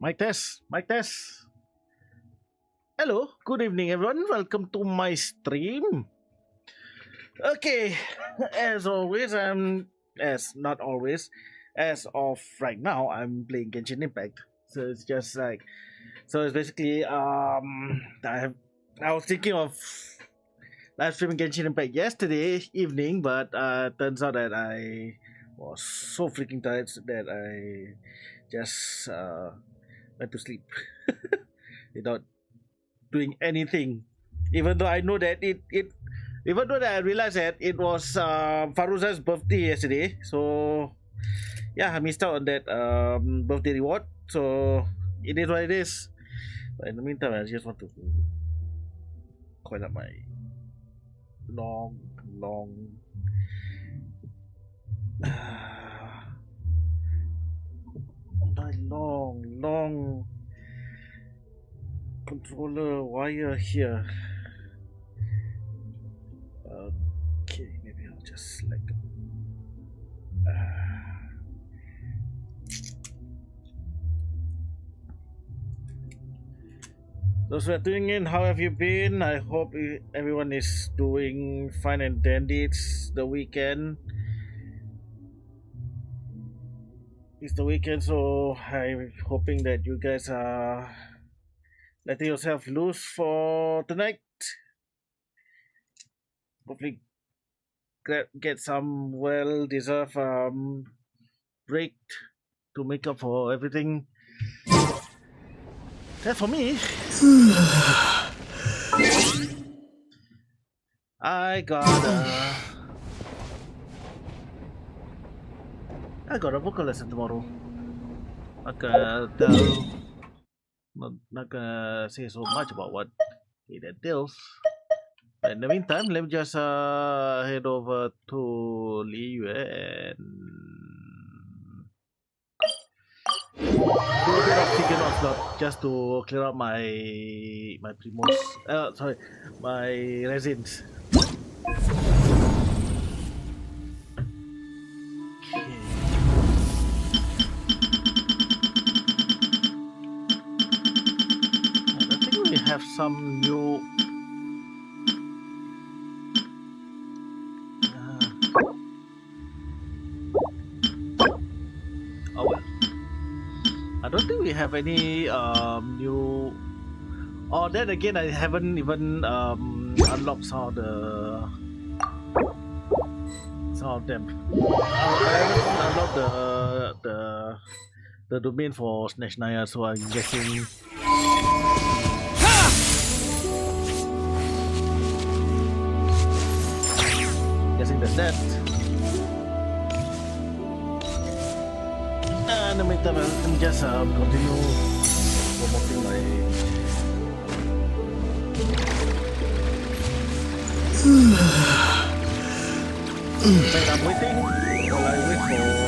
Mic test, mic test. Hello, good evening, everyone. Welcome to my stream. Okay, as always, as not always, as of right now, I'm playing Genshin Impact. So it's just like, so it's basically, I was thinking of live streaming Genshin Impact yesterday evening, but turns out that I was so freaking tired that I just went to sleep without doing anything. Even though I know that even though that I realized that it was Faruza's birthday yesterday, so yeah, I missed out on that birthday reward. So it is what it is. But in the meantime, I just want to coil up my long, long. My long controller wire here. Okay, maybe I'll just like. Those who are tuning in, how have you been? I hope everyone is doing fine and dandy. It's the weekend. It's the weekend, so I'm hoping that you guys are letting yourself loose for tonight. Hopefully, get some well-deserved break to make up for everything. That's for me. I got a vocal lesson tomorrow. Not gonna tell, not gonna say so much about what it entails. But in the meantime, let me just head over to Liyue and do a bit of figure slot just to clear up my my resins. Okay. I think we have some new. Oh well. I don't think we have any new. Oh, then again, I haven't even unlocked some of them. I haven't unlocked the domain for Snezhnaya, so I'm guessing. Guessing that's that. In the meantime, let me just continue promoting my. Wait, I'm waiting while I wait for.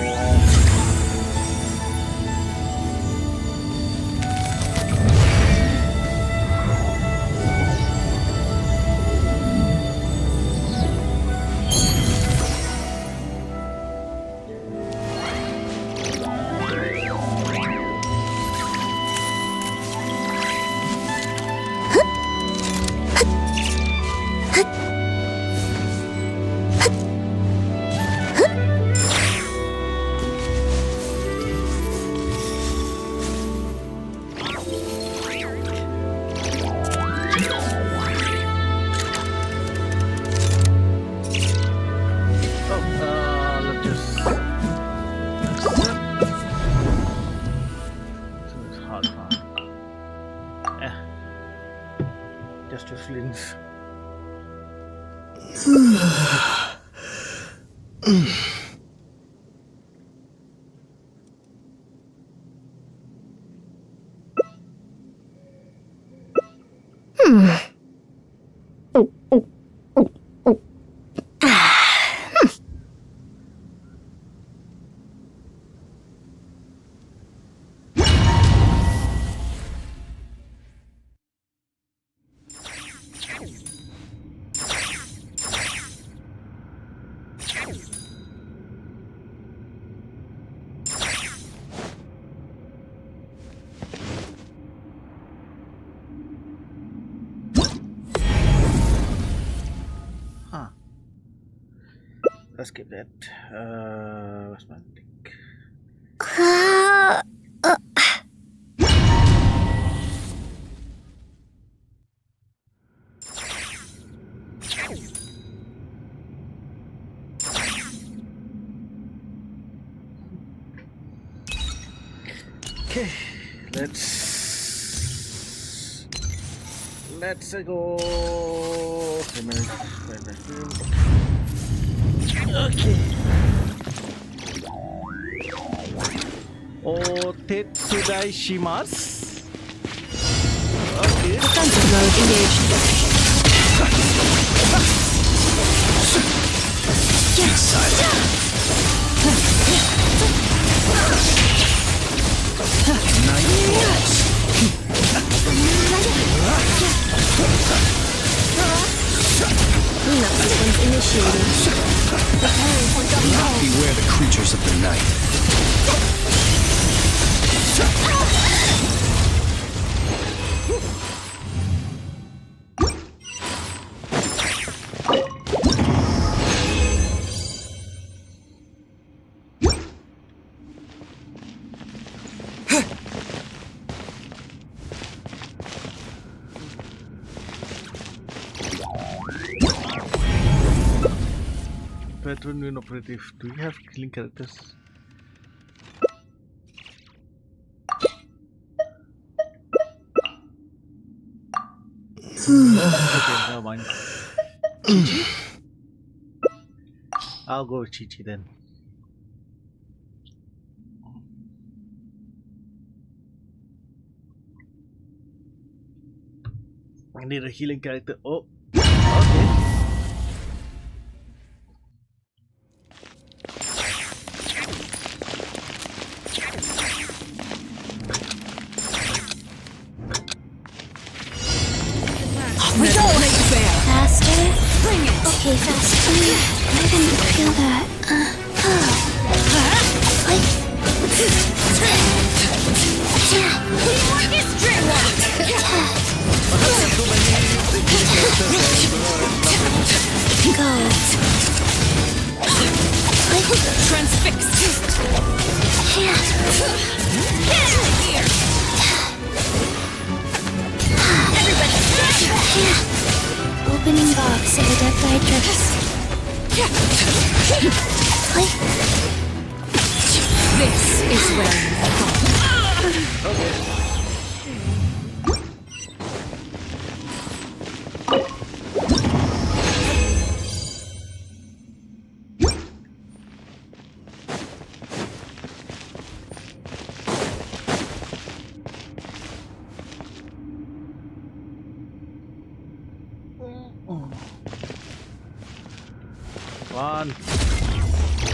let's skip that. Where's my link? Okay, let's go. Okay. Oh, Tetsudai shimasu. Okay. Defensive mode engaged. Cleanup sequence initiated. Preparing for double roll. Beware the creatures of the night. Patron win operative. Do you have killing characters? Okay, never mind. Chi-Chi? I'll go with Chi-Chi then. I need a healing character. Oh, okay. We go! Faster? Bring it! Okay, faster. I didn't feel that. Go. Transfix! Opening box of the Death Nitrix. This is where you go. Okay.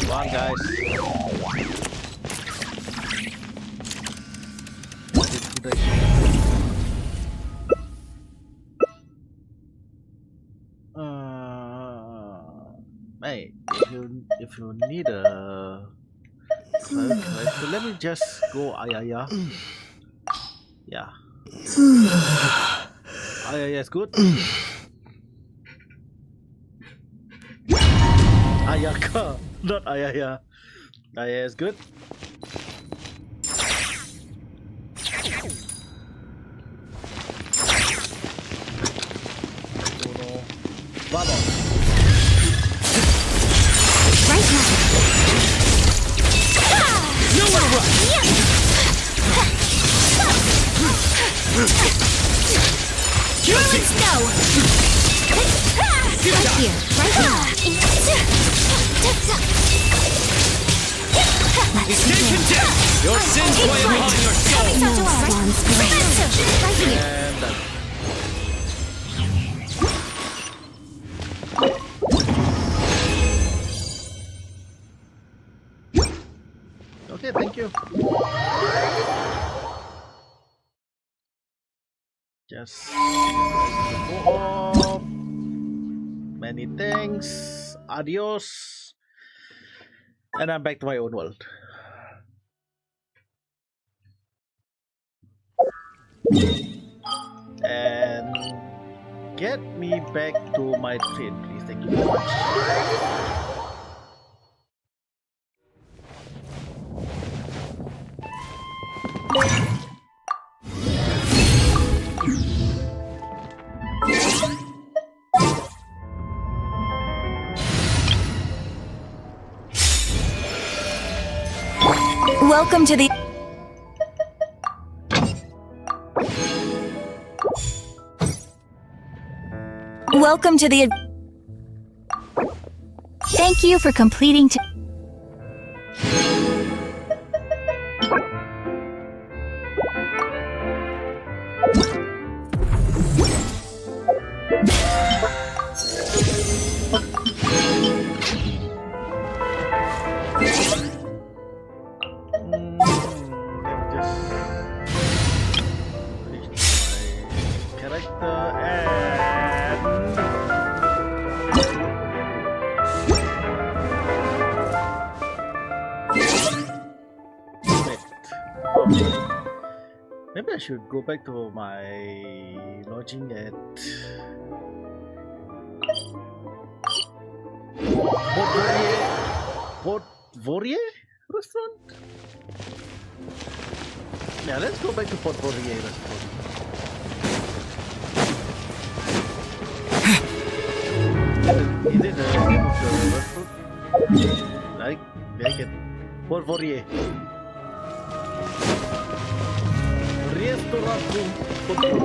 Come on, guys. Hey, if you need a so let me just go Ayaya. Yeah. Ayaya is good. Ayaka, not Ayaya. Ayaya is good. Vamos. Right now. Nowhere to run. Guilty. No. Right here. Right now. Let's begin. Your sins weigh upon your soul. No swan's grace. Right here. And done. Okay, thank you. Just go. Many thanks. Adios. And I'm back to my own world. And get me back to my train, please. Thank you very much. Welcome to the... Welcome to the... Thank you for completing... Maybe I should go back to my lodging at Port Vorier restaurant? Yeah, let's go back to Port Vorier restaurant. Is it the name of the restaurant? Like it. Port Vorier. Restaurant Port Vorier.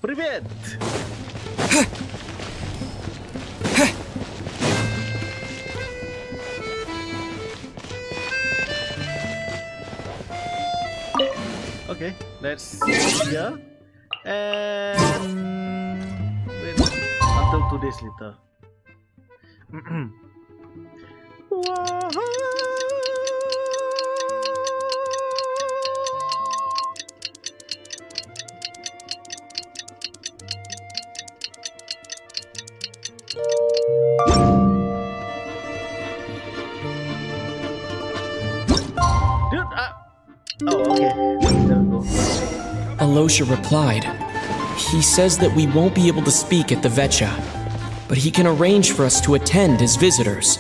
Привет! Okay, let's here and wait until 2 days later. Dude, oh, okay. There we go. Alosha replied. He says that we won't be able to speak at the Vetcha, but he can arrange for us to attend as visitors.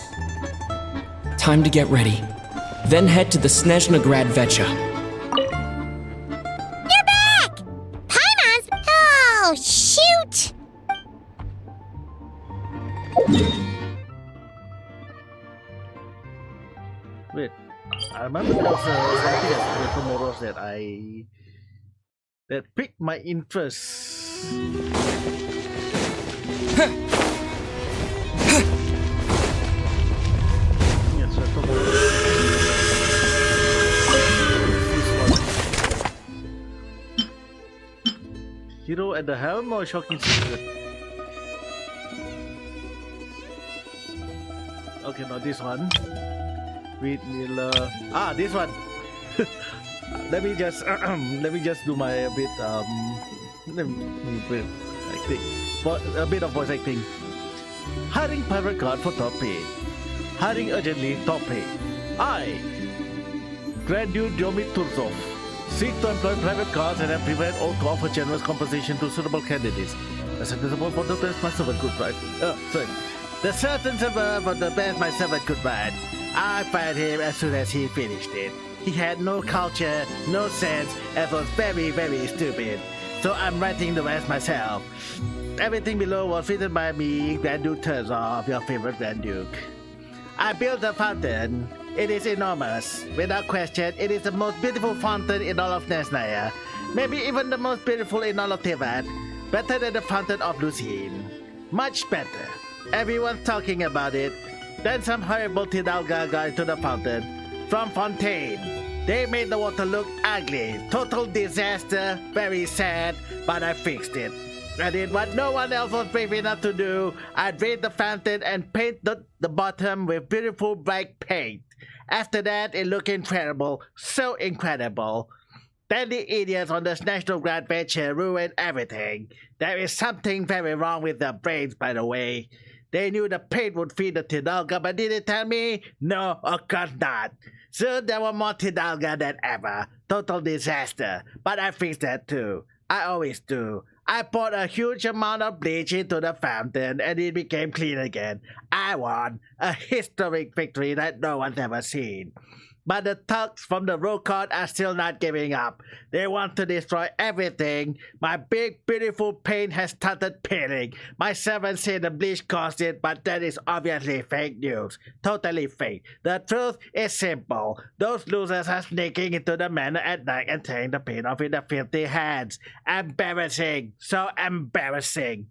Time to get ready. Then head to the Snezhnaya Vetcha. You're back! Paimon's... Oh, shoot! Wait, I remember there was something at tomorrow that piqued my interest. Yes, Hero at the helm or shocking secret? Okay, not this one. With Miller. This one. let me just do my bit let me bit acting. A bit of voice acting. Hiring private guard for top pay. Hiring urgently, top pay. I, Grand Duke Jomit Turzov, seek to employ private guards and have prepared all to offer generous compensation to suitable candidates. The sentence for the best my servant good right. Sorry. The sentence for the best my servant could write. I fired him as soon as he finished it. He had no culture, no sense, and was very, very stupid. So I'm writing the rest myself. Everything below was written by me, Grand Duke Turzov, your favorite Grand Duke. I built a fountain. It is enormous. Without question, it is the most beautiful fountain in all of Snezhnaya. Maybe even the most beautiful in all of Teyvat. Better than the fountain of Lucine. Much better. Everyone's talking about it. Then some horrible Tidalga got into the fountain from Fontaine. They made the water look ugly. Total disaster. Very sad. But I fixed it. I did what no one else was brave enough to do. I drained the fountain and painted the bottom with beautiful bright paint. After that, it looked incredible. So incredible. Then the idiots on the Snezhnaya Vetcha ruined everything. There is something very wrong with their brains, by the way. They knew the paint would feed the Tidalga, but did it tell me? No, of course not. Soon there were more Tidalga than ever. Total disaster. But I fixed that too. I always do. I poured a huge amount of bleach into the fountain and it became clean again. I won. A historic victory that no one's ever seen. But the thugs from the road court are still not giving up. They want to destroy everything. My big, beautiful paint has started peeling. My servants say the bleach caused it, but that is obviously fake news. Totally fake. The truth is simple. Those losers are sneaking into the manor at night and tearing the paint off with their filthy hands. Embarrassing. So embarrassing.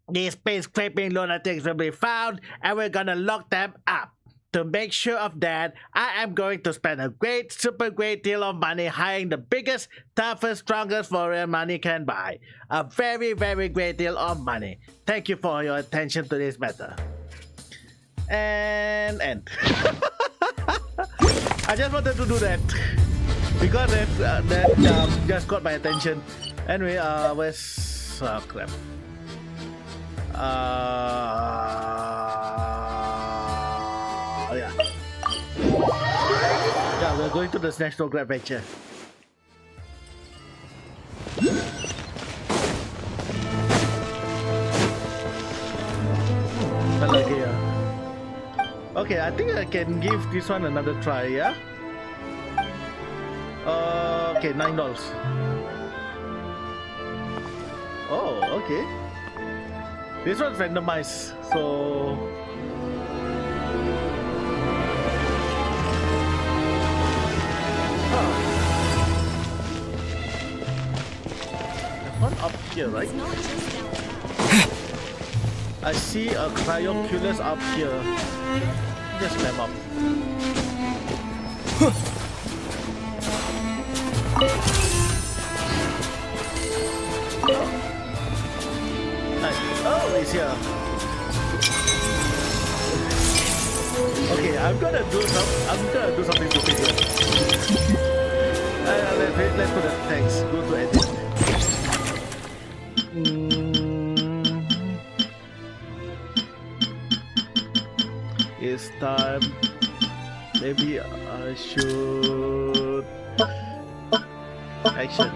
These paint-scraping lunatics will be found, and we're gonna lock them up. To make sure of that, I am going to spend a great, super great deal of money hiring the biggest, toughest, strongest warrior money can buy. A very, very great deal of money. Thank you for your attention to this matter. And end. I just wanted to do that because that just caught my attention. Anyway, where's crap? Yeah. Yeah, we're going to the National Grab Venture. Okay, I think I can give this one another try, yeah? Okay, $9. Oh, okay. This one's randomized, so... One up here, right? I see a cryoculus up here. Just climb up. Nice. Oh, he's here. Okay, I'm gonna do something stupid here. Let's put the text. Go to edit. It's time. Maybe I should action.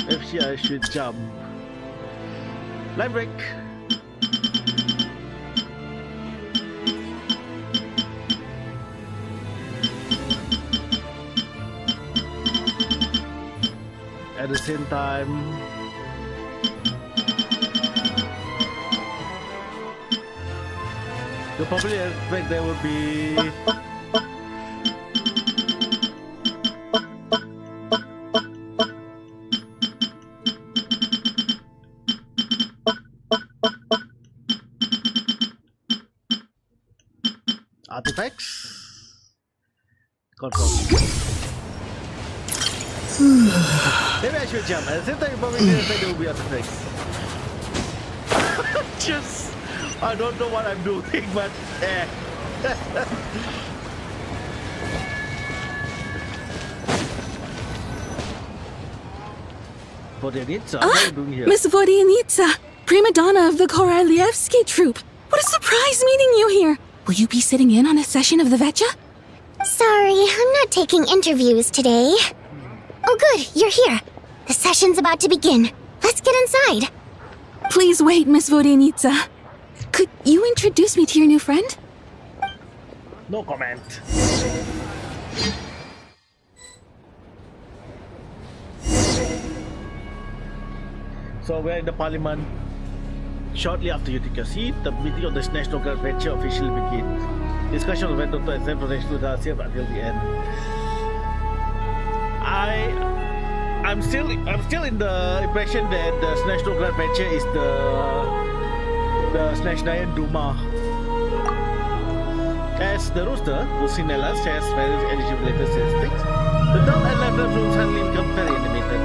Maybe I should jump. Line break. At the same time, you probably expect there would be artifacts. Control. Maybe I should jump. At the same time, you probably didn't expect there would be artifacts. Just, I don't know what I'm doing, but eh. Vodyanitsa, what are you doing here? Miss Vodyanitsa, prima donna of the Korolievsky troupe. What a surprise meeting you here. Will you be sitting in on a session of the Vetcha? Sorry, I'm not taking interviews today. Oh good, you're here. The session's about to begin. Let's get inside. Please wait, Miss Vodyanitsa. Could you introduce me to your new friend? No comment. So we're in the parliament. Shortly after you take your seat, the meeting of the National Guard Venture officially begins. Discussion went on to accept protection with ourselves until the end. I'm still in the impression that the National Guard Venture is the Snezhnaya Duma. As the rooster, Lucinella shares various eligibility statistics, the top and left rooms suddenly become very animated.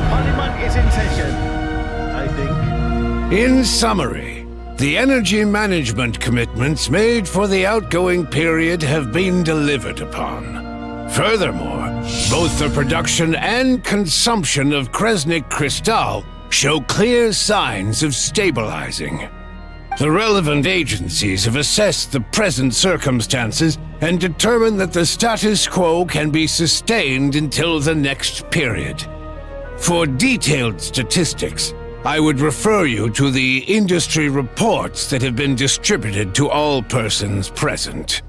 Parliament is in session, I think. In summary, the energy management commitments made for the outgoing period have been delivered upon. Furthermore, both the production and consumption of Kresnik Crystal show clear signs of stabilizing. The relevant agencies have assessed the present circumstances and determined that the status quo can be sustained until the next period. For detailed statistics, I would refer you to the industry reports that have been distributed to all persons present.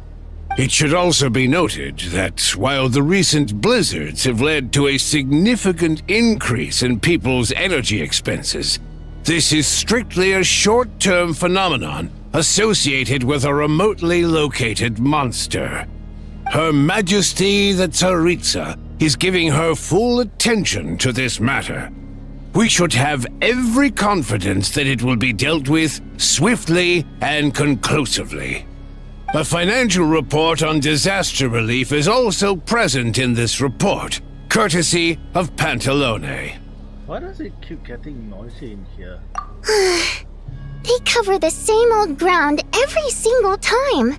It should also be noted that while the recent blizzards have led to a significant increase in people's energy expenses, this is strictly a short-term phenomenon associated with a remotely located monster. Her Majesty the Tsaritsa is giving her full attention to this matter. We should have every confidence that it will be dealt with swiftly and conclusively. A financial report on disaster relief is also present in this report, courtesy of Pantalone. Why does it keep getting noisy in here? They cover the same old ground every single time.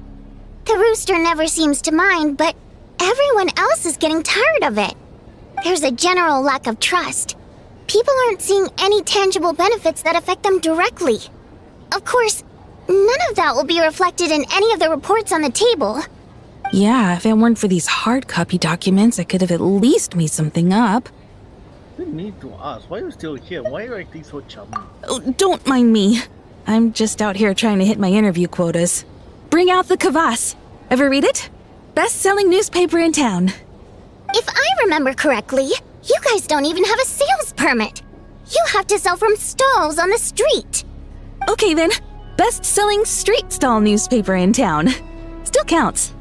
The rooster never seems to mind, but everyone else is getting tired of it. There's a general lack of trust. People aren't seeing any tangible benefits that affect them directly. Of course, none of that will be reflected in any of the reports on the table. Yeah, if it weren't for these hard copy documents, I could have at least made something up. You need to ask, why are you still here? Why are you acting so chummy? Oh, don't mind me. I'm just out here trying to hit my interview quotas. Bring out the kvass. Ever read it? Best-selling newspaper in town. If I remember correctly, you guys don't even have a sales permit. You have to sell from stalls on the street. Okay then, best-selling street stall newspaper in town. Still counts.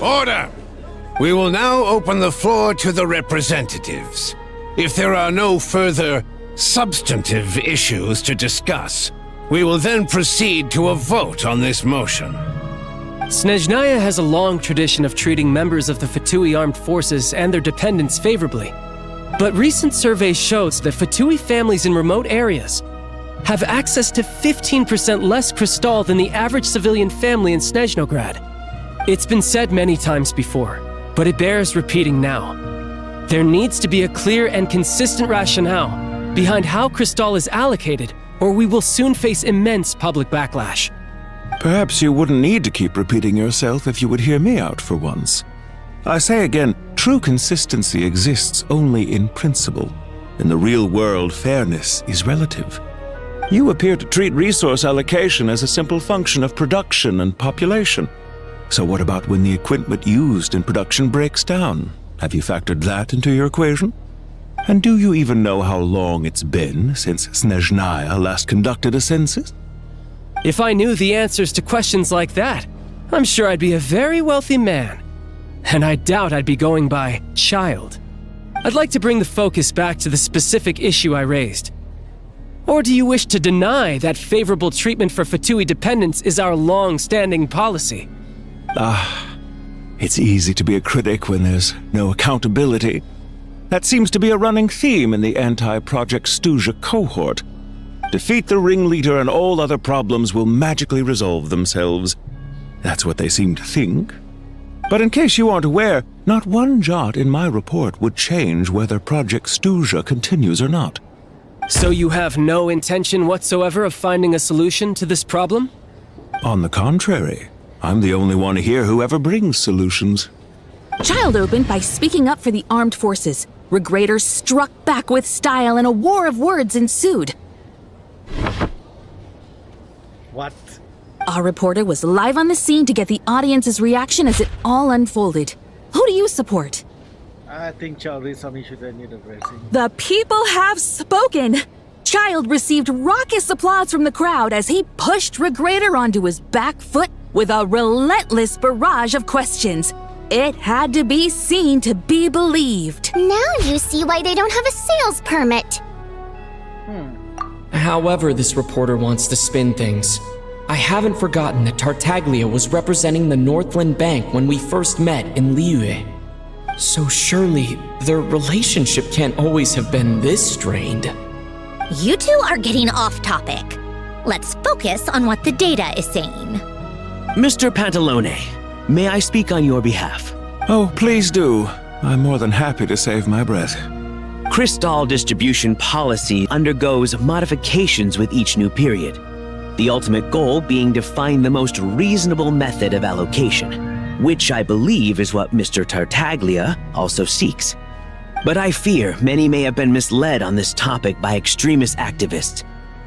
Order! We will now open the floor to the representatives. If there are no further substantive issues to discuss, we will then proceed to a vote on this motion. Snezhnaya has a long tradition of treating members of the Fatui armed forces and their dependents favorably. But recent surveys shows that Fatui families in remote areas have access to 15% less crystal than the average civilian family in Snezhnograd. It's been said many times before, but it bears repeating now. There needs to be a clear and consistent rationale behind how crystal is allocated, or we will soon face immense public backlash. Perhaps you wouldn't need to keep repeating yourself if you would hear me out for once. I say again, true consistency exists only in principle. In the real world, fairness is relative. You appear to treat resource allocation as a simple function of production and population. So what about when the equipment used in production breaks down? Have you factored that into your equation? And do you even know how long it's been since Snezhnaya last conducted a census? If I knew the answers to questions like that, I'm sure I'd be a very wealthy man. And I doubt I'd be going by child. I'd like to bring the focus back to the specific issue I raised. Or do you wish to deny that favorable treatment for Fatui dependents is our long-standing policy? It's easy to be a critic when there's no accountability. That seems to be a running theme in the anti-Project Stuja cohort. Defeat the ringleader and all other problems will magically resolve themselves. That's what they seem to think. But in case you aren't aware, not one jot in my report would change whether Project Stuja continues or not. So you have no intention whatsoever of finding a solution to this problem? On the contrary, I'm the only one here who ever brings solutions. Child opened by speaking up for the armed forces. Regrator struck back with style and a war of words ensued. What? Our reporter was live on the scene to get the audience's reaction as it all unfolded. Who do you support? I think Child raised some issue that need addressing. The people have spoken! Child received raucous applause from the crowd as he pushed Regrator onto his back foot with a relentless barrage of questions. It had to be seen to be believed. Now you see why they don't have a sales permit. However this reporter wants to spin things, I haven't forgotten that Tartaglia was representing the Northland Bank when we first met in Liyue. So surely, their relationship can't always have been this strained. You two are getting off topic. Let's focus on what the data is saying. Mr. Pantalone, may I speak on your behalf? Oh, please do. I'm more than happy to save my breath. Crystal distribution policy undergoes modifications with each new period. The ultimate goal being to find the most reasonable method of allocation, which I believe is what Mr. Tartaglia also seeks. But I fear many may have been misled on this topic by extremist activists.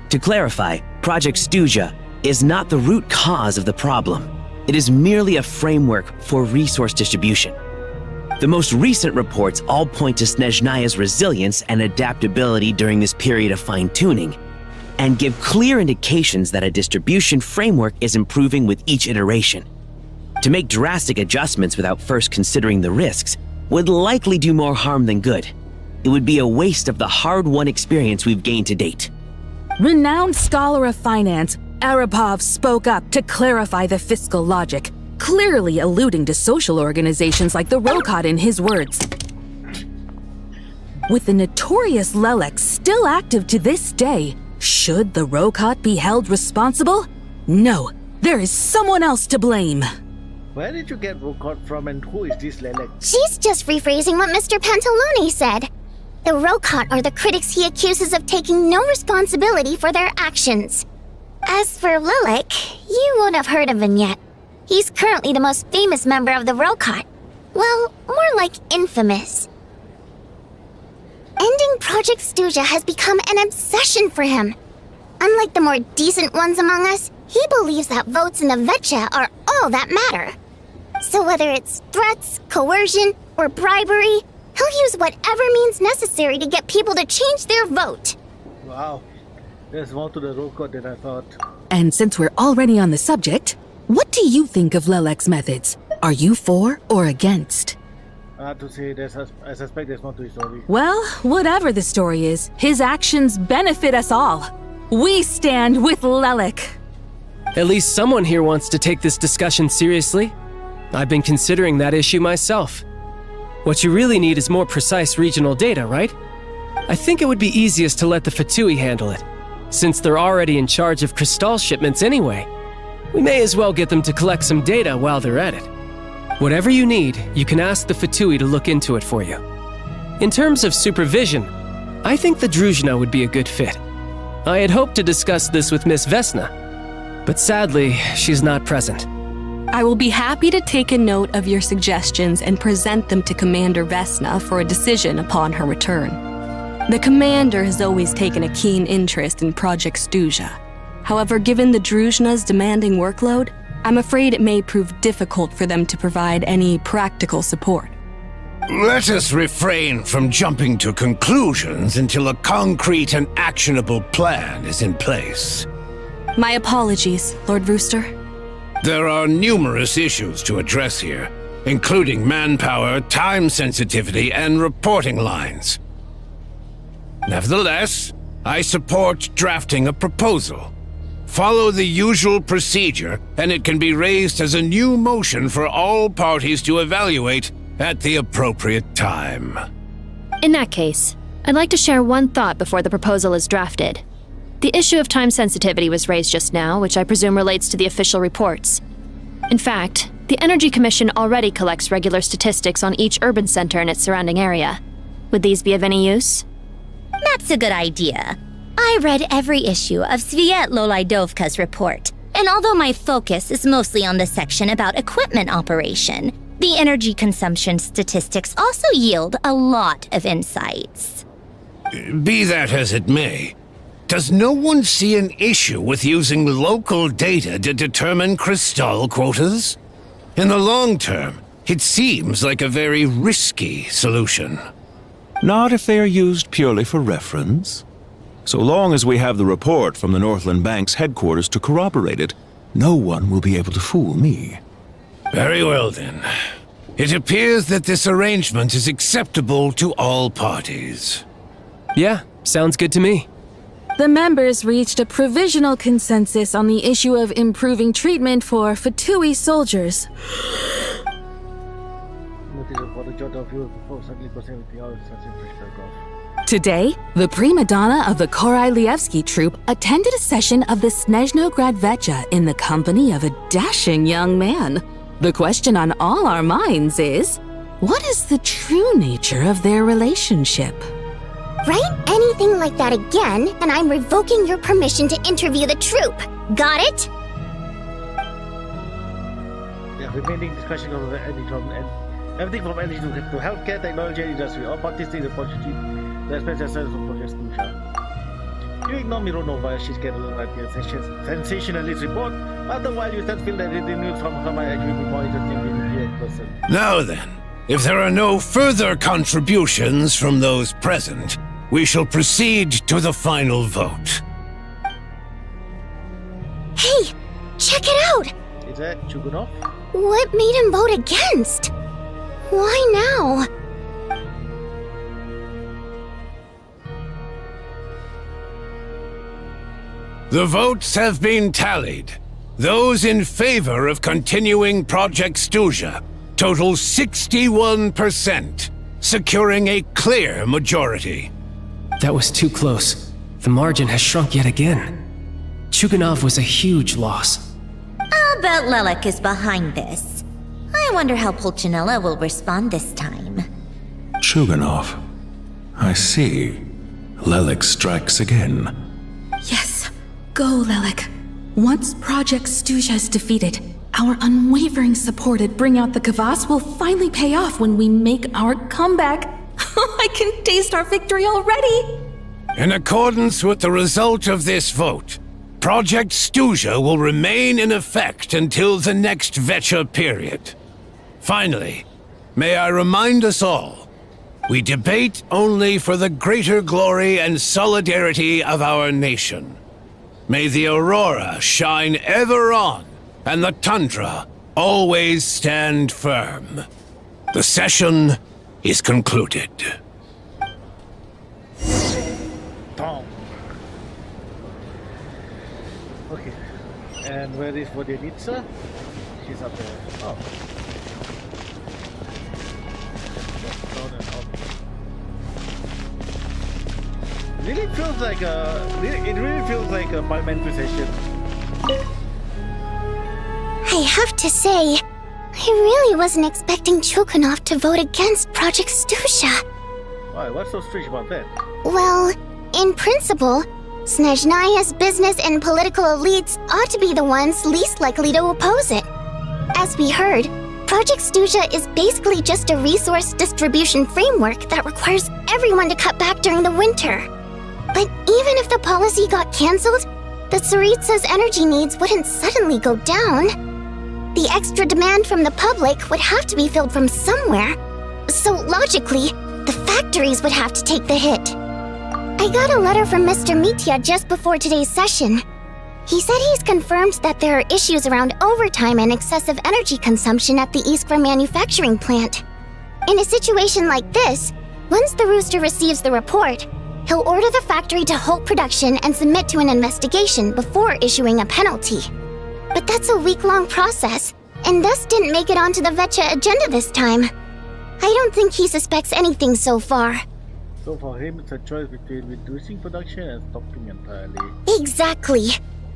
To clarify, Project Snezhnaya is not the root cause of the problem. It is merely a framework for resource distribution. The most recent reports all point to Snezhnaya's resilience and adaptability during this period of fine-tuning, and give clear indications that a distribution framework is improving with each iteration. To make drastic adjustments without first considering the risks would likely do more harm than good. It would be a waste of the hard-won experience we've gained to date. Renowned scholar of finance, Arapov spoke up to clarify the fiscal logic, clearly alluding to social organizations like the Rokot in his words. With the notorious Lelek still active to this day, should the Rokot be held responsible? No, there is someone else to blame. Where did you get Rokot from and who is this Lelek? She's just rephrasing what Mr. Pantalone said. The Rokot are the critics he accuses of taking no responsibility for their actions. As for Lelek, you won't have heard of him yet. He's currently the most famous member of the Rokot. Well, more like infamous. Ending Project Snezhnaya has become an obsession for him. Unlike the more decent ones among us, he believes that votes in the Vetcha are all that matter. So whether it's threats, coercion, or bribery, he'll use whatever means necessary to get people to change their vote. Wow, there's more to the Rokot than I thought. And since we're already on the subject, what do you think of Lelek's methods? Are you for or against? I have to say, I suspect there's more to his story. Well, whatever the story is, his actions benefit us all. We stand with Lelek. At least someone here wants to take this discussion seriously. I've been considering that issue myself. What you really need is more precise regional data, right? I think it would be easiest to let the Fatui handle it, since they're already in charge of Crystal shipments anyway. We may as well get them to collect some data while they're at it. Whatever you need, you can ask the Fatui to look into it for you. In terms of supervision, I think the Druzhna would be a good fit. I had hoped to discuss this with Miss Vesna, but sadly, she's not present. I will be happy to take a note of your suggestions and present them to Commander Vesna for a decision upon her return. The Commander has always taken a keen interest in Project Snezhnaya. However, given the Druzhna's demanding workload, I'm afraid it may prove difficult for them to provide any practical support. Let us refrain from jumping to conclusions until a concrete and actionable plan is in place. My apologies, Lord Rooster. There are numerous issues to address here, including manpower, time sensitivity, and reporting lines. Nevertheless, I support drafting a proposal. Follow the usual procedure, and it can be raised as a new motion for all parties to evaluate at the appropriate time. In that case, I'd like to share one thought before the proposal is drafted. The issue of time sensitivity was raised just now, which I presume relates to the official reports. In fact, the Energy Commission already collects regular statistics on each urban center and its surrounding area. Would these be of any use? That's a good idea. I read every issue of Sviet Lolaidovka's report, and although my focus is mostly on the section about equipment operation, the energy consumption statistics also yield a lot of insights. Be that as it may, does no one see an issue with using local data to determine Crystal quotas? In the long term, it seems like a very risky solution. Not if they are used purely for reference. So long as we have the report from the Northland Bank's headquarters to corroborate it, no one will be able to fool me. Very well then. It appears that this arrangement is acceptable to all parties. Yeah, sounds good to me. The members reached a provisional consensus on the issue of improving treatment for Fatui soldiers. Today, the prima donna of the Korailievsky troupe attended a session of the Snezhnograd Vetcha in the company of a dashing young man. The question on all our minds is, what is the true nature of their relationship? Write anything like that again, and I'm revoking your permission to interview the troupe. Got it? The remaining discussion of the Everything from energy to healthcare, technology, and industry, all parties take the opportunity to express themselves on Project Snezhnaya. You ignore Mironova as she's getting like a sensationalist report. After a while, you start to feel that the news from her might actually be more interesting than you in person. Now then, if there are no further contributions from those present, we shall proceed to the final vote. Hey, check it out! Is that Chugunov? What made him vote against? Why now? The votes have been tallied. Those in favor of continuing Project Snezhnaya total 61%, securing a clear majority. That was too close. The margin has shrunk yet again. Chugunov was a huge loss. I'll bet Lelek is behind this. I wonder how Pulcinella will respond this time. Chugunov. I see. Lelek strikes again. Yes, go, Lelek. Once Project Snezhnaya is defeated, our unwavering support at Bring Out the Kvass will finally pay off when we make our comeback. I can taste our victory already! In accordance with the result of this vote, Project Snezhnaya will remain in effect until the next Vecha period. Finally, may I remind us all, we debate only for the greater glory and solidarity of our nation. May the aurora shine ever on, and the tundra always stand firm. The session is concluded. Tom. Okay. And where is Vodyanitsa? She's up there. Oh. Down and up. Really feels like it really feels like a parliamentary session. I have to say, I really wasn't expecting Chugunov to vote against Project Snezhnaya. Why? What's so strange about that? Well, in principle, Snezhnaya's business and political elites ought to be the ones least likely to oppose it. As we heard, Project Snezhnaya is basically just a resource distribution framework that requires everyone to cut back during the winter. But even if the policy got cancelled, the Tsaritsa's energy needs wouldn't suddenly go down. The extra demand from the public would have to be filled from somewhere. So logically, the factories would have to take the hit. I got a letter from Mr. Mitya just before today's session. He said he's confirmed that there are issues around overtime and excessive energy consumption at the Iskra manufacturing plant. In a situation like this, once the Rooster receives the report, he'll order the factory to halt production and submit to an investigation before issuing a penalty. But that's a week-long process, and thus didn't make it onto the Vecha agenda this time. I don't think he suspects anything so far. So for him, it's a choice between reducing production and stopping entirely. Exactly.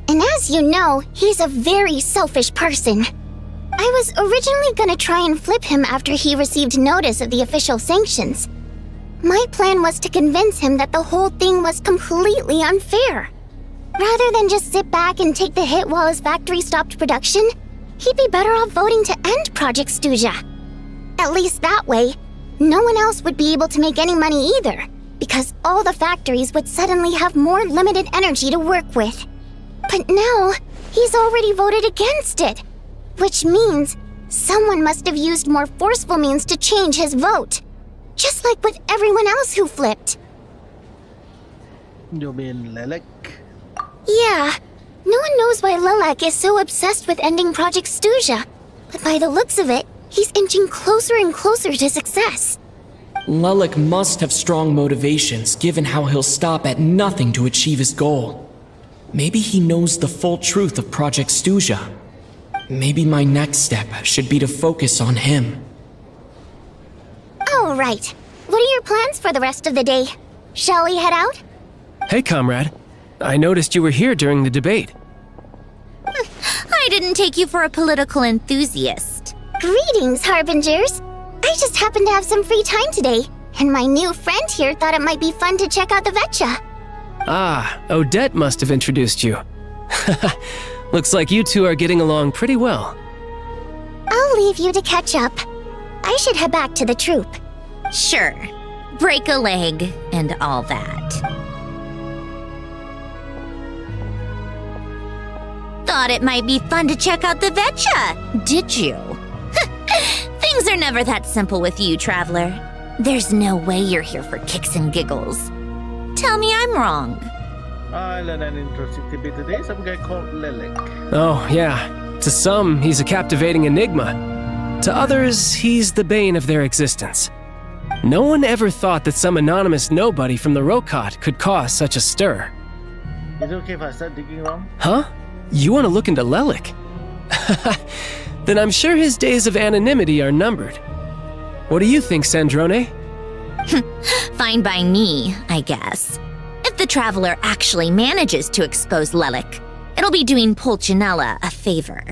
And as you know, he's a very selfish person. I was originally gonna try and flip him after he received notice of the official sanctions. My plan was to convince him that the whole thing was completely unfair. Rather than just sit back and take the hit while his factory stopped production, he'd be better off voting to end Project Snezhnaya. At least that way, no one else would be able to make any money either, because all the factories would suddenly have more limited energy to work with. But now, he's already voted against it, which means someone must have used more forceful means to change his vote, just like with everyone else who flipped. You mean Lelek? Yeah, no one knows why Lelek is so obsessed with ending Project Snezhnaya, but by the looks of it, he's inching closer and closer to success. Lelek must have strong motivations, given how he'll stop at nothing to achieve his goal. Maybe he knows the full truth of Project Snezhnaya. Maybe my next step should be to focus on him. All right, what are your plans for the rest of the day? Shall we head out? Hey, comrade. I noticed you were here during the debate. I didn't take you for a political enthusiast. Greetings, Harbingers. I just happened to have some free time today, and my new friend here thought it might be fun to check out the Vecha. Ah, Odette must have introduced you. Looks like you two are getting along pretty well. I'll leave you to catch up. I should head back to the troop. Sure. Break a leg and all that. Thought it might be fun to check out the Vetcha, did you? Things are never that simple with you, Traveler. There's no way you're here for kicks and giggles. Tell me I'm wrong. I learned an interesting tidbit today. Some guy called Lelik. Oh, yeah. To some, he's a captivating enigma. To others, he's the bane of their existence. No one ever thought that some anonymous nobody from the Rokot could cause such a stir. Is it okay if I start digging around? Huh? You want to look into Lelik? Then I'm sure his days of anonymity are numbered. What do you think, Sandrone? Fine by me, I guess. If the Traveler actually manages to expose Lelik, it'll be doing Pulcinella a favor.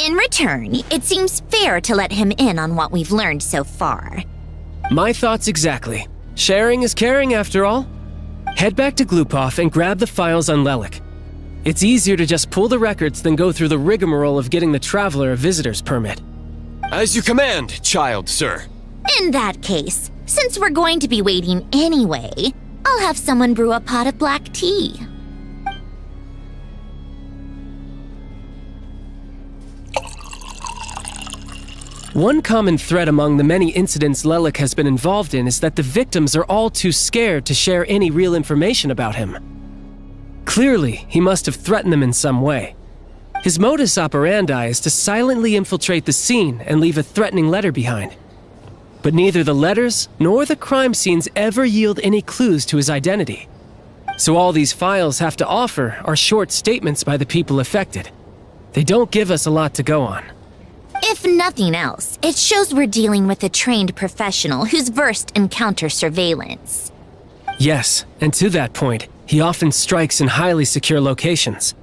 In return, it seems fair to let him in on what we've learned so far. My thoughts exactly. Sharing is caring, after all. Head back to Glupov and grab the files on Lelik. It's easier to just pull the records than go through the rigmarole of getting the Traveler a visitor's permit. As you command, child, sir. In that case, since we're going to be waiting anyway, I'll have someone brew a pot of black tea. One common thread among the many incidents Lelik has been involved in is that the victims are all too scared to share any real information about him. Clearly, he must have threatened them in some way. His modus operandi is to silently infiltrate the scene and leave a threatening letter behind. But neither the letters nor the crime scenes ever yield any clues to his identity. So all these files have to offer are short statements by the people affected. They don't give us a lot to go on. If nothing else, it shows we're dealing with a trained professional who's versed in counter-surveillance. Yes, and to that point, he often strikes in highly secure locations.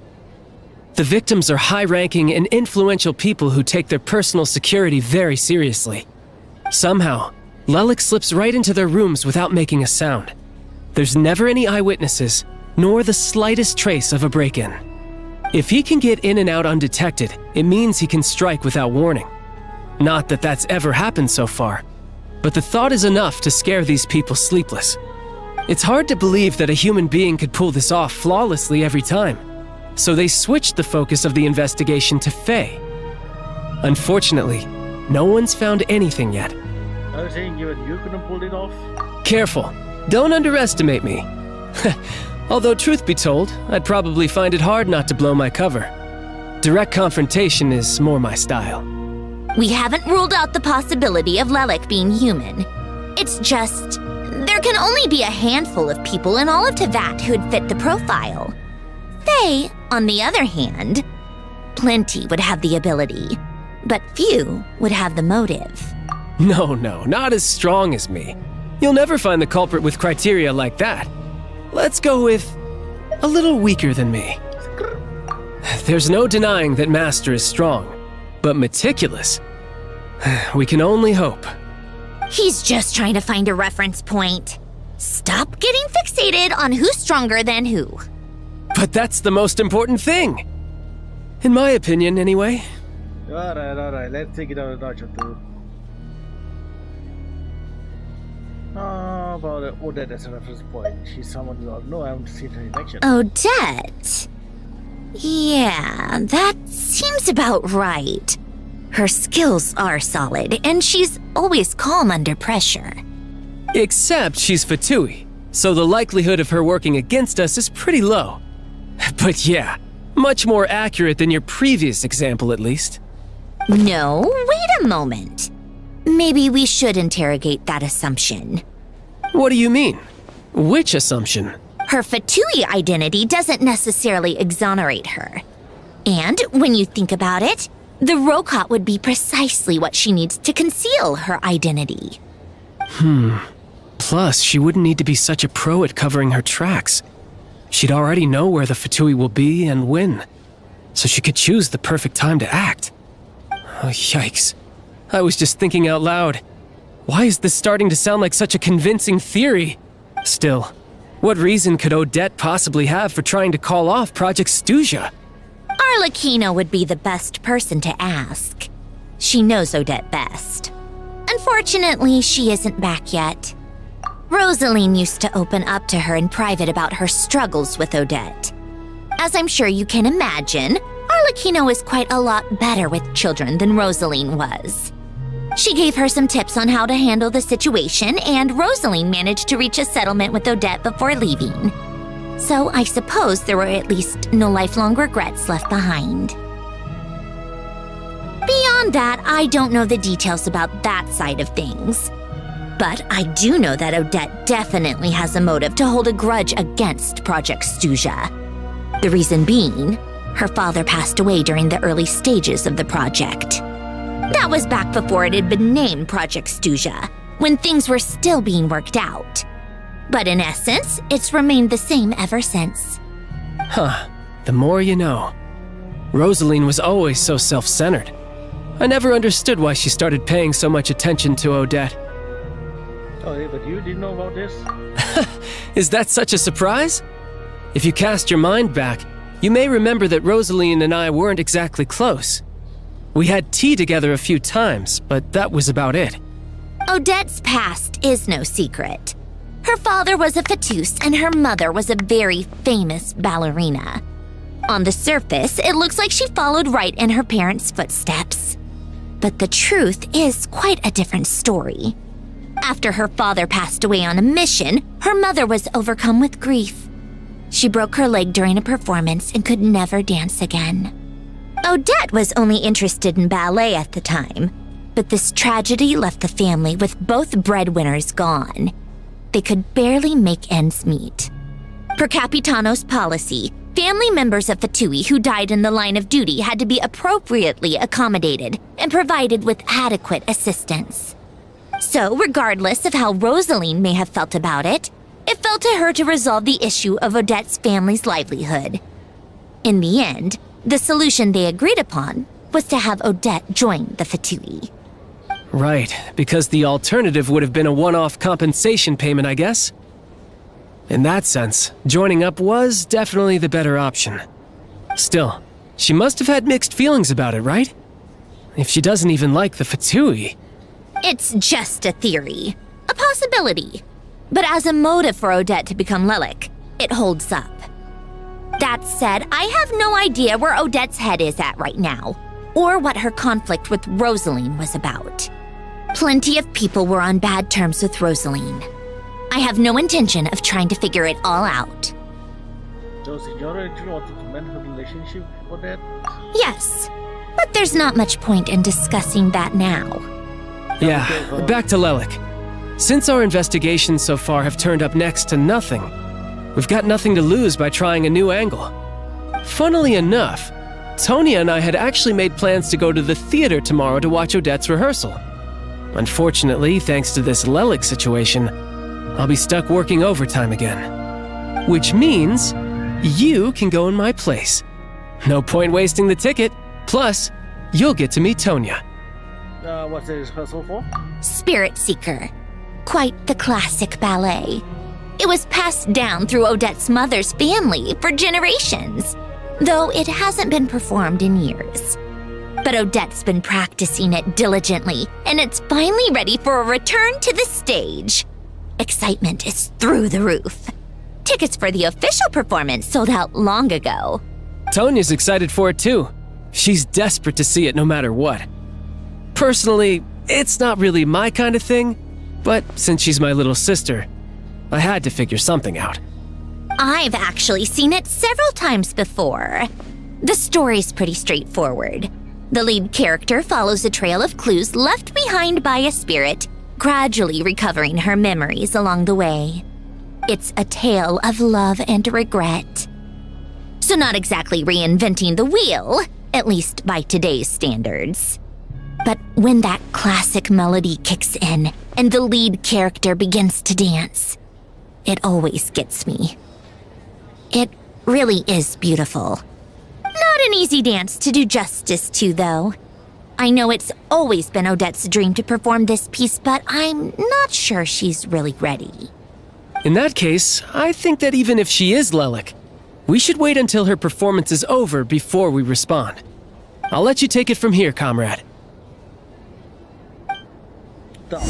The victims are high-ranking and influential people who take their personal security very seriously. Somehow, Lelik slips right into their rooms without making a sound. There's never any eyewitnesses, nor the slightest trace of a break-in. If he can get in and out undetected, it means he can strike without warning. Not that that's ever happened so far, but the thought is enough to scare these people sleepless. It's hard to believe that a human being could pull this off flawlessly every time, so they switched the focus of the investigation to Faye. Unfortunately, no one's found anything yet. I was saying you couldn't pull it off? Careful, don't underestimate me. Although truth be told, I'd probably find it hard not to blow my cover. Direct confrontation is more my style. We haven't ruled out the possibility of Lelik being human. It's just, there can only be a handful of people in all of Teyvat who'd fit the profile. Faye, on the other hand, plenty would have the ability, but few would have the motive. No, not as strong as me. You'll never find the culprit with criteria like that. Let's go with a little weaker than me. There's no denying that Master is strong, but meticulous. We can only hope. He's just trying to find a reference point. Stop getting fixated on who's stronger than who. But that's the most important thing. In my opinion, anyway. Alright, let's take it out a notch or two. About Odette as a reference point. She's someone we all know. I haven't seen her in action. Odette? Yeah, that seems about right. Her skills are solid, and she's always calm under pressure. Except she's Fatui, so the likelihood of her working against us is pretty low. But yeah, much more accurate than your previous example, at least. No, wait a moment. Maybe we should interrogate that assumption. What do you mean? Which assumption? Her Fatui identity doesn't necessarily exonerate her. And when you think about it, the Rokot would be precisely what she needs to conceal her identity. Plus, she wouldn't need to be such a pro at covering her tracks. She'd already know where the Fatui will be and when, so she could choose the perfect time to act. Oh, yikes. I was just thinking out loud. Why is this starting to sound like such a convincing theory? Still, what reason could Odette possibly have for trying to call off Project Snezhnaya? Arlecchino would be the best person to ask. She knows Odette best. Unfortunately, she isn't back yet. Rosaline used to open up to her in private about her struggles with Odette. As I'm sure you can imagine, Arlecchino is quite a lot better with children than Rosaline was. She gave her some tips on how to handle the situation, and Rosaline managed to reach a settlement with Odette before leaving. So I suppose there were at least no lifelong regrets left behind. Beyond that, I don't know the details about that side of things. But I do know that Odette definitely has a motive to hold a grudge against Project Snezhnaya. The reason being, her father passed away during the early stages of the project. That was back before it had been named Project Snezhnaya, when things were still being worked out. But in essence, it's remained the same ever since. Huh. The more you know. Rosaline was always so self-centered. I never understood why she started paying so much attention to Odette. Oh, yeah, but you didn't know about this? Is that such a surprise? If you cast your mind back, you may remember that Rosaline and I weren't exactly close. We had tea together a few times, but that was about it. Odette's past is no secret. Her father was a fautus and her mother was a very famous ballerina. On the surface, it looks like she followed right in her parents' footsteps. But the truth is quite a different story. After her father passed away on a mission, her mother was overcome with grief. She broke her leg during a performance and could never dance again. Odette was only interested in ballet at the time, but this tragedy left the family with both breadwinners gone. They could barely make ends meet. Per Capitano's policy, family members of Fatui who died in the line of duty had to be appropriately accommodated and provided with adequate assistance. So, regardless of how Rosaline may have felt about it, it fell to her to resolve the issue of Odette's family's livelihood. In the end, the solution they agreed upon was to have Odette join the Fatui. Right, because the alternative would have been a one-off compensation payment, I guess. In that sense, joining up was definitely the better option. Still, she must have had mixed feelings about it, right? If she doesn't even like the Fatui. It's just a theory, a possibility. But as a motive for Odette to become Lelik, it holds up. That said, I have no idea where Odette's head is at right now, or what her conflict with Rosaline was about. Plenty of people were on bad terms with Rosaline. I have no intention of trying to figure it all out. So, Signora actually wanted to mend her relationship with Odette? Yes, but there's not much point in discussing that now. Yeah, back to Lelik. Since our investigations so far have turned up next to nothing, we've got nothing to lose by trying a new angle. Funnily enough, Tonya and I had actually made plans to go to the theater tomorrow to watch Odette's rehearsal. Unfortunately, thanks to this Lelik situation, I'll be stuck working overtime again. Which means you can go in my place. No point wasting the ticket. Plus, you'll get to meet Tonya. What's the rehearsal for? Spirit Seeker. Quite the classic ballet. It was passed down through Odette's mother's family for generations, though it hasn't been performed in years. But Odette's been practicing it diligently, and it's finally ready for a return to the stage. Excitement is through the roof. Tickets for the official performance sold out long ago. Tonya's excited for it too. She's desperate to see it no matter what. Personally, it's not really my kind of thing, but since she's my little sister, I had to figure something out. I've actually seen it several times before. The story's pretty straightforward. The lead character follows a trail of clues left behind by a spirit, gradually recovering her memories along the way. It's a tale of love and regret. So not exactly reinventing the wheel, at least by today's standards. But when that classic melody kicks in and the lead character begins to dance, it always gets me. It really is beautiful. Not an easy dance to do justice to, though. I know it's always been Odette's dream to perform this piece, but I'm not sure she's really ready. In that case, I think that even if she is Lelik, we should wait until her performance is over before we respond. I'll let you take it from here, comrade. Only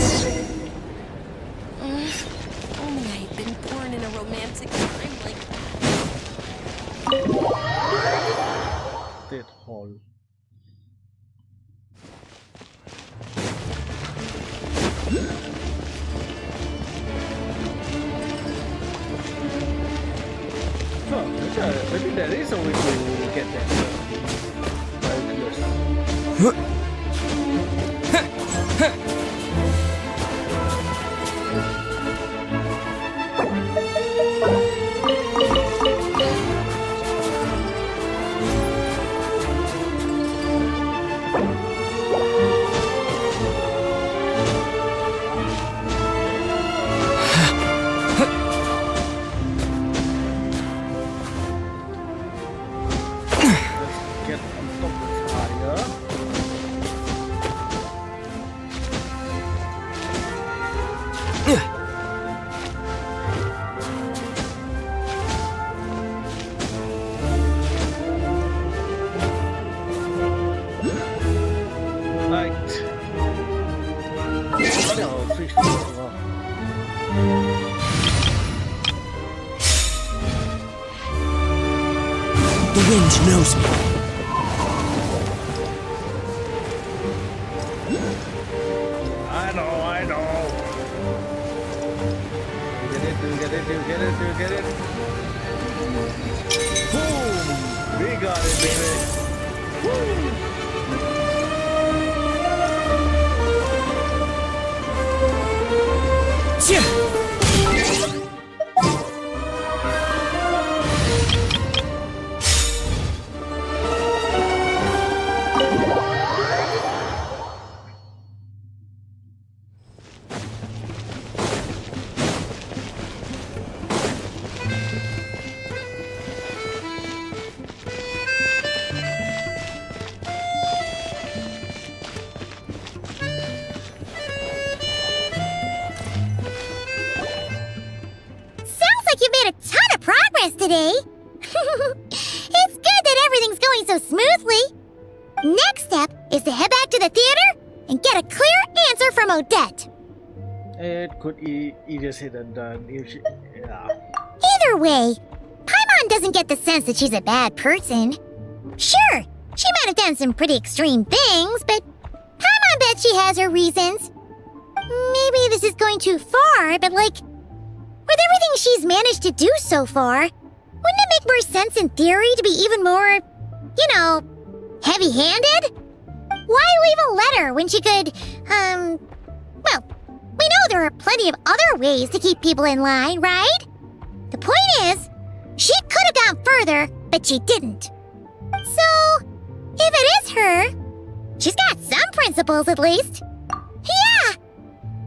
I had been born in a romantic time like State Hall. Huh, maybe there is a way to get that. The wind knows me. I know. Get it. Boom! We got it, baby. Woo! Yeah. Today. It's good that everything's going so smoothly. Next step is to head back to the theater and get a clear answer from Odette. It could easier said than done if she... Yeah. Either way, Paimon doesn't get the sense that she's a bad person. Sure, she might have done some pretty extreme things, but Paimon bets she has her reasons. Maybe this is going too far, but with everything she's managed to do so far, wouldn't it make more sense in theory to be even more, heavy-handed? Why leave a letter when she could, we know there are plenty of other ways to keep people in line, right? The point is, she could have gone further, but she didn't. So, if it is her, she's got some principles at least. Yeah!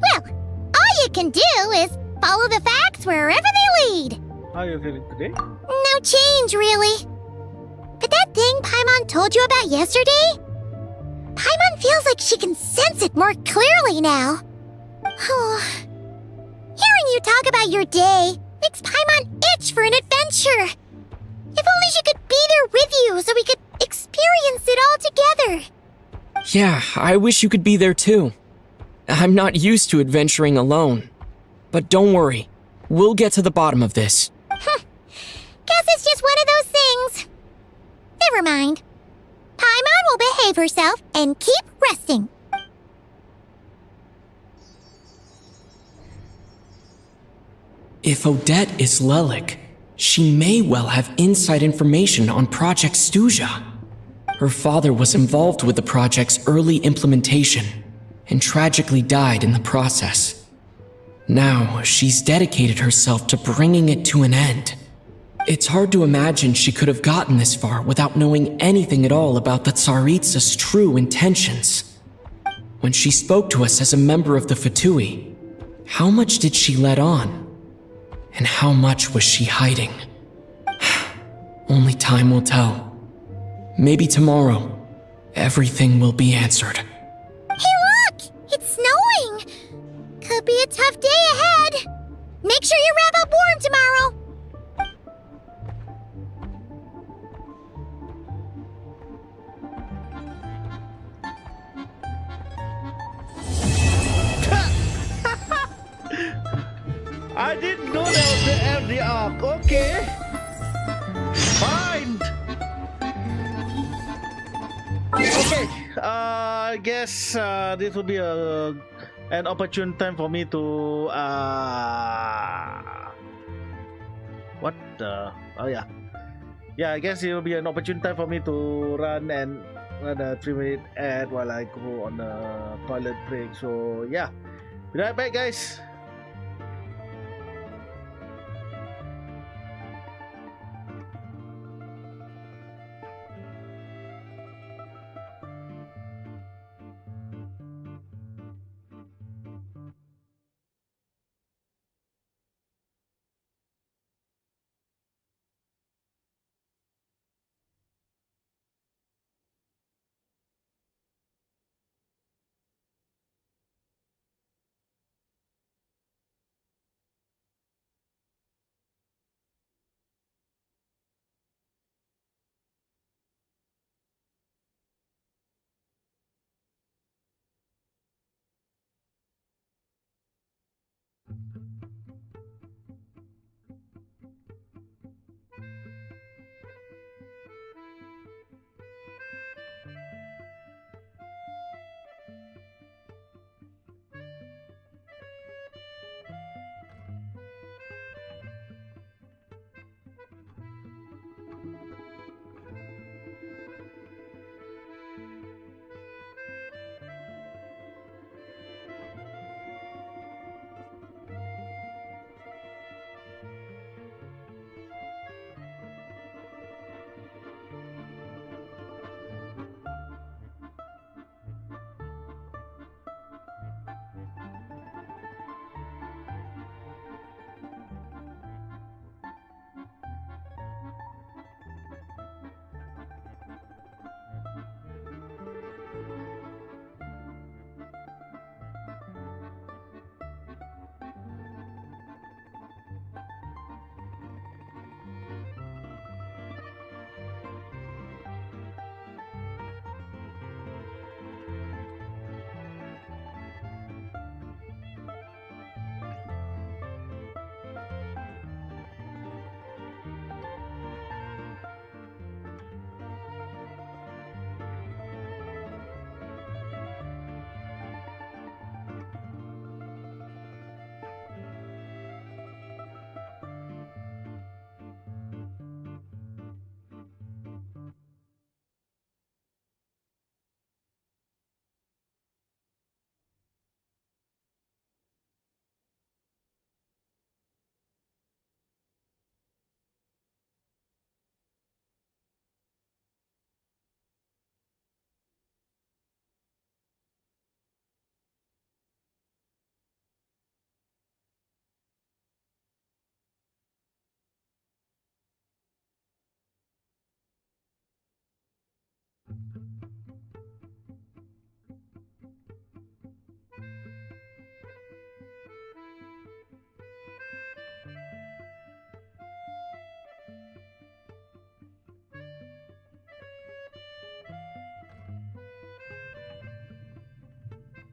Well, all you can do is follow the facts wherever they lead. How are you feeling today? No change, really. But that thing Paimon told you about yesterday? Paimon feels like she can sense it more clearly now. Hearing you talk about your day makes Paimon itch for an adventure. If only she could be there with you so we could experience it all together. Yeah, I wish you could be there too. I'm not used to adventuring alone. But don't worry, we'll get to the bottom of this. Guess it's just one of those things. Never mind. Paimon will behave herself and keep resting. If Odette is Lelik, she may well have inside information on Project Stuja. Her father was involved with the project's early implementation and tragically died in the process. Now, she's dedicated herself to bringing it to an end. It's hard to imagine she could have gotten this far without knowing anything at all about the Tsaritsa's true intentions. When she spoke to us as a member of the Fatui, how much did she let on? And how much was she hiding? Only time will tell. Maybe tomorrow, everything will be answered. Hey look! It's snowing! Could be a tough day ahead. Make sure you wrap up warm tomorrow. I didn't know that was the end of the arc. Okay. Fine. Okay. I guess this will be an opportune time for me to what the? Oh yeah. Yeah, I guess it will be an opportune time for me to run a 3-minute ad while I go on a toilet break. So yeah, be right back, guys.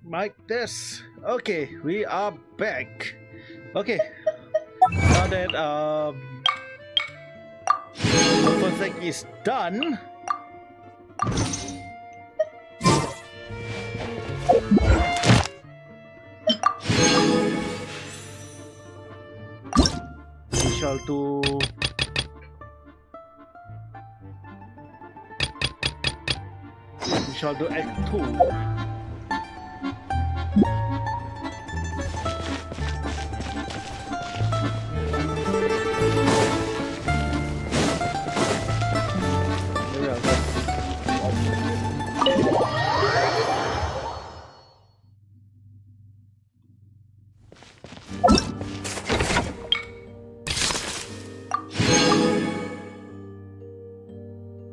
Mic test. Okay, we are back. Okay, now that the first thing is done, we shall do Act 2.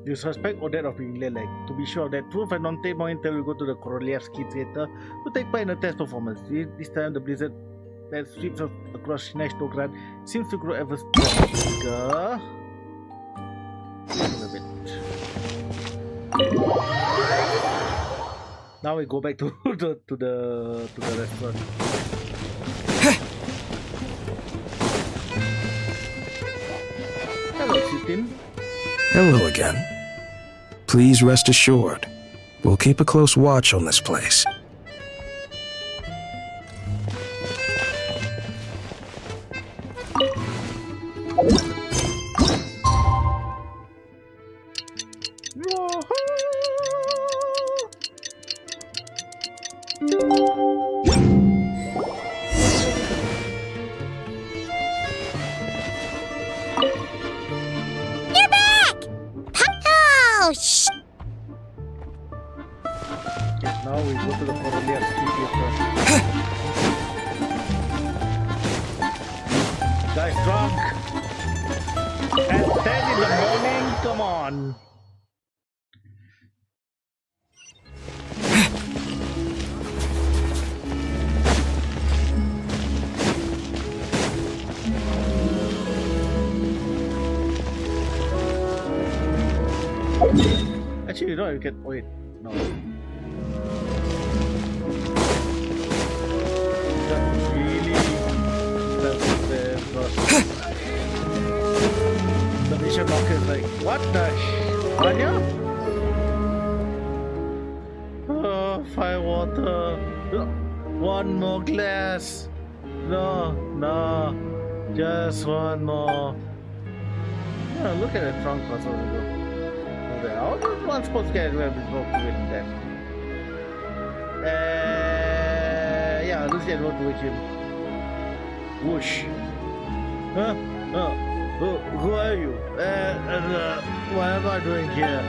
You suspect or that of being Lilac. To be sure that proof and non-tape monitor will go to the Korolievsky Theater to take part in a test performance. This time the blizzard that sweeps across Snezhnaya seems to grow ever stronger. A bit. Now we go back to the restaurant. Captain. Hello again. Please rest assured, we'll keep a close watch on this place. You're back! Oh, shh! Okay, now we go to the Corellia Street first. Guy's drunk. At 10 in the morning, come on. Actually, no, you can wait. No. That really doesn't the mission marker is like, what the Anya? Oh, fire water. One more glass. No, just one more. Yeah, look at the trunk also. How does one supposed to get away with that? Yeah, let's get what with him. Whoosh. Huh? Who are you? What am I doing here?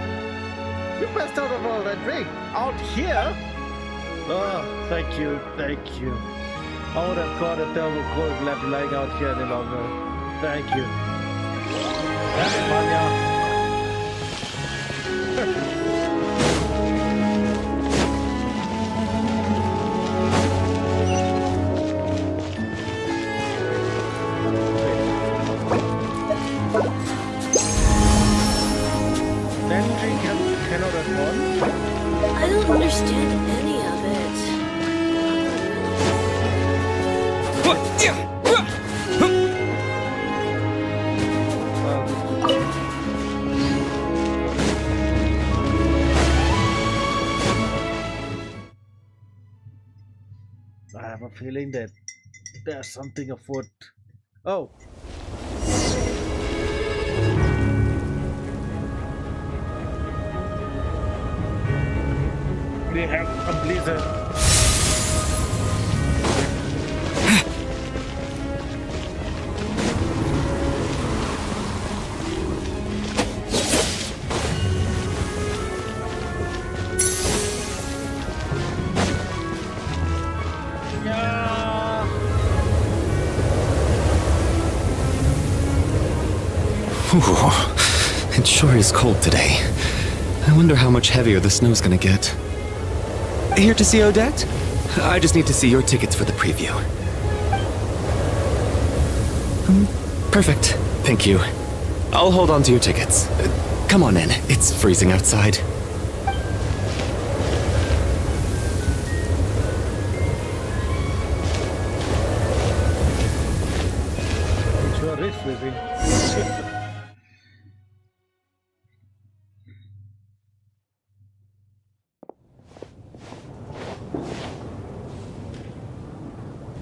You passed out of all that drink. Out here? Oh, thank you. I would have caught a terrible cold if left lying out here any longer. Thank you. Damn it, Manya. Cannot respond. I don't understand any of it. I have a feeling that there's something afoot. Oh. We have a blizzard. Ooh, it sure is cold today. I wonder how much heavier the snow's gonna get. Here to see Odette? I just need to see your tickets for the preview. Perfect. Thank you. I'll hold on to your tickets. Come on in. It's freezing outside. It sure is freezing.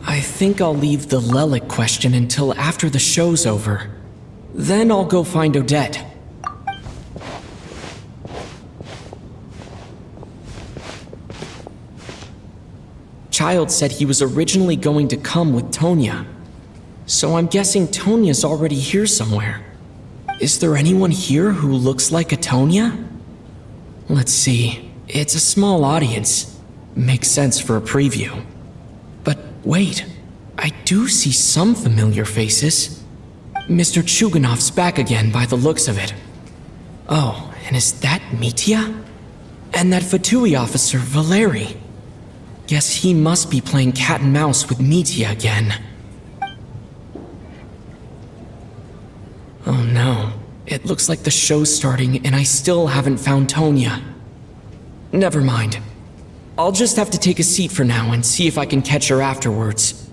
I think I'll leave the Lelic question until after the show's over. Then I'll go find Odette. Child said he was originally going to come with Tonya. So I'm guessing Tonya's already here somewhere. Is there anyone here who looks like a Tonya? Let's see. It's a small audience. Makes sense for a preview. But wait, I do see some familiar faces. Mr. Chuganov's back again by the looks of it. Oh, and is that Mitya? And that Fatui officer, Valeri. Guess he must be playing cat and mouse with Mitya again. Oh no, it looks like the show's starting and I still haven't found Tonya. Never mind. I'll just have to take a seat for now and see if I can catch her afterwards.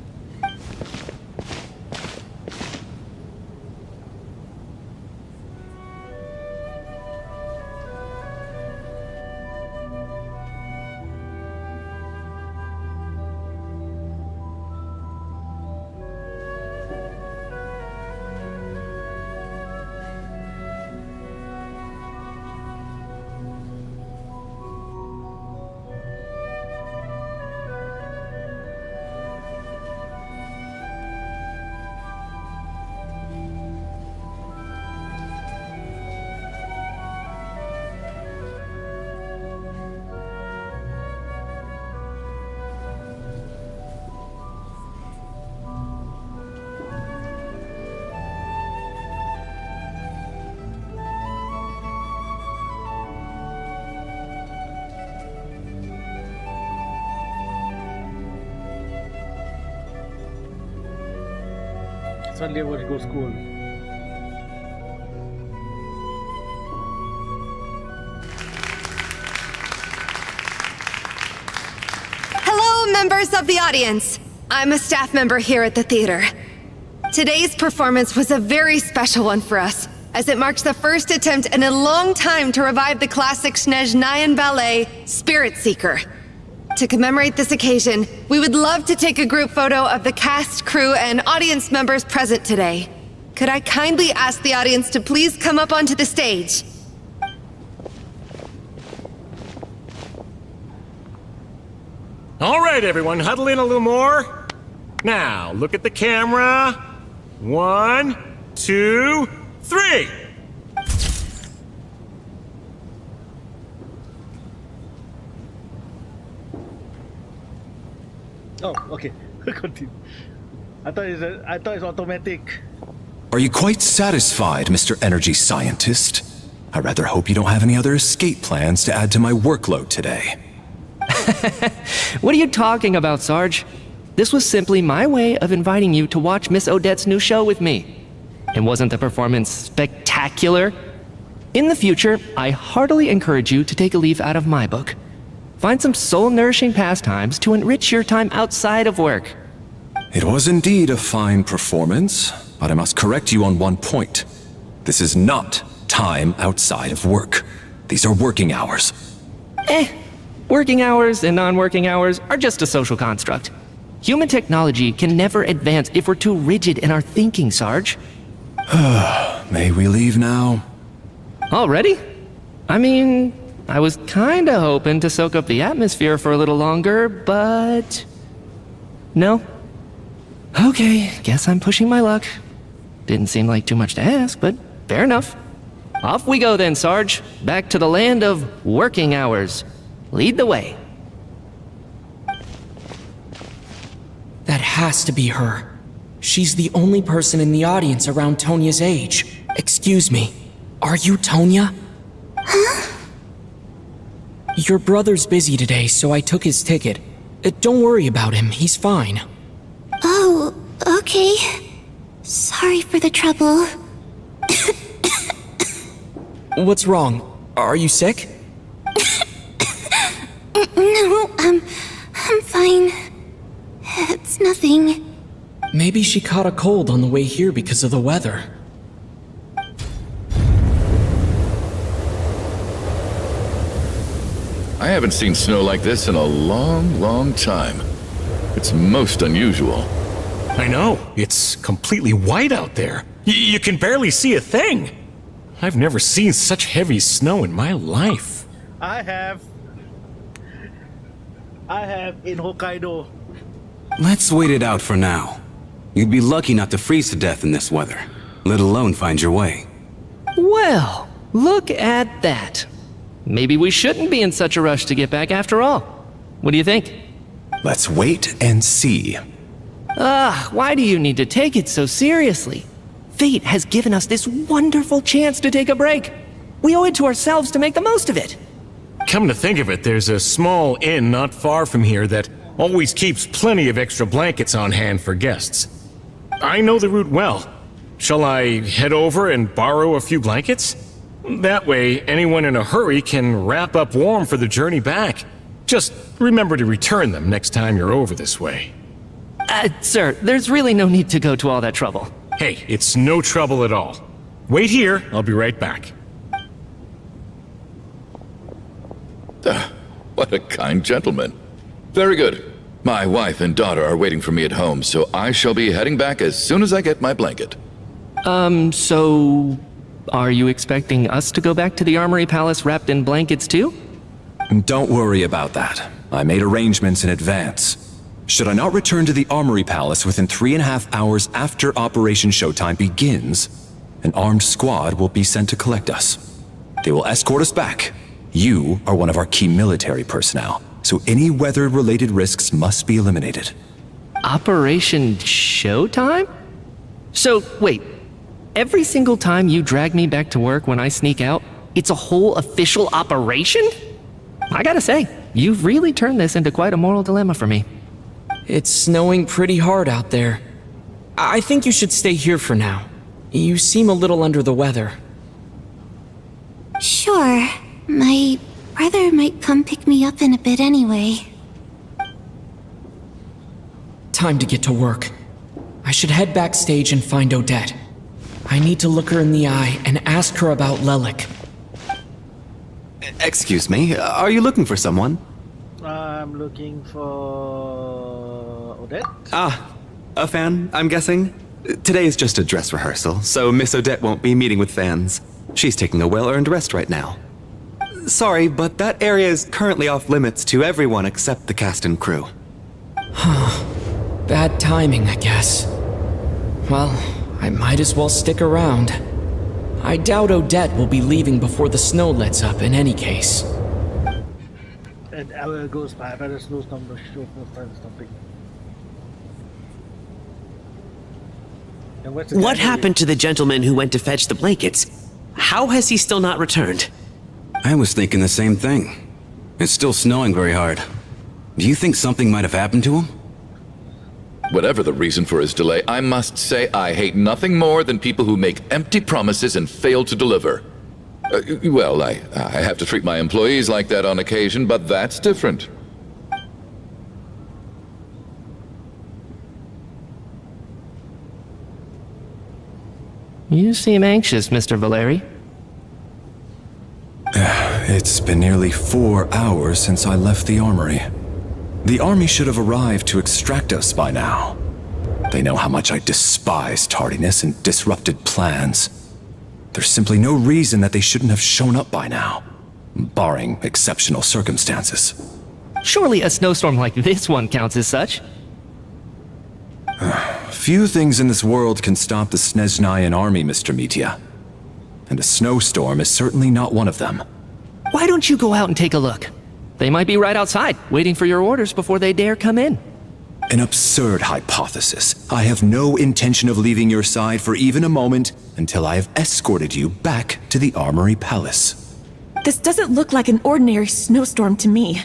Suddenly I want to go to school. Hello, members of the audience. I'm a staff member here at the theater. Today's performance was a very special one for us, as it marks the first attempt in a long time to revive the classic Snezhnayan ballet, Spirit Seeker. To commemorate this occasion, we would love to take a group photo of the cast, crew, and audience members present today. Could I kindly ask the audience to please come up onto the stage? All right, everyone, huddle in a little more. Now, look at the camera. 1, 2, 3. Oh, okay. Continue. I thought it's automatic. Are you quite satisfied, Mr. Energy Scientist? I rather hope you don't have any other escape plans to add to my workload today. What are you talking about, Sarge? This was simply my way of inviting you to watch Miss Odette's new show with me. And wasn't the performance spectacular? In the future, I heartily encourage you to take a leaf out of my book. Find some soul-nourishing pastimes to enrich your time outside of work. It was indeed a fine performance, but I must correct you on one point. This is not time outside of work. These are working hours. Working hours and non-working hours are just a social construct. Human technology can never advance if we're too rigid in our thinking, Sarge. May we leave now? Already? I mean, I was kinda hoping to soak up the atmosphere for a little longer, but... No? Okay, guess I'm pushing my luck. Didn't seem like too much to ask, but fair enough. Off we go then, Sarge. Back to the land of working hours. Lead the way. That has to be her. She's the only person in the audience around Tonya's age. Excuse me, are you Tonya? Huh? Your brother's busy today, so I took his ticket. Don't worry about him, he's fine. Oh, okay. Sorry for the trouble. What's wrong? Are you sick? No, I'm fine. It's nothing. Maybe she caught a cold on the way here because of the weather. I haven't seen snow like this in a long, long time. It's most unusual. I know. It's completely white out there. You can barely see a thing. I've never seen such heavy snow in my life. I have in Hokkaido. Let's wait it out for now. You'd be lucky not to freeze to death in this weather, let alone find your way. Well, look at that. Maybe we shouldn't be in such a rush to get back after all. What do you think? Let's wait and see. Why do you need to take it so seriously? Fate has given us this wonderful chance to take a break. We owe it to ourselves to make the most of it. Come to think of it, there's a small inn not far from here that always keeps plenty of extra blankets on hand for guests. I know the route well. Shall I head over and borrow a few blankets? That way, anyone in a hurry can wrap up warm for the journey back. Just remember to return them next time you're over this way. Sir, there's really no need to go to all that trouble. Hey, it's no trouble at all. Wait here, I'll be right back. What a kind gentleman. Very good. My wife and daughter are waiting for me at home, so I shall be heading back as soon as I get my blanket. So... Are you expecting us to go back to the Armory Palace wrapped in blankets too? Don't worry about that. I made arrangements in advance. Should I not return to the Armory Palace within 3.5 hours after Operation Showtime begins, an armed squad will be sent to collect us. They will escort us back. You are one of our key military personnel, so any weather-related risks must be eliminated. Operation Showtime? So, wait. Every single time you drag me back to work when I sneak out, it's a whole official operation? I gotta say, you've really turned this into quite a moral dilemma for me. It's snowing pretty hard out there. I think you should stay here for now. You seem a little under the weather. Sure. My brother might come pick me up in a bit anyway. Time to get to work. I should head backstage and find Odette. I need to look her in the eye and ask her about Lelik. Excuse me, are you looking for someone? I'm looking for Odette. Ah, a fan, I'm guessing? Today is just a dress rehearsal, so Miss Odette won't be meeting with fans. She's taking a well-earned rest right now. Sorry, but that area is currently off limits to everyone except the cast and crew. Bad timing, I guess. Well, I might as well stick around. I doubt Odette will be leaving before the snow lets up in any case. An hour goes by, but the snowstorm no show, no sign of stopping. And What happened to the gentleman who went to fetch the blankets? How has he still not returned? I was thinking the same thing. It's still snowing very hard. Do you think something might have happened to him? Whatever the reason for his delay, I must say I hate nothing more than people who make empty promises and fail to deliver. Well, I have to treat my employees like that on occasion, but that's different. You seem anxious, Mr. Valeri. It's been nearly 4 hours since I left the armory. The army should have arrived to extract us by now. They know how much I despise tardiness and disrupted plans. There's simply no reason that they shouldn't have shown up by now, barring exceptional circumstances. Surely a snowstorm like this one counts as such. Few things in this world can stop the Snezhnayan army, Mr. Mitya. And a snowstorm is certainly not one of them. Why don't you go out and take a look? They might be right outside, waiting for your orders before they dare come in. An absurd hypothesis. I have no intention of leaving your side for even a moment until I have escorted you back to the Armory Palace. This doesn't look like an ordinary snowstorm to me.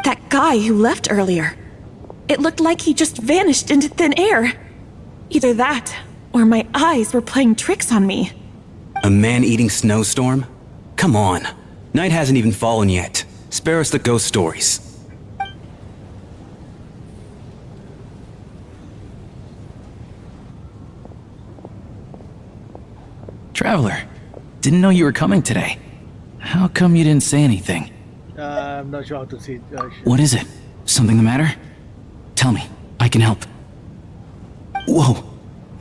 That guy who left earlier. It looked like he just vanished into thin air. Either that, or my eyes were playing tricks on me. A man-eating snowstorm? Come on. Night hasn't even fallen yet. Spare us the ghost stories. Traveler, didn't know you were coming today. How come you didn't say anything? I'm not sure how to see it. What is it? Something the matter? Tell me, I can help. Whoa,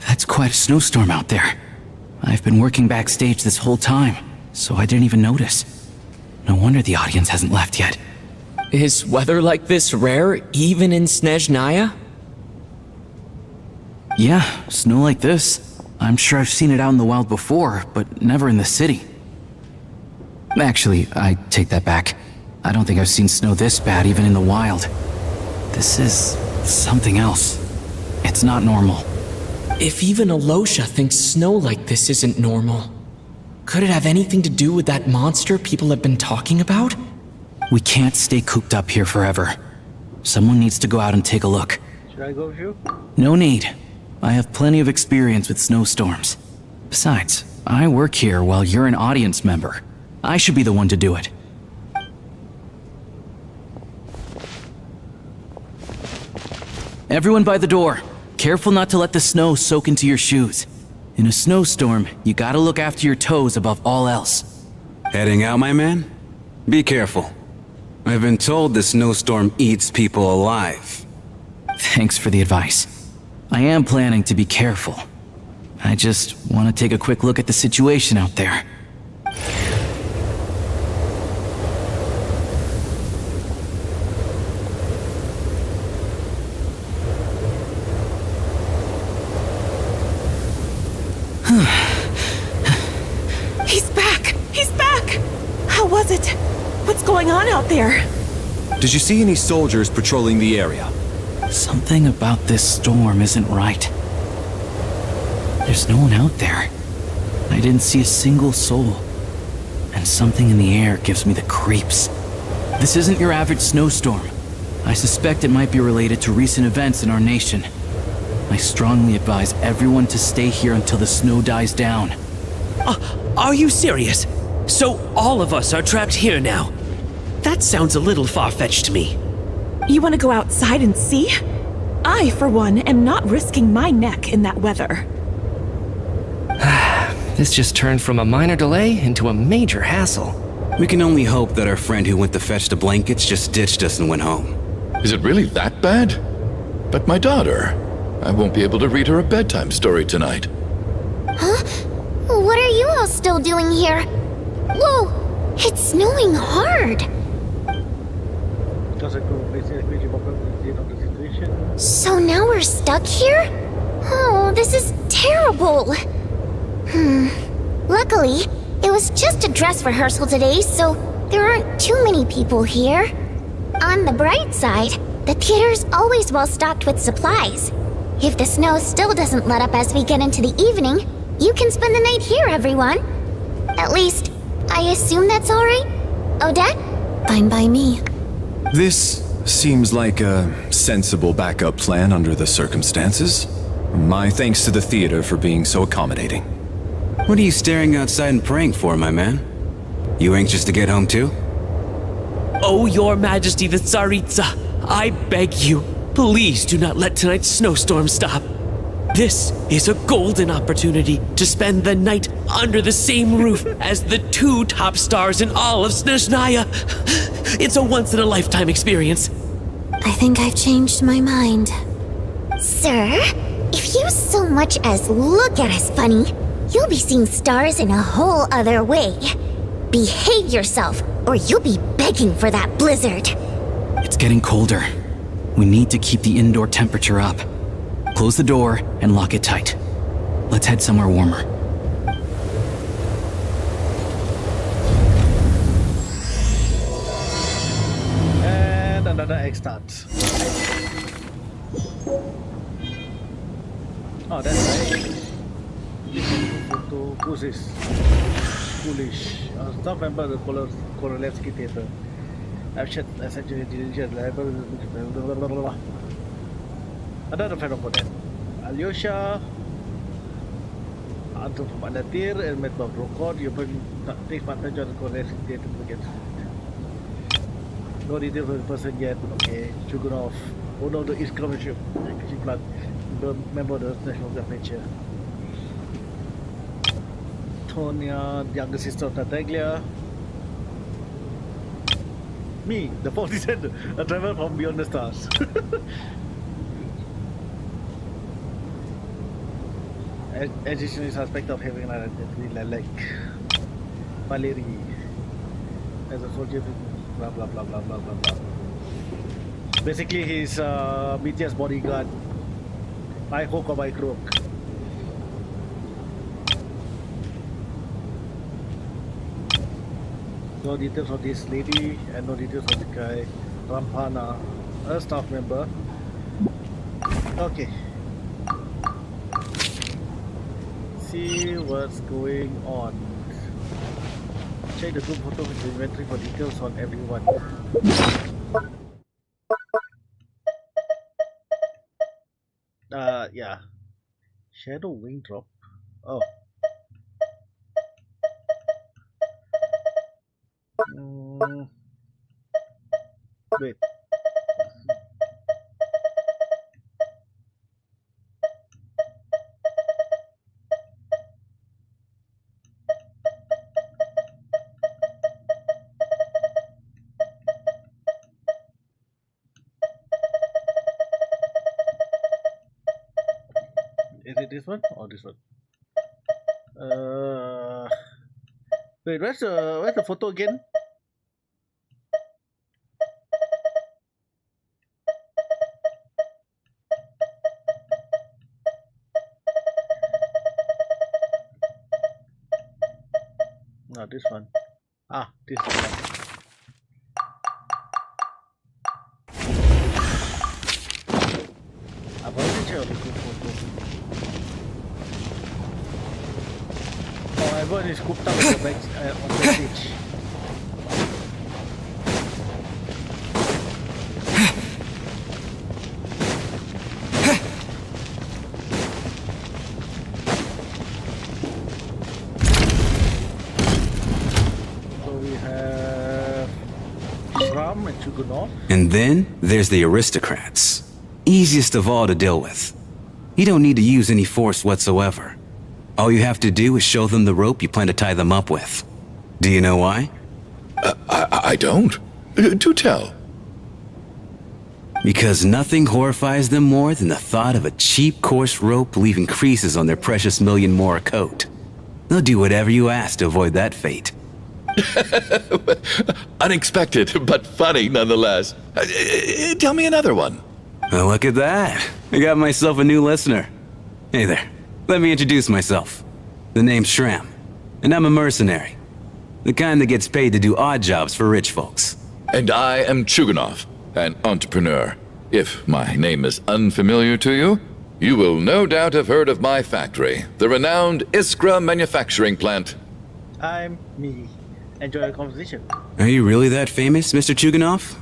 that's quite a snowstorm out there. I've been working backstage this whole time, so I didn't even notice. No wonder the audience hasn't left yet. Is weather like this rare, even in Snezhnaya? Yeah, snow like this. I'm sure I've seen it out in the wild before, but never in the city. Actually, I take that back. I don't think I've seen snow this bad even in the wild. This is something else. It's not normal. If even Alosha thinks snow like this isn't normal, could it have anything to do with that monster people have been talking about? We can't stay cooped up here forever. Someone needs to go out and take a look. Should I go with you? No need. I have plenty of experience with snowstorms. Besides, I work here while you're an audience member. I should be the one to do it. Everyone by the door. Careful not to let the snow soak into your shoes. In a snowstorm, you gotta look after your toes above all else. Heading out, my man? Be careful. I've been told the snowstorm eats people alive. Thanks for the advice. I am planning to be careful. I just want to take a quick look at the situation out there. He's back! He's back! How was it? What's going on out there? Did you see any soldiers patrolling the area? Something about this storm isn't right. There's no one out there. I didn't see a single soul. And something in the air gives me the creeps. This isn't your average snowstorm. I suspect it might be related to recent events in our nation. I strongly advise everyone to stay here until the snow dies down. Are you serious? So all of us are trapped here now? That sounds a little far-fetched to me. You want to go outside and see? I, for one, am not risking my neck in that weather. This just turned from a minor delay into a major hassle. We can only hope that our friend who went to fetch the blankets just ditched us and went home. Is it really that bad? But my daughter, I won't be able to read her a bedtime story tonight. Huh? What are you all still doing here? Whoa! It's snowing hard! So now we're stuck here? Oh, this is terrible! Luckily, it was just a dress rehearsal today, so there aren't too many people here. On the bright side, the theater's always well stocked with supplies. If the snow still doesn't let up as we get into the evening, you can spend the night here, everyone. At least, I assume that's alright? Odette? Fine by me. This seems like a sensible backup plan under the circumstances. My thanks to the theater for being so accommodating. What are you staring outside and praying for, my man? You anxious to get home too? Oh, Your Majesty the Tsaritsa, I beg you, please do not let tonight's snowstorm stop. This is a golden opportunity to spend the night under the same roof as the two top stars in all of Snezhnaya. It's a once-in-a-lifetime experience. I think I've changed my mind. Sir, if you so much as look at us funny, you'll be seeing stars in a whole other way. Behave yourself, or you'll be begging for that blizzard. It's getting colder. We need to keep the indoor temperature up. Close the door and lock it tight. Let's head somewhere warmer. And another egg starts. Oh, that's right. Who's this? Foolish. Staff member of the Korolevsky Theater. I've said essentially diligent. Another friend of that. Alyosha, Anton from Alatir, and Met of Rokod. You can take advantage of the Korolevsky Theater to get. No details of the person yet. Okay, Chugunov. Oh no, the East Commission. The member of the National Government. Tonya, younger sister of Tartaglia. Me, the fourth descendant, a traveler from beyond the stars. Additionally suspect of having an identity like Valeri as a soldier, blah blah blah blah blah blah blah. Basically, he's BTS bodyguard. By hook or by crook. No details of this lady and no details of the guy. Rampana, a staff member. Okay. See what's going on. Check the group photo with the inventory for details on everyone. Yeah. Shadow wing drop. Oh. Wait. Is it this one or this one? Wait, where's the photo again? No, this one. Ah, this one. I've already checked the group photo. Oh, everyone is cooped up on the stage. Chugunov. And then there's the aristocrats. Easiest of all to deal with. You don't need to use any force whatsoever. All you have to do is show them the rope you plan to tie them up with. Do you know why? I don't. Do tell. Because nothing horrifies them more than the thought of a cheap, coarse rope leaving creases on their precious million Mora coat. They'll do whatever you ask to avoid that fate. Unexpected, but funny nonetheless. Tell me another one. Well, look at that. I got myself a new listener. Hey there. Let me introduce myself. The name's Shram, and I'm a mercenary. The kind that gets paid to do odd jobs for rich folks. And I am Chugunov, an entrepreneur. If my name is unfamiliar to you, you will no doubt have heard of my factory, the renowned Iskra manufacturing plant. I'm me. Enjoy the conversation. Are you really that famous, Mr. Chugunov?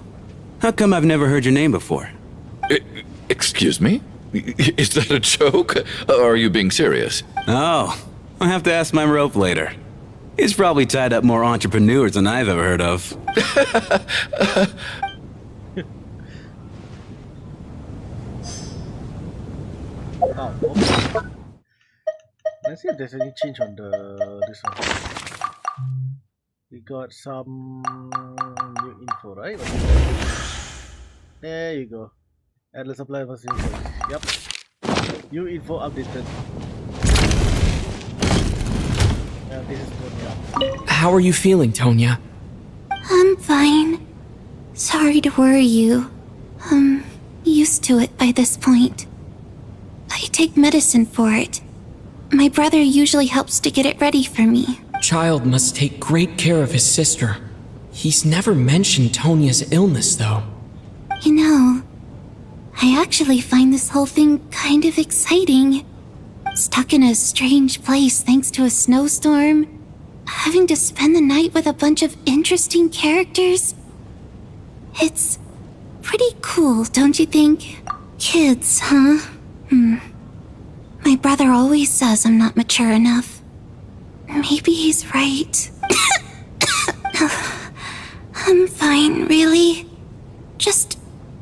How come I've never heard your name before? Excuse me? Is that a joke? Or are you being serious? Oh, I'll have to ask my rope later. It's probably tied up more entrepreneurs than I've ever heard of. Oh, okay. Let's see if there's any change on this one. We got some new info, right? There you go. Endless supply of info. Yep. New info updated. Yeah, this is Tonya. How are you feeling, Tonya? I'm fine. Sorry to worry you. I'm used to it by this point. I take medicine for it. My brother usually helps to get it ready for me. Child must take great care of his sister. He's never mentioned Tonya's illness, though. You know, I actually find this whole thing kind of exciting. Stuck in a strange place thanks to a snowstorm, having to spend the night with a bunch of interesting characters. It's pretty cool, don't you think? Kids, huh? My brother always says I'm not mature enough. Maybe he's right. I'm fine, really. Just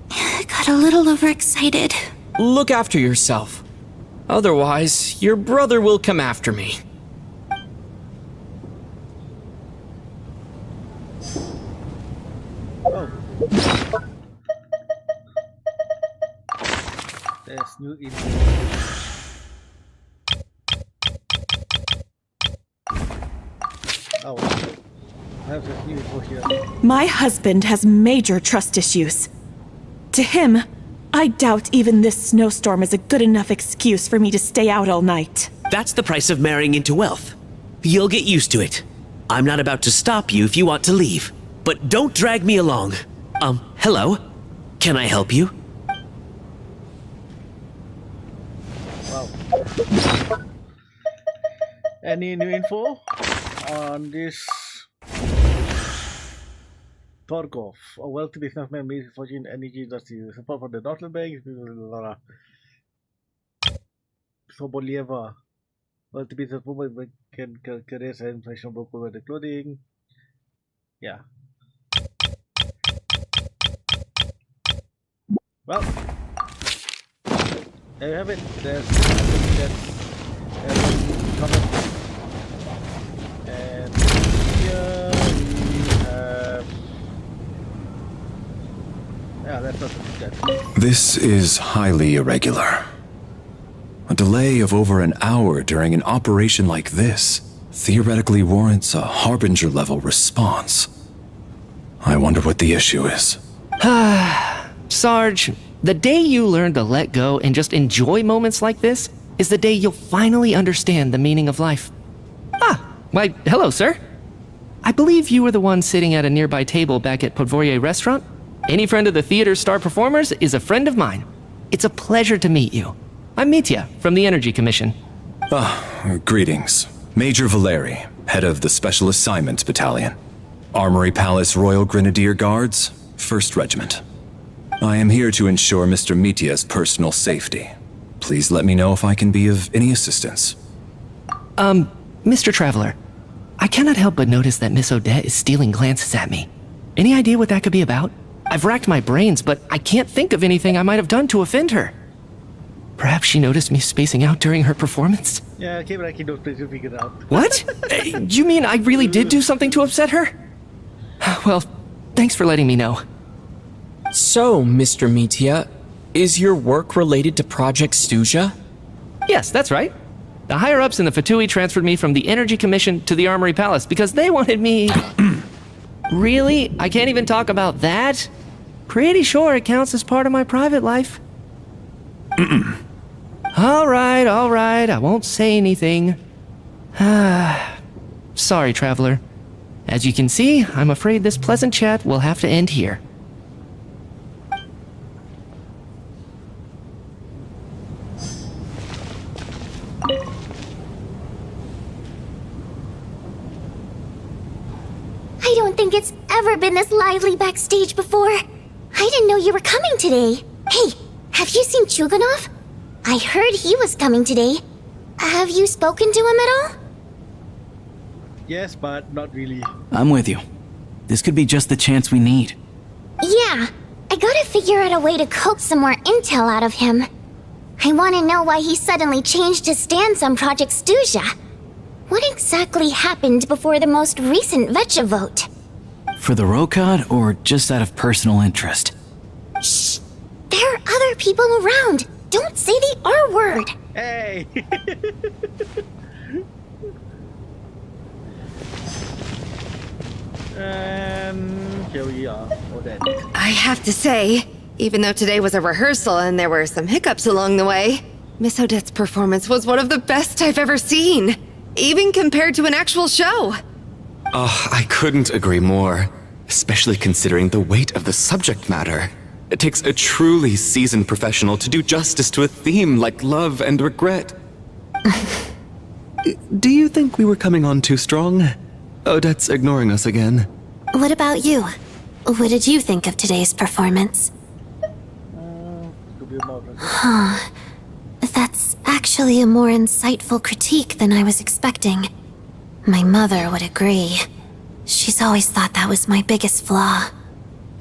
got a little overexcited. Look after yourself. Otherwise, your brother will come after me. Oh. There's new info. Oh, there's new info here. My husband has major trust issues. To him, I doubt even this snowstorm is a good enough excuse for me to stay out all night. That's the price of marrying into wealth. You'll get used to it. I'm not about to stop you if you want to leave. But don't drag me along. Hello? Can I help you? Wow. Any new info on this? Torkov, a wealthy businessman made his fortune in energy industry. Support from the Northern Bank, Sobolieva, wealthy businesswoman can careers and fashionable the clothing. Yeah. Well, there you have it. There's comment. And here we have. Yeah, that's not that. This is highly irregular. A delay of over an hour during an operation like this theoretically warrants a Harbinger-level response. I wonder what the issue is. Sarge, the day you learn to let go and just enjoy moments like this is the day you'll finally understand the meaning of life. Why, hello, sir. I believe you were the one sitting at a nearby table back at Podvorye Restaurant. Any friend of the theater's star performers is a friend of mine. It's a pleasure to meet you. I'm Mitya from the Energy Commission. Greetings. Major Valeri, head of the Special Assignments Battalion. Armory Palace Royal Grenadier Guards, 1st Regiment. I am here to ensure Mr. Mitya's personal safety. Please let me know if I can be of any assistance. Mr. Traveler, I cannot help but notice that Miss Odette is stealing glances at me. Any idea what that could be about? I've racked my brains, but I can't think of anything I might have done to offend her. Perhaps she noticed me spacing out during her performance? Yeah, okay, but I can figure it out. What? You mean I really did do something to upset her? Well, thanks for letting me know. So, Mr. Mitya, is your work related to Project Stuja? Yes, that's right. The higher-ups in the Fatui transferred me from the Energy Commission to the Armory Palace because they wanted me... Really? I can't even talk about that? Pretty sure it counts as part of my private life. All right, I won't say anything. Sorry, traveler. As you can see, I'm afraid this pleasant chat will have to end here. I don't think it's ever been this lively backstage before. I didn't know you were coming today. Hey, have you seen Chuganov? I heard he was coming today. Have you spoken to him at all? Yes, but not really. I'm with you. This could be just the chance we need. Yeah, I gotta figure out a way to coax some more intel out of him. I want to know why he suddenly changed his stance on Project Stuja. What exactly happened before the most recent Vetcha vote? For the Rokad, or just out of personal interest? Shh! There are other people around! Don't say the R word! Hey! And here we are. Odette. I have to say, even though today was a rehearsal and there were some hiccups along the way, Miss Odette's performance was one of the best I've ever seen, even compared to an actual show. Oh, I couldn't agree more, especially considering the weight of the subject matter. It takes a truly seasoned professional to do justice to a theme like love and regret. Do you think we were coming on too strong? Odette's ignoring us again. What about you? What did you think of today's performance? Huh. That's actually a more insightful critique than I was expecting. My mother would agree. She's always thought that was my biggest flaw.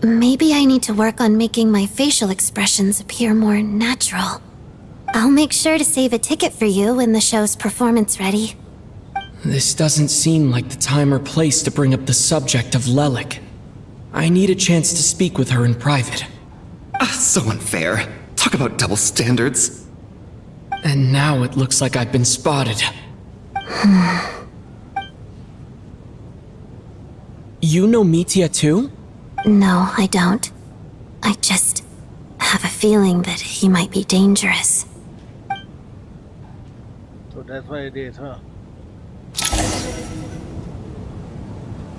Maybe I need to work on making my facial expressions appear more natural. I'll make sure to save a ticket for you when the show's performance ready. This doesn't seem like the time or place to bring up the subject of Lelik. I need a chance to speak with her in private. So unfair. Talk about double standards. And now it looks like I've been spotted. You know Mitya too? No, I don't. I just have a feeling that he might be dangerous. So that's why it is, huh?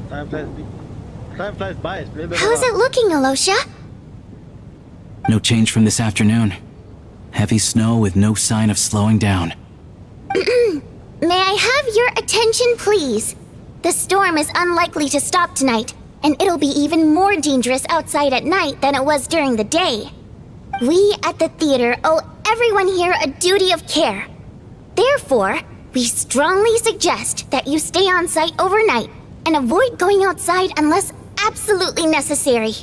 Time flies by. How's it looking, Alosha? No change from this afternoon. Heavy snow with no sign of slowing down. May I have your attention, please? The storm is unlikely to stop tonight, and it'll be even more dangerous outside at night than it was during the day. We at the theater owe everyone here a duty of care. Therefore, we strongly suggest that you stay on site overnight and avoid going outside unless absolutely necessary.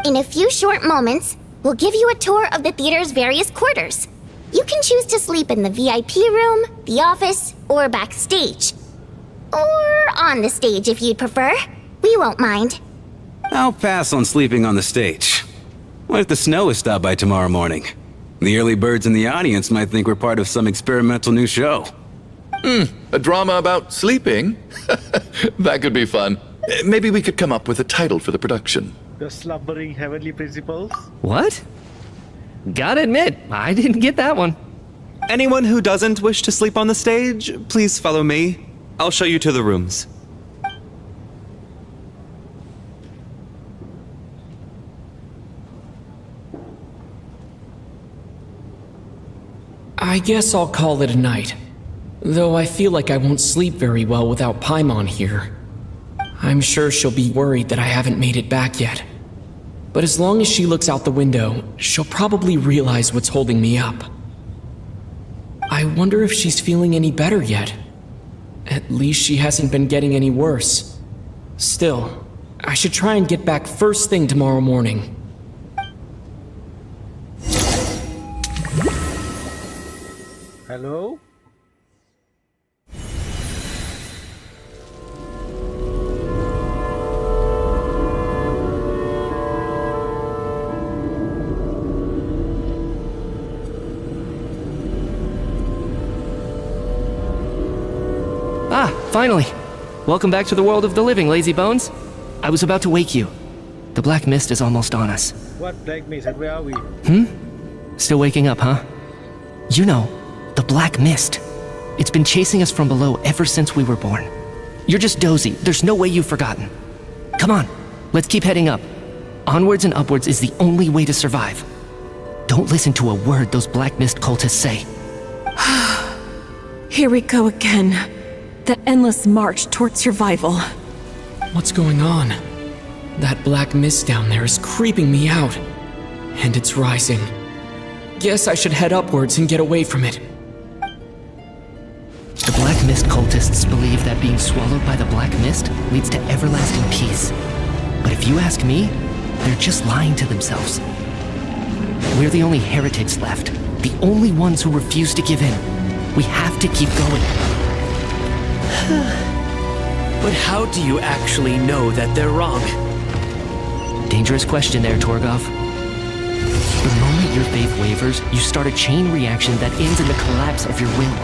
In a few short moments, we'll give you a tour of the theater's various quarters. You can choose to sleep in the VIP room, the office, or backstage. Or on the stage if you'd prefer. We won't mind. I'll pass on sleeping on the stage. What if the snow is stopped by tomorrow morning? The early birds in the audience might think we're part of some experimental new show. A drama about sleeping? That could be fun. Maybe we could come up with a title for the production. The slumbering heavenly principles? What? Gotta admit, I didn't get that one. Anyone who doesn't wish to sleep on the stage, please follow me. I'll show you to the rooms. I guess I'll call it a night. Though I feel like I won't sleep very well without Paimon here. I'm sure she'll be worried that I haven't made it back yet. But as long as she looks out the window, she'll probably realize what's holding me up. I wonder if she's feeling any better yet. At least she hasn't been getting any worse. Still, I should try and get back first thing tomorrow morning. Hello? Ah, finally! Welcome back to the world of the living, lazy bones. I was about to wake you. The black mist is almost on us. What black mist and where are we? Still waking up, huh? You know, the black mist. It's been chasing us from below ever since we were born. You're just dozy. There's no way you've forgotten. Come on, let's keep heading up. Onwards and upwards is the only way to survive. Don't listen to a word those black mist cultists say. Here we go again. The endless march toward survival. What's going on? That black mist down there is creeping me out. And it's rising. Guess I should head upwards and get away from it. The black mist cultists believe that being swallowed by the black mist leads to everlasting peace. But if you ask me, they're just lying to themselves. We're the only heretics left. The only ones who refuse to give in. We have to keep going. But how do you actually know that they're wrong? Dangerous question there, Torgov. The moment your faith wavers, you start a chain reaction that ends in the collapse of your will.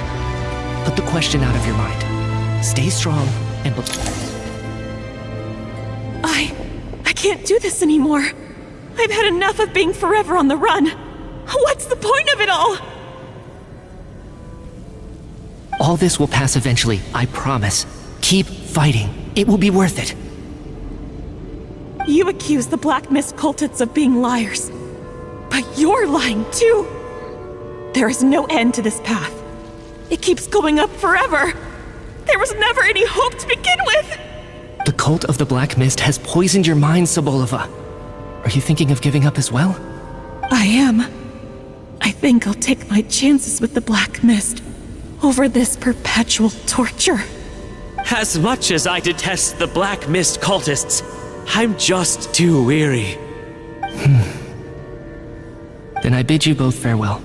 Put the question out of your mind. Stay strong and I can't do this anymore. I've had enough of being forever on the run. What's the point of it all? all this will pass eventually, I promise. Keep fighting. It will be worth it. You accuse the Black Mist cultists of being liars. But you're lying too. There is no end to this path. It keeps going up forever. There was never any hope to begin with. The cult of the Black Mist has poisoned your mind, Sobolova. Are you thinking of giving up as well? I am. I think I'll take my chances with the Black Mist over this perpetual torture. As much as I detest the Black Mist cultists, I'm just too weary. Then I bid you both farewell.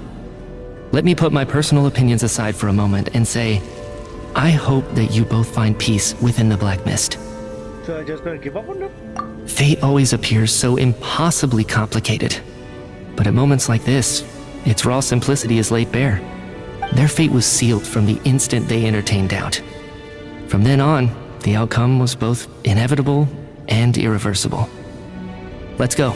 Let me put my personal opinions aside for a moment and say, I hope that you both find peace within the Black Mist. So I just gonna give up on them? Fate always appears so impossibly complicated. But at moments like this, its raw simplicity is laid bare. Their fate was sealed from the instant they entertained doubt. From then on, the outcome was both inevitable and irreversible. Let's go.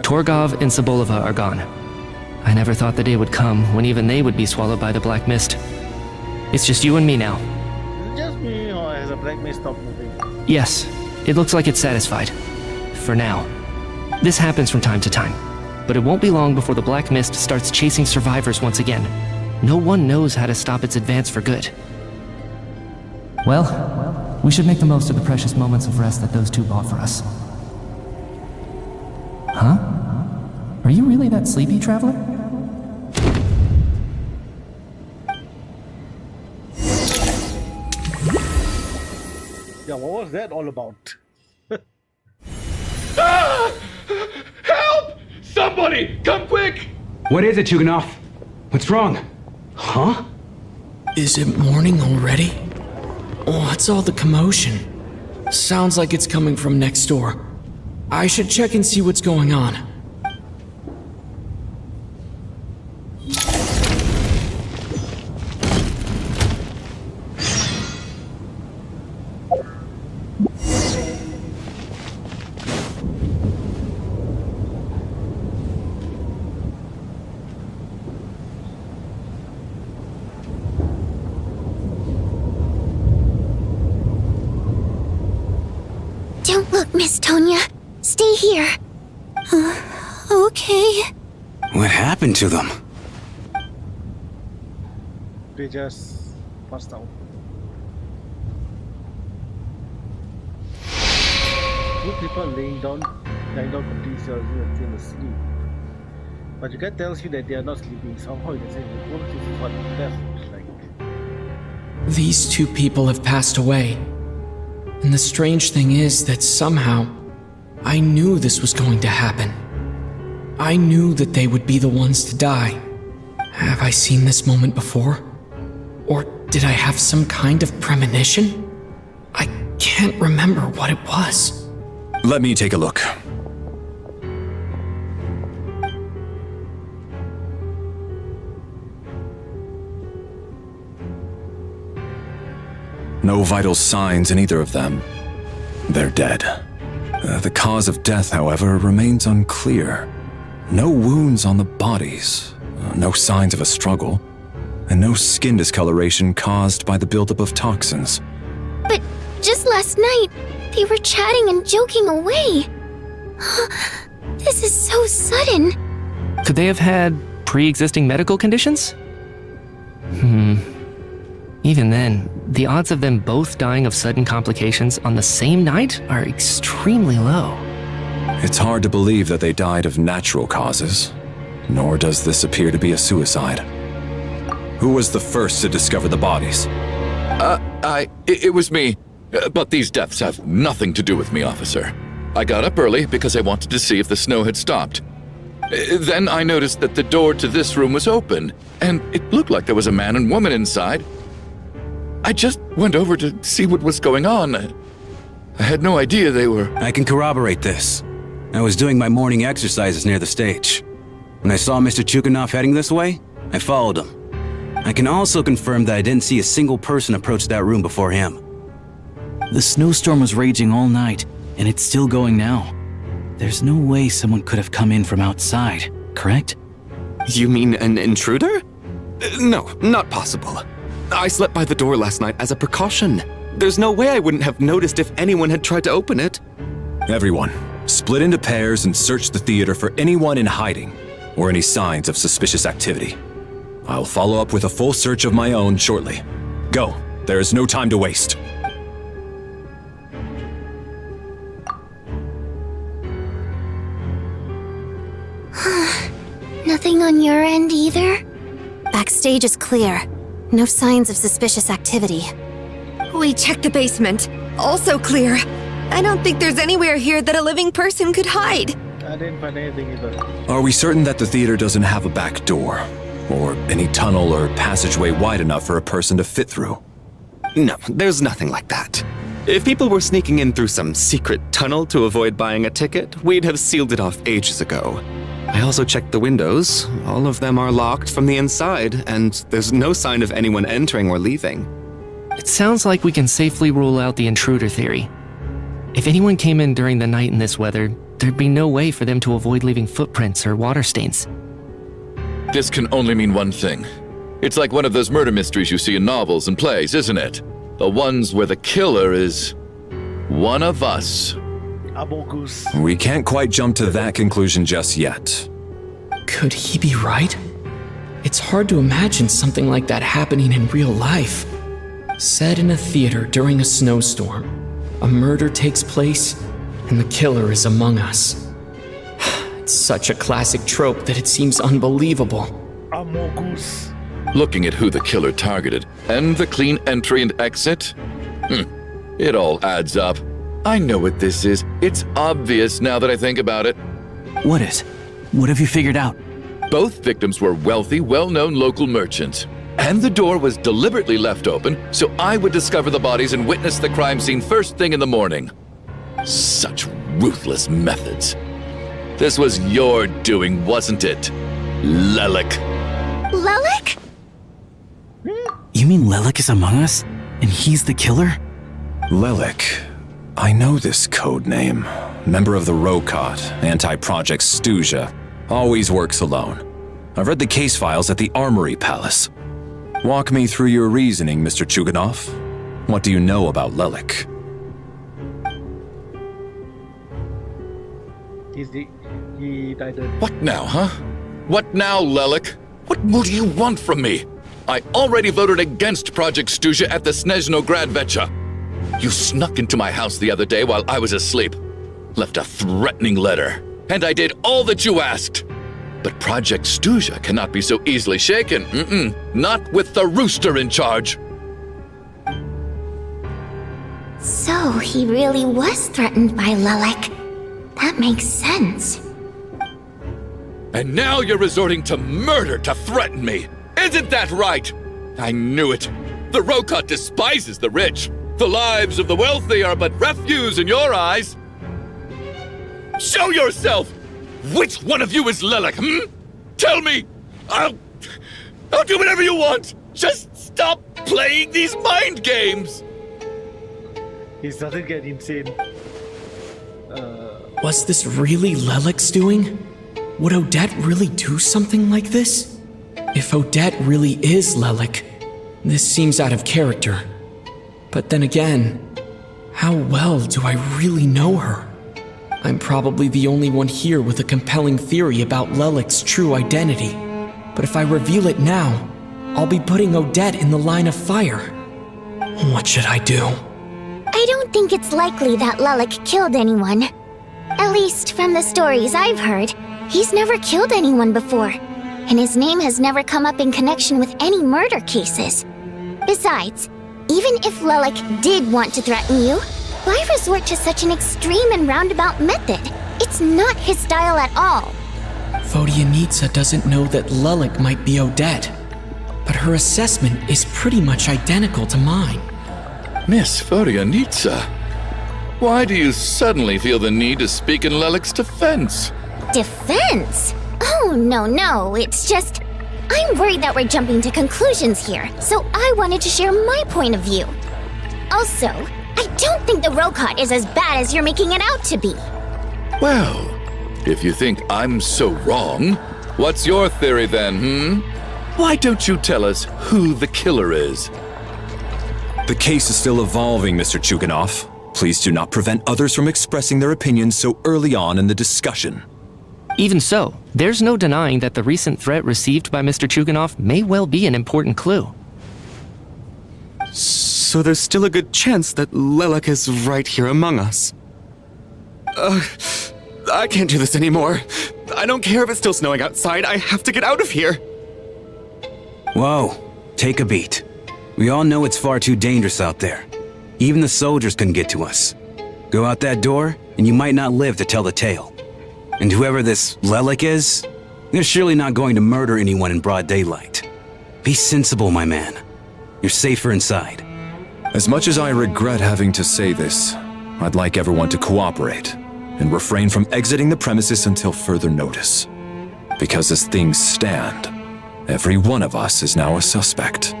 Torgov and Sobolova are gone. I never thought the day would come when even they would be swallowed by the Black Mist. It's just you and me now. Just me, or has a Black Mist stopped moving? Yes, it looks like it's satisfied. For now. This happens from time to time, but it won't be long before the Black Mist starts chasing survivors once again. No one knows how to stop its advance for good. Well, we should make the most of the precious moments of rest that those two bought for us. Huh? Are you really that sleepy, traveler? Yeah, what was that all about? Ah! Help! Somebody, come quick! What is it, Chuganov? What's wrong? Huh? Is it morning already? What's all the commotion? Sounds like it's coming from next door. I should check and see what's going on. Don't look, Miss Tonya. Stay here. Okay. What happened to them? They just passed out. Two people laying down completely in the sleep. But your gut tells you that they are not sleeping. Somehow you can say that what is what death looks like. These two people have passed away. And the strange thing is that somehow, I knew this was going to happen. I knew that they would be the ones to die. Have I seen this moment before? Or did I have some kind of premonition? I can't remember what it was. Let me take a look. No vital signs in either of them. They're dead. The cause of death, however, remains unclear. No wounds on the bodies, no signs of a struggle, and no skin discoloration caused by the buildup of toxins. But just last night, they were chatting and joking away. This is so sudden. Could they have had pre-existing medical conditions? Even then, the odds of them both dying of sudden complications on the same night are extremely low. It's hard to believe that they died of natural causes, nor does this appear to be a suicide. Who was the first to discover the bodies? It was me. But these deaths have nothing to do with me, officer. I got up early because I wanted to see if the snow had stopped. Then I noticed that the door to this room was open, and it looked like there was a man and woman inside. I just went over to see what was going on. I had no idea they were... I can corroborate this. I was doing my morning exercises near the stage. When I saw Mr. Chuganov heading this way, I followed him. I can also confirm that I didn't see a single person approach that room before him. The snowstorm was raging all night, and it's still going now. There's no way someone could have come in from outside, correct? You mean an intruder? No, not possible. I slept by the door last night as a precaution. There's no way I wouldn't have noticed if anyone had tried to open it. Everyone, split into pairs and search the theater for anyone in hiding or any signs of suspicious activity. I'll follow up with a full search of my own shortly. Go, there is no time to waste. Nothing on your end either? Backstage is clear. No signs of suspicious activity. We checked the basement. Also clear. I don't think there's anywhere here that a living person could hide. I didn't find anything either. Are we certain that the theater doesn't have a back door? Or any tunnel or passageway wide enough for a person to fit through? No, there's nothing like that. If people were sneaking in through some secret tunnel to avoid buying a ticket, we'd have sealed it off ages ago. I also checked the windows. All of them are locked from the inside, and there's no sign of anyone entering or leaving. It sounds like we can safely rule out the intruder theory. If anyone came in during the night in this weather, there'd be no way for them to avoid leaving footprints or water stains. This can only mean one thing. It's like one of those murder mysteries you see in novels and plays, isn't it? The ones where the killer is one of us. We can't quite jump to that conclusion just yet. Could he be right? It's hard to imagine something like that happening in real life. Set in a theater during a snowstorm, a murder takes place, and the killer is among us. It's such a classic trope that it seems unbelievable. Looking at who the killer targeted, and the clean entry and exit, it all adds up. I know what this is. It's obvious now that I think about it. What is? What have you figured out? Both victims were wealthy, well-known local merchants. And the door was deliberately left open so I would discover the bodies and witness the crime scene first thing in the morning. Such ruthless methods. This was your doing, wasn't it, Lelik? Lelik? You mean Lelik is among us? And he's the killer? Lelik. I know this code name. Member of the Rokot, anti-Project Stuzha. Always works alone. I've read the case files at the Armory Palace. Walk me through your reasoning, Mr. Chuganov. What do you know about Lelik? He died. What now, huh? What now, Lelik? What more do you want from me? I already voted against Project Stuzha at the Snezhnaya. You snuck into my house the other day while I was asleep, left a threatening letter, and I did all that you asked. But Project Stuzha cannot be so easily shaken. Not with the rooster in charge. So he really was threatened by Lelek. That makes sense. And now you're resorting to murder to threaten me. Isn't that right? I knew it. The Rokot despises the rich. The lives of the wealthy are but refuse in your eyes. Show yourself! Which one of you is Lelek, Tell me! I'll do whatever you want! Just stop playing these mind games! He started getting insane. Was this really Lelek's doing? Would Odette really do something like this? If Odette really is Lelek, this seems out of character. But then again, how well do I really know her? I'm probably the only one here with a compelling theory about Lelek's true identity. But if I reveal it now, I'll be putting Odette in the line of fire. What should I do? I don't think it's likely that Lelek killed anyone. At least from the stories I've heard, he's never killed anyone before, and his name has never come up in connection with any murder cases. Besides, even if Lelek did want to threaten you, why resort to such an extreme and roundabout method? It's not his style at all. Vodyanitsa doesn't know that Lelek might be Odette, but her assessment is pretty much identical to mine. Miss Vodyanitsa, why do you suddenly feel the need to speak in Lelek's defense? Defense? Oh, no, it's just... I'm worried that we're jumping to conclusions here, so I wanted to share my point of view. Also, I don't think the Rokot is as bad as you're making it out to be. Well, if you think I'm so wrong, what's your theory then, Why don't you tell us who the killer is? The case is still evolving, Mr. Chuganov. Please do not prevent others from expressing their opinions so early on in the discussion. Even so, there's no denying that the recent threat received by Mr. Chuganov may well be an important clue. So there's still a good chance that Lelek is right here among us. I can't do this anymore. I don't care if it's still snowing outside. I have to get out of here. Whoa, take a beat. We all know it's far too dangerous out there. Even the soldiers couldn't get to us. Go out that door, and you might not live to tell the tale. And whoever this Lelek is, they're surely not going to murder anyone in broad daylight. Be sensible, my man. You're safer inside. As much as I regret having to say this, I'd like everyone to cooperate and refrain from exiting the premises until further notice. Because as things stand, every one of us is now a suspect.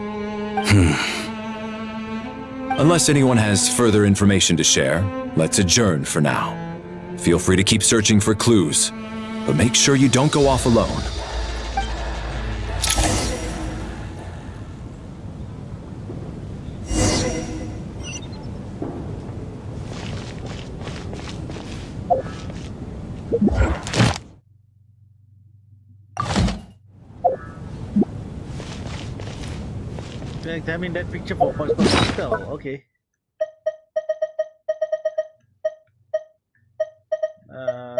Unless anyone has further information to share, let's adjourn for now. Feel free to keep searching for clues, but make sure you don't go off alone. Examine that picture for possible spell. Okay.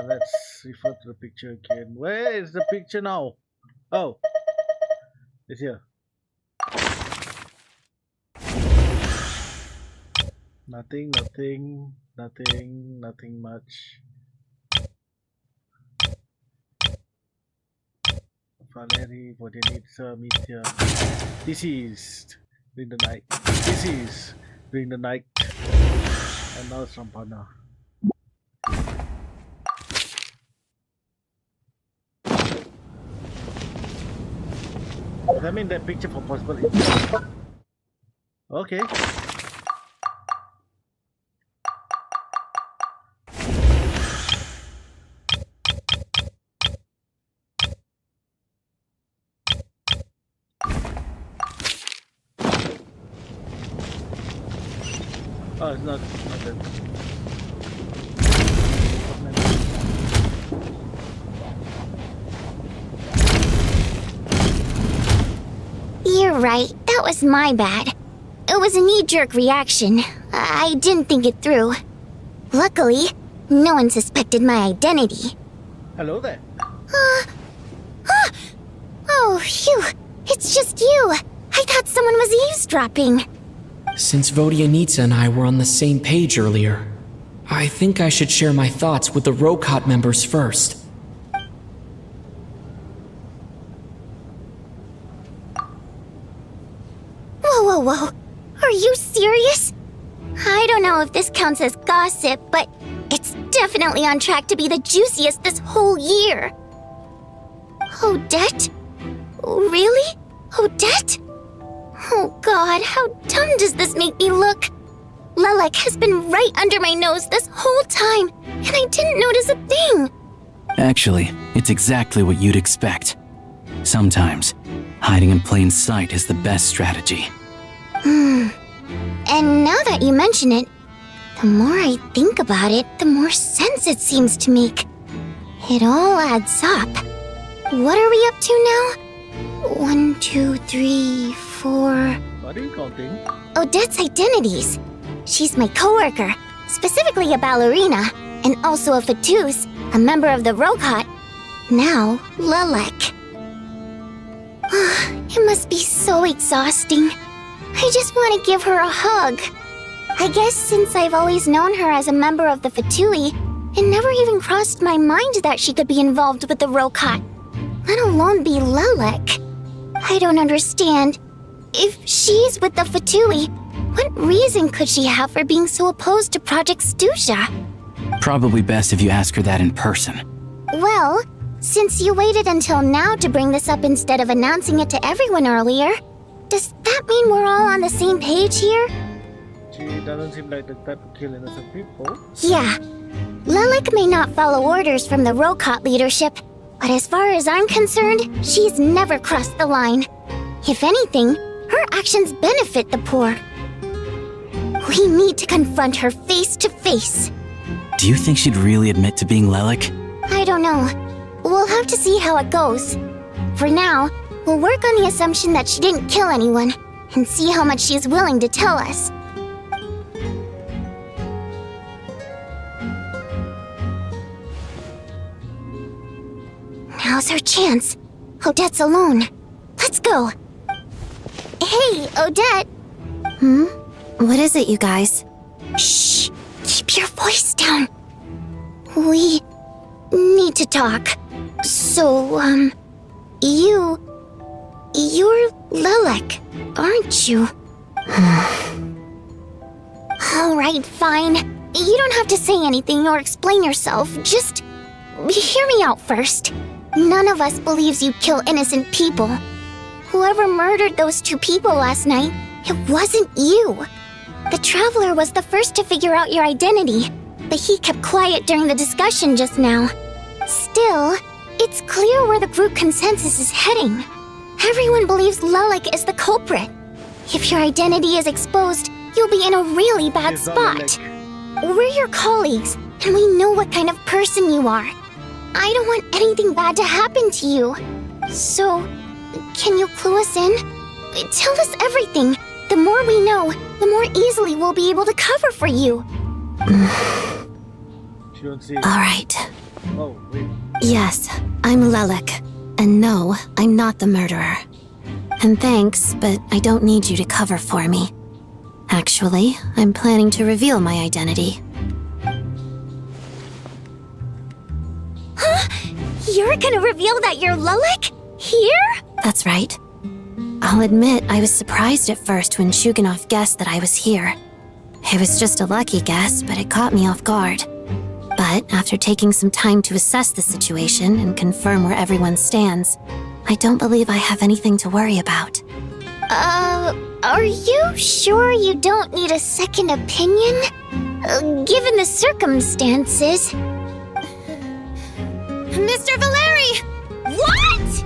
Let's refer to the picture again. Where is the picture now? Oh, it's here. Nothing much. Valerie, Vodyanitsa, Mitya. Deceased during the night. Deceased during the night. And now it's Rampana. Examine that picture for possible intent. Okay. Oh, it's not that. You're right, that was my bad. It was a knee-jerk reaction. I didn't think it through. Luckily, no one suspected my identity. Hello there. Oh, phew. It's just you. I thought someone was eavesdropping. Since Vodyanitsa and I were on the same page earlier, I think I should share my thoughts with the Rokot members first. Whoa, whoa, whoa. Are you serious? I don't know if this counts as gossip, but it's definitely on track to be the juiciest this whole year. Odette? Really? Odette? Oh god, how dumb does this make me look? Lelek has been right under my nose this whole time, and I didn't notice a thing. Actually, it's exactly what you'd expect. Sometimes, hiding in plain sight is the best strategy. And now that you mention it, the more I think about it, the more sense it seems to make. It all adds up. What are we up to now? 1, 2, 3, 4... What are you counting? Odette's identities. She's my coworker, specifically a ballerina, and also a Fatous, a member of the Rokot. Now, Lelek. It must be so exhausting. I just want to give her a hug. I guess since I've always known her as a member of the Fatui, it never even crossed my mind that she could be involved with the Rokot, let alone be Lelek. I don't understand. If she's with the Fatui, what reason could she have for being so opposed to Project Stuzha? Probably best if you ask her that in person. Well, since you waited until now to bring this up instead of announcing it to everyone earlier, does that mean we're all on the same page here? She doesn't seem like the type to kill innocent people. Yeah. Lelek may not follow orders from the Rokot leadership, but as far as I'm concerned, she's never crossed the line. If anything, her actions benefit the poor. We need to confront her face to face. Do you think she'd really admit to being Lelek? I don't know. We'll have to see how it goes. For now, we'll work on the assumption that she didn't kill anyone, and see how much she's willing to tell us. Now's our chance. Odette's alone. Let's go. Hey, Odette! What is it, you guys? Shh! Keep your voice down. We need to talk. So, you're Lelek, aren't you? Alright, fine. You don't have to say anything or explain yourself. Just hear me out first. None of us believes you kill innocent people. Whoever murdered those 2 people last night, it wasn't you. The Traveler was the first to figure out your identity, but he kept quiet during the discussion just now. Still, it's clear where the group consensus is heading. Everyone believes Lelek is the culprit. If your identity is exposed, you'll be in a really bad spot. We're your colleagues, and we know what kind of person you are. I don't want anything bad to happen to you. So, can you clue us in? Tell us everything. The more we know, the more easily we'll be able to cover for you. All right. Oh, wait. Yes, I'm Lelek. And no, I'm not the murderer. And thanks, but I don't need you to cover for me. Actually, I'm planning to reveal my identity. Huh? You're gonna reveal that you're Lelek? Here? That's right. I'll admit I was surprised at first when Shuganov guessed that I was here. It was just a lucky guess, but it caught me off guard. But after taking some time to assess the situation and confirm where everyone stands, I don't believe I have anything to worry about. Are you sure you don't need a second opinion? Given the circumstances... Mr. Valeri! What?!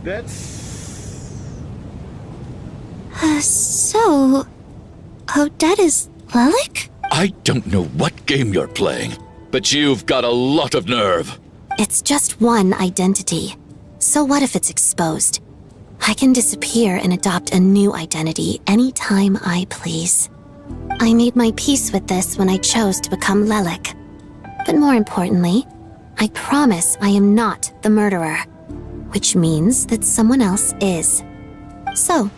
That's... So... Odette is Lelek? I don't know what game you're playing, but you've got a lot of nerve. It's just one identity. So what if it's exposed? I can disappear and adopt a new identity anytime I please. I made my peace with this when I chose to become Lelek. But more importantly, I promise I am not the murderer, which means that someone else is. So,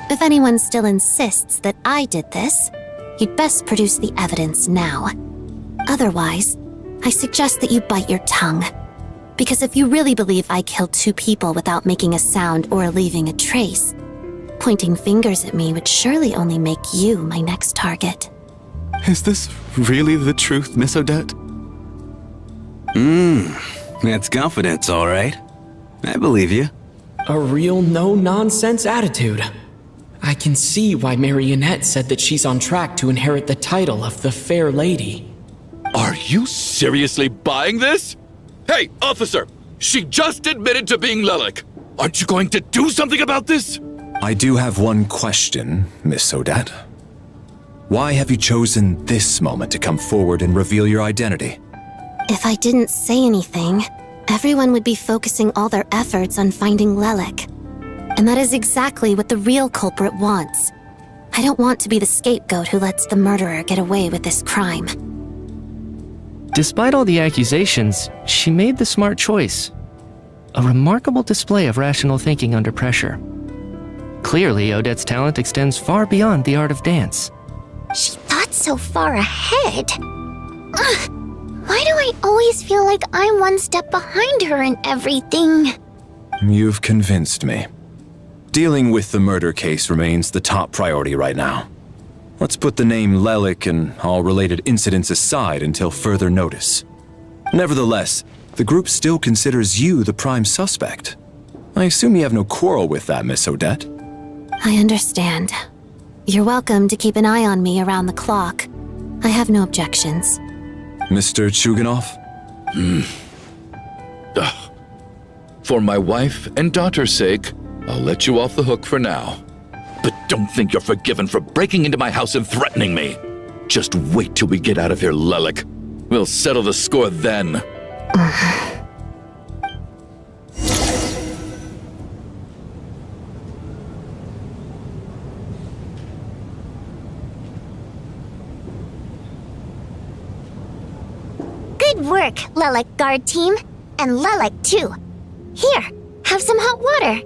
if anyone still insists that I did this, you'd best produce the evidence now. Otherwise, I suggest that you bite your tongue. Because if you really believe I killed 2 people without making a sound or leaving a trace, pointing fingers at me would surely only make you my next target. Is this really the truth, Miss Odette? That's confidence, all right. I believe you. A real no-nonsense attitude. I can see why Marionette said that she's on track to inherit the title of the Fair Lady. Are you seriously buying this? Hey, officer! She just admitted to being Lelik. Aren't you going to do something about this? I do have one question, Miss Odette. Why have you chosen this moment to come forward and reveal your identity? If I didn't say anything, everyone would be focusing all their efforts on finding Lelik. And that is exactly what the real culprit wants. I don't want to be the scapegoat who lets the murderer get away with this crime. Despite all the accusations, she made the smart choice. A remarkable display of rational thinking under pressure. Clearly, Odette's talent extends far beyond the art of dance. She thought so far ahead. Ugh, why do I always feel like I'm one step behind her in everything? You've convinced me. Dealing with the murder case remains the top priority right now. Let's put the name Lelik and all related incidents aside until further notice. Nevertheless, the group still considers you the prime suspect. I assume you have no quarrel with that, Miss Odette? I understand. You're welcome to keep an eye on me around the clock. I have no objections. Mr. Chuganov? For my wife and daughter's sake, I'll let you off the hook for now. But don't think you're forgiven for breaking into my house and threatening me. Just wait till we get out of here, Lelik. We'll settle the score then. Good work, Lelik guard team. And Lelik too. Here, have some hot water.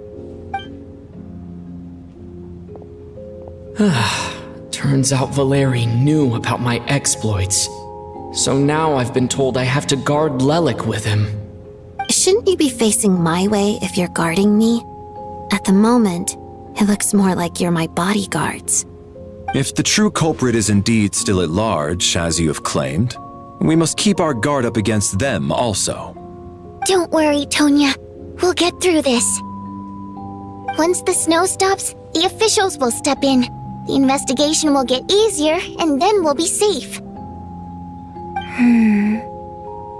Turns out Valeri knew about my exploits. So now I've been told I have to guard Lelik with him. Shouldn't you be facing my way if you're guarding me? At the moment, it looks more like you're my bodyguards. If the true culprit is indeed still at large, as you have claimed, we must keep our guard up against them also. Don't worry, Tonya. We'll get through this. Once the snow stops, the officials will step in. The investigation will get easier, and then we'll be safe.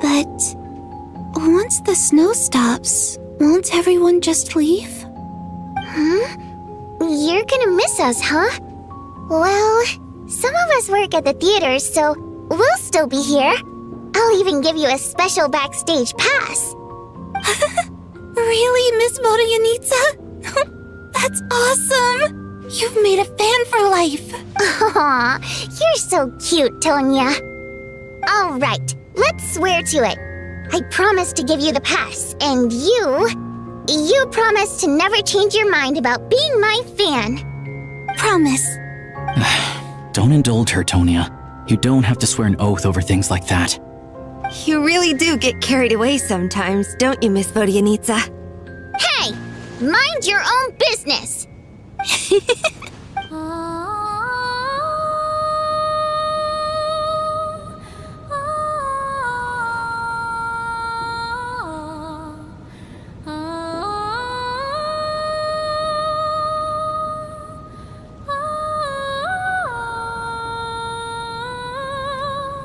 But once the snow stops, won't everyone just leave? You're gonna miss us, huh? Well, some of us work at the theaters, so we'll still be here. I'll even give you a special backstage pass. Really, Miss Vodyanitsa? That's awesome! You've made a fan for life. Aw, you're so cute, Tonya. All right, let's swear to it. I promise to give you the pass, and you promise to never change your mind about being my fan. Promise. Don't indulge her, Tonya. You don't have to swear an oath over things like that. You really do get carried away sometimes, don't you, Miss Vodyanitsa? Hey, mind your own business.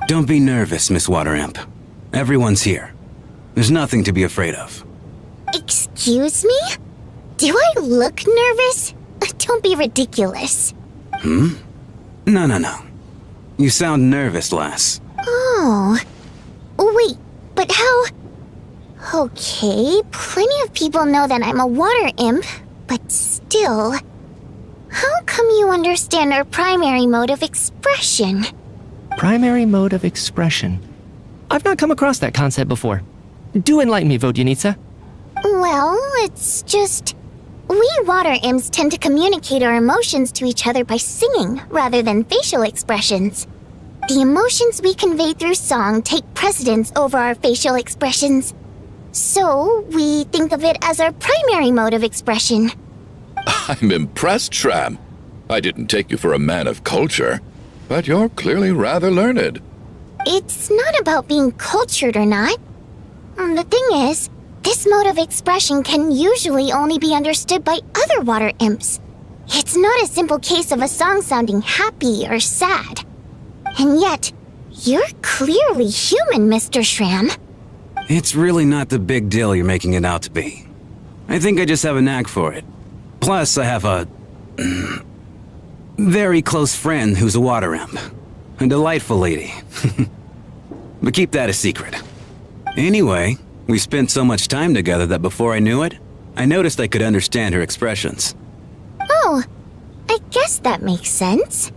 Don't be nervous, Miss Wateramp. Everyone's here. There's nothing to be afraid of. Excuse me? Do I look nervous? Don't be ridiculous. No. You sound nervous, lass. Oh. Wait, but how... Okay, plenty of people know that I'm a water imp, but still... How come you understand our primary mode of expression? Primary mode of expression. I've not come across that concept before. Do enlighten me, Vodyanitsa. Well, it's just... We water imps tend to communicate our emotions to each other by singing rather than facial expressions. The emotions we convey through song take precedence over our facial expressions. So, we think of it as our primary mode of expression. I'm impressed, Shram. I didn't take you for a man of culture, but you're clearly rather learned. It's not about being cultured or not. The thing is, this mode of expression can usually only be understood by other water imps. It's not a simple case of a song sounding happy or sad. And yet, you're clearly human, Mr. Shram. It's really not the big deal you're making it out to be. I think I just have a knack for it. Plus, I have a... very close friend who's a water imp. A delightful lady. But keep that a secret. Anyway, we spent so much time together that before I knew it, I noticed I could understand her expressions. Oh, I guess that makes sense.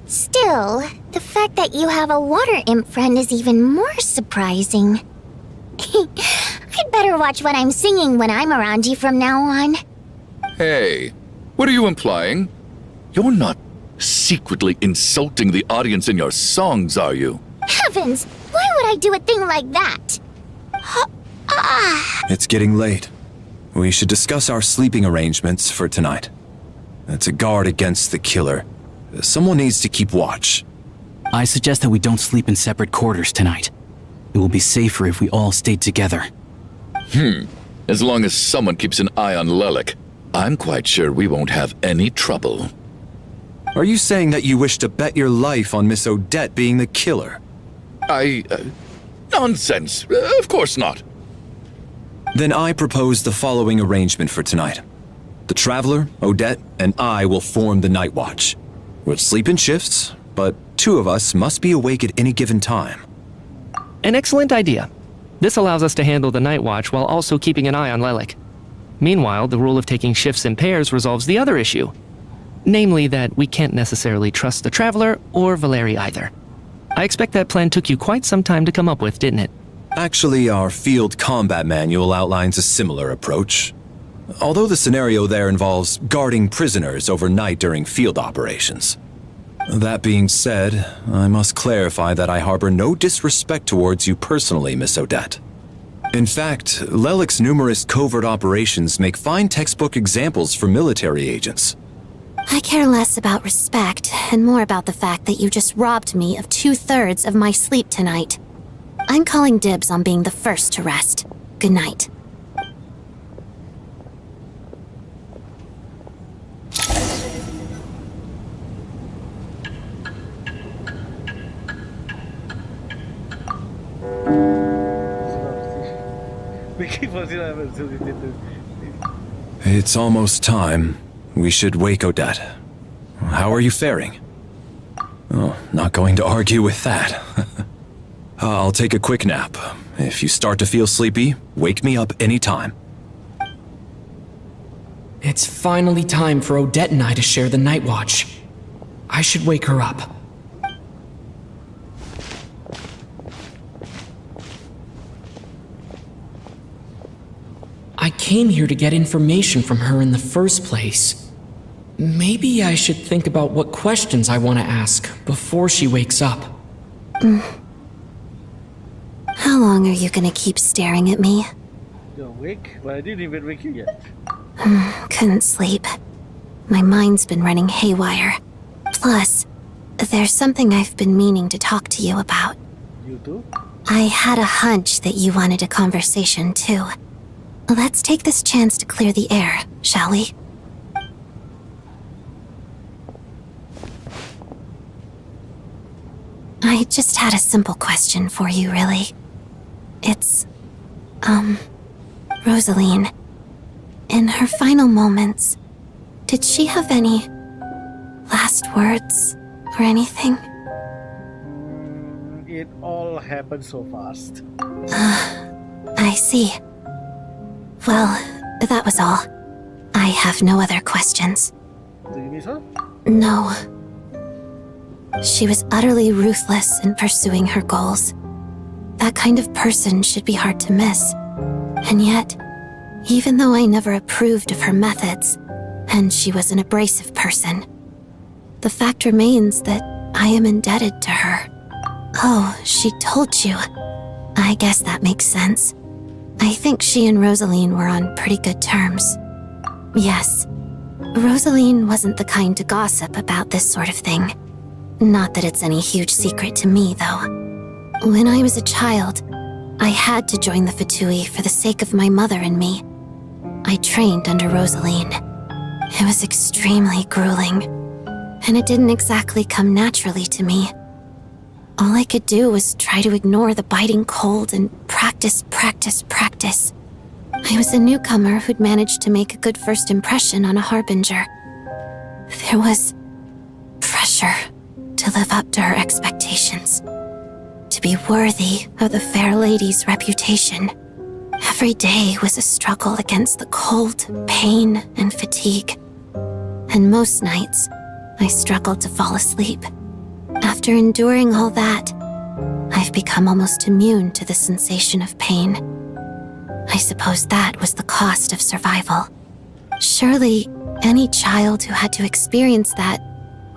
Still, the fact that you have a water imp friend is even more surprising. I'd better watch what I'm singing when I'm around you from now on. Hey, what are you implying? You're not secretly insulting the audience in your songs, are you? Heavens, why would I do a thing like that? It's getting late. We should discuss our sleeping arrangements for tonight. To guard against the killer, someone needs to keep watch. I suggest that we don't sleep in separate quarters tonight. It will be safer if we all stay together. As long as someone keeps an eye on Lelik, I'm quite sure we won't have any trouble. Are you saying that you wish to bet your life on Miss Odette being the killer? Nonsense. Of course not. Then I propose the following arrangement for tonight. The Traveler, Odette, and I will form the Night Watch. We'll sleep in shifts, but 2 of us must be awake at any given time. An excellent idea. This allows us to handle the Night Watch while also keeping an eye on Lelik. Meanwhile, the rule of taking shifts in pairs resolves the other issue. Namely that we can't necessarily trust the Traveler or Valeri either. I expect that plan took you quite some time to come up with, didn't it? Actually, our field combat manual outlines a similar approach. Although the scenario there involves guarding prisoners overnight during field operations. That being said, I must clarify that I harbor no disrespect towards you personally, Miss Odette. In fact, Lelik's numerous covert operations make fine textbook examples for military agents. I care less about respect and more about the fact that you just robbed me of 2/3 of my sleep tonight. I'm calling dibs on being the first to rest. Good night. It's almost time. We should wake Odette. How are you faring? Oh, not going to argue with that. I'll take a quick nap. If you start to feel sleepy, wake me up anytime. It's finally time for Odette and I to share the night watch. I should wake her up. I came here to get information from her in the first place. Maybe I should think about what questions I want to ask before she wakes up. How long are you gonna keep staring at me? You're awake? Well, I didn't even wake you yet. Couldn't sleep. My mind's been running haywire. Plus, there's something I've been meaning to talk to you about. You too? I had a hunch that you wanted a conversation too. Let's take this chance to clear the air, shall we? I just had a simple question for you, really. It's, Rosaline. In her final moments, did she have any last words or anything? It all happened so fast. I see. Well, that was all. I have no other questions. Do you miss her? No. She was utterly ruthless in pursuing her goals. That kind of person should be hard to miss. And yet, even though I never approved of her methods, and she was an abrasive person, the fact remains that I am indebted to her. Oh, she told you. I guess that makes sense. I think she and Rosaline were on pretty good terms. Yes, Rosaline wasn't the kind to gossip about this sort of thing. Not that it's any huge secret to me, though. When I was a child, I had to join the Fatui for the sake of my mother and me. I trained under Rosaline. It was extremely grueling, and it didn't exactly come naturally to me. All I could do was try to ignore the biting cold and practice. I was a newcomer who'd managed to make a good first impression on a harbinger. There was pressure to live up to her expectations, to be worthy of the fair lady's reputation. Every day was a struggle against the cold, pain, and fatigue. And most nights, I struggled to fall asleep. After enduring all that, I've become almost immune to the sensation of pain. I suppose that was the cost of survival. Surely, any child who had to experience that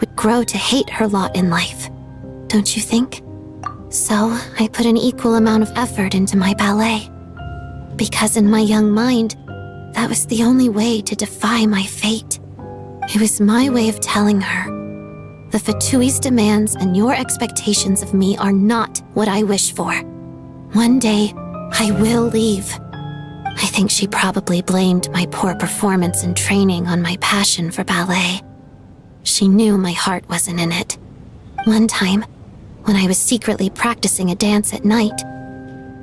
would grow to hate her lot in life, don't you think? So, I put an equal amount of effort into my ballet. Because in my young mind, that was the only way to defy my fate. It was my way of telling her, the Fatui's demands and your expectations of me are not what I wish for. One day, I will leave. I think she probably blamed my poor performance in training on my passion for ballet. She knew my heart wasn't in it. One time, when I was secretly practicing a dance at night,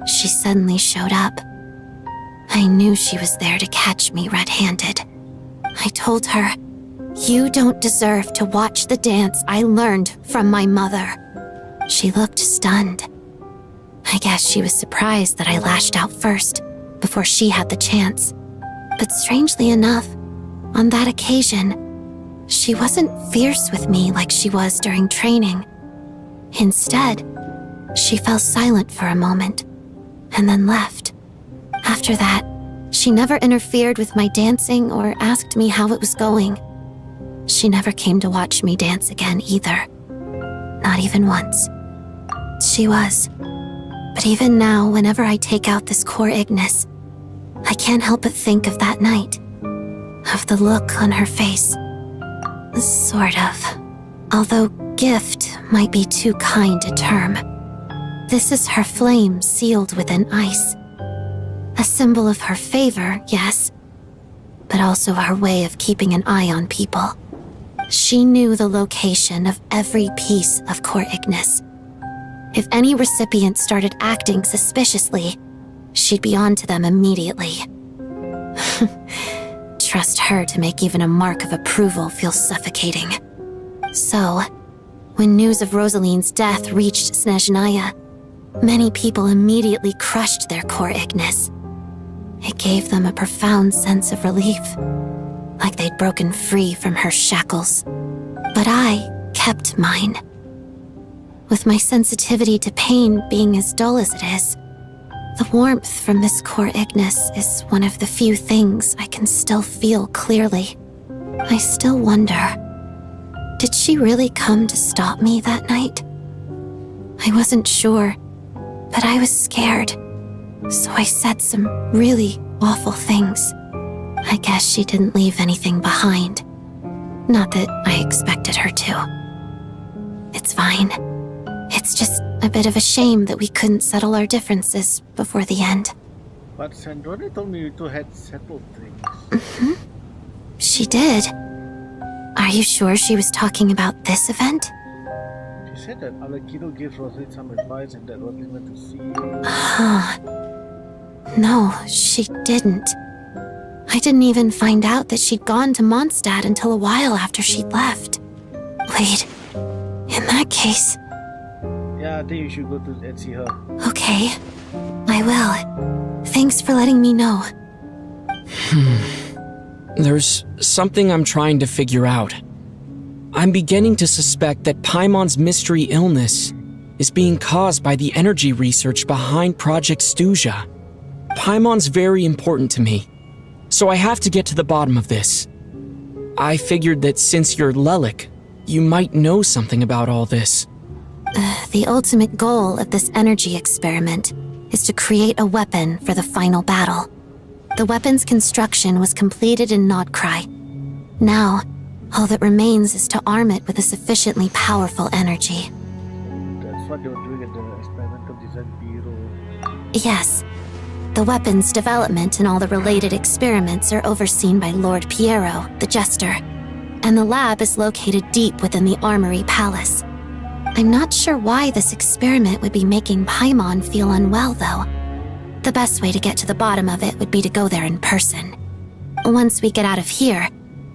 she suddenly showed up. I knew she was there to catch me red-handed. I told her, "You don't deserve to watch the dance I learned from my mother." She looked stunned. I guess she was surprised that I lashed out first, before she had the chance. But strangely enough, on that occasion, she wasn't fierce with me like she was during training. Instead, she fell silent for a moment, and then left. After that, she never interfered with my dancing or asked me how it was going. She never came to watch me dance again either. Not even once. She was. But even now, whenever I take out this core Ignis, I can't help but think of that night. Of the look on her face. Sort of. Although gift might be too kind a term. This is her flame sealed within ice. A symbol of her favor, yes, but also her way of keeping an eye on people. She knew the location of every piece of core Ignis. If any recipient started acting suspiciously, she'd be on to them immediately. Trust her to make even a mark of approval feel suffocating. So, when news of Rosaline's death reached Snezhnaya, many people immediately crushed their core Ignis. It gave them a profound sense of relief, like they'd broken free from her shackles. But I kept mine. With my sensitivity to pain being as dull as it is, the warmth from this core Ignis is one of the few things I can still feel clearly. I still wonder, did she really come to stop me that night? I wasn't sure, but I was scared. So I said some really awful things. I guess she didn't leave anything behind. Not that I expected her to. It's fine. It's just a bit of a shame that we couldn't settle our differences before the end. But Sandrone told me you two had settled things. She did. Are you sure she was talking about this event? She said that Alekido gave Rosalie some advice and that Rosalie went to see you. No, she didn't. I didn't even find out that she'd gone to Mondstadt until a while after she'd left. Wait, in that case... Yeah, I think you should go to and see her. Okay, I will. Thanks for letting me know. There's something I'm trying to figure out. I'm beginning to suspect that Paimon's mystery illness is being caused by the energy research behind Project Snezhnaya. Paimon's very important to me, so I have to get to the bottom of this. I figured that since you're Lelik, you might know something about all this. The ultimate goal of this energy experiment is to create a weapon for the final battle. The weapon's construction was completed in Nodcry. Now, all that remains is to arm it with a sufficiently powerful energy. That's what they were doing at the experimental design bureau. Yes. The weapon's development and all the related experiments are overseen by Lord Piero, the Jester, and the lab is located deep within the Armory Palace. I'm not sure why this experiment would be making Paimon feel unwell, though. The best way to get to the bottom of it would be to go there in person. Once we get out of here,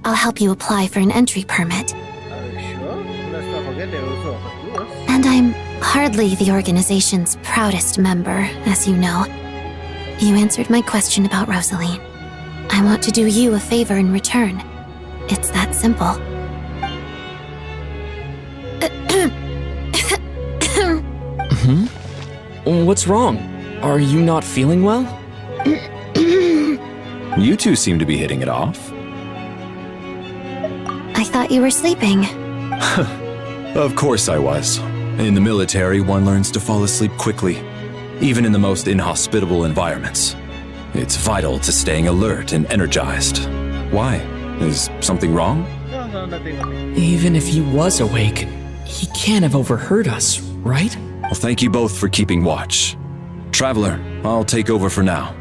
I'll help you apply for an entry permit. Are you sure? Let's not forget they also offer tours. And I'm hardly the organization's proudest member, as you know. You answered my question about Rosaline. I want to do you a favor in return. It's that simple. What's wrong? Are you not feeling well? You two seem to be hitting it off. I thought you were sleeping. Of course I was. In the military, one learns to fall asleep quickly, even in the most inhospitable environments. It's vital to staying alert and energized. Why? Is something wrong? No, nothing. Even if he was awake, he can't have overheard us, right? Well, thank you both for keeping watch. Traveler, I'll take over for now.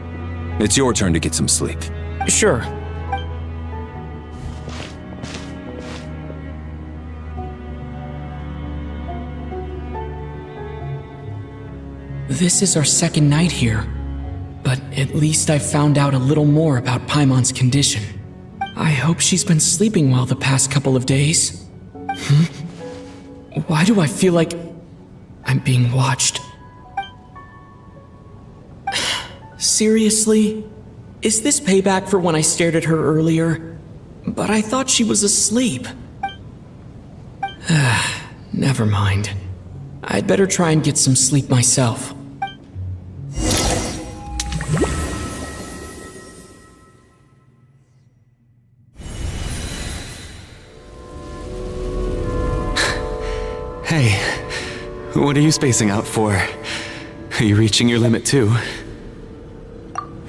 It's your turn to get some sleep. Sure. This is our second night here, but at least I've found out a little more about Paimon's condition. I hope she's been sleeping well the past couple of days. Why do I feel like I'm being watched? Seriously? Is this payback for when I stared at her earlier? But I thought she was asleep. Never mind. I'd better try and get some sleep myself. Hey, what are you spacing out for? Are you reaching your limit too?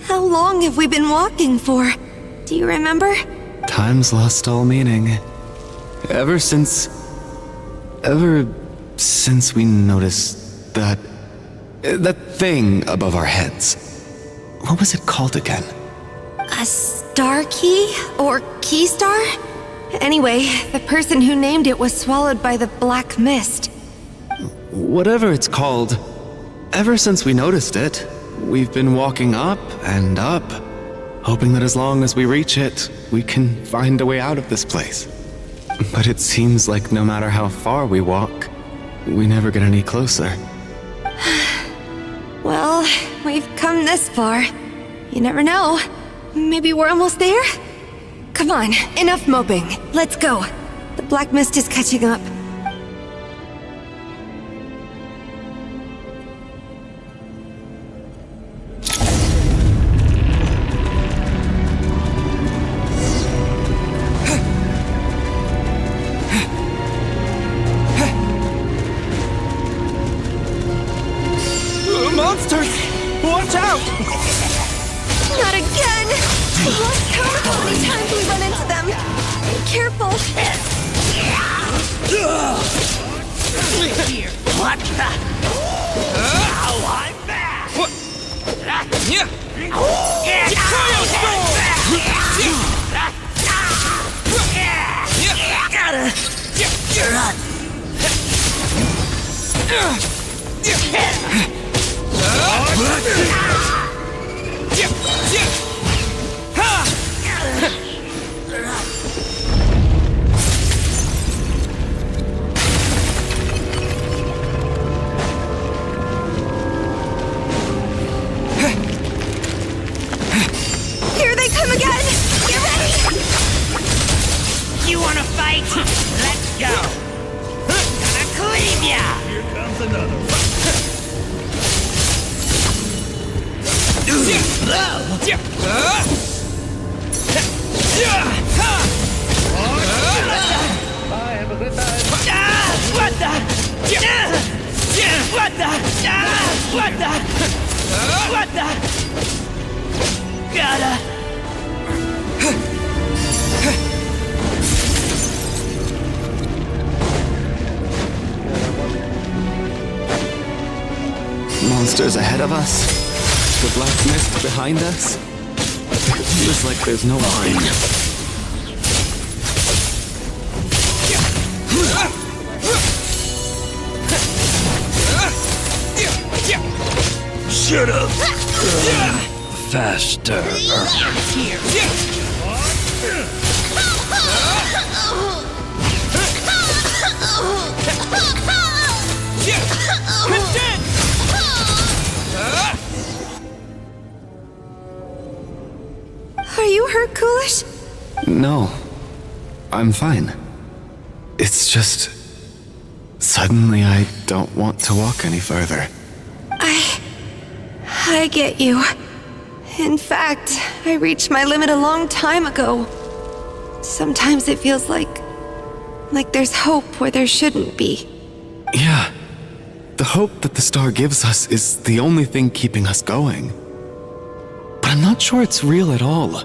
How long have we been walking for? Do you remember? Time's lost all meaning. Ever since we noticed that thing above our heads. What was it called again? A star key? Or key star? Anyway, the person who named it was swallowed by the black mist. Whatever it's called, ever since we noticed it, we've been walking up and up, hoping that as long as we reach it, we can find a way out of this place. But it seems like no matter how far we walk, we never get any closer. Well, we've come this far. You never know. Maybe we're almost there? Come on, enough moping. Let's go. The black mist is catching up. Monsters! Watch out! Not again! I've lost count of how many times we run into them. Be careful. What the? Now I'm back! What? Yeah! Here they come again! Get ready! You wanna fight? Let's go! Gonna cleave ya! Here comes another one. Monsters ahead of us. The black mist behind us. It feels like there's no line. Shut up! Faster. Are you hurt, Coolish? No. I'm fine. It's just... Suddenly I don't want to walk any further. I get you. In fact, I reached my limit a long time ago. Sometimes it feels like there's hope where there shouldn't be. Yeah. The hope that the star gives us is the only thing keeping us going. But I'm not sure it's real at all.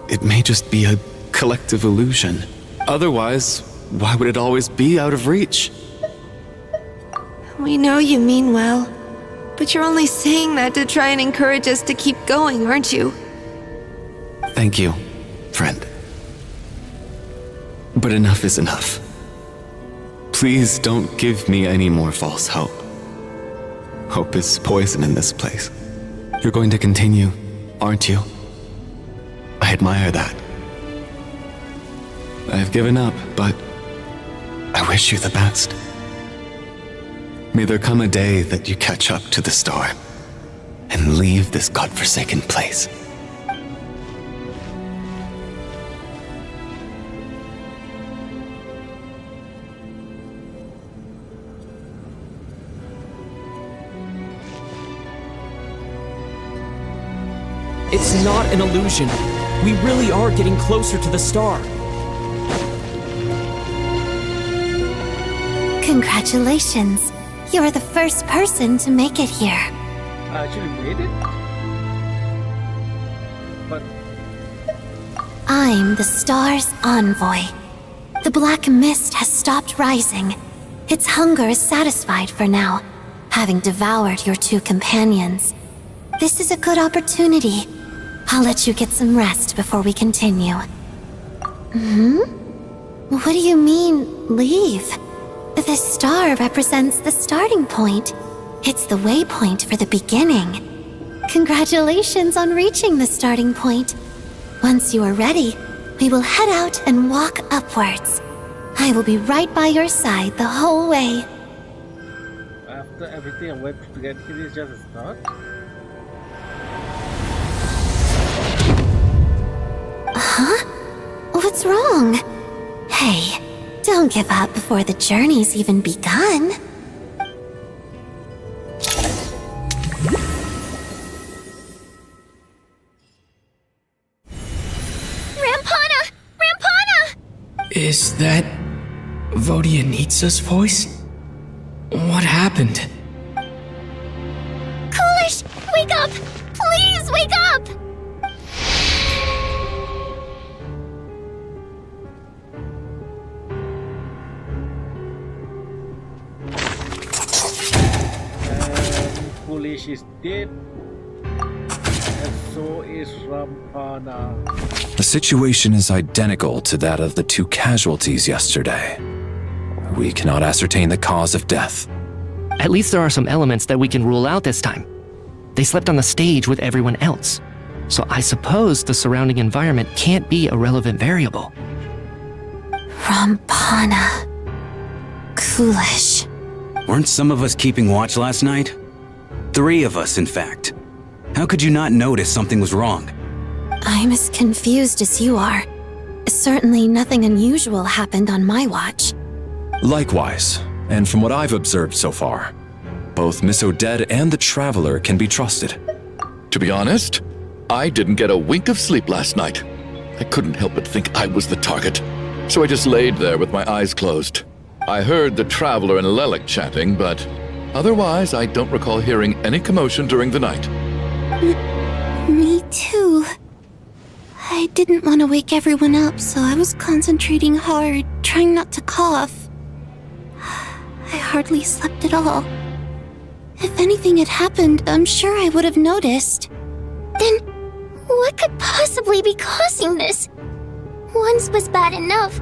It may just be a collective illusion. Otherwise, why would it always be out of reach? We know you mean well, but you're only saying that to try and encourage us to keep going, aren't you? Thank you, friend. But enough is enough. Please don't give me any more false hope. Hope is poison in this place. You're going to continue, aren't you? I admire that. I've given up, but I wish you the best. May there come a day that you catch up to the star and leave this godforsaken place. It's not an illusion. We really are getting closer to the star. Congratulations. You're the first person to make it here. I actually made it? But... I'm the star's envoy. The black mist has stopped rising. Its hunger is satisfied for now, having devoured your two companions. This is a good opportunity. I'll let you get some rest before we continue. What do you mean, leave? The star represents the starting point. It's the waypoint for the beginning. Congratulations on reaching the starting point. Once you are ready, we will head out and walk upwards. I will be right by your side the whole way. After everything I went to get here is just a start? Huh? What's wrong? Hey, don't give up before the journey's even begun. Rampana! Rampana! Is that Vodyanitsa's voice? What happened? Coolish, wake up! Please wake up! Foolish is dead, and so is Rampana. The situation is identical to that of the two casualties yesterday. We cannot ascertain the cause of death. At least there are some elements that we can rule out this time. They slept on the stage with everyone else, so I suppose the surrounding environment can't be a relevant variable. Rampana. Coolish. Weren't some of us keeping watch last night? 3 of us, in fact. How could you not notice something was wrong? I'm as confused as you are. Certainly nothing unusual happened on my watch. Likewise, and from what I've observed so far, both Miss Odette and the Traveler can be trusted. To be honest, I didn't get a wink of sleep last night. I couldn't help but think I was the target, so I just laid there with my eyes closed. I heard the Traveler and Lelik chatting, but otherwise I don't recall hearing any commotion during the night. Me too. I didn't want to wake everyone up, so I was concentrating hard, trying not to cough. I hardly slept at all. If anything had happened, I'm sure I would have noticed. Then, what could possibly be causing this? Once was bad enough.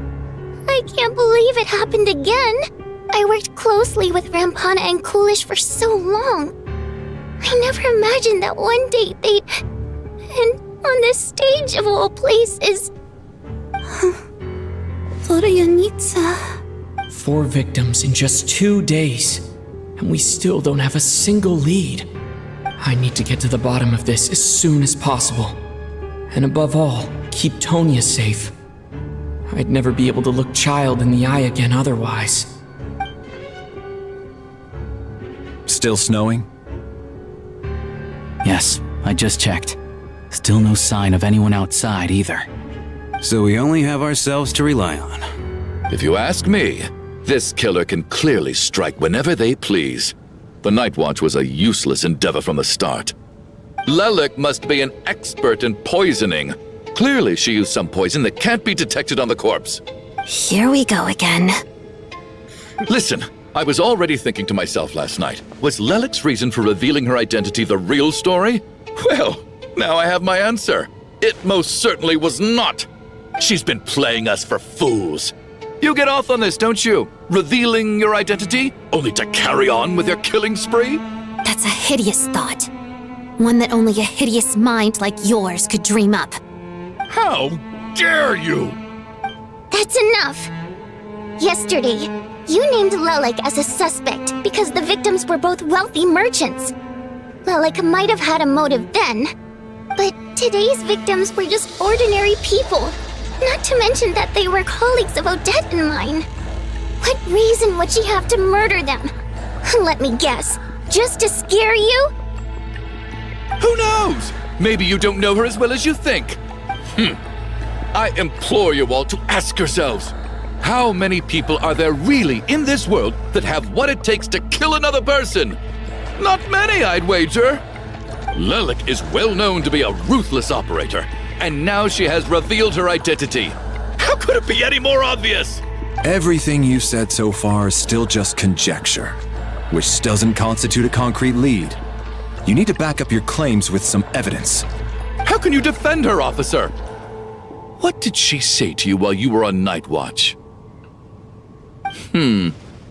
I can't believe it happened again. I worked closely with Rampana and Coolish for so long. I never imagined that one day they'd... And on this stage of all places... Florianitsa. 4 victims in just 2 days. And we still don't have a single lead. I need to get to the bottom of this as soon as possible. And above all, keep Tonya safe. I'd never be able to look Child in the eye again otherwise. Still snowing? Yes, I just checked. Still no sign of anyone outside either. So we only have ourselves to rely on. If you ask me, this killer can clearly strike whenever they please. The Night Watch was a useless endeavor from the start. Lelik must be an expert in poisoning. Clearly she used some poison that can't be detected on the corpse. Here we go again. Listen, I was already thinking to myself last night, was Lelik's reason for revealing her identity the real story? Well, now I have my answer. It most certainly was not. She's been playing us for fools. You get off on this, don't you? Revealing your identity, only to carry on with your killing spree? That's a hideous thought. One that only a hideous mind like yours could dream up. How dare you! That's enough! Yesterday, you named Lelik as a suspect because the victims were both wealthy merchants. Lelik might have had a motive then, but today's victims were just ordinary people, not to mention that they were colleagues of Odette and mine. What reason would she have to murder them? Let me guess, just to scare you? Who knows? Maybe you don't know her as well as you think. I implore you all to ask yourselves, how many people are there really in this world that have what it takes to kill another person? Not many, I'd wager. Lelik is well known to be a ruthless operator, and now she has revealed her identity. How could it be any more obvious? Everything you said so far is still just conjecture, which doesn't constitute a concrete lead. You need to back up your claims with some evidence. How can you defend her, officer? What did she say to you while you were on night watch?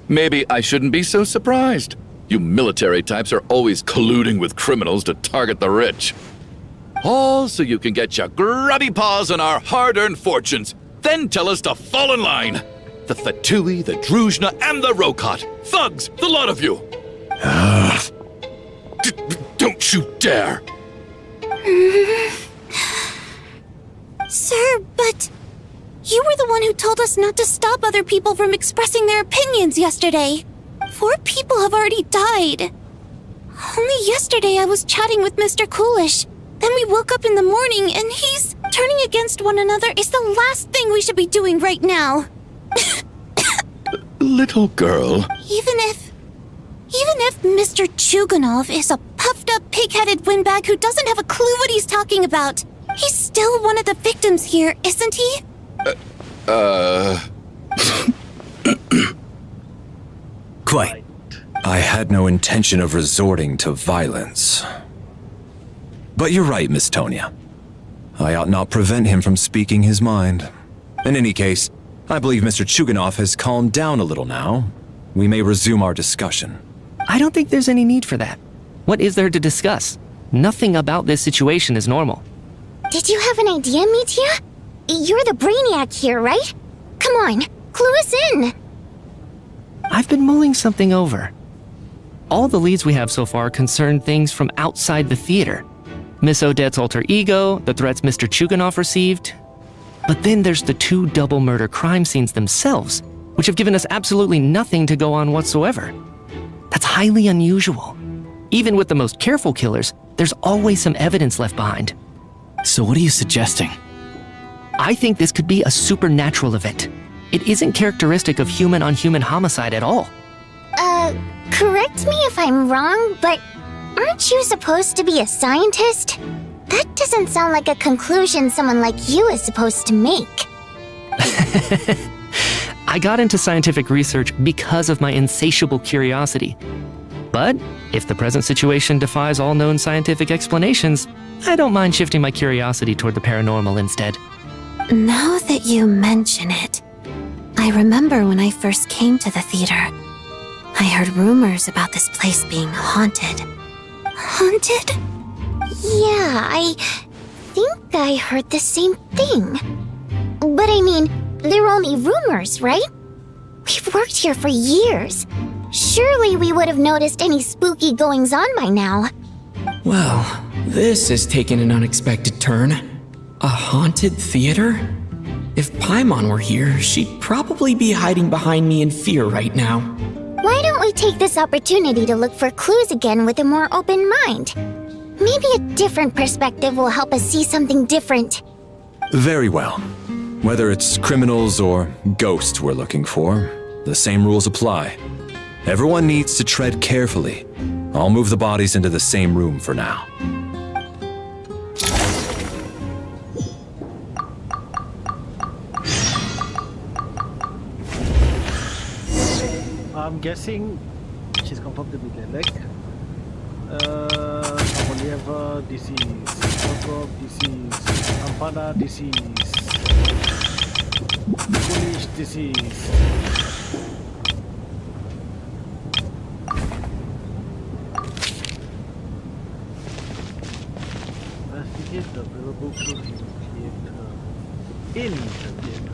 Maybe I shouldn't be so surprised. You military types are always colluding with criminals to target the rich. All so you can get your grubby paws on our hard-earned fortunes, then tell us to fall in line. The Fatui, the Druzhna, and the Rokot. Thugs, the lot of you. Don't you dare. Sir, but... You were the one who told us not to stop other people from expressing their opinions yesterday. 4 people have already died. Only yesterday I was chatting with Mr. Coolish. Then we woke up in the morning and he's... Turning against one another is the last thing we should be doing right now. Little girl. Even if Mr. Chuganov is a puffed-up, pig-headed windbag who doesn't have a clue what he's talking about, he's still one of the victims here, isn't he? Quite. I had no intention of resorting to violence. But you're right, Miss Tonya. I ought not prevent him from speaking his mind. In any case, I believe Mr. Chuganov has calmed down a little now. We may resume our discussion. I don't think there's any need for that. What is there to discuss? Nothing about this situation is normal. Did you have an idea, Mitya? You're the brainiac here, right? Come on, clue us in. I've been mulling something over. All the leads we have so far concern things from outside the theater. Miss Odette's alter ego, the threats Mr. Chuganov received. But then there's the 2 double murder crime scenes themselves, which have given us absolutely nothing to go on whatsoever. That's highly unusual. Even with the most careful killers, there's always some evidence left behind. So what are you suggesting? I think this could be a supernatural event. It isn't characteristic of human-on-human homicide at all. Correct me if I'm wrong, but aren't you supposed to be a scientist? That doesn't sound like a conclusion someone like you is supposed to make. I got into scientific research because of my insatiable curiosity. But if the present situation defies all known scientific explanations, I don't mind shifting my curiosity toward the paranormal instead. Now that you mention it, I remember when I first came to the theater. I heard rumors about this place being haunted. Haunted? Yeah, I think I heard the same thing. But I mean, they're only rumors, right? We've worked here for years. Surely we would have noticed any spooky goings-on by now. Well, this has taken an unexpected turn. A haunted theater? If Paimon were here, she'd probably be hiding behind me in fear right now. Why don't we take this opportunity to look for clues again with a more open mind? Maybe a different perspective will help us see something different. Very well. Whether it's criminals or ghosts we're looking for, the same rules apply. Everyone needs to tread carefully. I'll move the bodies into the same room for now. I'm guessing she's confirmed to be Lelek. Oliver, disease. Ogok, disease. Ampana, disease. Foolish, disease. Investigate the available clues in the theater. In the theater.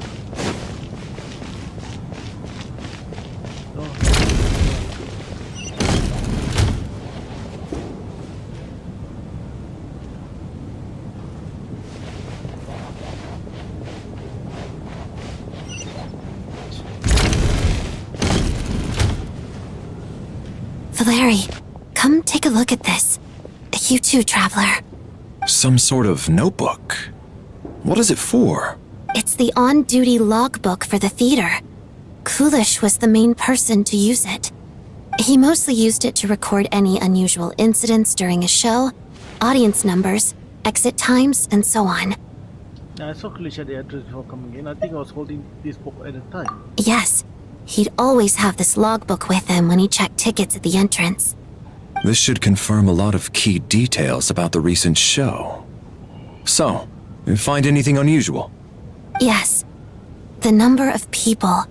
Valeri, come take a look at this. You too, Traveler. Some sort of notebook. What is it for? It's the on-duty logbook for the theater. Kulish was the main person to use it. He mostly used it to record any unusual incidents during a show, audience numbers, exit times, and so on. I saw Kulish at the entrance before coming in. I think I was holding this book at the time. Yes, he'd always have this logbook with him when he checked tickets at the entrance. This should confirm a lot of key details about the recent show. So, you find anything unusual? Yes. The number of people.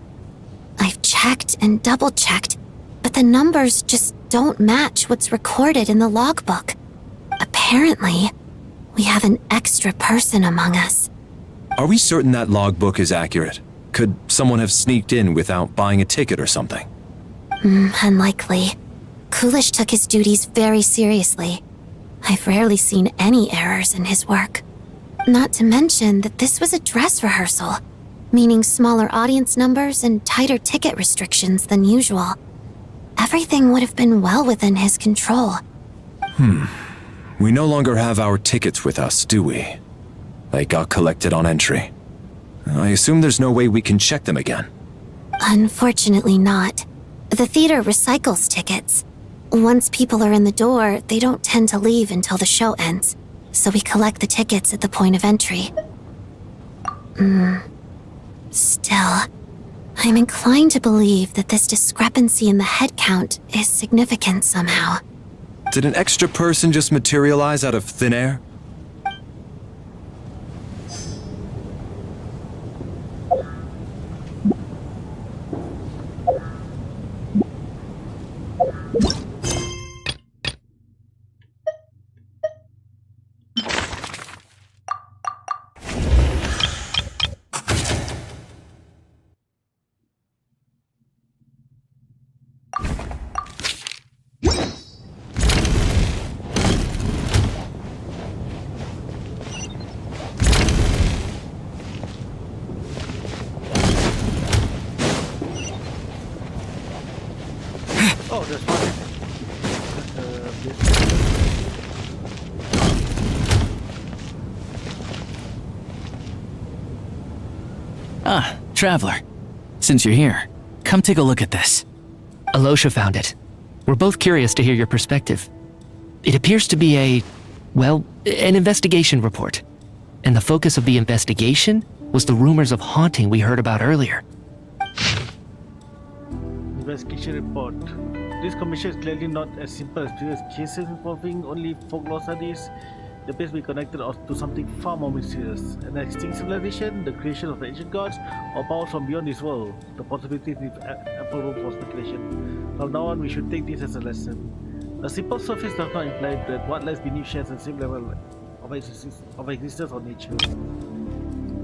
I've checked and double-checked, but the numbers just don't match what's recorded in the logbook. Apparently, we have an extra person among us. Are we certain that logbook is accurate? Could someone have sneaked in without buying a ticket or something? Unlikely. Kulish took his duties very seriously. I've rarely seen any errors in his work. Not to mention that this was a dress rehearsal, meaning smaller audience numbers and tighter ticket restrictions than usual. Everything would have been well within his control. We no longer have our tickets with us, do we? They got collected on entry. I assume there's no way we can check them again. Unfortunately not. The theater recycles tickets. Once people are in the door, they don't tend to leave until the show ends, so we collect the tickets at the point of entry. Still, I'm inclined to believe that this discrepancy in the head count is significant somehow. Did an extra person just materialize out of thin air? Oh, there's one. Ah, Traveler. Since you're here, come take a look at this. Alosha found it. We're both curious to hear your perspective. It appears to be an investigation report. And the focus of the investigation was the rumors of haunting we heard about earlier. Investigation report. This commission is clearly not as simple as previous cases involving only folklore studies. It appears to be connected to something far more mysterious. An extinct civilization, the creation of ancient gods, or powers from beyond this world. The possibilities leave ample room for speculation. From now on, we should take this as a lesson. A simple surface does not imply that what lies beneath shares the same level of existence or nature.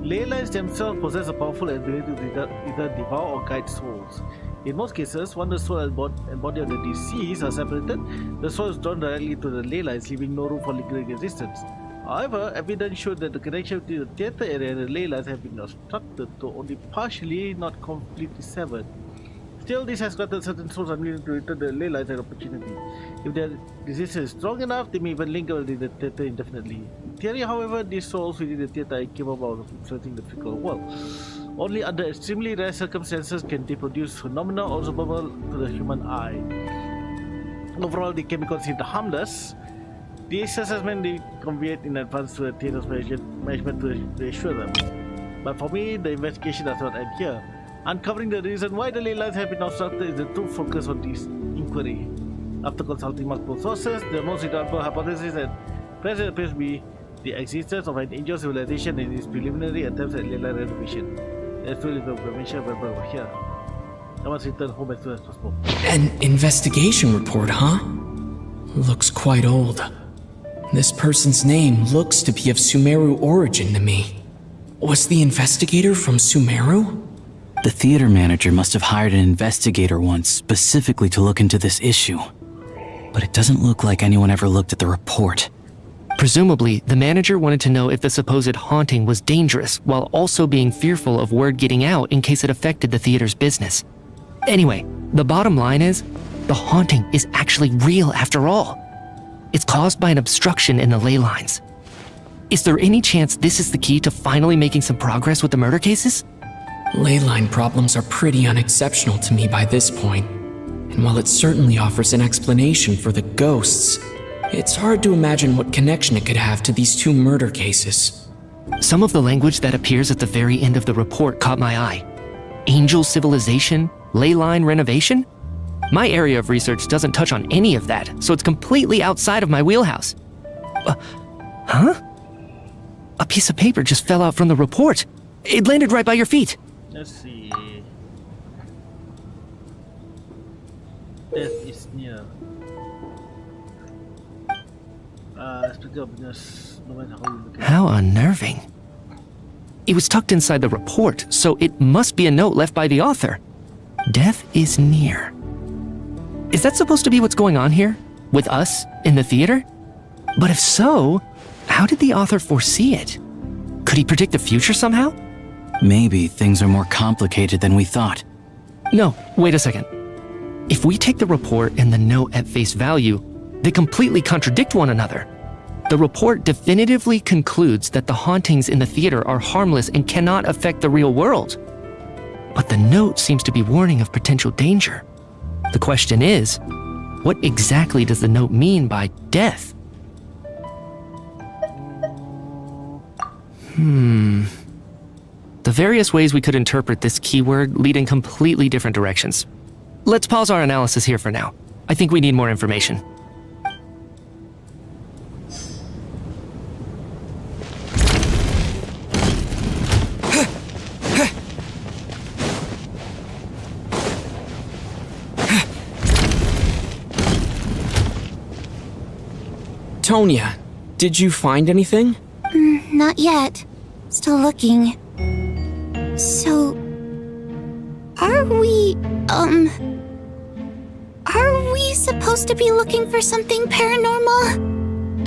Ley lines themselves possess a powerful ability to either devour or guide souls. In most cases, once the soul and body of the deceased are separated, the soul is drawn directly to the ley lines, leaving no room for lingering existence. However, evidence showed that the connection between the theatre area and the ley lines have been obstructed to only partially, not completely severed. Still, this has granted certain souls unwilling to return the ley lines an opportunity. If their resistance is strong enough, they may even linger within the theatre indefinitely. In theory, however, these souls within the theatre are incapable of influencing the physical world. Only under extremely rare circumstances can they produce phenomena observable to the human eye. Overall, they can be considered harmless. This assessment they conveyed in advance to the theatre's management to reassure them. But for me, the investigation does not end here. Uncovering the reason why the ley lines have been obstructed is the true focus of this inquiry. After consulting multiple sources, the most reliable hypothesis at present appears to be the existence of an angel civilization and its preliminary attempts at ley line renovation. There's too little information available over here. I must return home as soon as possible. An investigation report, huh? Looks quite old. This person's name looks to be of Sumeru origin to me. Was the investigator from Sumeru? The theater manager must have hired an investigator once specifically to look into this issue. But it doesn't look like anyone ever looked at the report. Presumably, the manager wanted to know if the supposed haunting was dangerous, while also being fearful of word getting out in case it affected the theater's business. Anyway, the bottom line is, the haunting is actually real after all. It's caused by an obstruction in the ley lines. Is there any chance this is the key to finally making some progress with the murder cases? Ley line problems are pretty unexceptional to me by this point. And while it certainly offers an explanation for the ghosts, it's hard to imagine what connection it could have to these two murder cases. Some of the language that appears at the very end of the report caught my eye. Angel civilization, ley line renovation? My area of research doesn't touch on any of that, so it's completely outside of my wheelhouse. Huh? A piece of paper just fell out from the report. It landed right by your feet. Let's see. Death is near. Speaking of business, no matter how you look at it. How unnerving. It was tucked inside the report, so it must be a note left by the author. Death is near. Is that supposed to be what's going on here? With us, in the theater? But if so, how did the author foresee it? Could he predict the future somehow? Maybe things are more complicated than we thought. No, wait a second. If we take the report and the note at face value, they completely contradict one another. The report definitively concludes that the hauntings in the theater are harmless and cannot affect the real world. But the note seems to be warning of potential danger. The question is, what exactly does the note mean by death? The various ways we could interpret this keyword lead in completely different directions. Let's pause our analysis here for now. I think we need more information. Tonya, did you find anything? Not yet. Still looking. So... Are we supposed to be looking for something paranormal?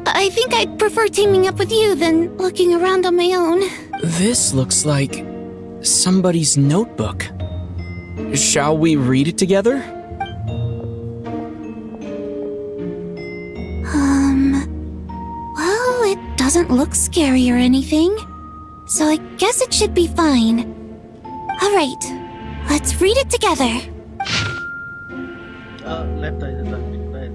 I think I'd prefer teaming up with you than looking around on my own. This looks like somebody's notebook. Shall we read it together? doesn't look scary or anything, so I guess it should be fine. Alright, let's read it together. Left eye, right.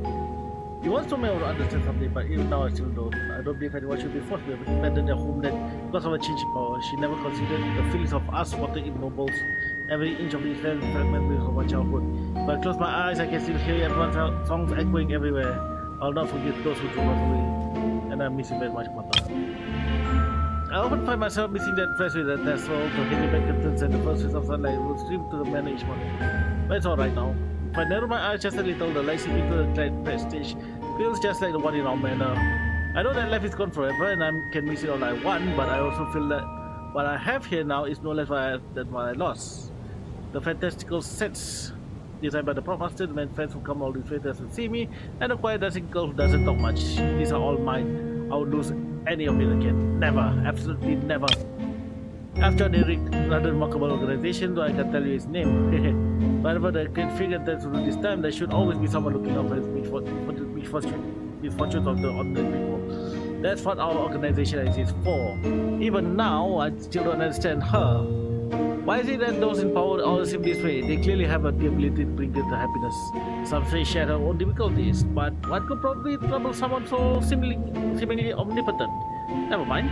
He wants to make me understand something, but even now I still don't. I don't believe anyone should be forced to abandon their homeland because of a change in power. She never considered the feelings of us water ignobles. Every inch of this land fragment of my childhood. But I close my eyes, I can still hear everyone's songs echoing everywhere. I'll not forget those who drove us away, and I miss you very much, Mata. I often find myself missing that fresh with the tassel, the heavy back curtains, and the first rays of sunlight will stream to the manor each morning. But it's alright now. If I narrow my eyes just a little, the light seeping to the glad prestige feels just like the one in our manor. I know that life is gone forever, and I can miss it all I want, but I also feel that what I have here now is no less than what I lost. The fantastical sets designed by the prop master, the men fans who come all these way to see me, and the quiet dancing girl who doesn't talk much. These are all mine. I would lose any of it again. Never. Absolutely never. I've joined a rather remarkable organization, though I can't tell you his name. Whatever the great figure that will do this time, there should always be someone looking out for his misfortunes of the ordinary people. That's what our organization exists for. Even now, I still don't understand her. Why is it that those in power always seem this way? They clearly have the ability to bring greater happiness. Some say share their own difficulties, but what could probably trouble someone so seemingly omnipotent? Never mind.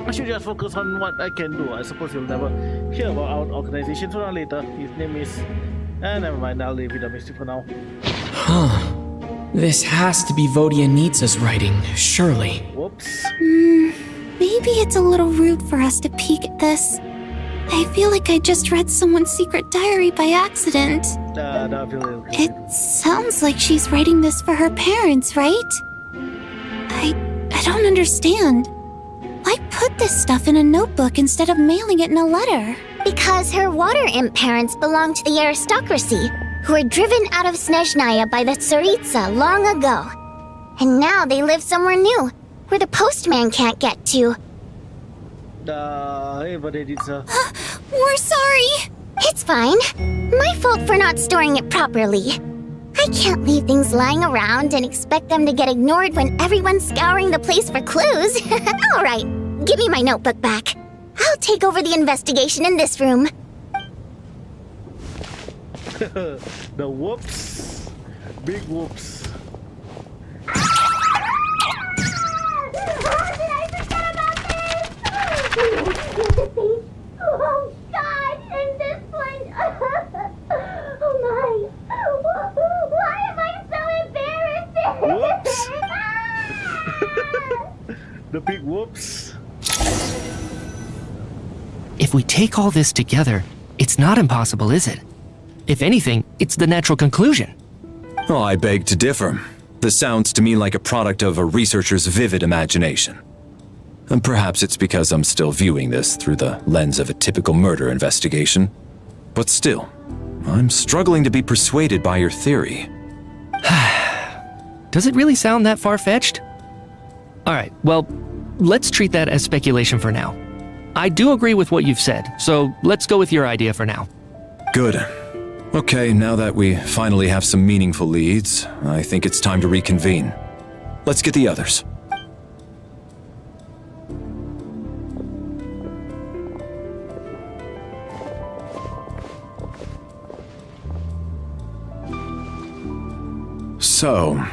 I should just focus on what I can do. I suppose you'll never hear about our organization sooner or later. His name is... never mind, I'll leave it a mystery for now. Huh. This has to be Vodia Nitsa's writing, surely. Whoops. Maybe it's a little rude for us to peek at this. I feel like I just read someone's secret diary by accident. It sounds like she's writing this for her parents, right? I don't understand. Why put this stuff in a notebook instead of mailing it in a letter? Because her water imp parents belong to the aristocracy, who were driven out of Snezhnaya by the Tsaritsa long ago. And now they live somewhere new, where the postman can't get to. Hey, We're sorry. It's fine. My fault for not storing it properly. I can't leave things lying around and expect them to get ignored when everyone's scouring the place for clues. All right, give me my notebook back. I'll take over the investigation in this room. The whoops. Big whoops. Oh God, and this one. Oh my. Why am I so embarrassed? Whoops. The big whoops. If we take all this together, it's not impossible, is it? If anything, it's the natural conclusion. Oh, I beg to differ. This sounds to me like a product of a researcher's vivid imagination. And perhaps it's because I'm still viewing this through the lens of a typical murder investigation. But still, I'm struggling to be persuaded by your theory. Does it really sound that far-fetched? Alright, well, let's treat that as speculation for now. I do agree with what you've said, so let's go with your idea for now. Good. Okay, now that we finally have some meaningful leads, I think it's time to reconvene. Let's get the others. So,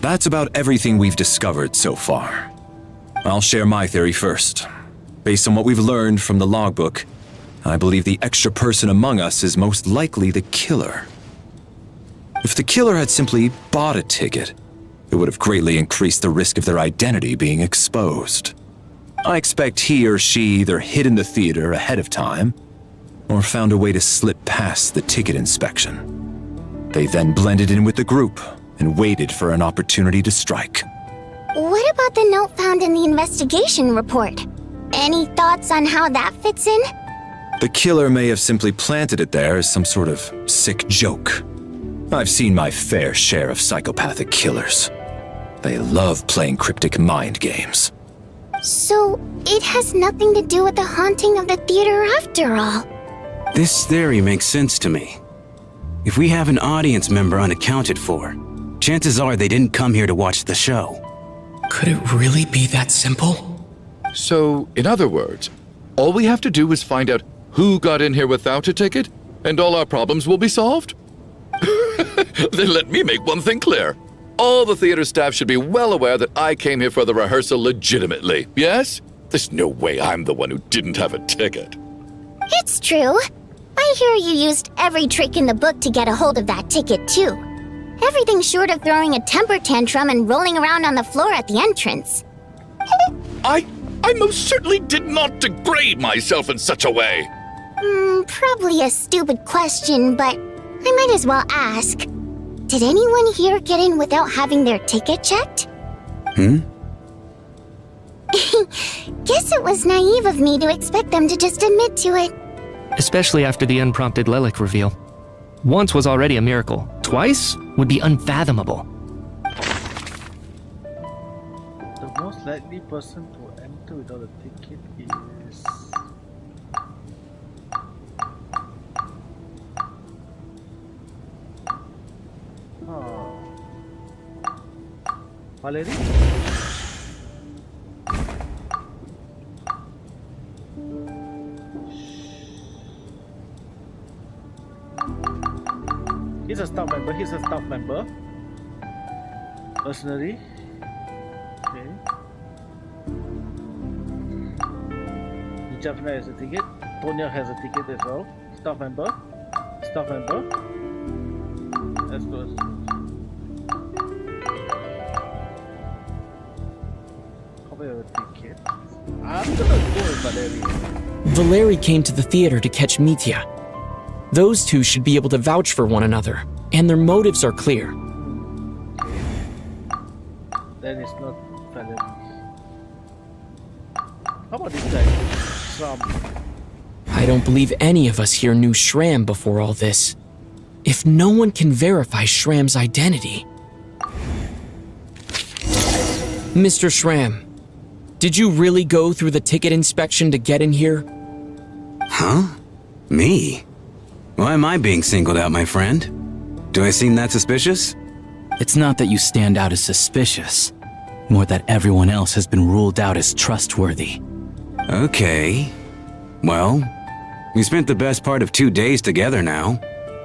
that's about everything we've discovered so far. I'll share my theory first. Based on what we've learned from the logbook, I believe the extra person among us is most likely the killer. If the killer had simply bought a ticket, it would have greatly increased the risk of their identity being exposed. I expect he or she either hid in the theater ahead of time, or found a way to slip past the ticket inspection. They then blended in with the group and waited for an opportunity to strike. What about the note found in the investigation report? Any thoughts on how that fits in? The killer may have simply planted it there as some sort of sick joke. I've seen my fair share of psychopathic killers. They love playing cryptic mind games. So, it has nothing to do with the haunting of the theater after all. This theory makes sense to me. If we have an audience member unaccounted for, chances are they didn't come here to watch the show. Could it really be that simple? So, in other words, all we have to do is find out who got in here without a ticket, and all our problems will be solved? Then let me make one thing clear. All the theater staff should be well aware that I came here for the rehearsal legitimately, yes? There's no way I'm the one who didn't have a ticket. It's true. I hear you used every trick in the book to get a hold of that ticket, too. Everything short of throwing a temper tantrum and rolling around on the floor at the entrance. I most certainly did not degrade myself in such a way. Probably a stupid question, but I might as well ask. Did anyone here get in without having their ticket checked? Guess it was naive of me to expect them to just admit to it. Especially after the unprompted Lilac reveal. Once was already a miracle. Twice would be unfathomable. The most likely person to enter without a ticket is... Valerie? He's a staff member. Mercenary. Okay. Nichafna has a ticket. Tonya has a ticket as well. Staff member. Let's go. Copy of a ticket. I'm gonna go with Valerie. Valerie came to the theater to catch Mitya. Those two should be able to vouch for one another, and their motives are clear. Then it's not Valerie. How about this guy? Shram. I don't believe any of us here knew Shram before all this. If no one can verify Shram's identity... Mr. Shram, did you really go through the ticket inspection to get in here? Huh? Me? Why am I being singled out, my friend? Do I seem that suspicious? It's not that you stand out as suspicious, more that everyone else has been ruled out as trustworthy. Okay. Well, we spent the best part of 2 days together now,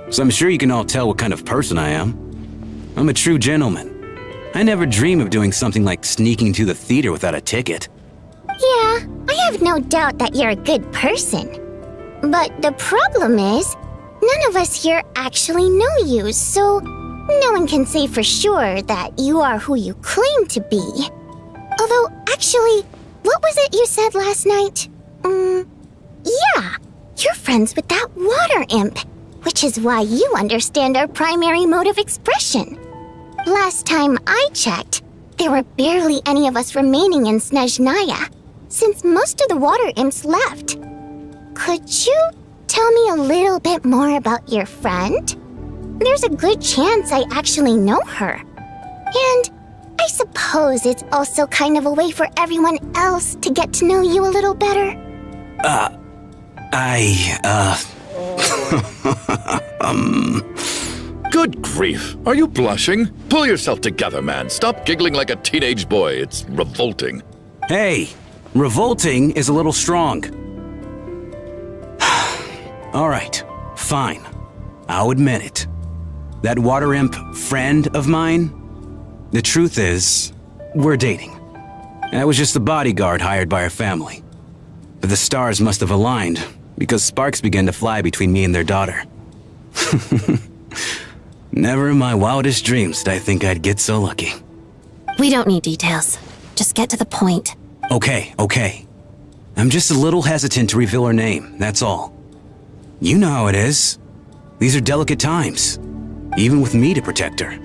so I'm sure you can all tell what kind of person I am. I'm a true gentleman. I never dream of doing something like sneaking to the theater without a ticket. Yeah, I have no doubt that you're a good person. But the problem is, none of us here actually know you, so no one can say for sure that you are who you claim to be. Although, actually, what was it you said last night? Yeah, you're friends with that water imp, which is why you understand our primary mode of expression. Last time I checked, there were barely any of us remaining in Snezhnaya, since most of the water imps left. Could you tell me a little bit more about your friend? There's a good chance I actually know her. And I suppose it's also kind of a way for everyone else to get to know you a little better. Good grief. Are you blushing? Pull yourself together, man. Stop giggling like a teenage boy. It's revolting. Hey, revolting is a little strong. All right, fine. I'll admit it. That water imp friend of mine, the truth is, we're dating. I was just the bodyguard hired by our family. But the stars must have aligned, because sparks began to fly between me and their daughter. Never in my wildest dreams did I think I'd get so lucky. We don't need details. Just get to the point. Okay. I'm just a little hesitant to reveal her name, that's all. You know how it is. These are delicate times, even with me to protect her.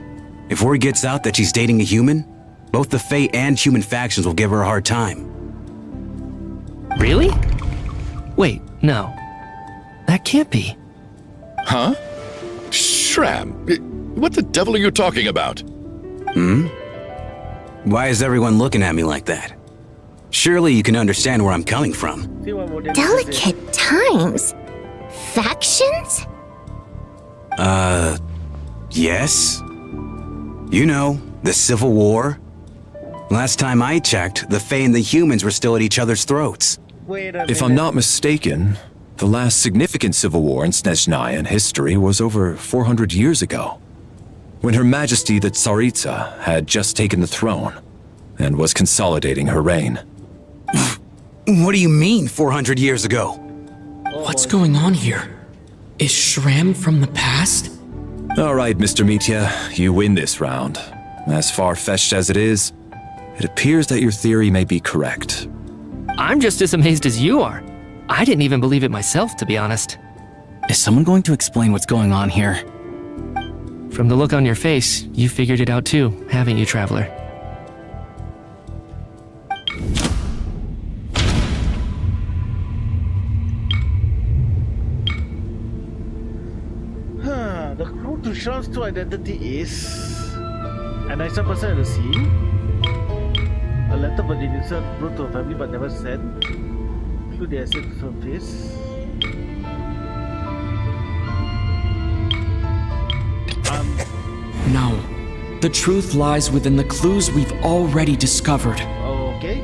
If word gets out that she's dating a human, both the Fae and human factions will give her a hard time. Really? Wait, no. That can't be. Huh? Shram, what the devil are you talking about? Why is everyone looking at me like that? Surely you can understand where I'm coming from. Delicate times? Factions? Yes. You know, the Civil War. Last time I checked, the Fae and the humans were still at each other's throats. Wait a If I'm not mistaken, the last significant civil war in Snezhnayan history was over 400 years ago, when Her Majesty the Tsaritsa had just taken the throne and was consolidating her reign. What do you mean, 400 years ago? What's going on here? Is Shram from the past? All right, Mr. Mitya, you win this round. As far-fetched as it is, it appears that your theory may be correct. I'm just as amazed as you are. I didn't even believe it myself, to be honest. Is someone going to explain what's going on here? From the look on your face, you figured it out too, haven't you, Traveler? The clue to Sean's true identity is an innocent person at the scene, a letter from the innocent wrote to a family but never sent, clue the asset surface. No. The truth lies within the clues we've already discovered. Okay.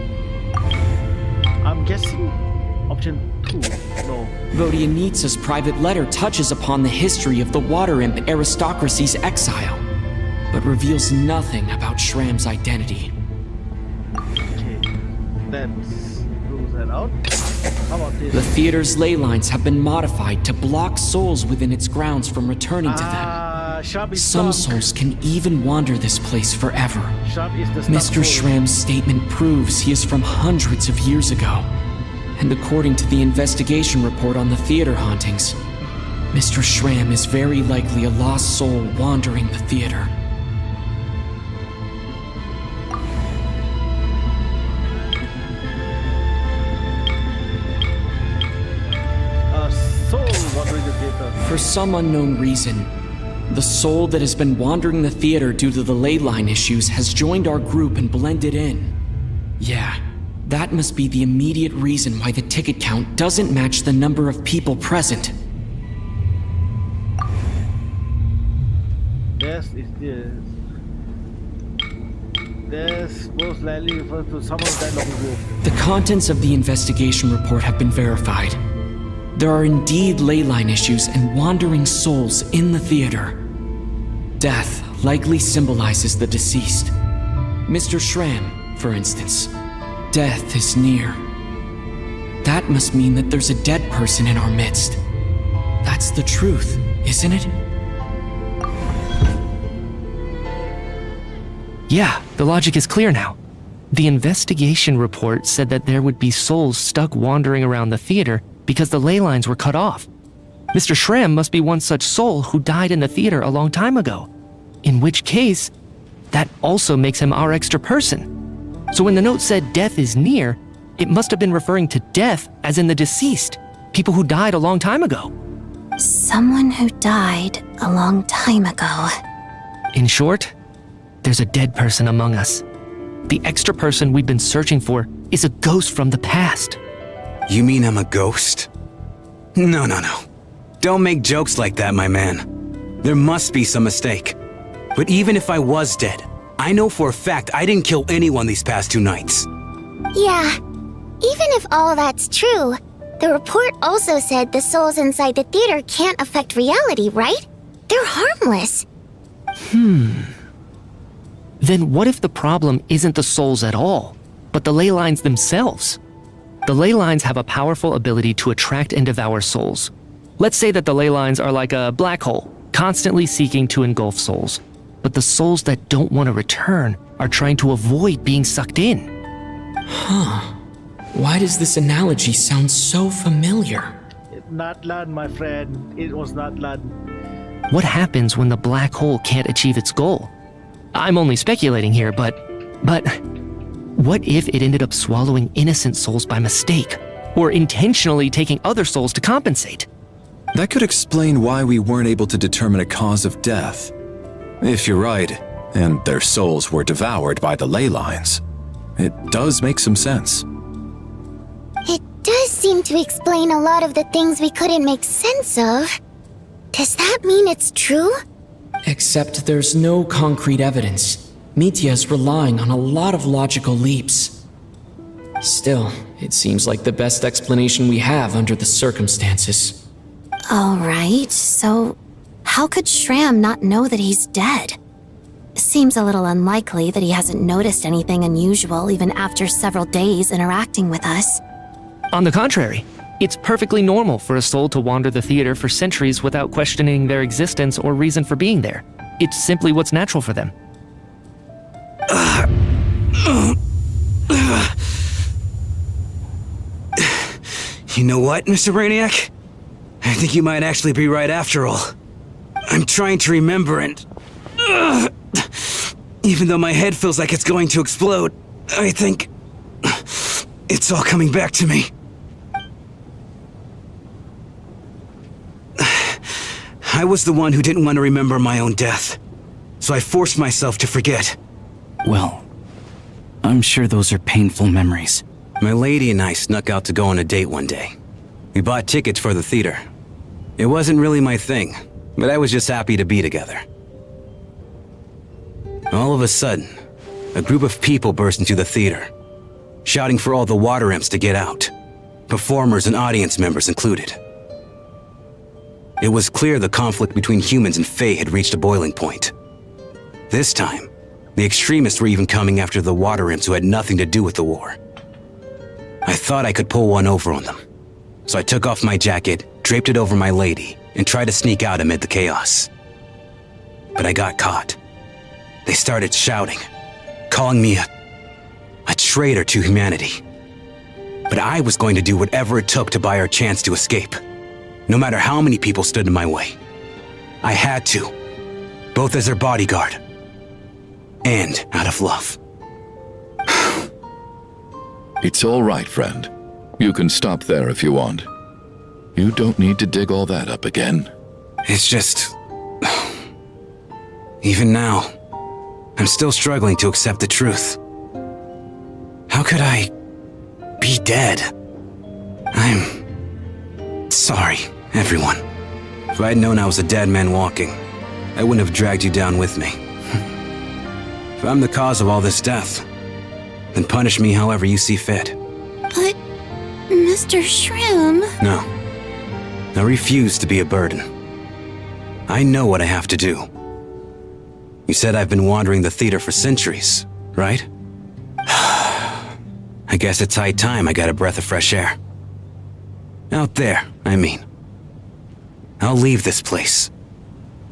I'm guessing option 2. No. Vodyanitsa's private letter touches upon the history of the Water Imp aristocracy's exile, but reveals nothing about Shram's identity. Okay. Then rules that out. How about this? The theater's ley lines have been modified to block souls within its grounds from returning to them. Some souls can even wander this place forever. Mr. Shram's statement proves he is from hundreds of years ago. And according to the investigation report on the theater hauntings, Mr. Shram is very likely a lost soul wandering the theater. A soul wandering the theater. For some unknown reason, the soul that has been wandering the theater due to the ley line issues has joined our group and blended in. Yeah, that must be the immediate reason why the ticket count doesn't match the number of people present. This is this. This most likely refers to someone who died long ago. The contents of the investigation report have been verified. There are indeed ley line issues and wandering souls in the theater. Death likely symbolizes the deceased. Mr. Shram, for instance. Death is near. That must mean that there's a dead person in our midst. That's the truth, isn't it? Yeah, the logic is clear now. The investigation report said that there would be souls stuck wandering around the theater because the ley lines were cut off. Mr. Shram must be one such soul who died in the theater a long time ago. In which case, that also makes him our extra person. So when the note said death is near, it must have been referring to death as in the deceased, people who died a long time ago. Someone who died a long time ago. In short, there's a dead person among us. The extra person we've been searching for is a ghost from the past. You mean I'm a ghost? No. Don't make jokes like that, my man. There must be some mistake. But even if I was dead, I know for a fact I didn't kill anyone these past 2 nights. Yeah, even if all that's true, the report also said the souls inside the theater can't affect reality, right? They're harmless. Then what if the problem isn't the souls at all, but the ley lines themselves? The ley lines have a powerful ability to attract and devour souls. Let's say that the ley lines are like a black hole, constantly seeking to engulf souls. But the souls that don't want to return are trying to avoid being sucked in. Huh. Why does this analogy sound so familiar? Not land, my friend. It was not land. What happens when the black hole can't achieve its goal? I'm only speculating here, but what if it ended up swallowing innocent souls by mistake, or intentionally taking other souls to compensate? That could explain why we weren't able to determine a cause of death. If you're right, and their souls were devoured by the ley lines, it does make some sense. It does seem to explain a lot of the things we couldn't make sense of. Does that mean it's true? Except there's no concrete evidence. Mitya is relying on a lot of logical leaps. Still, it seems like the best explanation we have under the circumstances. Alright, so how could Shram not know that he's dead? Seems a little unlikely that he hasn't noticed anything unusual even after several days interacting with us. On the contrary, it's perfectly normal for a soul to wander the theater for centuries without questioning their existence or reason for being there. It's simply what's natural for them. You know what, Mr. Brainiac? I think you might actually be right after all. I'm trying to remember and... even though my head feels like it's going to explode, I think... it's all coming back to me. I was the one who didn't want to remember my own death, so I forced myself to forget. Well, I'm sure those are painful memories. My lady and I snuck out to go on a date one day. We bought tickets for the theater. It wasn't really my thing, but I was just happy to be together. All of a sudden, a group of people burst into the theater, shouting for all the water imps to get out, performers and audience members included. It was clear the conflict between humans and Fae had reached a boiling point. This time, the extremists were even coming after the water imps who had nothing to do with the war. I thought I could pull one over on them, so I took off my jacket, draped it over my lady, and tried to sneak out amid the chaos. But I got caught. They started shouting, calling me a traitor to humanity. But I was going to do whatever it took to buy our chance to escape, no matter how many people stood in my way. I had to, both as their bodyguard and out of love. It's all right, friend. You can stop there if you want. You don't need to dig all that up again. It's just... even now, I'm still struggling to accept the truth. How could I be dead? I'm sorry, everyone. If I had known I was a dead man walking, I wouldn't have dragged you down with me. If I'm the cause of all this death, then punish me however you see fit. But, Mr. Shroom... No. I refuse to be a burden. I know what I have to do. You said I've been wandering the theater for centuries, right? I guess it's high time I got a breath of fresh air. Out there, I mean. I'll leave this place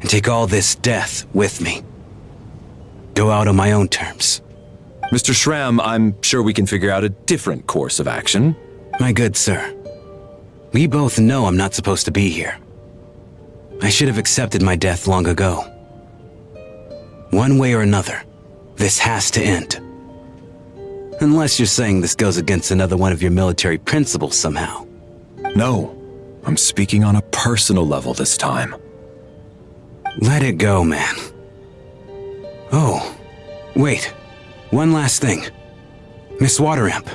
and take all this death with me. Go out on my own terms. Mr. Shram, I'm sure we can figure out a different course of action. My good sir, we both know I'm not supposed to be here. I should have accepted my death long ago. One way or another, this has to end. Unless you're saying this goes against another one of your military principles somehow. No, I'm speaking on a personal level this time. Let it go, man. Oh, wait. One last thing. Miss Waterimp.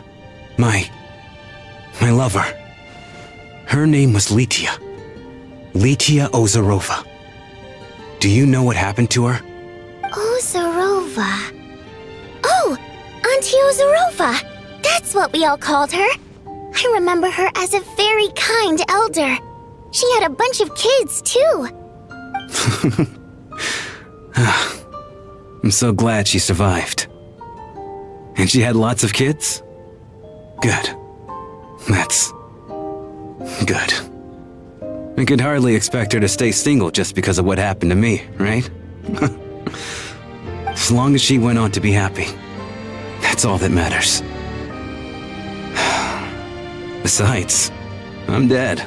My lover. Her name was Litia. Litia Ozarova. Do you know what happened to her? Ozarova. Oh, Auntie Ozarova. That's what we all called her. I remember her as a very kind elder. She had a bunch of kids, too. I'm so glad she survived. And she had lots of kids? Good. That's... good. I could hardly expect her to stay single just because of what happened to me, right? As long as she went on to be happy, that's all that matters. Besides, I'm dead.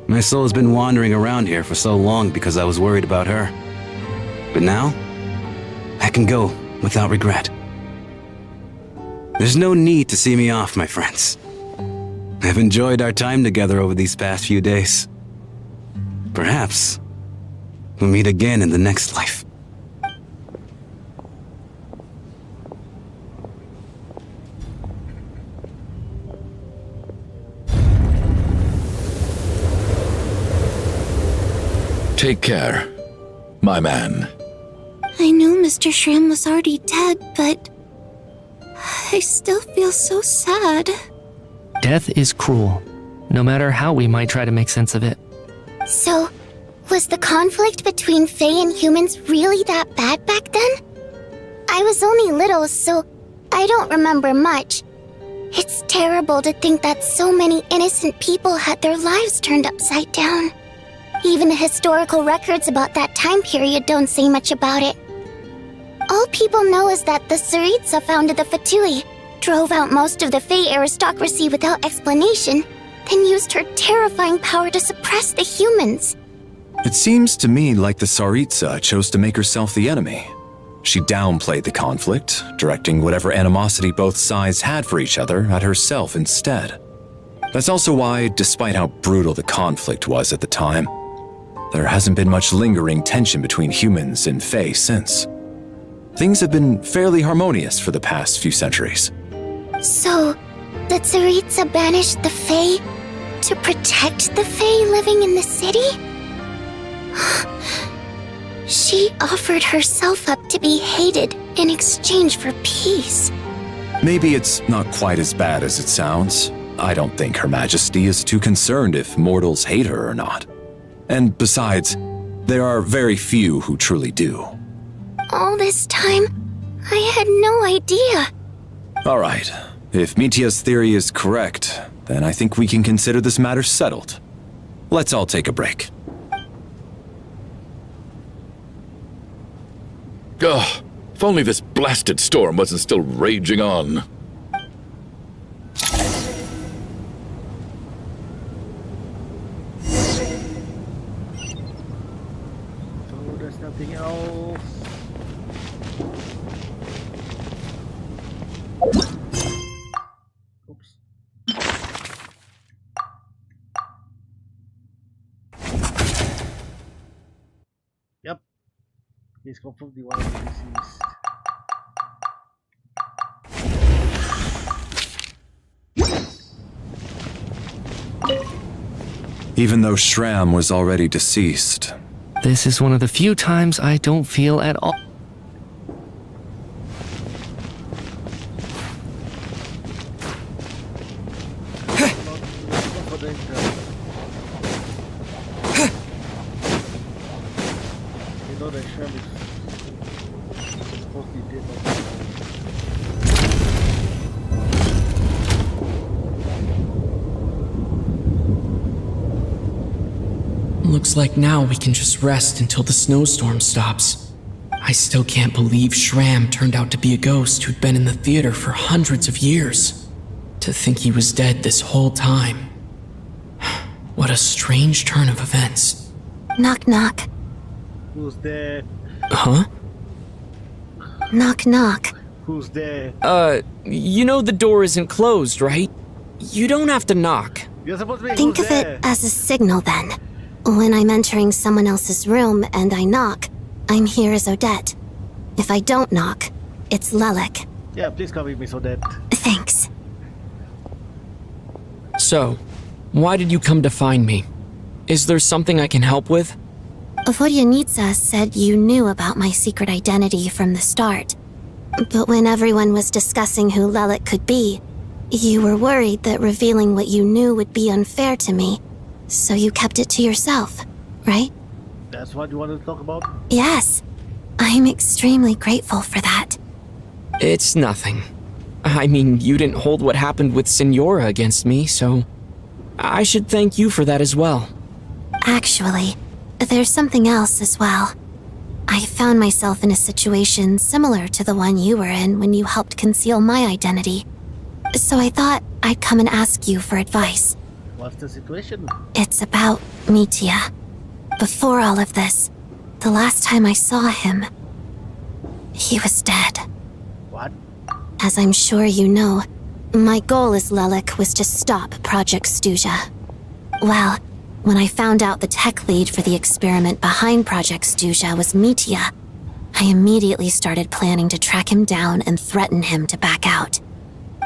My soul has been wandering around here for so long because I was worried about her. But now, I can go without regret. There's no need to see me off, my friends. I've enjoyed our time together over these past few days. Perhaps we'll meet again in the next life. Take care, my man. I knew Mr. Shram was already dead, but I still feel so sad. Death is cruel, no matter how we might try to make sense of it. So, was the conflict between Fae and humans really that bad back then? I was only little, so I don't remember much. It's terrible to think that so many innocent people had their lives turned upside down. Even the historical records about that time period don't say much about it. All people know is that the Tsaritsa founded the Fatui, drove out most of the Fae aristocracy without explanation, then used her terrifying power to suppress the humans. It seems to me like the Tsaritsa chose to make herself the enemy. She downplayed the conflict, directing whatever animosity both sides had for each other at herself instead. That's also why, despite how brutal the conflict was at the time, there hasn't been much lingering tension between humans and Fae since. Things have been fairly harmonious for the past few centuries. So, the Tsaritsa banished the Fae to protect the Fae living in the city? She offered herself up to be hated in exchange for peace. Maybe it's not quite as bad as it sounds. I don't think Her Majesty is too concerned if mortals hate her or not. And besides, there are very few who truly do. All this time, I had no idea. All right, if Mitya's theory is correct, then I think we can consider this matter settled. Let's all take a break. Ugh, if only this blasted storm wasn't still raging on. So there's nothing else. Oops. Yep. Please confirm the one deceased. Even though Shram was already deceased. This is one of the few times I don't feel at all. Looks like now we can just rest until the snowstorm stops. I still can't believe Shram turned out to be a ghost who'd been in the theater for hundreds of years. To think he was dead this whole time. What a strange turn of events. Knock knock. Who's there? Huh? Knock knock. Who's there? You know the door isn't closed, right? You don't have to knock. You're supposed to be Think who's of there? it as a signal then. When I'm entering someone else's room and I knock, I'm here as Odette. If I don't knock, it's Lelik. Yeah, please come with me so that. Thanks. So, why did you come to find me? Is there something I can help with? Vodyanitsa said you knew about my secret identity from the start. But when everyone was discussing who Lelik could be, you were worried that revealing what you knew would be unfair to me. So you kept it to yourself, right? That's what you wanted to talk about? Yes. I'm extremely grateful for that. It's nothing. I mean, you didn't hold what happened with Signora against me, so I should thank you for that as well. Actually, there's something else as well. I found myself in a situation similar to the one you were in when you helped conceal my identity. So I thought I'd come and ask you for advice. What's the situation? It's about Mitya. Before all of this, the last time I saw him, he was dead. What? As I'm sure you know, my goal as Lelik was to stop Project Stuja. Well, when I found out the tech lead for the experiment behind Project Stuja was Mitya, I immediately started planning to track him down and threaten him to back out.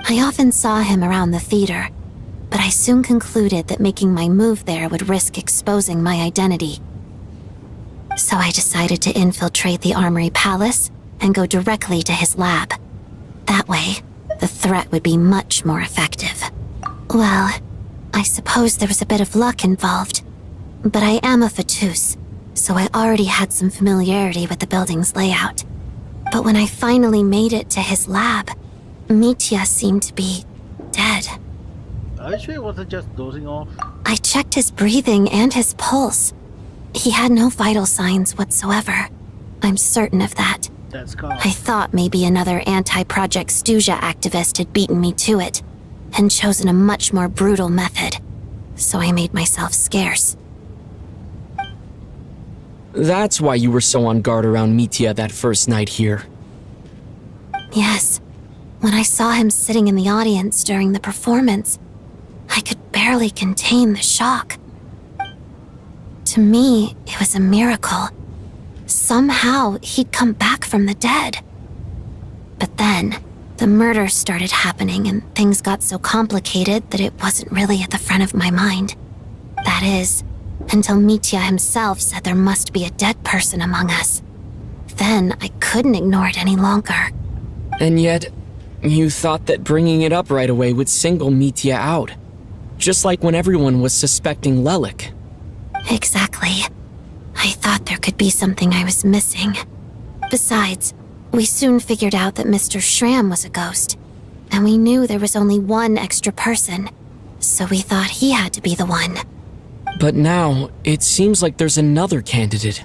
I often saw him around the theater, but I soon concluded that making my move there would risk exposing my identity. So I decided to infiltrate the Armory Palace and go directly to his lab. That way, the threat would be much more effective. Well, I suppose there was a bit of luck involved. But I am a Fatus, so I already had some familiarity with the building's layout. But when I finally made it to his lab, Mitya seemed to be dead. Are you sure it wasn't just dozing off? I checked his breathing and his pulse. He had no vital signs whatsoever. I'm certain of that. That's calm. I thought maybe another anti-Project Stuja activist had beaten me to it, and chosen a much more brutal method. So I made myself scarce. That's why you were so on guard around Mitya that first night here. Yes. When I saw him sitting in the audience during the performance, I could barely contain the shock. To me, it was a miracle. Somehow, he'd come back from the dead. But then, the murders started happening and things got so complicated that it wasn't really at the front of my mind. That is, until Mitya himself said there must be a dead person among us. Then, I couldn't ignore it any longer. And yet, you thought that bringing it up right away would single Mitya out. Just like when everyone was suspecting Lelik. Exactly. I thought there could be something I was missing. Besides, we soon figured out that Mr. Schramm was a ghost, and we knew there was only one extra person, so we thought he had to be the one. But now, it seems like there's another candidate.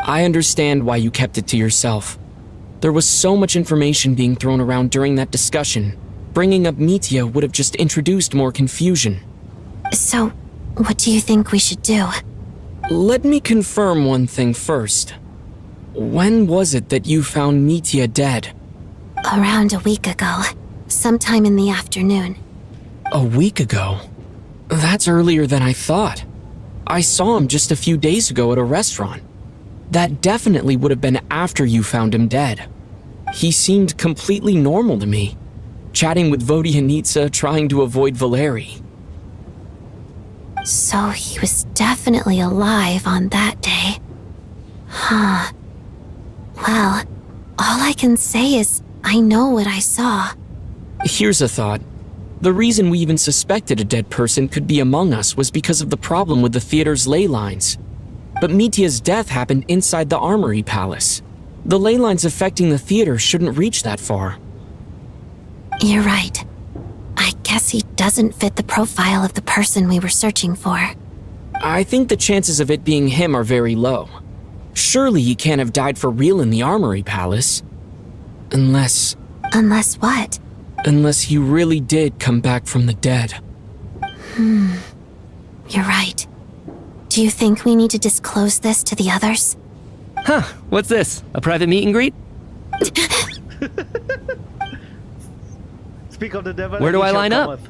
I understand why you kept it to yourself. There was so much information being thrown around during that discussion. Bringing up Mitya would have just introduced more confusion. So, what do you think we should do? Let me confirm one thing first. When was it that you found Mitya dead? Around a week ago. Sometime in the afternoon. A week ago? That's earlier than I thought. I saw him just a few days ago at a restaurant. That definitely would have been after you found him dead. He seemed completely normal to me, chatting with Vodyanitsa, trying to avoid Valeri. So he was definitely alive on that day. Huh. Well, all I can say is I know what I saw. Here's a thought. The reason we even suspected a dead person could be among us was because of the problem with the theater's ley lines. But Mitya's death happened inside the Armory Palace. The ley lines affecting the theater shouldn't reach that far. You're right. I guess he doesn't fit the profile of the person we were searching for. I think the chances of it being him are very low. Surely he can't have died for real in the Armory Palace. Unless... Unless what? Unless he really did come back from the dead. You're right. Do you think we need to disclose this to the others? Huh, what's this? A private meet and greet? Speak of the devil. Where do I line up?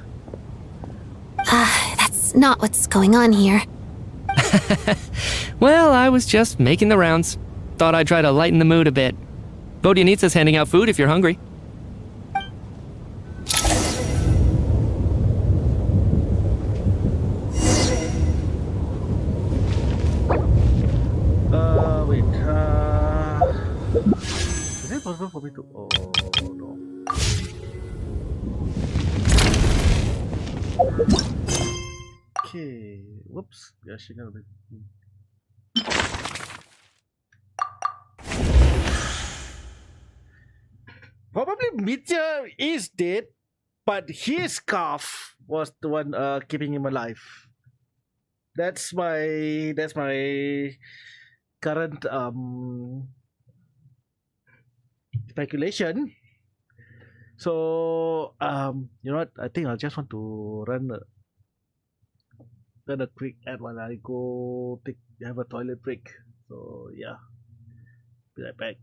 That's not what's going on here. Well, I was just making the rounds. Thought I'd try to lighten the mood a bit. Vodyanitsa's handing out food if you're hungry. Wait. Is it possible for me to... Oh, no. Okay. Whoops. Yeah, she got a bit... Probably Mitya is dead, but his scarf was the one keeping him alive. That's my current speculation. So you know what? I think I just want to run a quick ad while I go have a toilet break. So yeah, be right back.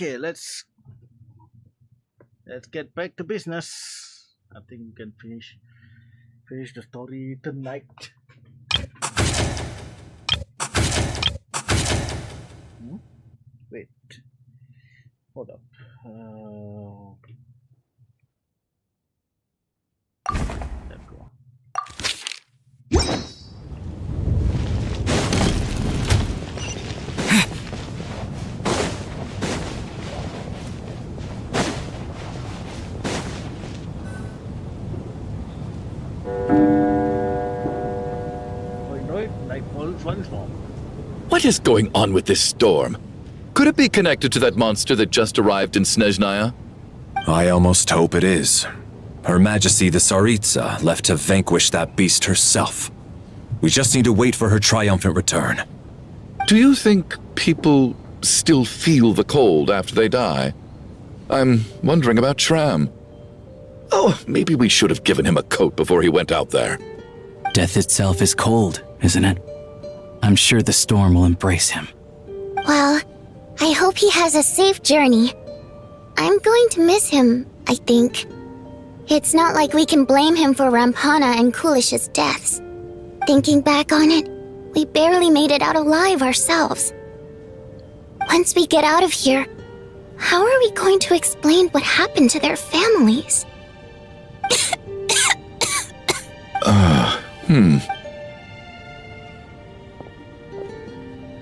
Okay, let's get back to business. I think we can finish the story tonight. Wait, hold up. There we go. What is going on with this storm? Could it be connected to that monster that just arrived in Snezhnaya? I almost hope it is. Her Majesty the Tsaritsa left to vanquish that beast herself. We just need to wait for her triumphant return. Do you think people still feel the cold after they die? I'm wondering about Shram. Oh, maybe we should have given him a coat before he went out there. Death itself is cold, isn't it? I'm sure the storm will embrace him. Well, I hope he has a safe journey. I'm going to miss him, I think. It's not like we can blame him for Rampana and Kulish's deaths. Thinking back on it, we barely made it out alive ourselves. Once we get out of here, how are we going to explain what happened to their families?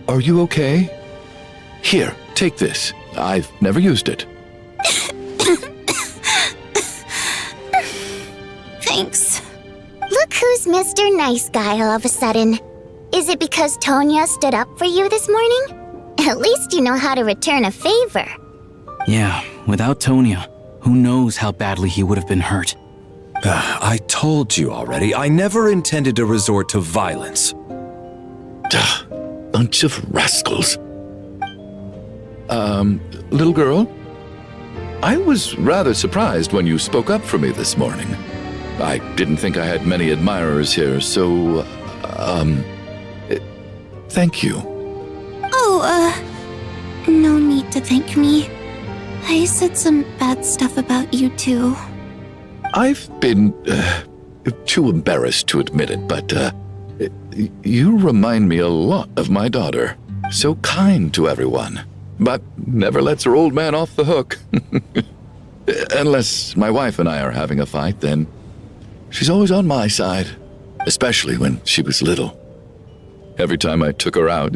Are you okay? Here, take this. I've never used it. Thanks. Look who's Mr. Nice Guy all of a sudden. Is it because Tonya stood up for you this morning? At least you know how to return a favor. Yeah, without Tonya, who knows how badly he would have been hurt. I told you already, I never intended to resort to violence. Bunch of rascals. Little girl? I was rather surprised when you spoke up for me this morning. I didn't think I had many admirers here, so, thank you. Oh, no need to thank me. I said some bad stuff about you too. I've been, too embarrassed to admit it, but, you remind me a lot of my daughter. So kind to everyone, but never lets her old man off the hook. Unless my wife and I are having a fight, then she's always on my side, especially when she was little. Every time I took her out...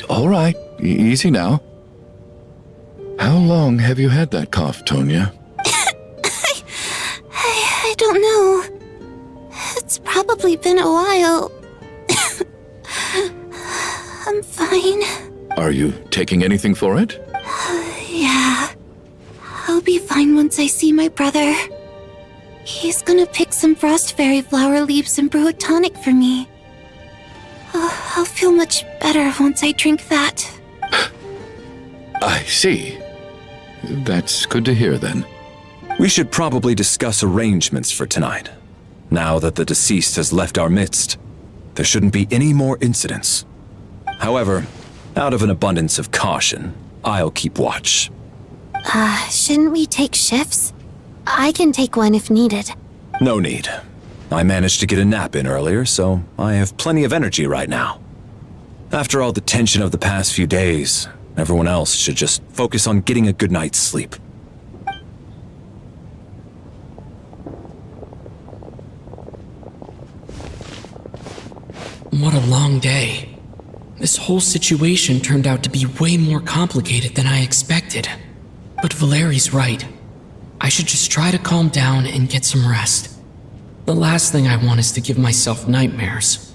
All right, easy now. How long have you had that cough, Tonya? I don't know. It's probably been a while. I'm fine. Are you taking anything for it? Yeah. I'll be fine once I see my brother. He's gonna pick some frost fairy flower leaves and brew a tonic for me. I'll feel much better once I drink that. I see. That's good to hear then. We should probably discuss arrangements for tonight. Now that the deceased has left our midst, there shouldn't be any more incidents. However, out of an abundance of caution, I'll keep watch. Shouldn't we take shifts? I can take one if needed. No need. I managed to get a nap in earlier, so I have plenty of energy right now. After all the tension of the past few days, everyone else should just focus on getting a good night's sleep. What a long day. This whole situation turned out to be way more complicated than I expected. But Valeri's right. I should just try to calm down and get some rest. The last thing I want is to give myself nightmares.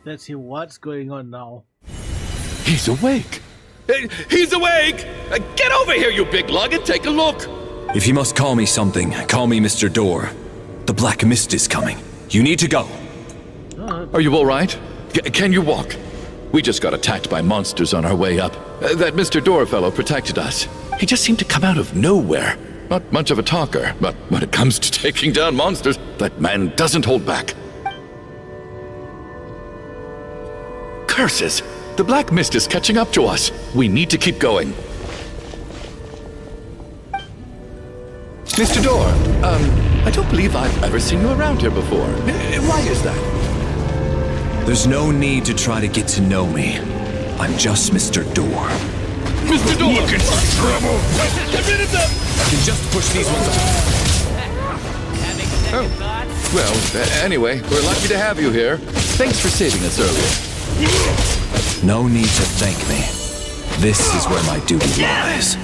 Let's see what's going on now. He's awake! He's awake! Get over here, you big lug, and take a look! If you must call me something, call me Mr. Door. The Black Mist is coming. You need to go. Are you all right? Can you walk? We just got attacked by monsters on our way up. That Mr. Door fellow protected us. He just seemed to come out of nowhere. Not much of a talker, but when it comes to taking down monsters, that man doesn't hold back. Curses! The black mist is catching up to us. We need to keep going. Mr. Door, I don't believe I've ever seen you around here before. Why is that? There's no need to try to get to know me. I'm just Mr. Door. Mr. Door! Looking for trouble! Get rid of them! I can just push these ones Oh. Well, anyway, we're lucky to have you here. Thanks for saving us earlier. No need to thank me. This is where my duty lies.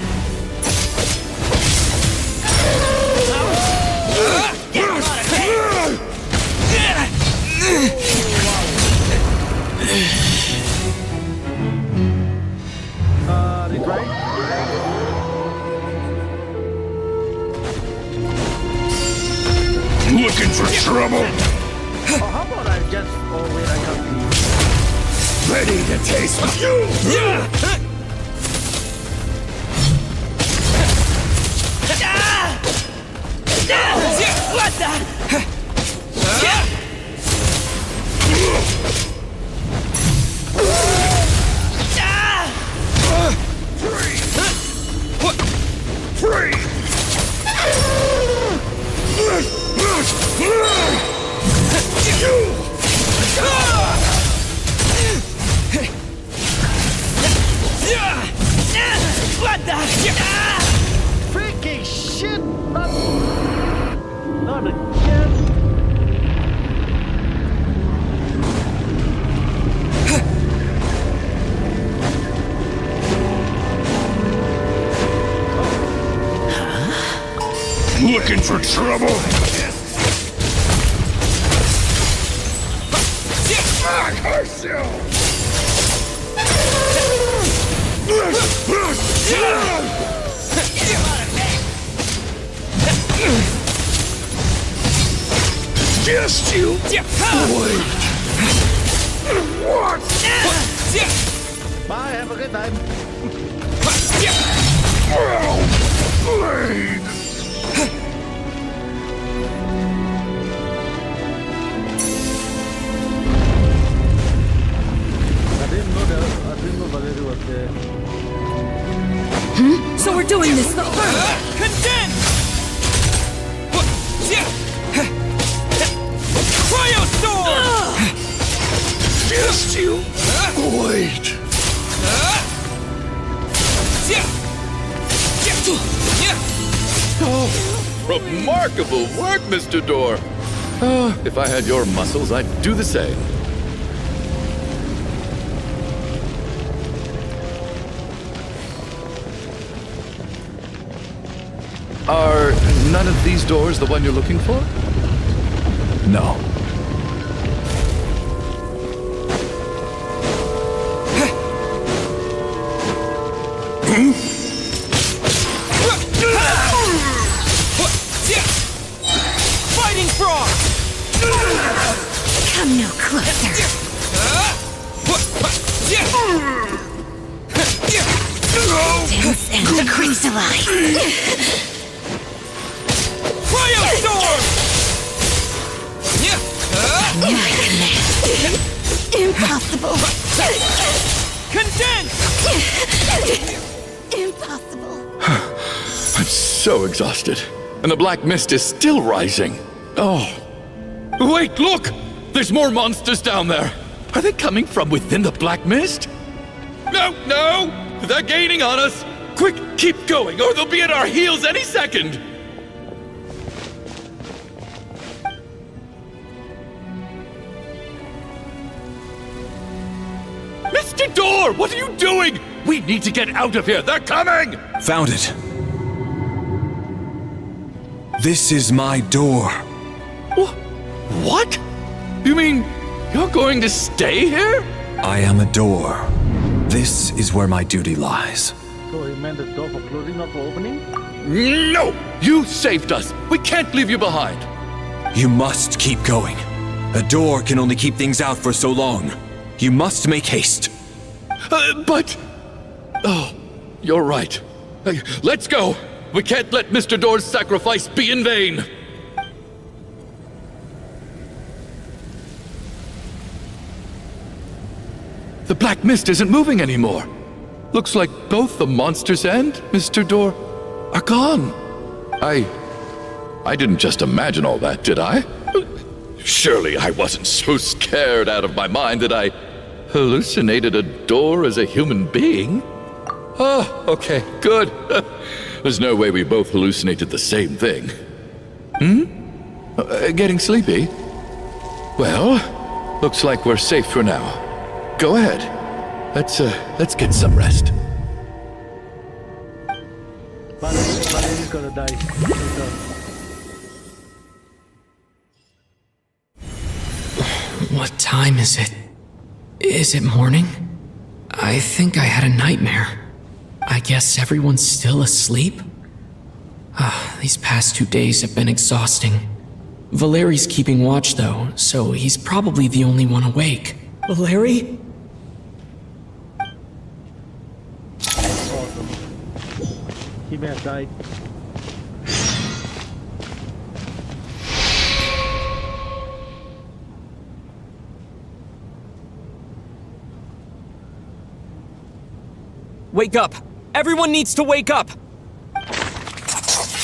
Retry? Looking for trouble? Oh, how about I just... Oh, wait, I can't see. Ready to taste you? Yeah! What the? Free! What the? Freaking shit! Not again! Looking for trouble? Curse you! Just you wait. What? Bye, have a good time. Blade! I didn't know Valerie was there. So we're doing this the Condense! Cryostorm! Just you wait. Oh, remarkable work, Mr. Door. If I had your muscles, I'd do the same. Are none of these doors the one you're looking for? No. Fighting frog! Come no closer. Dense and crystallized. Cryostorm! My command. Impossible. Condense! Impossible. I'm so exhausted, and the black mist is still rising. Oh. Wait, look! There's more monsters down there. Are they coming from within the black mist? No, no! They're gaining on us! Quick, keep going, or they'll be at our heels any second! Mr. Door, what are you doing? We need to get out of here. They're coming! Found it. This is my door. What? You mean you're going to stay here? I am a door. This is where my duty lies. So he meant the door for closing, not for opening? No! You saved us. We can't leave you behind. You must keep going. A door can only keep things out for so long. You must make haste. But... Oh, you're right. Let's go. We can't let Mr. Door's sacrifice be in vain. The black mist isn't moving anymore. Looks like both the monsters and Mr. Door are gone. I didn't just imagine all that, did I? Surely I wasn't so scared out of my mind that I hallucinated a door as a human being? Oh, okay, good. There's no way we both hallucinated the same thing. Getting sleepy? Well, looks like we're safe for now. Go ahead. Let's get some rest. Valeri's gonna die. What time is it? Is it morning? I think I had a nightmare. I guess everyone's still asleep? These past 2 days have been exhausting. Valeri's keeping watch though, so he's probably the only one awake. Valeri? Awesome. He may have died. Wake up! Everyone needs to wake up!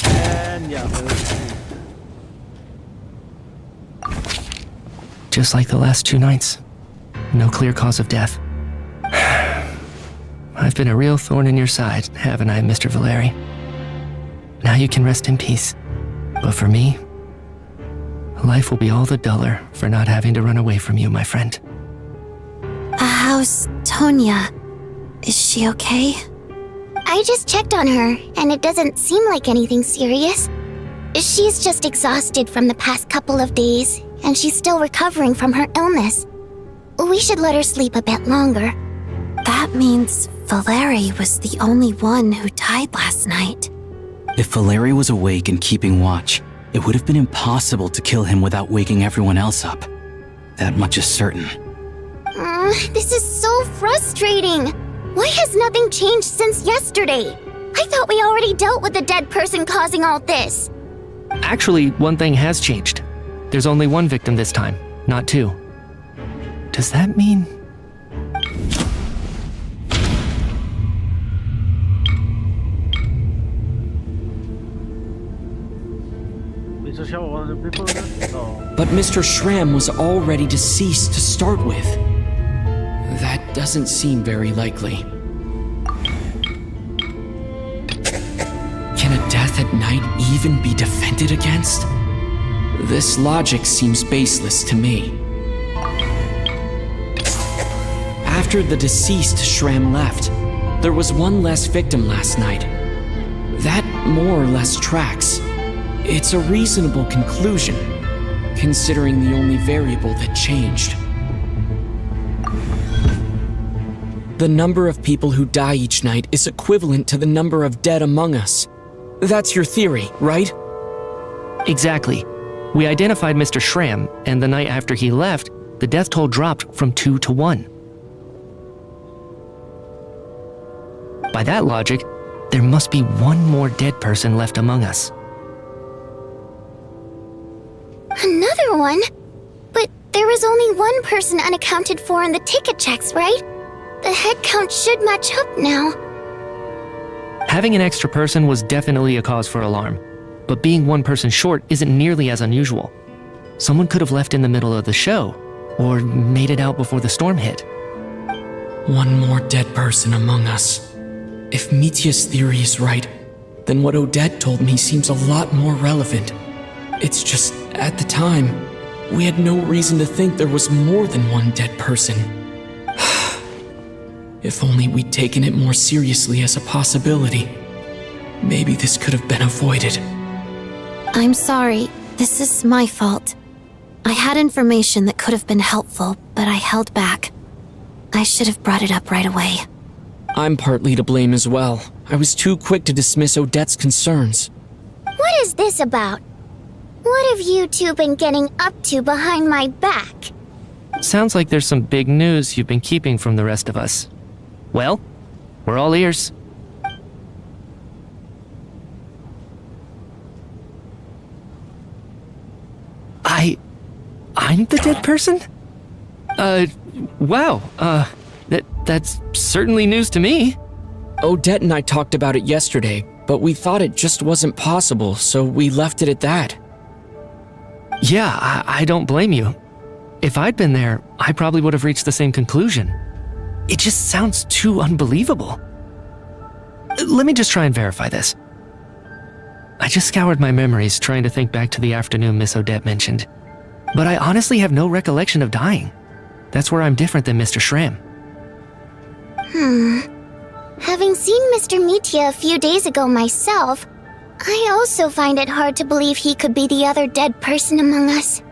And yeah. Just like the last 2 nights. No clear cause of death. I've been a real thorn in your side, haven't I, Mr. Valeri? Now you can rest in peace. But for me, life will be all the duller for not having to run away from you, my friend. How's Tonya? Is she okay? I just checked on her, and it doesn't seem like anything serious. She's just exhausted from the past couple of days, and she's still recovering from her illness. We should let her sleep a bit longer. That means Valeri was the only one who died last night. If Valeri was awake and keeping watch, it would have been impossible to kill him without waking everyone else up. That much is certain. This is so frustrating. Why has nothing changed since yesterday? I thought we already dealt with the dead person causing all this. Actually, one thing has changed. There's only 1 victim this time, not 2. Does that mean... But Mr. Schramm was already deceased to start with. That doesn't seem very likely. Can a death at night even be defended against? This logic seems baseless to me. After the deceased Schramm left, there was 1 less victim last night. That more or less tracks. It's a reasonable conclusion, considering the only variable that changed. The number of people who die each night is equivalent to the number of dead among us. That's your theory, right? Exactly. We identified Mr. Schramm, and the night after he left, the death toll dropped from 2 to 1. By that logic, there must be 1 more dead person left among us. Another one? But there was only 1 person unaccounted for in the ticket checks, right? The head count should match up now. Having an extra person was definitely a cause for alarm, but being 1 person short isn't nearly as unusual. Someone could have left in the middle of the show, or made it out before the storm hit. 1 more dead person among us. If Mitya's theory is right, then what Odette told me seems a lot more relevant. It's just, at the time, we had no reason to think there was more than 1 dead person. If only we'd taken it more seriously as a possibility, maybe this could have been avoided. I'm sorry. This is my fault. I had information that could have been helpful, but I held back. I should have brought it up right away. I'm partly to blame as well. I was too quick to dismiss Odette's concerns. What is this about? What have you two been getting up to behind my back? Sounds like there's some big news you've been keeping from the rest of us. Well, we're all ears. I'm the dead person? Wow, That's certainly news to me. Odette and I talked about it yesterday, but we thought it just wasn't possible, so we left it at that. Yeah, I don't blame you. If I'd been there, I probably would have reached the same conclusion. It just sounds too unbelievable. Let me just try and verify this. I just scoured my memories trying to think back to the afternoon Miss Odette mentioned. But I honestly have no recollection of dying. That's where I'm different than Mr. Schramm. Having seen Mr. Mitya a few days ago myself, I also find it hard to believe he could be the other dead person among us.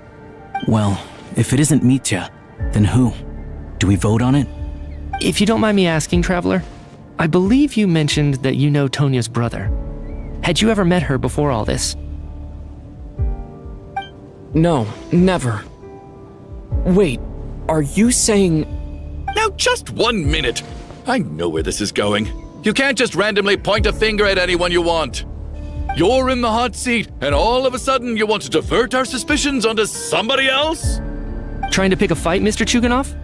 Well, if it isn't Mitya, then who? Do we vote on it? If you don't mind me asking, Traveler, I believe you mentioned that you know Tonya's brother. Had you ever met her before all this? No, never. Wait, are you saying... Now just 1 minute. I know where this is going. You can't just randomly point a finger at anyone you want. You're in the hot seat, and all of a sudden you want to divert our suspicions onto somebody else? Trying to pick a fight, Mr. Chuganov?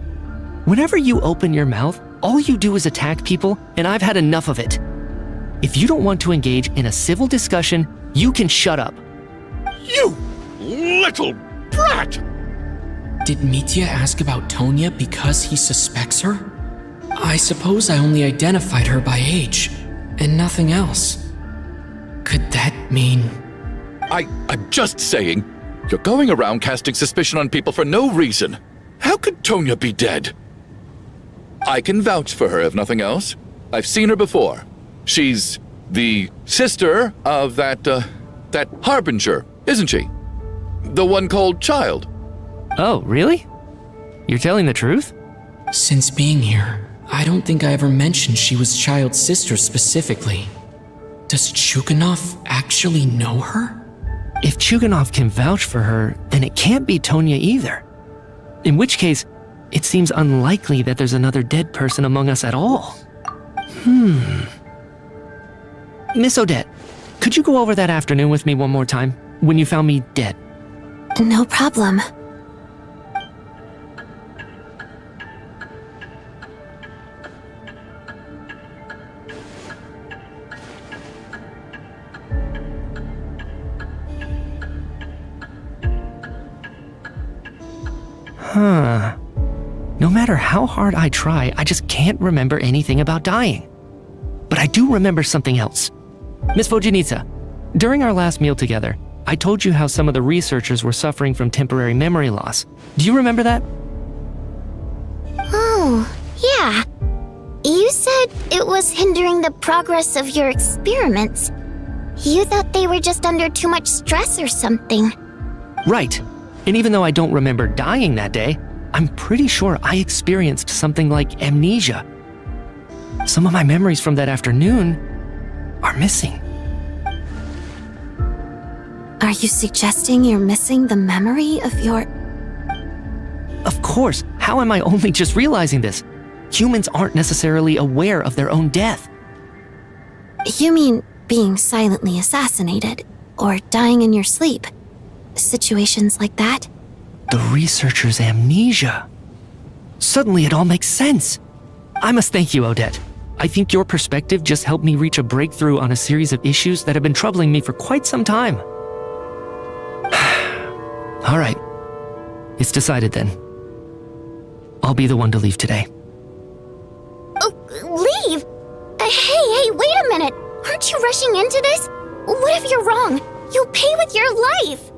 Whenever you open your mouth, all you do is attack people, and I've had enough of it. If you don't want to engage in a civil discussion, you can shut up. You little brat! Did Mitya ask about Tonya because he suspects her? I suppose I only identified her by age, and nothing else. Could that mean... I'm just saying, you're going around casting suspicion on people for no reason. How could Tonya be dead? I can vouch for her if nothing else. I've seen her before. She's the sister of that Harbinger, isn't she? The one called Child. Oh, really? You're telling the truth? Since being here, I don't think I ever mentioned she was Child's sister specifically. Does Chuganov actually know her? If Chuganov can vouch for her, then it can't be Tonya either. In which case, it seems unlikely that there's another dead person among us at all. Miss Odette, could you go over that afternoon with me one more time, when you found me dead? No problem. No matter how hard I try, I just can't remember anything about dying. But I do remember something else. Miss Vojanitsa, during our last meal together, I told you how some of the researchers were suffering from temporary memory loss. Do you remember that? Oh, yeah. You said it was hindering the progress of your experiments. You thought they were just under too much stress or something. Right. And even though I don't remember dying that day, I'm pretty sure I experienced something like amnesia. Some of my memories from that afternoon are missing. Are you suggesting you're missing the memory of your... Of course, how am I only just realizing this? Humans aren't necessarily aware of their own death. You mean being silently assassinated, or dying in your sleep? Situations like that? The researcher's amnesia. Suddenly it all makes sense. I must thank you, Odette. I think your perspective just helped me reach a breakthrough on a series of issues that have been troubling me for quite some time. All right. It's decided then. I'll be the one to leave today. Oh, leave? Hey, wait a minute. Aren't you rushing into this? What if you're wrong? You'll pay with your life.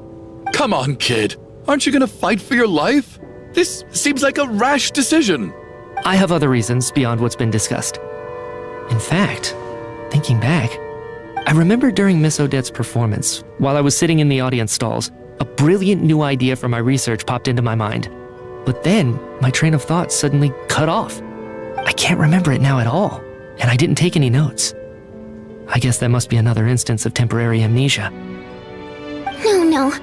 Come on, kid. Aren't you gonna fight for your life? This seems like a rash decision. I have other reasons beyond what's been discussed. In fact, thinking back, I remember during Miss Odette's performance, while I was sitting in the audience stalls, a brilliant new idea for my research popped into my mind. But then, my train of thought suddenly cut off. I can't remember it now at all, and I didn't take any notes. I guess that must be another instance of temporary amnesia. No.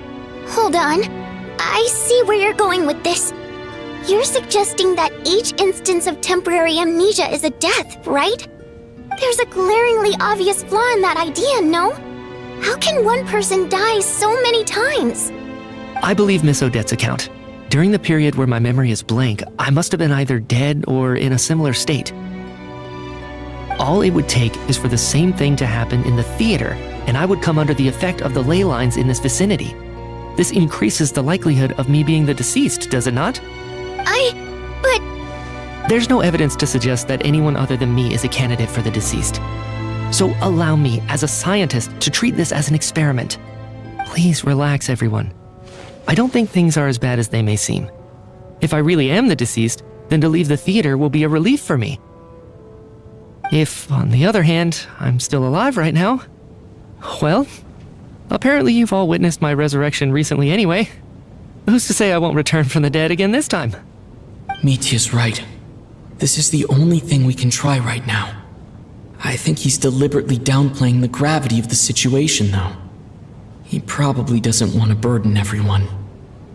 Hold on. I see where you're going with this. You're suggesting that each instance of temporary amnesia is a death, right? There's a glaringly obvious flaw in that idea, no? How can one person die so many times? I believe Miss Odette's account. during the period where my memory is blank, I must have been either dead or in a similar state. All it would take is for the same thing to happen in the theater, and I would come under the effect of the ley lines in this vicinity. This increases the likelihood of me being the deceased, does it not? But... There's no evidence to suggest that anyone other than me is a candidate for the deceased. So allow me, as a scientist, to treat this as an experiment. Please relax, everyone. I don't think things are as bad as they may seem. If I really am the deceased, then to leave the theater will be a relief for me. If, on the other hand, I'm still alive right now, well, apparently you've all witnessed my resurrection recently anyway. Who's to say I won't return from the dead again this time? Mitya's right. This is the only thing we can try right now. I think he's deliberately downplaying the gravity of the situation, though. He probably doesn't want to burden everyone.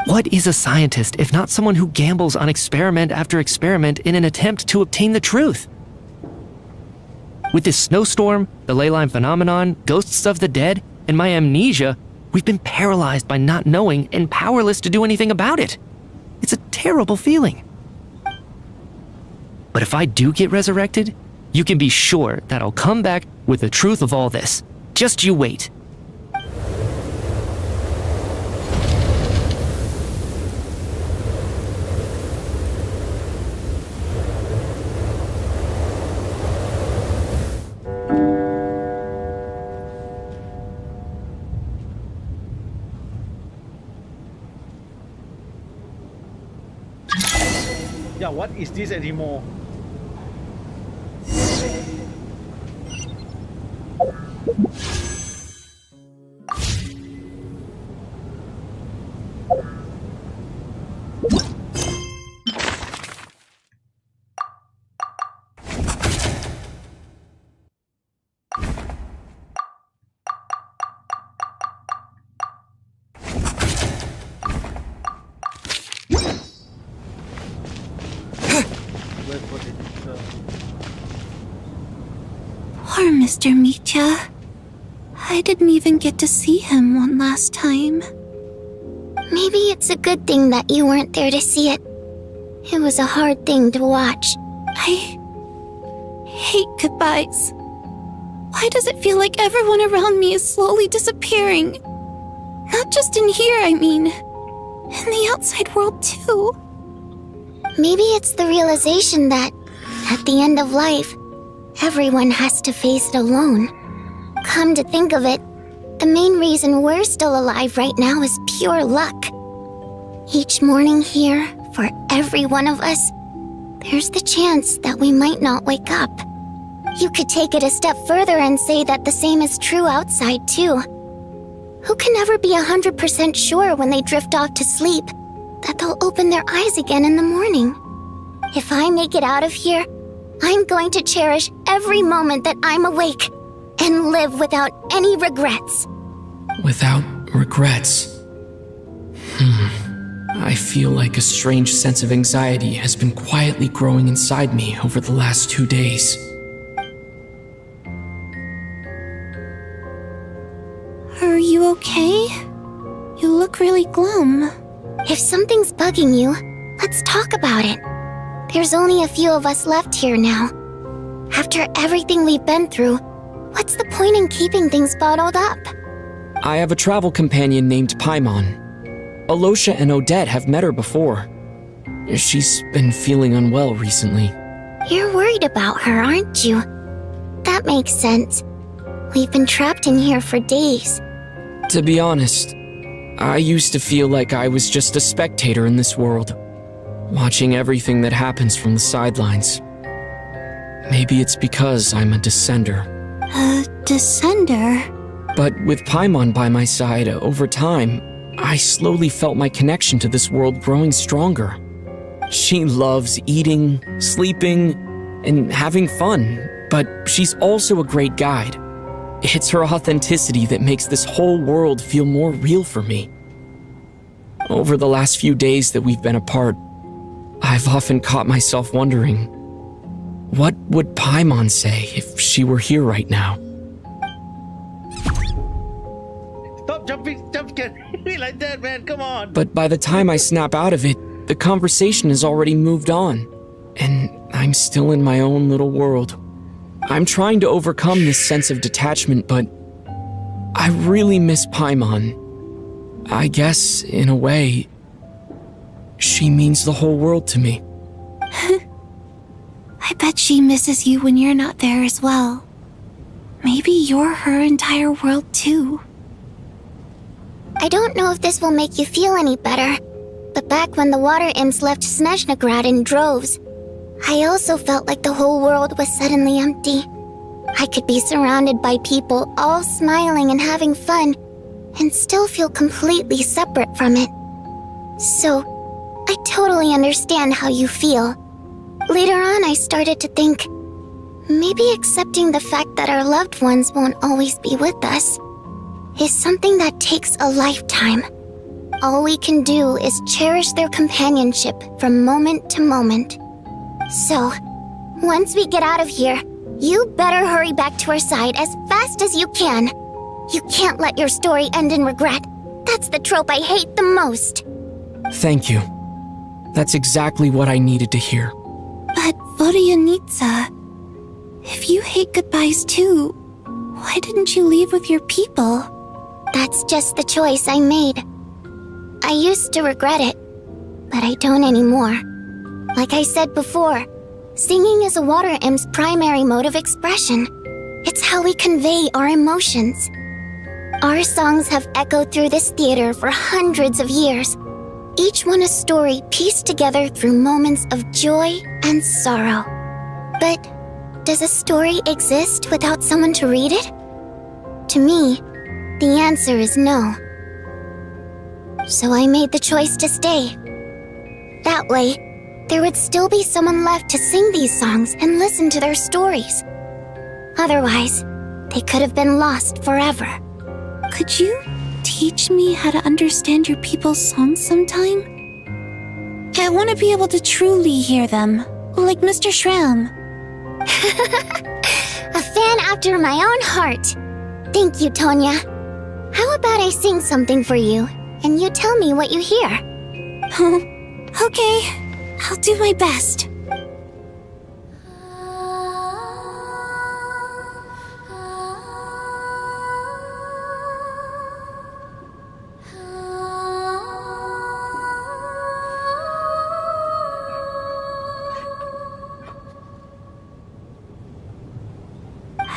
What is a scientist if not someone who gambles on experiment after experiment in an attempt to obtain the truth? With this snowstorm, the ley line phenomenon, ghosts of the dead, and my amnesia, we've been paralyzed by not knowing and powerless to do anything about it. It's a terrible feeling. But if I do get resurrected, you can be sure that I'll come back with the truth of all this. Just you wait. Yeah, what is this anymore? Poor Mr. Mitya. I didn't even get to see him one last time. Maybe it's a good thing that you weren't there to see it. It was a hard thing to watch. I hate goodbyes. Why does it feel like everyone around me is slowly disappearing? Not just in here, I mean. In the outside world, too. Maybe it's the realization that, at the end of life, everyone has to face it alone. Come to think of it, the main reason we're still alive right now is pure luck. Each morning here, for every one of us, there's the chance that we might not wake up. You could take it a step further and say that the same is true outside, too. Who can never be 100% sure when they drift off to sleep that they'll open their eyes again in the morning? If I make it out of here, I'm going to cherish every moment that I'm awake and live without any regrets. Without regrets. I feel like a strange sense of anxiety has been quietly growing inside me over the last 2 days. Are you okay? You look really glum. If something's bugging you, let's talk about it. There's only a few of us left here now. After everything we've been through, what's the point in keeping things bottled up? I have a travel companion named Paimon. Alosha and Odette have met her before. She's been feeling unwell recently. You're worried about her, aren't you? That makes sense. We've been trapped in here for days. To be honest, I used to feel like I was just a spectator in this world, watching everything that happens from the sidelines. Maybe it's because I'm a descender. A descender? But with Paimon by my side, over time, I slowly felt my connection to this world growing stronger. She loves eating, sleeping, and having fun, but she's also a great guide. It's her authenticity that makes this whole world feel more real for me. Over the last few days that we've been apart, I've often caught myself wondering, what would Paimon say if she were here right now? Stop stop jump scare me like that, man. Come on. But by the time I snap out of it, the conversation has already moved on, and I'm still in my own little world. I'm trying to overcome this sense of detachment, but I really miss Paimon. I guess, in a way, she means the whole world to me. I bet she misses you when you're not there as well. Maybe you're her entire world too. I don't know if this will make you feel any better, but back when the water imps left Snezhnaya in droves, I also felt like the whole world was suddenly empty. I could be surrounded by people all smiling and having fun, and still feel completely separate from it. So, I totally understand how you feel. Later on, I started to think, maybe accepting the fact that our loved ones won't always be with us is something that takes a lifetime. All we can do is cherish their companionship from moment to moment. So, once we get out of here, you better hurry back to our side as fast as you can. You can't let your story end in regret. That's the trope I hate the most. Thank you. That's exactly what I needed to hear. But Vodyanitsa, if you hate goodbyes too, why didn't you leave with your people? That's just the choice I made. I used to regret it, but I don't anymore. Like I said before, singing is a water imp's primary mode of expression. It's how we convey our emotions. Our songs have echoed through this theater for hundreds of years, each one a story pieced together through moments of joy and sorrow. But does a story exist without someone to read it? To me, the answer is no. So I made the choice to stay. That way, there would still be someone left to sing these songs and listen to their stories. Otherwise, they could have been lost forever. Could you teach me how to understand your people's songs sometime? I want to be able to truly hear them, like Mr. Shram. A fan after my own heart. Thank you, Tonya. How about I sing something for you, and you tell me what you hear? Okay, I'll do my best.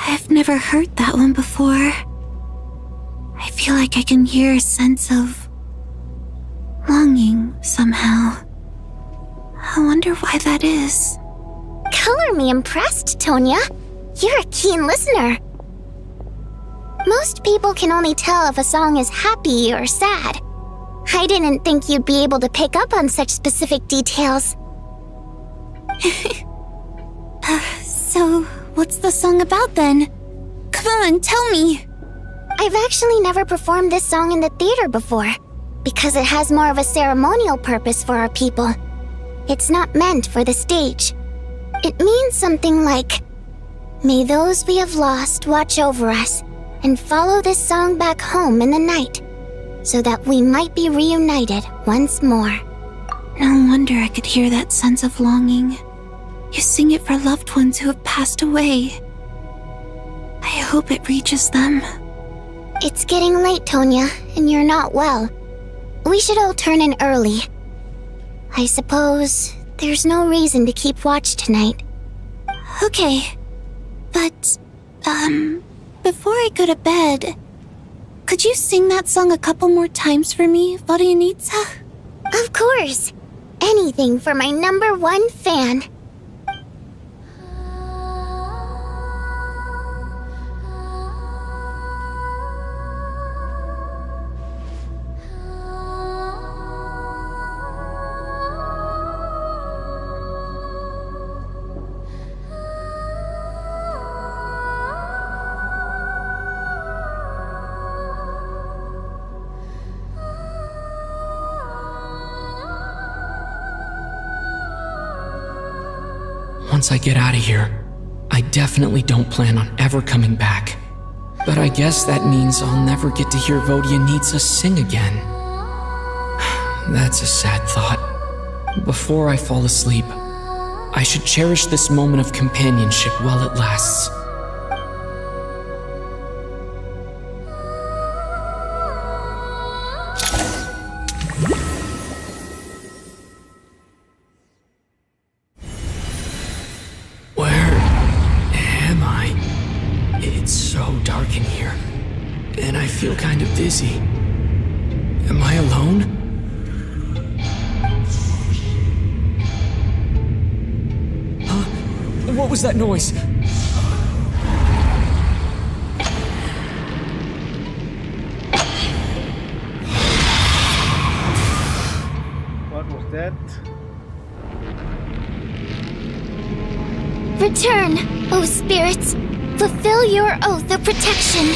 I've never heard that one before. I feel like I can hear a sense of longing somehow. I wonder why that is. Color me impressed, Tonya. You're a keen listener. Most people can only tell if a song is happy or sad. I didn't think you'd be able to pick up on such specific details. So, what's the song about then? Come on, tell me! I've actually never performed this song in the theater before, because it has more of a ceremonial purpose for our people. It's not meant for the stage. It means something like, "May those we have lost watch over us, and follow this song back home in the night, so that we might be reunited once more." No wonder I could hear that sense of longing. You sing it for loved ones who have passed away. I hope it reaches them. It's getting late, Tonya, and you're not well. We should all turn in early. I suppose there's no reason to keep watch tonight. Okay, but, before I go to bed, could you sing that song a couple more times for me, Vodyanitsa? Of course. Anything for my #1 fan. Once I get out of here, I definitely don't plan on ever coming back. But I guess that means I'll never get to hear Vodia Needs Us sing again. That's a sad thought. Before I fall asleep, I should cherish this moment of companionship while it lasts. Where am I? It's so dark in here, and I feel kind of dizzy. Am I alone? What was that noise? What was that? Return, O spirits. Fulfill your oath of protection.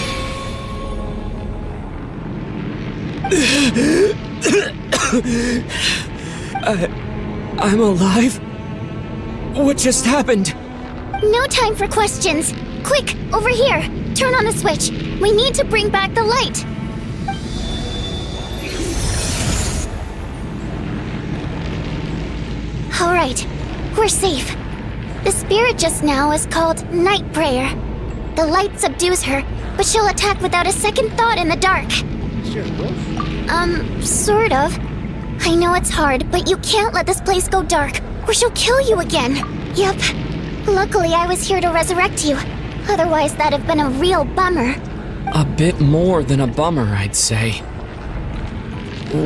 I'm alive? What just happened? No time for questions. Quick, over here. Turn on the switch. We need to bring back the light. All right, we're safe. The spirit just now is called Night Prayer. The light subdues her, but she'll attack without a second thought in the dark. Sort of. I know it's hard, but you can't let this place go dark, or she'll kill you again. Yep. Luckily, I was here to resurrect you. Otherwise, that'd have been a real bummer. A bit more than a bummer, I'd say.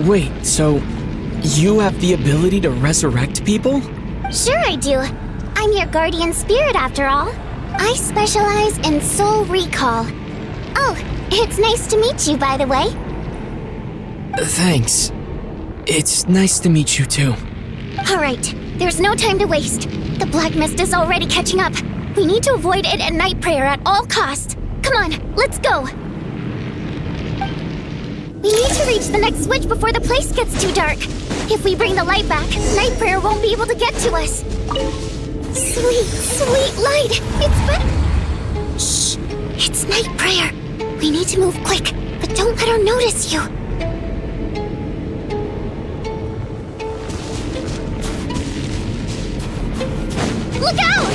Wait, so you have the ability to resurrect people? Sure I do. I'm your guardian spirit after all. I specialize in soul recall. Oh, it's nice to meet you, by the way. Thanks. It's nice to meet you too. All right, there's no time to waste. The black mist is already catching up. We need to avoid it at Night Prayer at all costs. Come on, let's go. We need to reach the next switch before the place gets too dark. If we bring the light back, Night Prayer won't be able to get to us. Sweet, sweet light. It's better. Shh, it's Night Prayer. We need to move quick, but don't let her notice you. Look out!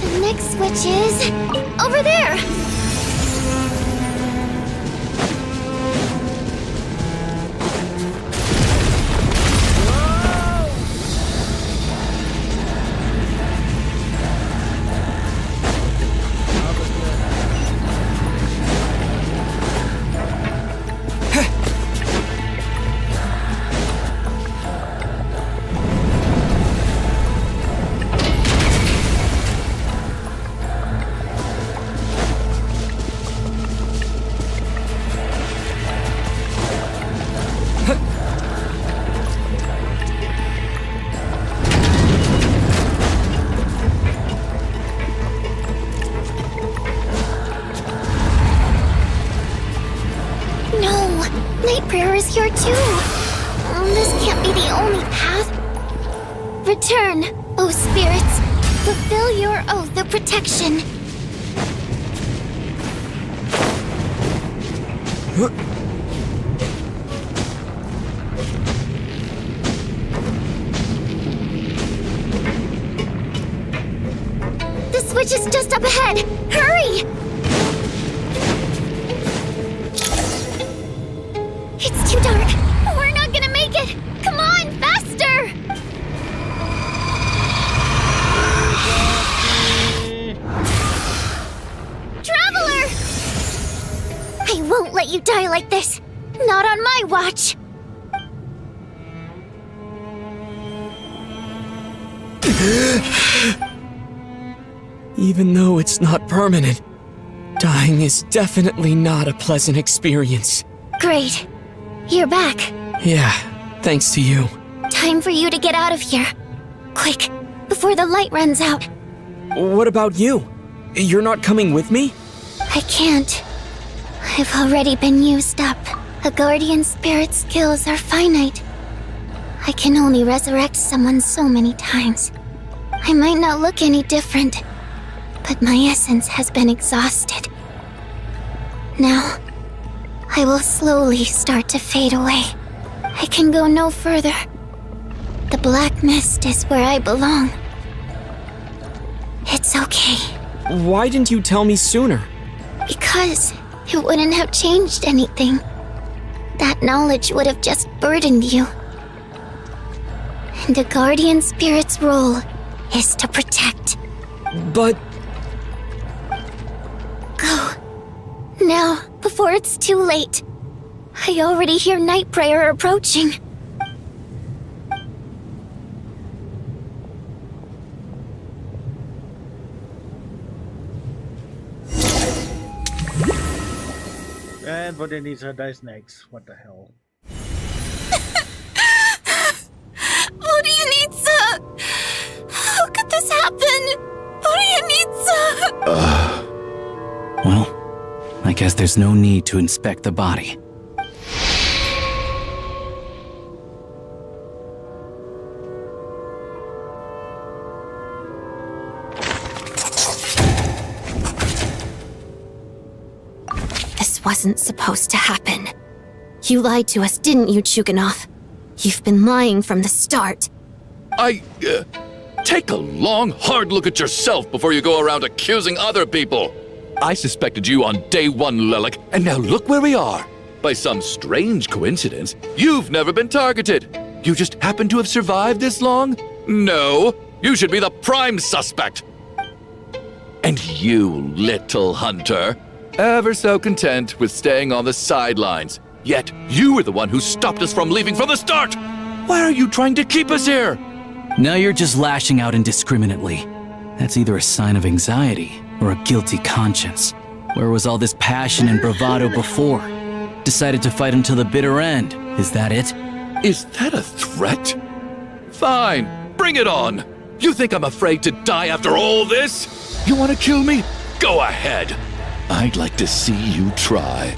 The next switch is over there. Is here too. This can't be the only path. Return, O spirits. Fulfill your oath of protection. The switch is just up ahead. Hurry! It's too dark. We're not gonna make it. Come on, faster! Traveler! I won't let you die like this. Not on my watch. Even though it's not permanent, dying is definitely not a pleasant experience. Great. You're back. Yeah, thanks to you. Time for you to get out of here. Quick, before the light runs out. What about you? You're not coming with me? I can't. I've already been used up. A guardian spirit's skills are finite. I can only resurrect someone so many times. I might not look any different, but my essence has been exhausted. Now, I will slowly start to fade away. I can go no further. The black mist is where I belong. It's okay. Why didn't you tell me sooner? Because it wouldn't have changed anything. That knowledge would have just burdened you. And a guardian spirit's role is to protect. But... Go. Now, before it's too late. I already hear Night Prayer approaching. And what needs her dice next. What the hell? Nitsa! How could this happen? Nitsa! Well, I guess there's no need to inspect the body. This wasn't supposed to happen. You lied to us, didn't you, Chuganov? You've been lying from the start. Take a long, hard look at yourself before you go around accusing other people. I suspected you on day one, Lelik, and now look where we are. By some strange coincidence, you've never been targeted. You just happen to have survived this long? No, you should be the prime suspect. And you, little hunter, ever so content with staying on the sidelines. Yet you were the one who stopped us from leaving from the start. Why are you trying to keep us here? Now you're just lashing out indiscriminately. That's either a sign of anxiety or a guilty conscience. Where was all this passion and bravado before? Decided to fight until the bitter end. Is that it? Is that a threat? Fine, bring it on. You think I'm afraid to die after all this? You want to kill me? Go ahead. I'd like to see you try.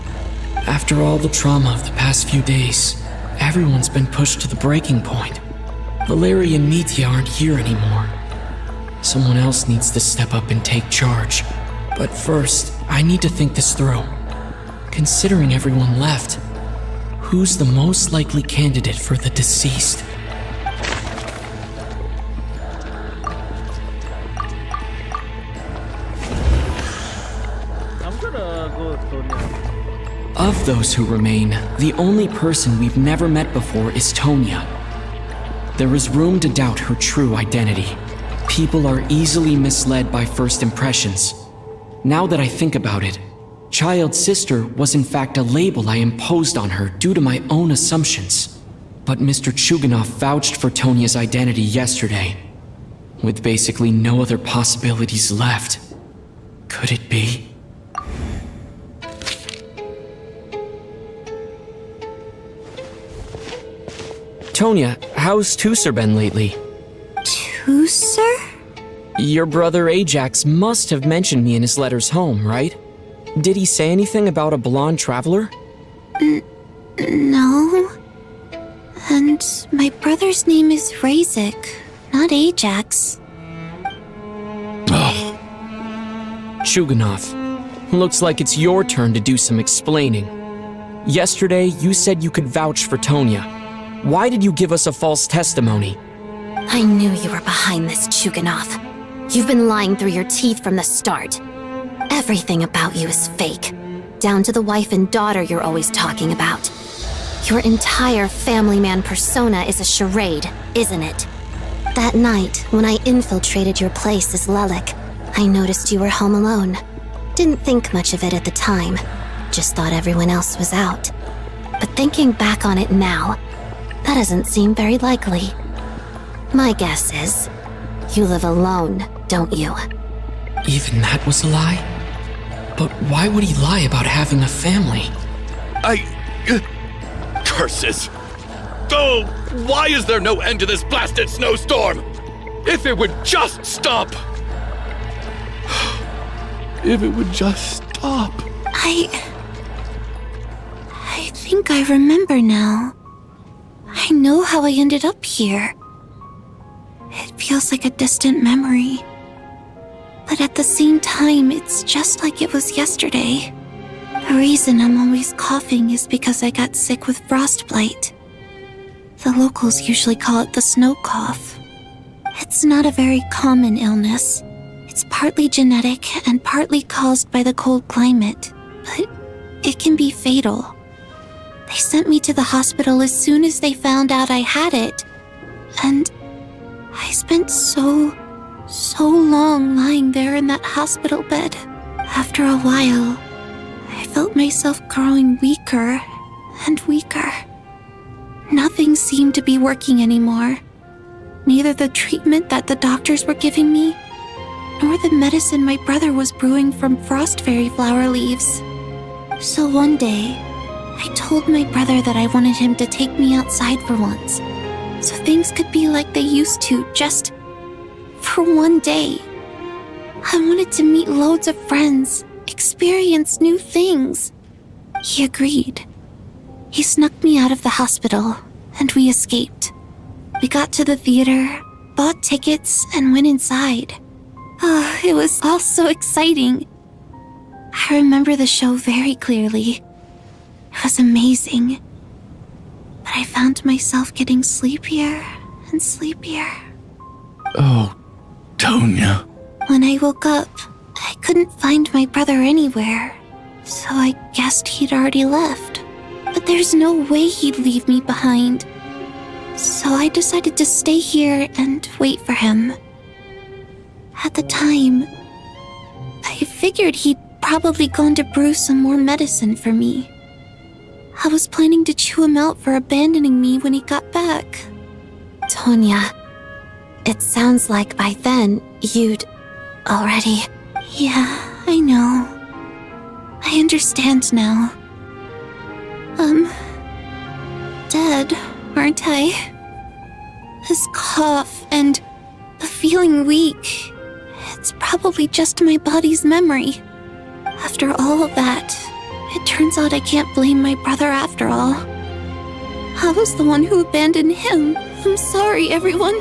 After all the trauma of the past few days, everyone's been pushed to the breaking point. Valeria and Mitya aren't here anymore. Someone else needs to step up and take charge. But first, I need to think this through. Considering everyone left, who's the most likely candidate for the deceased? I'm gonna go with Tonya. Of those who remain, the only person we've never met before is Tonya. There is room to doubt her true identity. People are easily misled by first impressions. Now that I think about it, child sister was in fact a label I imposed on her due to my own assumptions. But Mr. Chuganov vouched for Tonya's identity yesterday, with basically no other possibilities left. Could it be? Tonya, how's Tusser been lately? Tusser? Your brother Ajax must have mentioned me in his letters home, right? Did he say anything about a blonde traveler? No. And my brother's name is Razik, not Ajax. Chuganov, looks like it's your turn to do some explaining. Yesterday, you said you could vouch for Tonya. Why did you give us a false testimony? I knew you were behind this, Chuganov. You've been lying through your teeth from the start. Everything about you is fake, down to the wife and daughter you're always talking about. Your entire family man persona is a charade, isn't it? That night, when I infiltrated your place as Lelik, I noticed you were home alone. Didn't think much of it at the time, just thought everyone else was out. But thinking back on it now, that doesn't seem very likely. My guess is, you live alone, don't you? Even that was a lie? But why would he lie about having a family? Curses! Oh, why is there no end to this blasted snowstorm? If it would just stop! if it would just stop. I think I remember now. I know how I ended up here. It feels like a distant memory. But at the same time, it's just like it was yesterday. The reason I'm always coughing is because I got sick with frostbite. The locals usually call it the snow cough. It's not a very common illness. It's partly genetic and partly caused by the cold climate, but it can be fatal. They sent me to the hospital as soon as they found out I had it, and I spent so long lying there in that hospital bed. After a while, I felt myself growing weaker and weaker. Nothing seemed to be working anymore. Neither the treatment that the doctors were giving me, nor the medicine my brother was brewing from frost fairy flower leaves. So one day, I told my brother that I wanted him to take me outside for once, so things could be like they used to, just for one day. I wanted to meet loads of friends, experience new things. He agreed. He snuck me out of the hospital, and we escaped. We got to the theater, bought tickets, and went inside. Oh, it was all so exciting. I remember the show very clearly. It was amazing. But I found myself getting sleepier and sleepier. Oh, Tonya. When I woke up, I couldn't find my brother anywhere, so I guessed he'd already left. But there's no way he'd leave me behind. So I decided to stay here and wait for him. At the time, I figured he'd probably gone to brew some more medicine for me. I was planning to chew him out for abandoning me when he got back. Tonya, it sounds like by then you'd already... Yeah, I know. I understand now. Dead, aren't I? This cough and the feeling weak, it's probably just my body's memory. After all of that, it turns out I can't blame my brother after all. I was the one who abandoned him. I'm sorry, everyone.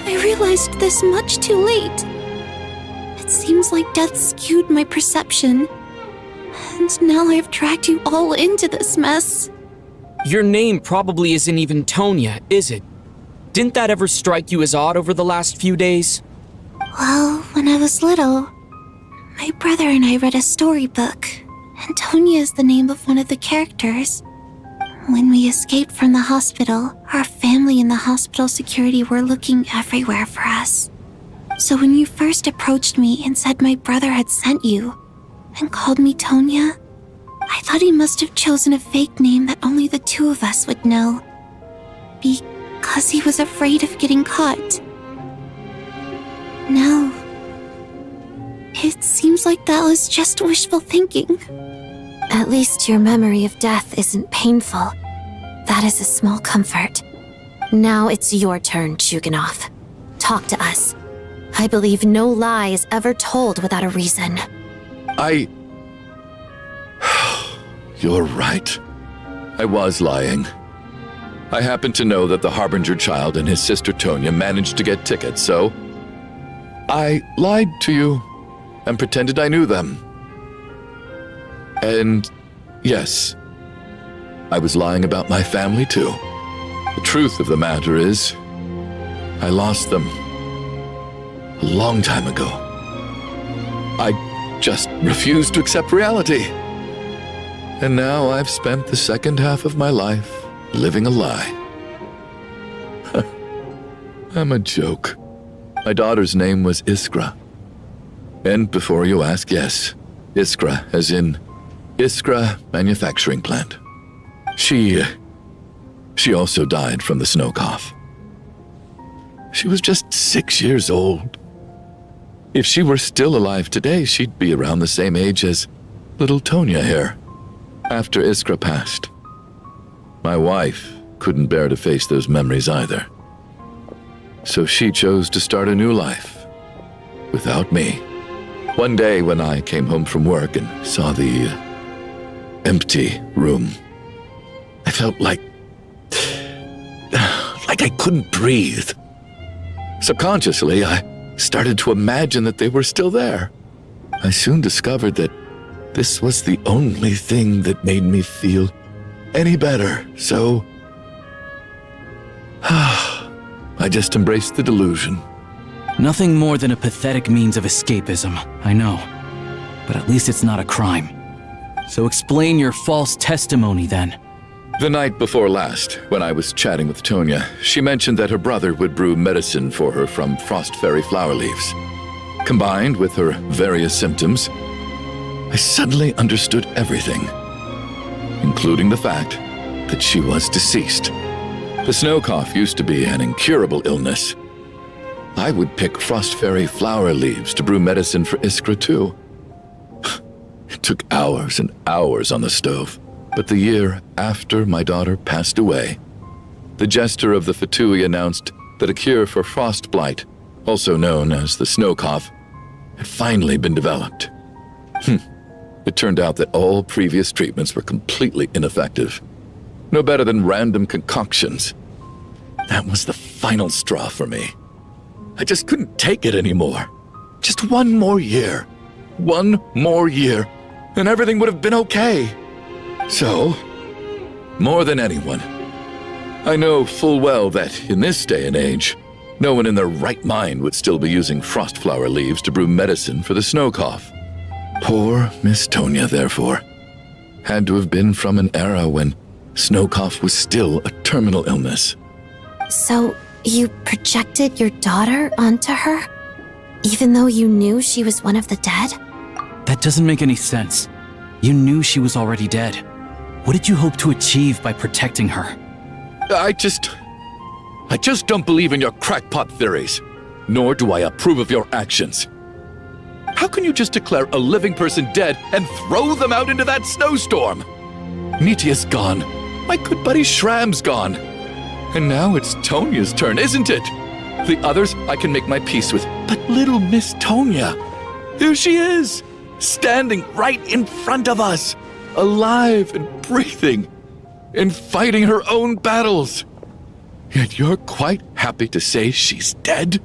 I realized this much too late. It seems like death skewed my perception. And now I've dragged you all into this mess. Your name probably isn't even Tonya, is it? Didn't that ever strike you as odd over the last few days? Well, when I was little, my brother and I read a storybook, and Tonya is the name of one of the characters. When we escaped from the hospital, our family and the hospital security were looking everywhere for us. So when you first approached me and said my brother had sent you, and called me Tonya, I thought he must have chosen a fake name that only the two of us would know. Because he was afraid of getting caught. No. It seems like that was just wishful thinking. At least your memory of death isn't painful. That is a small comfort. Now it's your turn, Chuganov. Talk to us. I believe no lie is ever told without a reason. You're right. I was lying. I happen to know that the Harbinger child and his sister Tonya managed to get tickets, so I lied to you and pretended I knew them. And yes, I was lying about my family too. The truth of the matter is, I lost them a long time ago. I just refused to accept reality. And now I've spent the second half of my life living a lie. I'm a joke. My daughter's name was Iskra. And before you ask, yes, Iskra, as in Iskra Manufacturing Plant. She also died from the snow cough. She was just 6 years old. If she were still alive today, she'd be around the same age as little Tonya here. After Iskra passed, my wife couldn't bear to face those memories either. So she chose to start a new life without me. One day when I came home from work and saw the empty room, I felt like I couldn't breathe. Subconsciously, I started to imagine that they were still there. I soon discovered that this was the only thing that made me feel any better, so I just embraced the delusion. Nothing more than a pathetic means of escapism, I know. But at least it's not a crime. So explain your false testimony then. The night before last, when I was chatting with Tonya, she mentioned that her brother would brew medicine for her from frost fairy flower leaves. Combined with her various symptoms, I suddenly understood everything, including the fact that she was deceased. The snow cough used to be an incurable illness. I would pick frost fairy flower leaves to brew medicine for Iskra too. It took hours and hours on the stove. But the year after my daughter passed away, the jester of the Fatui announced that a cure for frost blight, also known as the snow cough, had finally been developed. It turned out that all previous treatments were completely ineffective. No better than random concoctions. That was the final straw for me. I just couldn't take it anymore. Just one more year. One more year, and everything would have been okay. So, more than anyone, I know full well that in this day and age, no one in their right mind would still be using frost flower leaves to brew medicine for the snow cough. Poor Miss Tonya, therefore, had to have been from an era when snow cough was still a terminal illness. So, you projected your daughter onto her? Even though you knew she was one of the dead? That doesn't make any sense. You knew she was already dead. What did you hope to achieve by protecting her? I just don't believe in your crackpot theories, nor do I approve of your actions. How can you just declare a living person dead and throw them out into that snowstorm? Nitia's gone. My good buddy Shram's gone. And now it's Tonya's turn, isn't it? The others I can make my peace with, but little Miss Tonya, here she is, standing right in front of us, alive and breathing, and fighting her own battles. Yet you're quite happy to say she's dead?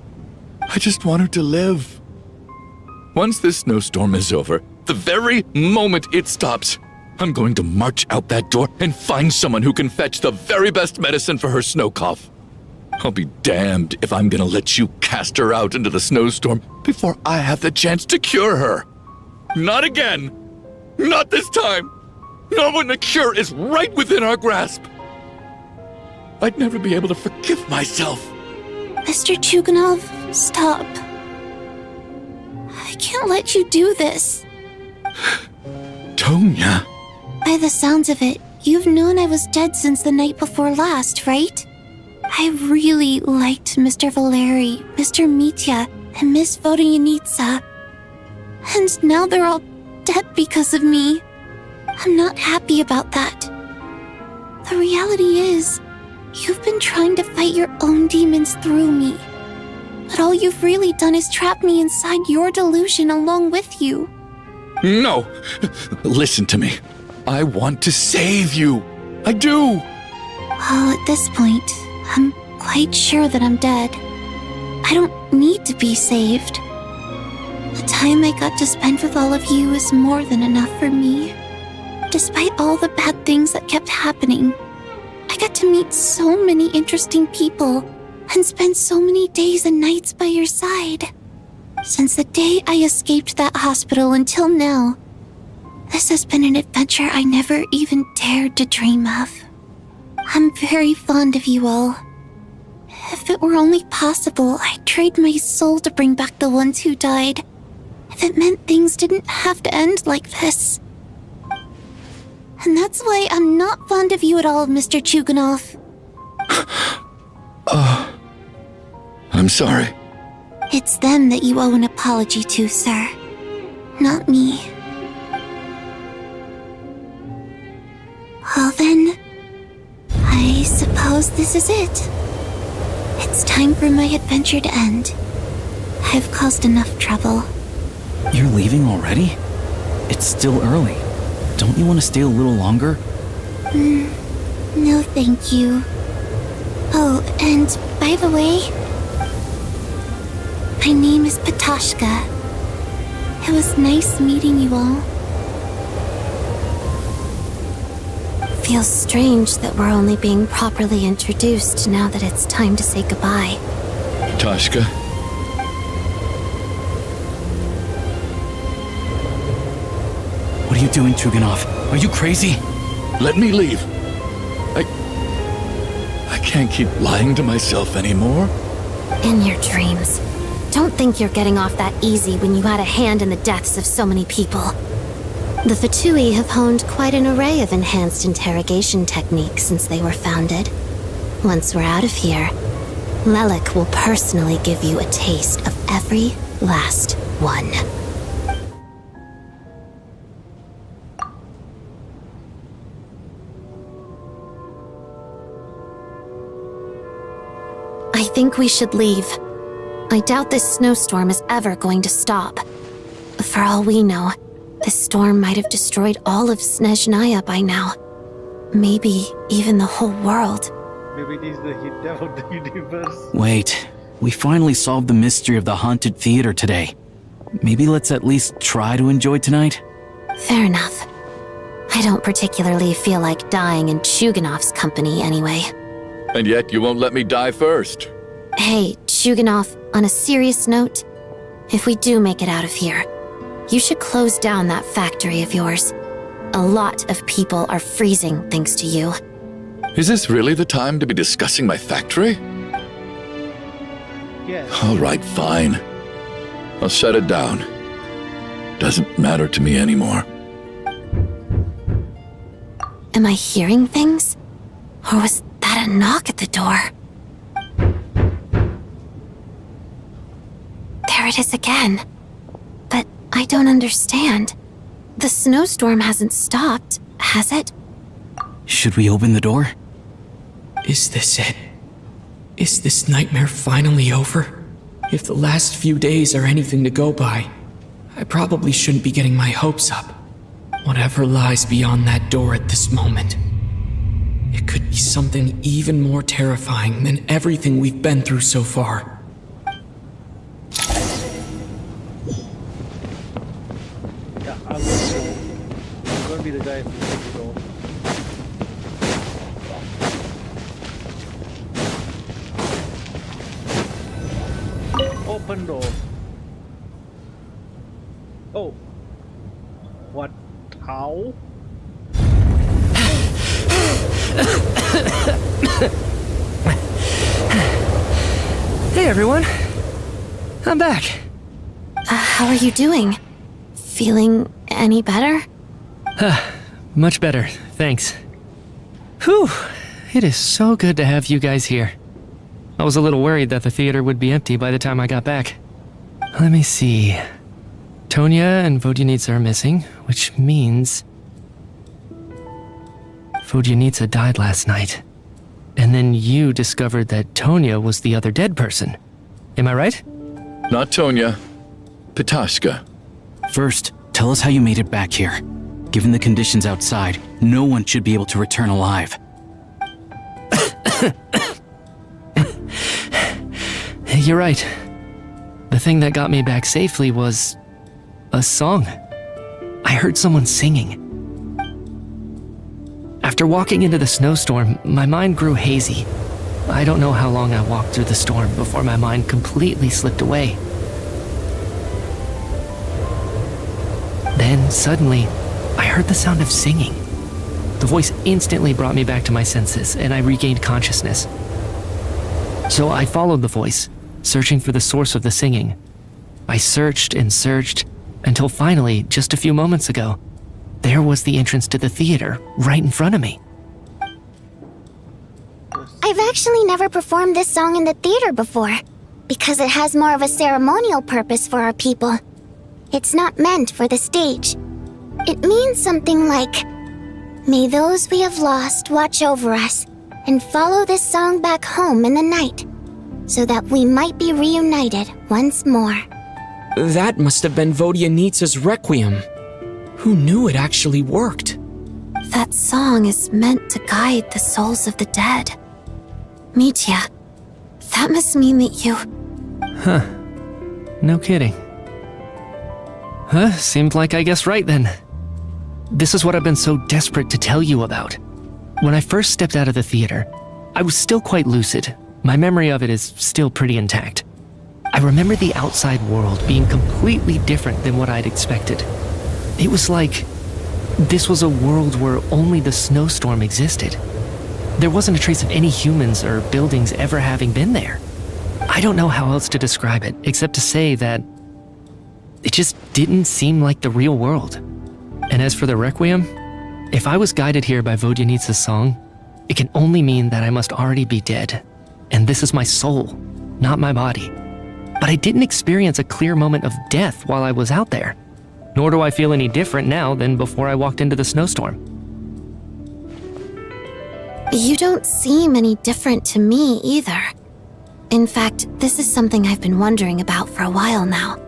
I just want her to live. Once this snowstorm is over, the very moment it stops, I'm going to march out that door and find someone who can fetch the very best medicine for her snow cough. I'll be damned if I'm gonna let you cast her out into the snowstorm before I have the chance to cure her. Not again! Not this time! Not when the cure is right within our grasp! I'd never be able to forgive myself. Mr. Chuganov, stop. I can't let you do this. Tonya. By the sounds of it, you've known I was dead since the night before last, right? I really liked Mr. Valeri, Mr. Mitya, and Miss Vodyanitsa. And now they're all dead because of me. I'm not happy about that. The reality is, you've been trying to fight your own demons through me. But all you've really done is trap me inside your delusion along with you. No! Listen to me. I want to save you. I do. Well, at this point, I'm quite sure that I'm dead. I don't need to be saved. The time I got to spend with all of you is more than enough for me. Despite all the bad things that kept happening, I got to meet so many interesting people and spend so many days and nights by your side. Since the day I escaped that hospital until now, this has been an adventure I never even dared to dream of. I'm very fond of you all. If it were only possible, I'd trade my soul to bring back the ones who died. If it meant things didn't have to end like this. And that's why I'm not fond of you at all, Mr. Chuganov. I'm sorry. It's them that you owe an apology to, sir. Not me. Well then, I suppose this is it. It's time for my adventure to end. I've caused enough trouble. You're leaving already? It's still early. Don't you want to stay a little longer? No, thank you. Oh, and by the way, my name is Patoshka. It was nice meeting you all. Feels strange that we're only being properly introduced now that it's time to say goodbye. Tashka? What are you doing, Chuganov? Are you crazy? Let me leave. I can't keep lying to myself anymore. In your dreams. Don't think you're getting off that easy when you had a hand in the deaths of so many people. The Fatui have honed quite an array of enhanced interrogation techniques since they were founded. Once we're out of here, Lelik will personally give you a taste of every last one. I think we should leave. I doubt this snowstorm is ever going to stop. For all we know, this storm might have destroyed all of Snezhnaya by now. Maybe even the whole world. Maybe it is the hit of the universe. Wait, we finally solved the mystery of the haunted theater today. Maybe let's at least try to enjoy tonight? Fair enough. I don't particularly feel like dying in Chuganov's company anyway. And yet you won't let me die first. Hey, Chuganov, on a serious note, if we do make it out of here, you should close down that factory of yours. A lot of people are freezing thanks to you. Is this really the time to be discussing my factory? Yes. All right, fine. I'll shut it down. Doesn't matter to me anymore. Am I hearing things? Or was that a knock at the door? There it is again. But I don't understand. The snowstorm hasn't stopped, has it? Should we open the door? Is this it? Is this nightmare finally over? If the last few days are anything to go by, I probably shouldn't be getting my hopes up. Whatever lies beyond that door at this moment, it could be something even more terrifying than everything we've been through so far. Yeah, I'm going to be the guy who takes it all. Open door. Oh. What? How? Hey everyone. I'm back. How are you doing? Feeling any better? Much better, thanks. Whew, it is so good to have you guys here. I was a little worried that the theater would be empty by the time I got back. Let me see. Tonya and Vodyanitsa are missing, which means Vodyanitsa died last night. And then you discovered that Tonya was the other dead person. Am I right? Not Tonya. Pitoshka. First, tell us how you made it back here. Given the conditions outside, no one should be able to return alive. You're right. The thing that got me back safely was a song. I heard someone singing. After walking into the snowstorm, my mind grew hazy. I don't know how long I walked through the storm before my mind completely slipped away. Then, suddenly, I heard the sound of singing. The voice instantly brought me back to my senses, and I regained consciousness. So I followed the voice, searching for the source of the singing. I searched and searched, until finally, just a few moments ago, there was the entrance to the theater, right in front of me. I've actually never performed this song in the theater before, because it has more of a ceremonial purpose for our people. It's not meant for the stage. It means something like, "May those we have lost watch over us, and follow this song back home in the night, so that we might be reunited once more." That must have been Vodyanitsa's Requiem. Who knew it actually worked? That song is meant to guide the souls of the dead. Mitya, that must mean that you... Huh. No kidding. Huh, seemed like I guessed right then. This is what I've been so desperate to tell you about. When I first stepped out of the theater, I was still quite lucid. My memory of it is still pretty intact. I remember the outside world being completely different than what I'd expected. It was like this was a world where only the snowstorm existed. There wasn't a trace of any humans or buildings ever having been there. I don't know how else to describe it, except to say that it just didn't seem like the real world. And as for the Requiem, if I was guided here by Vodyanitsa's song, it can only mean that I must already be dead. And this is my soul, not my body. But I didn't experience a clear moment of death while I was out there. Nor do I feel any different now than before I walked into the snowstorm. You don't seem any different to me either. In fact, this is something I've been wondering about for a while now.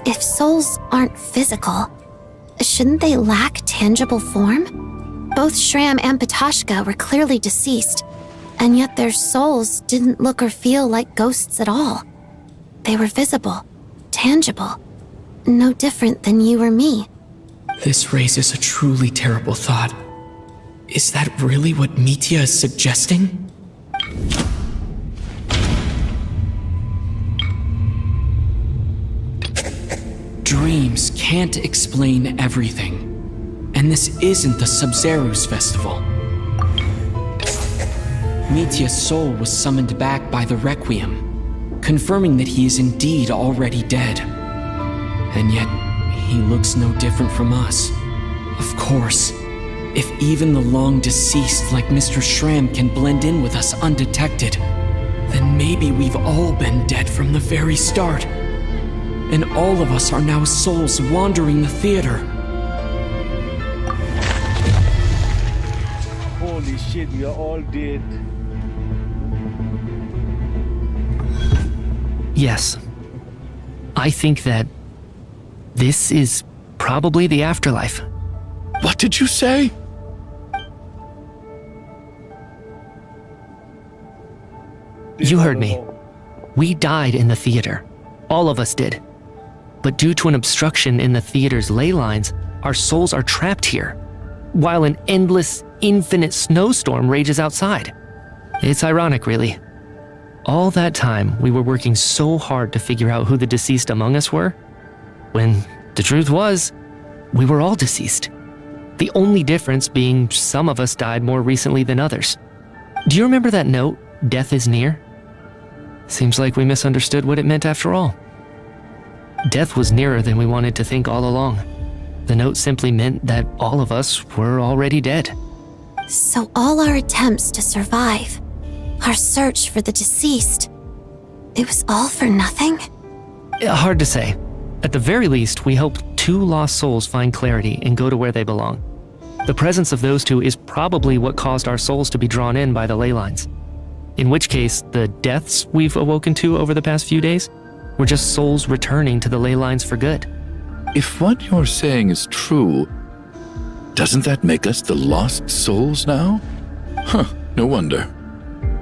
If souls aren't physical, shouldn't they lack tangible form? Both Shram and Petashka were clearly deceased, and yet their souls didn't look or feel like ghosts at all. They were visible, tangible, no different than you or me. This raises a truly terrible thought. Is that really what Mitya is suggesting? Dreams can't explain everything. And this isn't the Sub-Zero's festival. Mitya's soul was summoned back by the Requiem, confirming that he is indeed already dead. And yet, he looks no different from us. Of course, if even the long-deceased like Mr. Shram can blend in with us undetected, then maybe we've all been dead from the very start. And all of us are now souls wandering the theater. Holy shit, we are all dead. Yes. I think that this is probably the afterlife. What did you say? You heard me. We died in the theater. All of us did. But due to an obstruction in the theater's ley lines, our souls are trapped here, while an endless, infinite snowstorm rages outside. It's ironic, really. All that time, we were working so hard to figure out who the deceased among us were, when the truth was, we were all deceased. The only difference being some of us died more recently than others. Do you remember that note, "Death is near"? Seems like we misunderstood what it meant after all. Death was nearer than we wanted to think all along. The note simply meant that all of us were already dead. So all our attempts to survive, our search for the deceased, it was all for nothing? Hard to say. At the very least, we hope 2 lost souls find clarity and go to where they belong. The presence of those 2 is probably what caused our souls to be drawn in by the ley lines. In which case, the deaths we've awoken to over the past few days were just souls returning to the ley lines for good. If what you're saying is true, doesn't that make us the lost souls now? Huh, no wonder.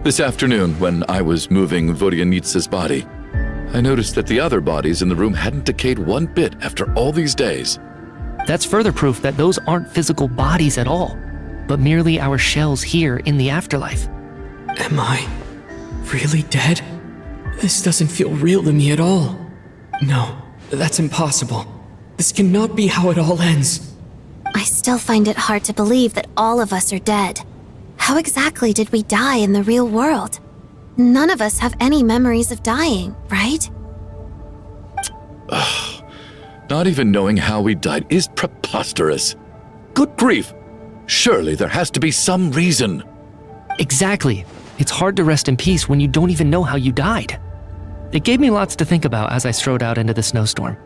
This afternoon, when I was moving Vodyanitsa's body, I noticed that the other bodies in the room hadn't decayed one bit after all these days. That's further proof that those aren't physical bodies at all, but merely our shells here in the afterlife. Am I really dead? This doesn't feel real to me at all. No, that's impossible. This cannot be how it all ends. I still find it hard to believe that all of us are dead. How exactly did we die in the real world? None of us have any memories of dying, right? Not even knowing how we died is preposterous. Good grief! Surely there has to be some reason. Exactly. It's hard to rest in peace when you don't even know how you died. It gave me lots to think about as I strode out into the snowstorm.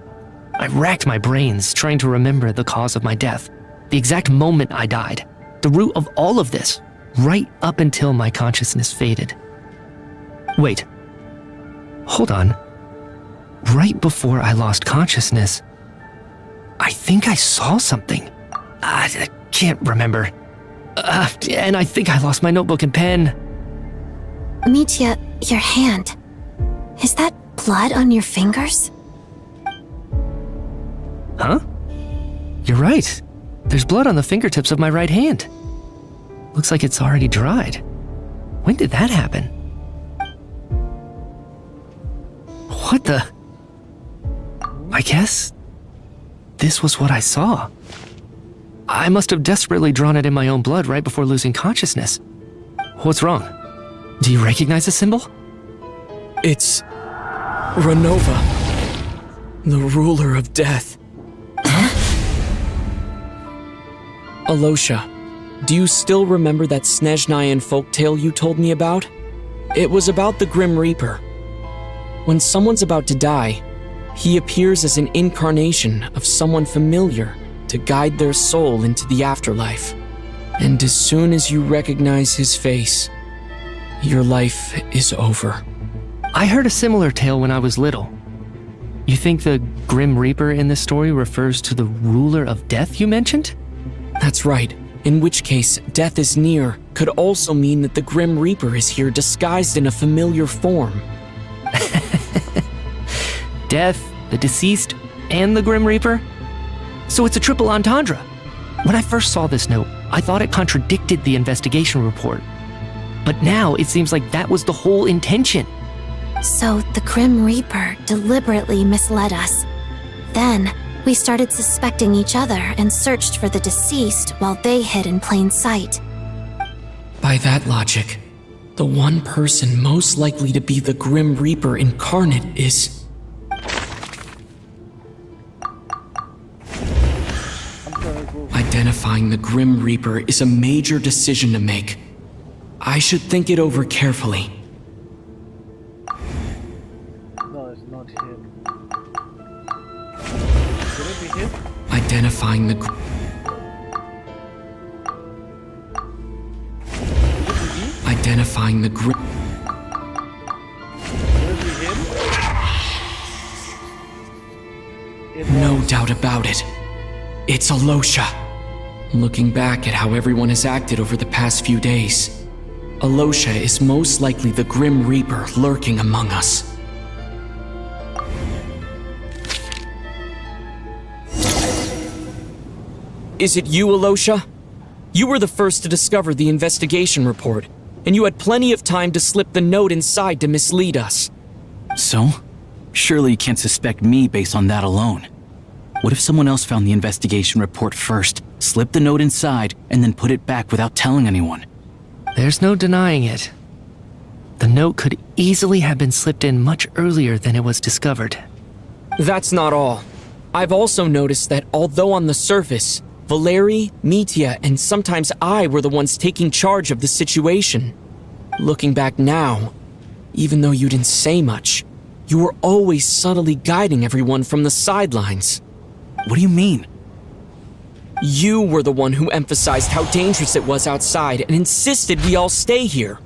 I racked my brains trying to remember the cause of my death, the exact moment I died, the root of all of this, right up until my consciousness faded. Wait. Hold on. right before I lost consciousness, I think I saw something. I can't remember. And I think I lost my notebook and pen. Mitya, your hand. Is that blood on your fingers? Huh? You're right. There's blood on the fingertips of my right hand. Looks like it's already dried. When did that happen? What the? I guess this was what I saw. I must have desperately drawn it in my own blood right before losing consciousness. What's wrong? Do you recognize the symbol? It's Renova, the ruler of death. Alosha, do you still remember that Snezhnayan folktale you told me about? It was about the Grim Reaper. When someone's about to die, he appears as an incarnation of someone familiar to guide their soul into the afterlife. And as soon as you recognize his face, your life is over. I heard a similar tale when I was little. You think the Grim Reaper in this story refers to the ruler of death you mentioned? That's right. In which case, death is near could also mean that the Grim Reaper is here disguised in a familiar form. Death, the deceased, and the Grim Reaper? So it's a triple entendre. When I first saw this note, I thought it contradicted the investigation report. But now it seems like that was the whole intention. So the Grim Reaper deliberately misled us. Then, we started suspecting each other and searched for the deceased while they hid in plain sight. By that logic, the one person most likely to be the Grim Reaper incarnate is... Identifying the Grim Reaper is a major decision to make. I should think it over carefully. No, it's not him. Could it be him? Identifying the... Identifying the Grim... Could it be him? No doubt about it. It's Alosha. Looking back at how everyone has acted over the past few days, Alosha is most likely the Grim Reaper lurking among us. Is it you, Alosha? You were the first to discover the investigation report, and you had plenty of time to slip the note inside to mislead us. So? Surely you can't suspect me based on that alone. What if someone else found the investigation report first, slipped the note inside, and then put it back without telling anyone? There's no denying it. The note could easily have been slipped in much earlier than it was discovered. That's not all. I've also noticed that although on the surface, Valeri, Mitya, and sometimes I were the ones taking charge of the situation. Looking back now, even though you didn't say much, you were always subtly guiding everyone from the sidelines. What do you mean? You were the one who emphasized how dangerous it was outside and insisted we all stay here.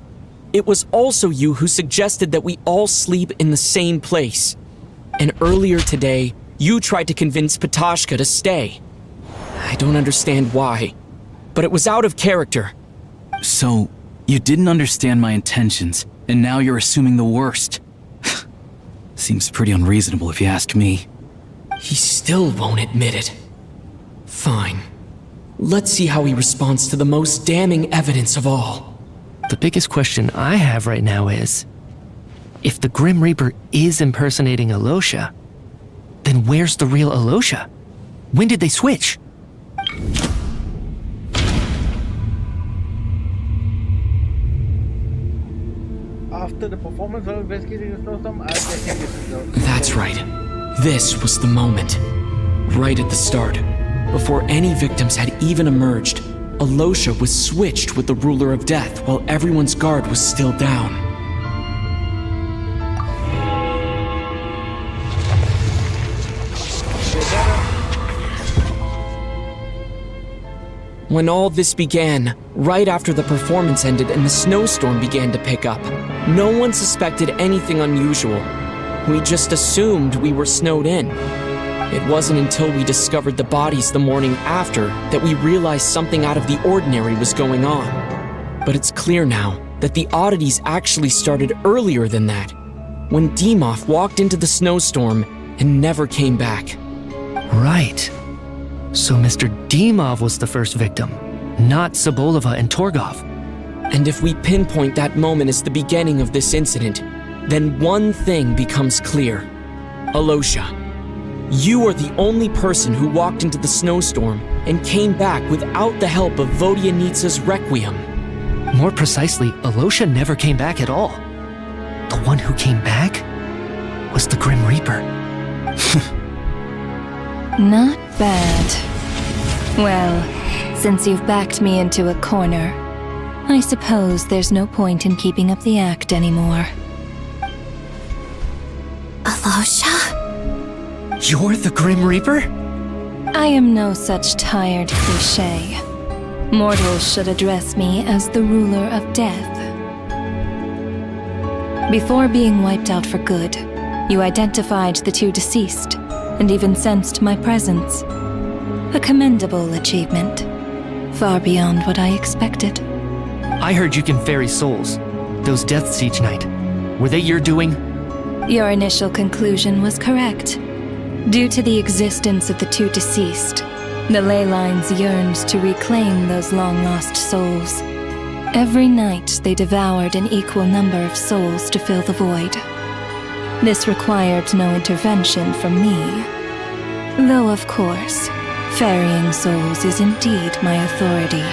It was also you who suggested that we all sleep in the same place. And earlier today, you tried to convince Patashka to stay. I don't understand why, but it was out of character. So, you didn't understand my intentions, and now you're assuming the worst. Seems pretty unreasonable if you ask me. He still won't admit it. Fine. Let's see how he responds to the most damning evidence of all. The biggest question I have right now is, if the Grim Reaper is impersonating Alosha, then where's the real Alosha? When did they switch? After the performance of investigating the snowstorm, I think this is the... That's right. This was the moment. Right at the start. Before any victims had even emerged, Alosha was switched with the ruler of death while everyone's guard was still down. When all this began, right after the performance ended and the snowstorm began to pick up, no one suspected anything unusual. We just assumed we were snowed in. It wasn't until we discovered the bodies the morning after that we realized something out of the ordinary was going on. But it's clear now that the oddities actually started earlier than that, when Dimov walked into the snowstorm and never came back. Right. So Mr. Dimov was the first victim, not Sobolova and Torgov. And if we pinpoint that moment as the beginning of this incident, then one thing becomes clear. Alosha, you are the only person who walked into the snowstorm and came back without the help of Vodyanitsa's Requiem. More precisely, Alosha never came back at all. The one who came back was the Grim Reaper. Not bad. Well, since you've backed me into a corner, I suppose there's no point in keeping up the act anymore. Alosha? You're the Grim Reaper? I am no such tired cliché. Mortals should address me as the ruler of death. Before being wiped out for good, you identified the two deceased, and even sensed my presence. A commendable achievement, far beyond what I expected. I heard you can ferry souls. Those deaths each night. Were they your doing? Your initial conclusion was correct. Due to the existence of the two deceased, the ley lines yearned to reclaim those long-lost souls. Every night they devoured an equal number of souls to fill the void. This required no intervention from me. Though, of course, ferrying souls is indeed my authority.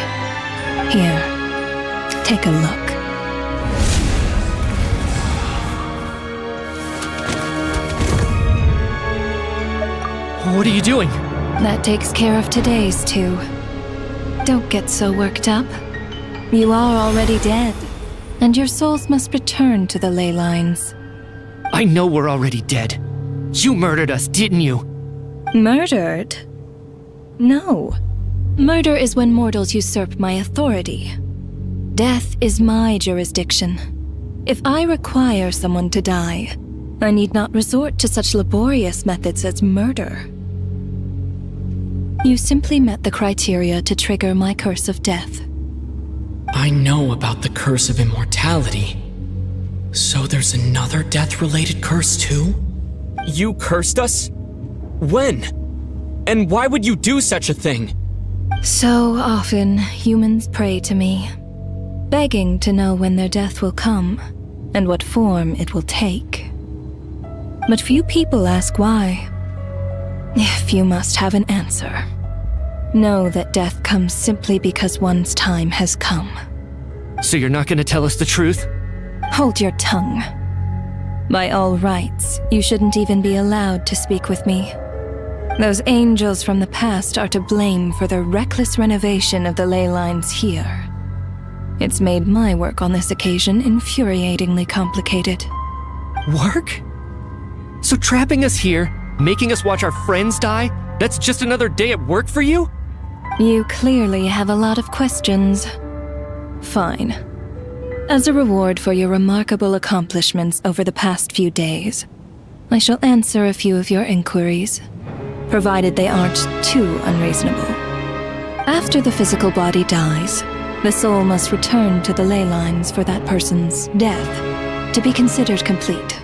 Here, take a look. What are you doing? That takes care of today's too. Don't get so worked up. You are already dead, and your souls must return to the ley lines. I know we're already dead. You murdered us, didn't you? Murdered? No. Murder is when mortals usurp my authority. Death is my jurisdiction. If I require someone to die, I need not resort to such laborious methods as murder. You simply met the criteria to trigger my curse of death. I know about the curse of immortality. So there's another death-related curse too? You cursed us? When? And why would you do such a thing? So often, humans pray to me, begging to know when their death will come, and what form it will take. But few people ask why. If you must have an answer, know that death comes simply because one's time has come. So you're not going to tell us the truth? Hold your tongue. By all rights, you shouldn't even be allowed to speak with me. Those angels from the past are to blame for their reckless renovation of the ley lines here. It's made my work on this occasion infuriatingly complicated. Work? So trapping us here, making us watch our friends die, that's just another day at work for you? You clearly have a lot of questions. Fine. As a reward for your remarkable accomplishments over the past few days, I shall answer a few of your inquiries, provided they aren't too unreasonable. After the physical body dies, the soul must return to the ley lines for that person's death to be considered complete.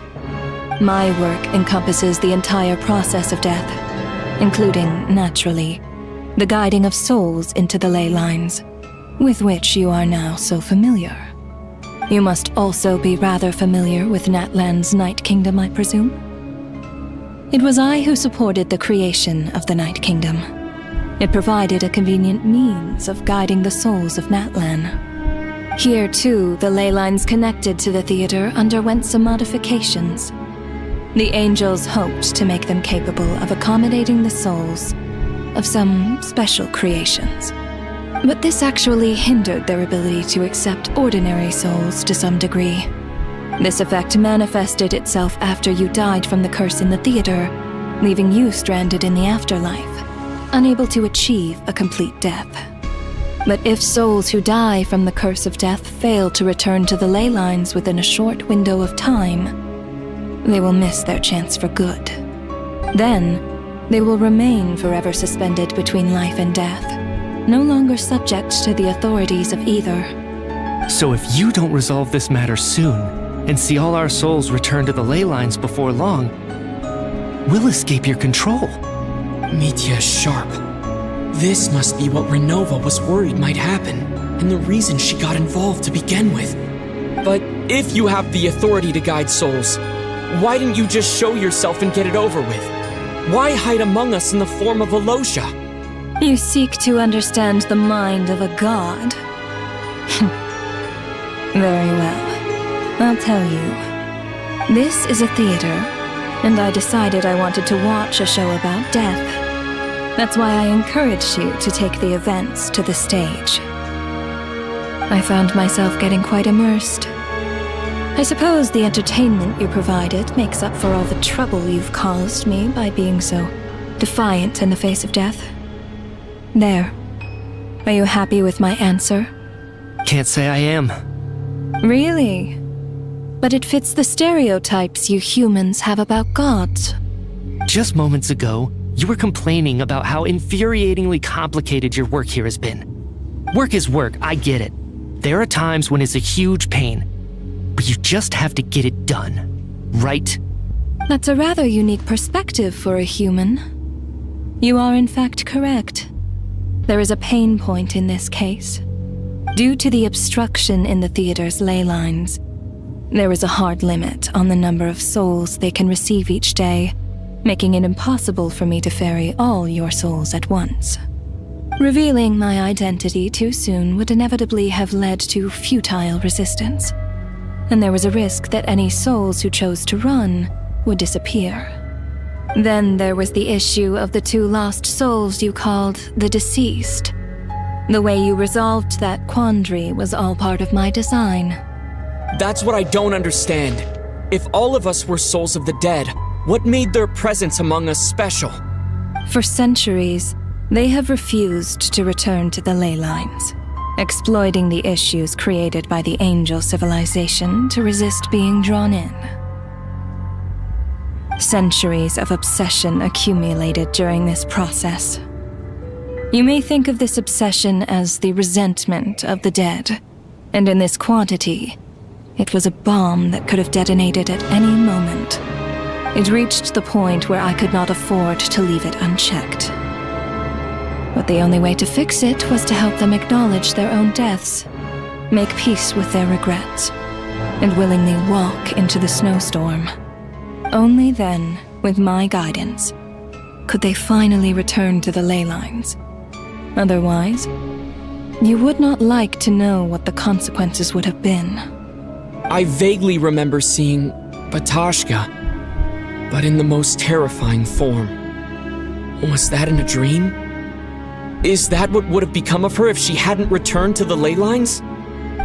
My work encompasses the entire process of death, including, naturally, the guiding of souls into the ley lines, with which you are now so familiar. You must also be rather familiar with Natlan's Night Kingdom, I presume? It was I who supported the creation of the Night Kingdom. It provided a convenient means of guiding the souls of Natlan. Here, too, the ley lines connected to the theater underwent some modifications. The angels hoped to make them capable of accommodating the souls of some special creations. But this actually hindered their ability to accept ordinary souls to some degree. This effect manifested itself after you died from the curse in the theater, leaving you stranded in the afterlife, unable to achieve a complete death. But if souls who die from the curse of death fail to return to the ley lines within a short window of time, they will miss their chance for good. Then, they will remain forever suspended between life and death, no longer subject to the authorities of either. So if you don't resolve this matter soon, and see all our souls return to the ley lines before long, we'll escape your control. Mitya is sharp. This must be what Renova was worried might happen, and the reason she got involved to begin with. But if you have the authority to guide souls, why didn't you just show yourself and get it over with? Why hide among us in the form of Alosha? You seek to understand the mind of a god. Very well. I'll tell you. This is a theater, and I decided I wanted to watch a show about death. That's why I encouraged you to take the events to the stage. I found myself getting quite immersed. I suppose the entertainment you provided makes up for all the trouble you've caused me by being so defiant in the face of death. There. Are you happy with my answer? Can't say I am. Really? But it fits the stereotypes you humans have about gods. Just moments ago, you were complaining about how infuriatingly complicated your work here has been. Work is work, I get it. There are times when it's a huge pain, but you just have to get it done, right? That's a rather unique perspective for a human. You are in fact correct. There is a pain point in this case. Due to the obstruction in the theater's ley lines, there is a hard limit on the number of souls they can receive each day, making it impossible for me to ferry all your souls at once. Revealing my identity too soon would inevitably have led to futile resistance, and there was a risk that any souls who chose to run would disappear. Then there was the issue of the 2 lost souls you called the deceased. The way you resolved that quandary was all part of my design. That's what I don't understand. If all of us were souls of the dead, what made their presence among us special? For centuries, they have refused to return to the ley lines, exploiting the issues created by the angel civilization to resist being drawn in. Centuries of obsession accumulated during this process. You may think of this obsession as the resentment of the dead, and in this quantity, it was a bomb that could have detonated at any moment. It reached the point where I could not afford to leave it unchecked. But the only way to fix it was to help them acknowledge their own deaths, make peace with their regrets, and willingly walk into the snowstorm. Only then, with my guidance, could they finally return to the ley lines. Otherwise, you would not like to know what the consequences would have been. I vaguely remember seeing Batashka, but in the most terrifying form. Was that in a dream? Is that what would have become of her if she hadn't returned to the ley lines?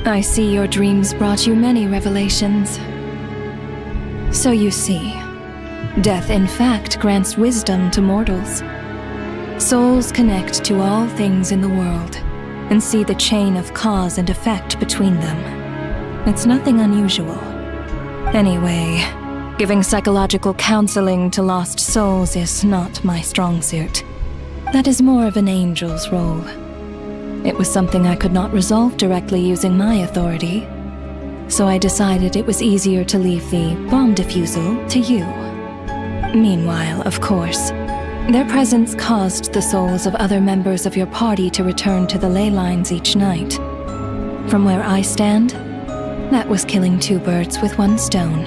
I see your dreams brought you many revelations. So you see, death in fact grants wisdom to mortals. Souls connect to all things in the world and see the chain of cause and effect between them. It's nothing unusual. Anyway, giving psychological counseling to lost souls is not my strong suit. That is more of an angel's role. It was something I could not resolve directly using my authority, so I decided it was easier to leave the bomb defusal to you. Meanwhile, of course, their presence caused the souls of other members of your party to return to the ley lines each night. From where I stand, that was killing 2 birds with 1 stone.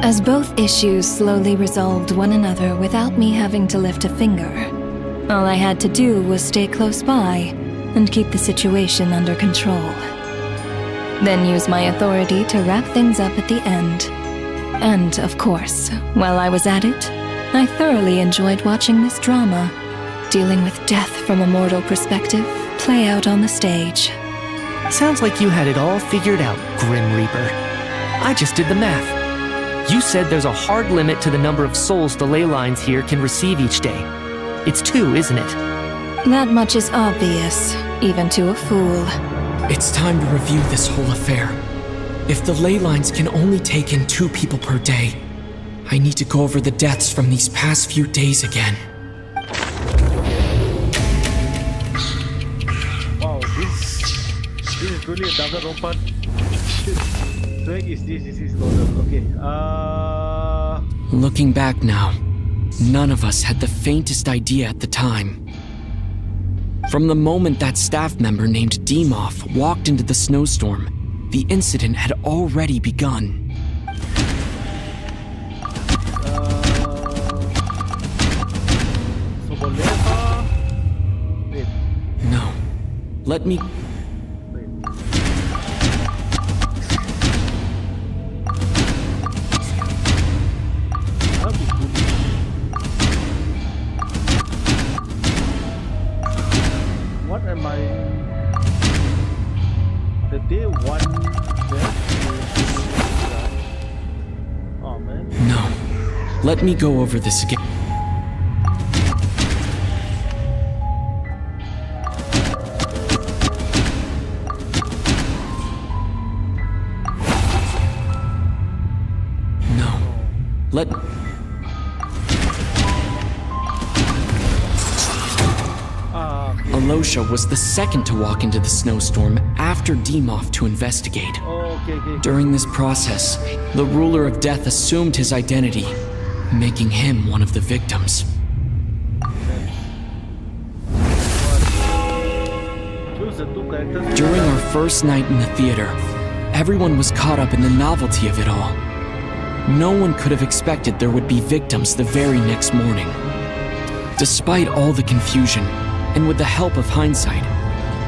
As both issues slowly resolved one another without me having to lift a finger, all I had to do was stay close by and keep the situation under control. Then use my authority to wrap things up at the end. And, of course, while I was at it, I thoroughly enjoyed watching this drama, dealing with death from a mortal perspective, play out on the stage. Sounds like you had it all figured out, Grim Reaper. I just did the math. You said there's a hard limit to the number of souls the ley lines here can receive each day. It's 2, isn't it? That much is obvious, even to a fool. It's time to review this whole affair. If the ley lines can only take in 2 people per day, I need to go over the deaths from these past few days again. Wow, this is really a Danganronpa. Where is this? This is total. Okay. Looking back now, none of us had the faintest idea at the time. From the moment that staff member named Demoff walked into the snowstorm, the incident had already begun. No. Let me... What am I? The day one death? Oh man. No. Let me go over this again. No. Let... Alosha was the second to walk into the snowstorm after Demoff to investigate. During this process, the ruler of death assumed his identity, making him one of the victims. During our first night in the theater, everyone was caught up in the novelty of it all. No one could have expected there would be victims the very next morning. Despite all the confusion, and with the help of hindsight,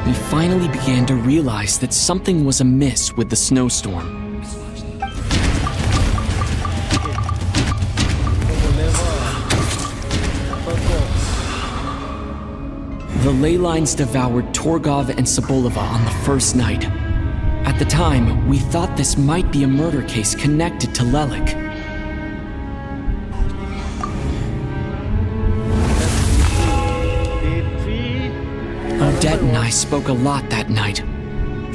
we finally began to realize that something was amiss with the snowstorm. The ley lines devoured Torgov and Sobolova on the first night. At the time, we thought this might be a murder case connected to Lelik. Odette and I spoke a lot that night.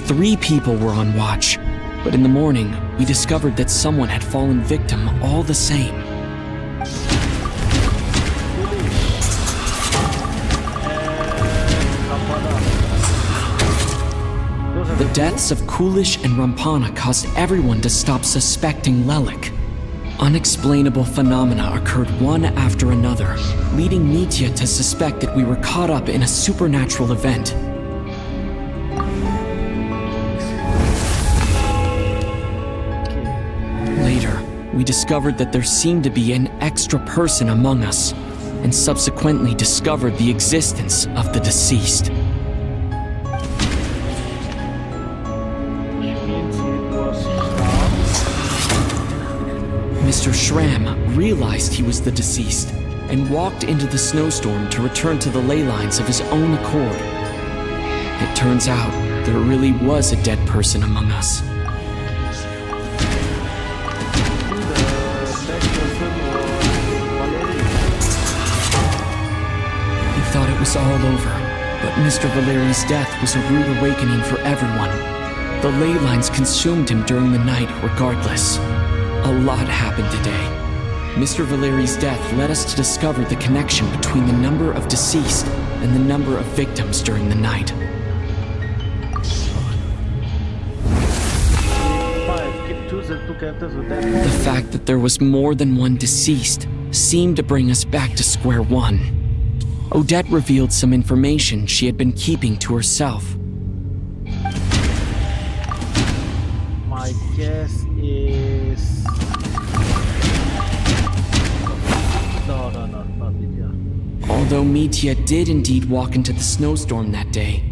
3 people were on watch, but in the morning, we discovered that someone had fallen victim all the same. The deaths of Kulish and Rampana caused everyone to stop suspecting Lelik. Unexplainable phenomena occurred one after another, leading Mitya to suspect that we were caught up in a supernatural event. Later, we discovered that there seemed to be an extra person among us, and subsequently discovered the existence of the deceased. Mr. Schramm realized he was the deceased and walked into the snowstorm to return to the ley lines of his own accord. It turns out there really was a dead person among us. We thought it was all over, but Mr. Valeri's death was a rude awakening for everyone. The ley lines consumed him during the night regardless. A lot happened today. Mr. Valeri's death led us to discover the connection between the number of deceased and the number of victims during the night. The fact that there was more than one deceased seemed to bring us back to square one. Odette revealed some information she had been keeping to herself. My guess is... No, not Mitya. Although Mitya did indeed walk into the snowstorm that day,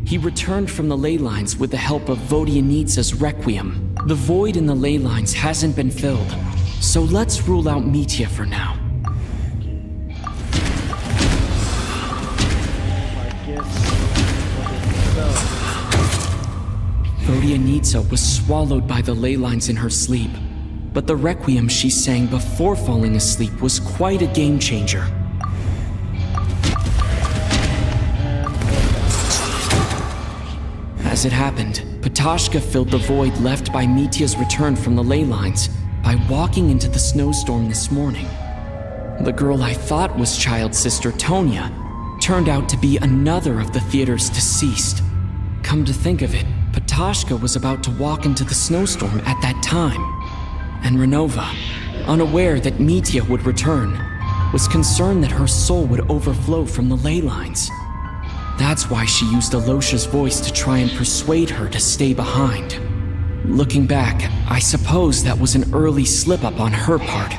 he returned from the ley lines with the help of Vodyanitsa's Requiem. The void in the ley lines hasn't been filled, so let's rule out Mitya for now. Vodyanitsa was swallowed by the ley lines in her sleep, but the Requiem she sang before falling asleep was quite a game changer. As it happened, Patashka filled the void left by Mitya's return from the ley lines by walking into the snowstorm this morning. The girl I thought was child's sister Tonya turned out to be another of the theater's deceased. Come to think of it, Patashka was about to walk into the snowstorm at that time. And Renova, unaware that Mitya would return, was concerned that her soul would overflow from the ley lines. That's why she used Alosha's voice to try and persuade her to stay behind. Looking back, I suppose that was an early slip-up on her part.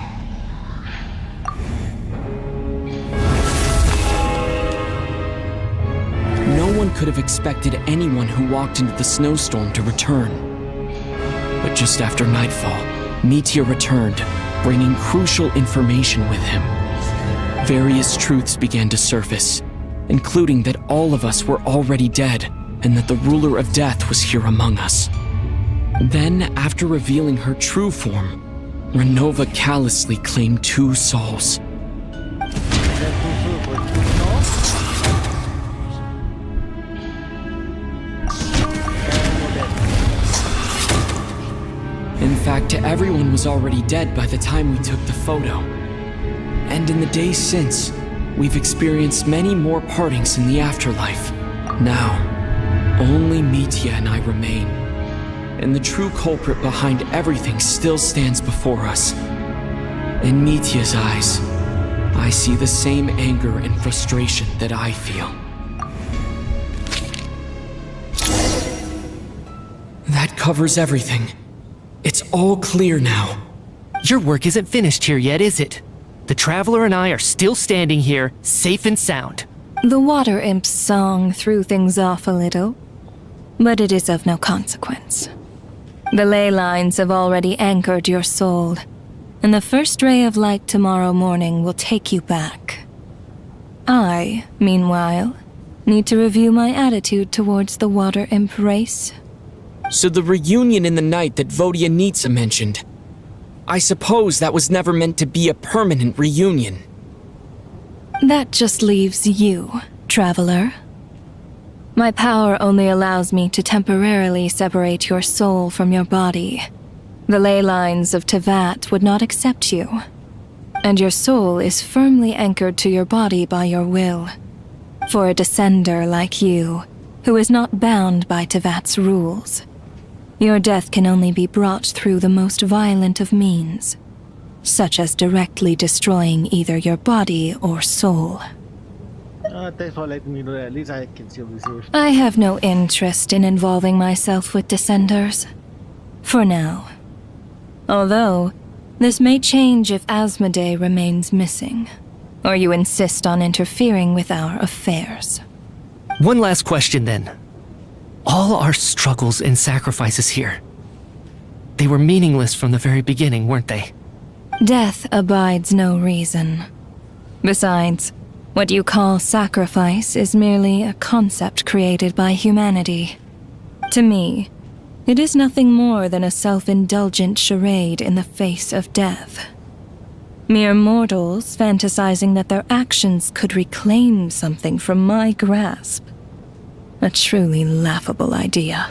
No one could have expected anyone who walked into the snowstorm to return. But just after nightfall, Mitya returned, bringing crucial information with him. Various truths began to surface, including that all of us were already dead and that the ruler of death was here among us. Then, after revealing her true form, Renova callously claimed 2 souls. In fact, everyone was already dead by the time we took the photo. And in the days since, we've experienced many more partings in the afterlife. Now, only Mitya and I remain. And the true culprit behind everything still stands before us. In Mitya's eyes, I see the same anger and frustration that I feel. That covers everything. It's all clear now. Your work isn't finished here yet, is it? The Traveler and I are still standing here, safe and sound. The Water Imp's song threw things off a little, but it is of no consequence. The ley lines have already anchored your soul, and the first ray of light tomorrow morning will take you back. I, meanwhile, need to review my attitude towards the Water Imp race. So the reunion in the night that Vodyanitsa mentioned, I suppose that was never meant to be a permanent reunion. That just leaves you, Traveler. My power only allows me to temporarily separate your soul from your body. The ley lines of Tevat would not accept you, and your soul is firmly anchored to your body by your will. For a descender like you, who is not bound by Tevat's rules, your death can only be brought through the most violent of means, such as directly destroying either your body or soul. Thanks for letting me know that. At least I can still be safe. I have no interest in involving myself with Descenders. For now. Although, this may change if Asmodee remains missing, or you insist on interfering with our affairs. One last question then. All our struggles and sacrifices here, they were meaningless from the very beginning, weren't they? Death abides no reason. Besides, what you call sacrifice is merely a concept created by humanity. To me, it is nothing more than a self-indulgent charade in the face of death. Mere mortals fantasizing that their actions could reclaim something from my grasp. A truly laughable idea.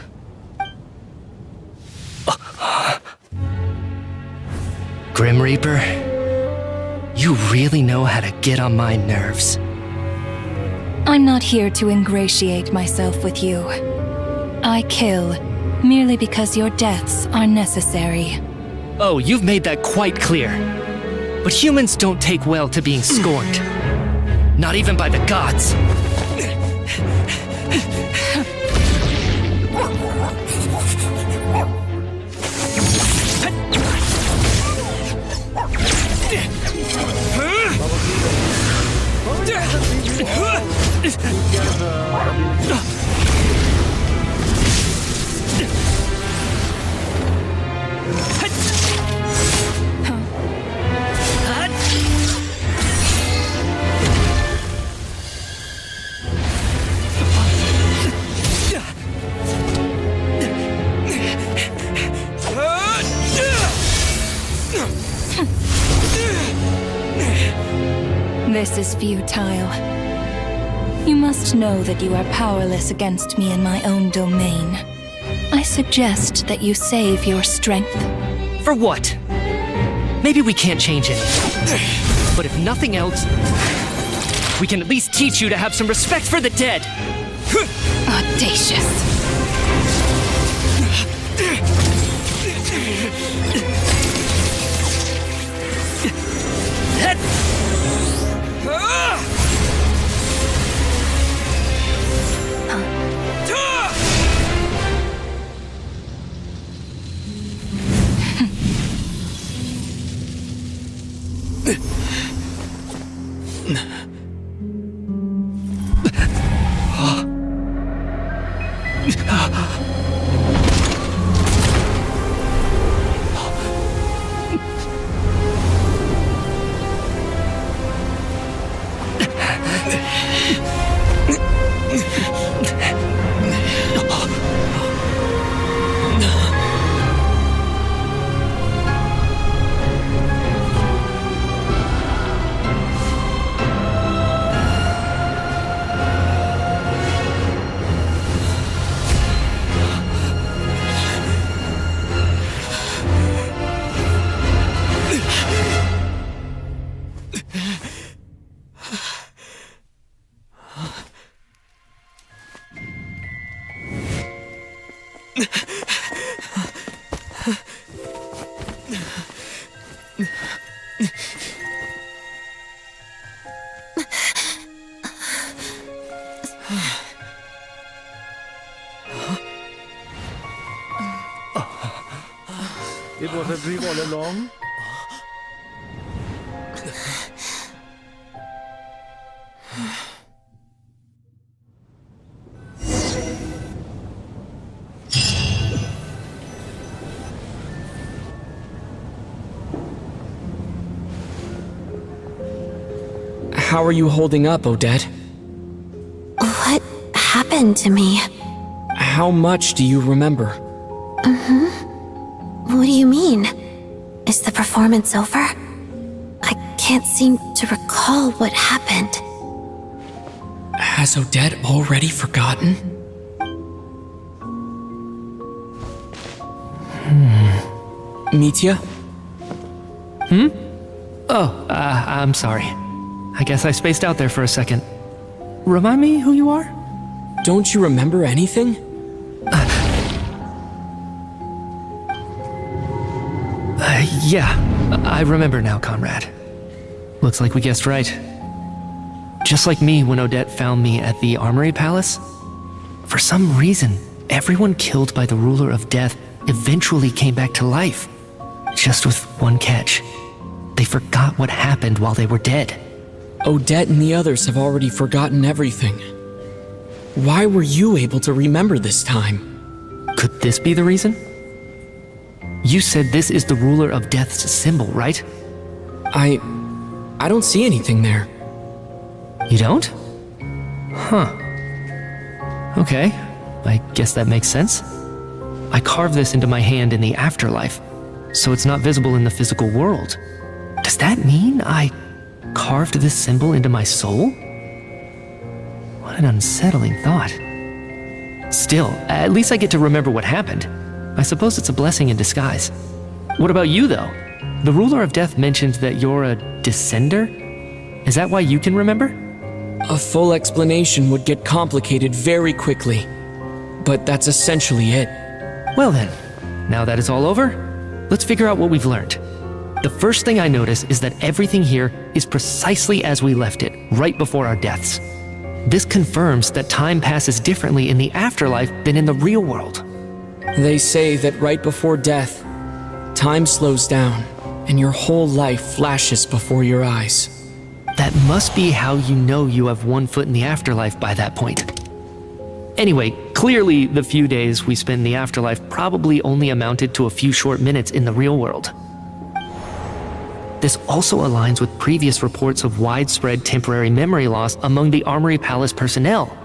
Grim Reaper, you really know how to get on my nerves. I'm not here to ingratiate myself with you. I kill merely because your deaths are necessary. Oh, you've made that quite clear. But humans don't take well to being scorned. Not even by the gods. This is futile. You must know that you are powerless against me in my own domain. I suggest that you save your strength. For what? Maybe we can't change anything. But if nothing else, we can at least teach you to have some respect for the dead. Audacious. It was a dream all along. How are you holding up, Odette? What happened to me? How much do you remember? What do you mean? Is the performance over? I can't seem to recall what happened. Has Odette already forgotten? Mitya? Oh, I'm sorry. I guess I spaced out there for a second. Remind me who you are? Don't you remember anything? Yeah, I remember now, comrade. Looks like we guessed right. Just like me when Odette found me at the Armory Palace. For some reason, everyone killed by the ruler of death eventually came back to life. Just with one catch. They forgot what happened while they were dead. Odette and the others have already forgotten everything. Why were you able to remember this time? Could this be the reason? You said this is the ruler of death's symbol, right? I don't see anything there. You don't? Huh. Okay, I guess that makes sense. I carved this into my hand in the afterlife, so it's not visible in the physical world. Does that mean I carved this symbol into my soul? What an unsettling thought. Still, at least I get to remember what happened. I suppose it's a blessing in disguise. What about you, though? The ruler of death mentioned that you're a descender? Is that why you can remember? A full explanation would get complicated very quickly. But that's essentially it. Well then, now that it's all over, let's figure out what we've learned. The first thing I notice is that everything here is precisely as we left it, right before our deaths. This confirms that time passes differently in the afterlife than in the real world. They say that right before death, time slows down, and your whole life flashes before your eyes. That must be how you know you have one foot in the afterlife by that point. Anyway, clearly the few days we spend in the afterlife probably only amounted to a few short minutes in the real world. This also aligns with previous reports of widespread temporary memory loss among the Armory Palace personnel.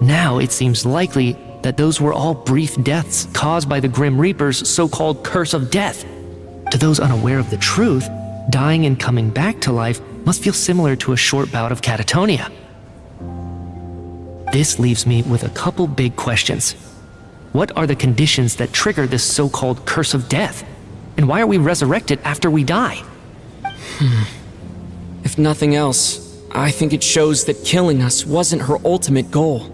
Now it seems likely that those were all brief deaths caused by the Grim Reaper's so-called curse of death. To those unaware of the truth, dying and coming back to life must feel similar to a short bout of catatonia. This leaves me with a couple big questions. What are the conditions that trigger this so-called curse of death? And why are we resurrected after we die? If nothing else, I think it shows that killing us wasn't her ultimate goal.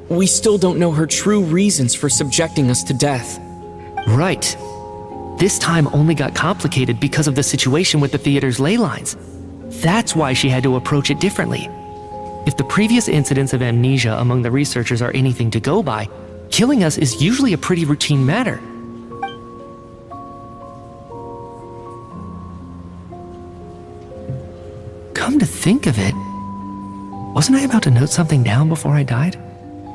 We still don't know her true reasons for subjecting us to death. Right. This time only got complicated because of the situation with the theater's ley lines. That's why she had to approach it differently. If the previous incidents of amnesia among the researchers are anything to go by, killing us is usually a pretty routine matter. Come to think of it, wasn't I about to note something down before I died?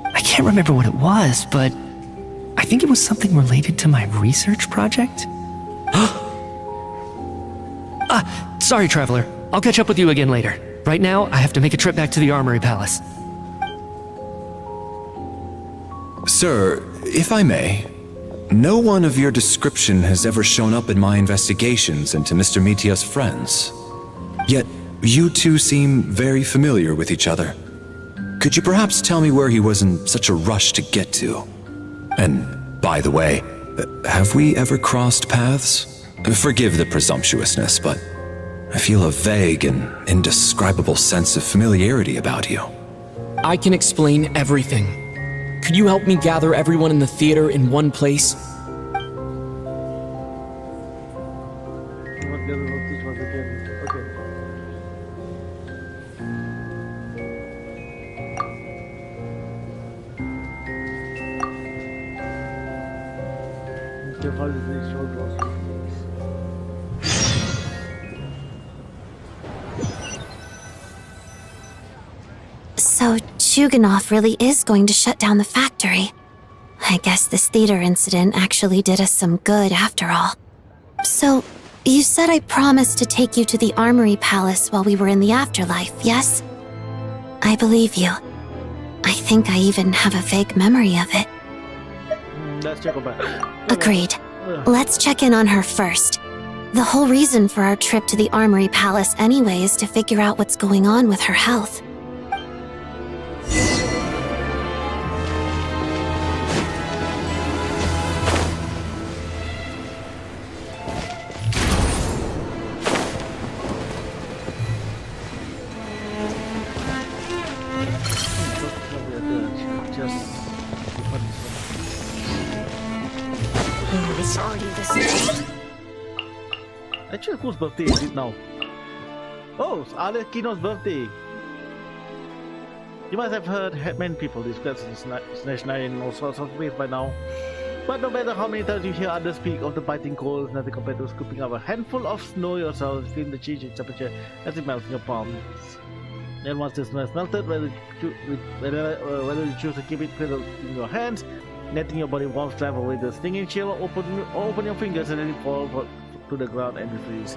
I can't remember what it was, but I think it was something related to my research project. Sorry, Traveler. I'll catch up with you again later. Right now, I have to make a trip back to the Armory Palace. Sir, if I may, no one of your description has ever shown up in my investigations into Mr. Mitia's friends. Yet, you two seem very familiar with each other. Could you perhaps tell me where he was in such a rush to get to? And, by the way, have we ever crossed paths? Forgive the presumptuousness, but I feel a vague and indescribable sense of familiarity about you. I can explain everything. Could you help me gather everyone in the theater in one place? So, Chuganov really is going to shut down the factory. I guess this theater incident actually did us some good after all. So, you said I promised to take you to the Armory Palace while we were in the afterlife, yes? I believe you. I think I even have a vague memory of it. Let's check about it. Agreed. Let's check in on her first. The whole reason for our trip to the Armory Palace anyway is to figure out what's going on with her health. Actually, whose birthday is it now? Oh, it's Arlecchino's birthday. You must have heard many people discuss Snezhnaya in all sorts of ways by now. But no matter how many times you hear others speak of the biting cold, nothing compared to scooping up a handful of snow yourself, feeling the changing temperature as it melts in your palms. Then once the snow is melted, whether you choose to keep it cradled in your hands, letting your body warm, drive away the stinging chill, or open your fingers and let it fall to the ground and freeze.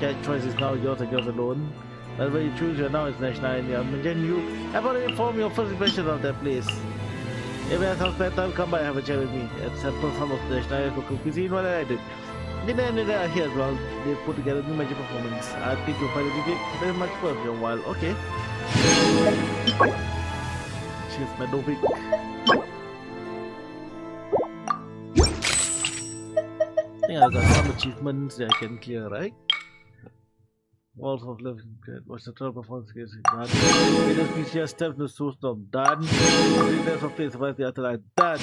That choice is now yours and yours alone. Whatever you choose, you're now in Snezhnaya, and then you have already formed your first impression of that place. If you have some spare time, come by and have a chat with me. At sample some of Snezhnaya's local cuisine while I did. In the end, they are here as well. They put together new magic performance. I think you'll find it very much worth your while. Okay. Cheers, Medovic. I think I got some achievements that I can clear, right? Walls of Living Dead. What's the 12 performance case? Done. Venus PCS steps to snowstorm. Done. 3 days of play survive the afterlife. Done.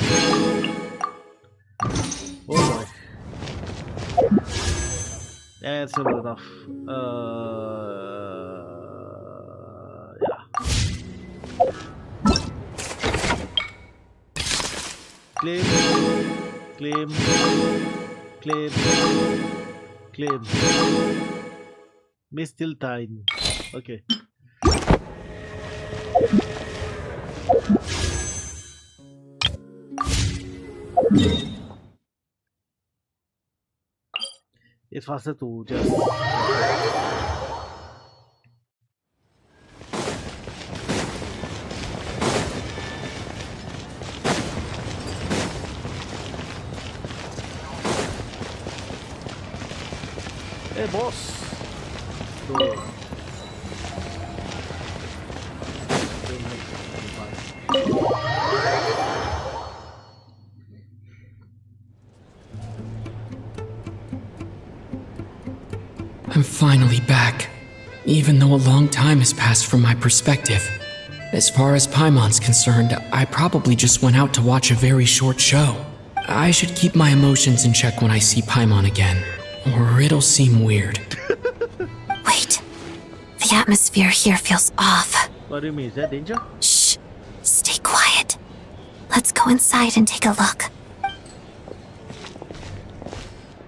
Oh boy. And simple enough. Yeah. Claim. Mistletoe. Okay. It's faster to just Hey boss. I'm finally back, even though a long time has passed from my perspective. As far as Paimon's concerned, I probably just went out to watch a very short show. I should keep my emotions in check when I see Paimon again, or it'll seem weird. Wait. The atmosphere here feels off. What do you mean? Is that danger? Shh. Stay quiet. Let's go inside and take a look.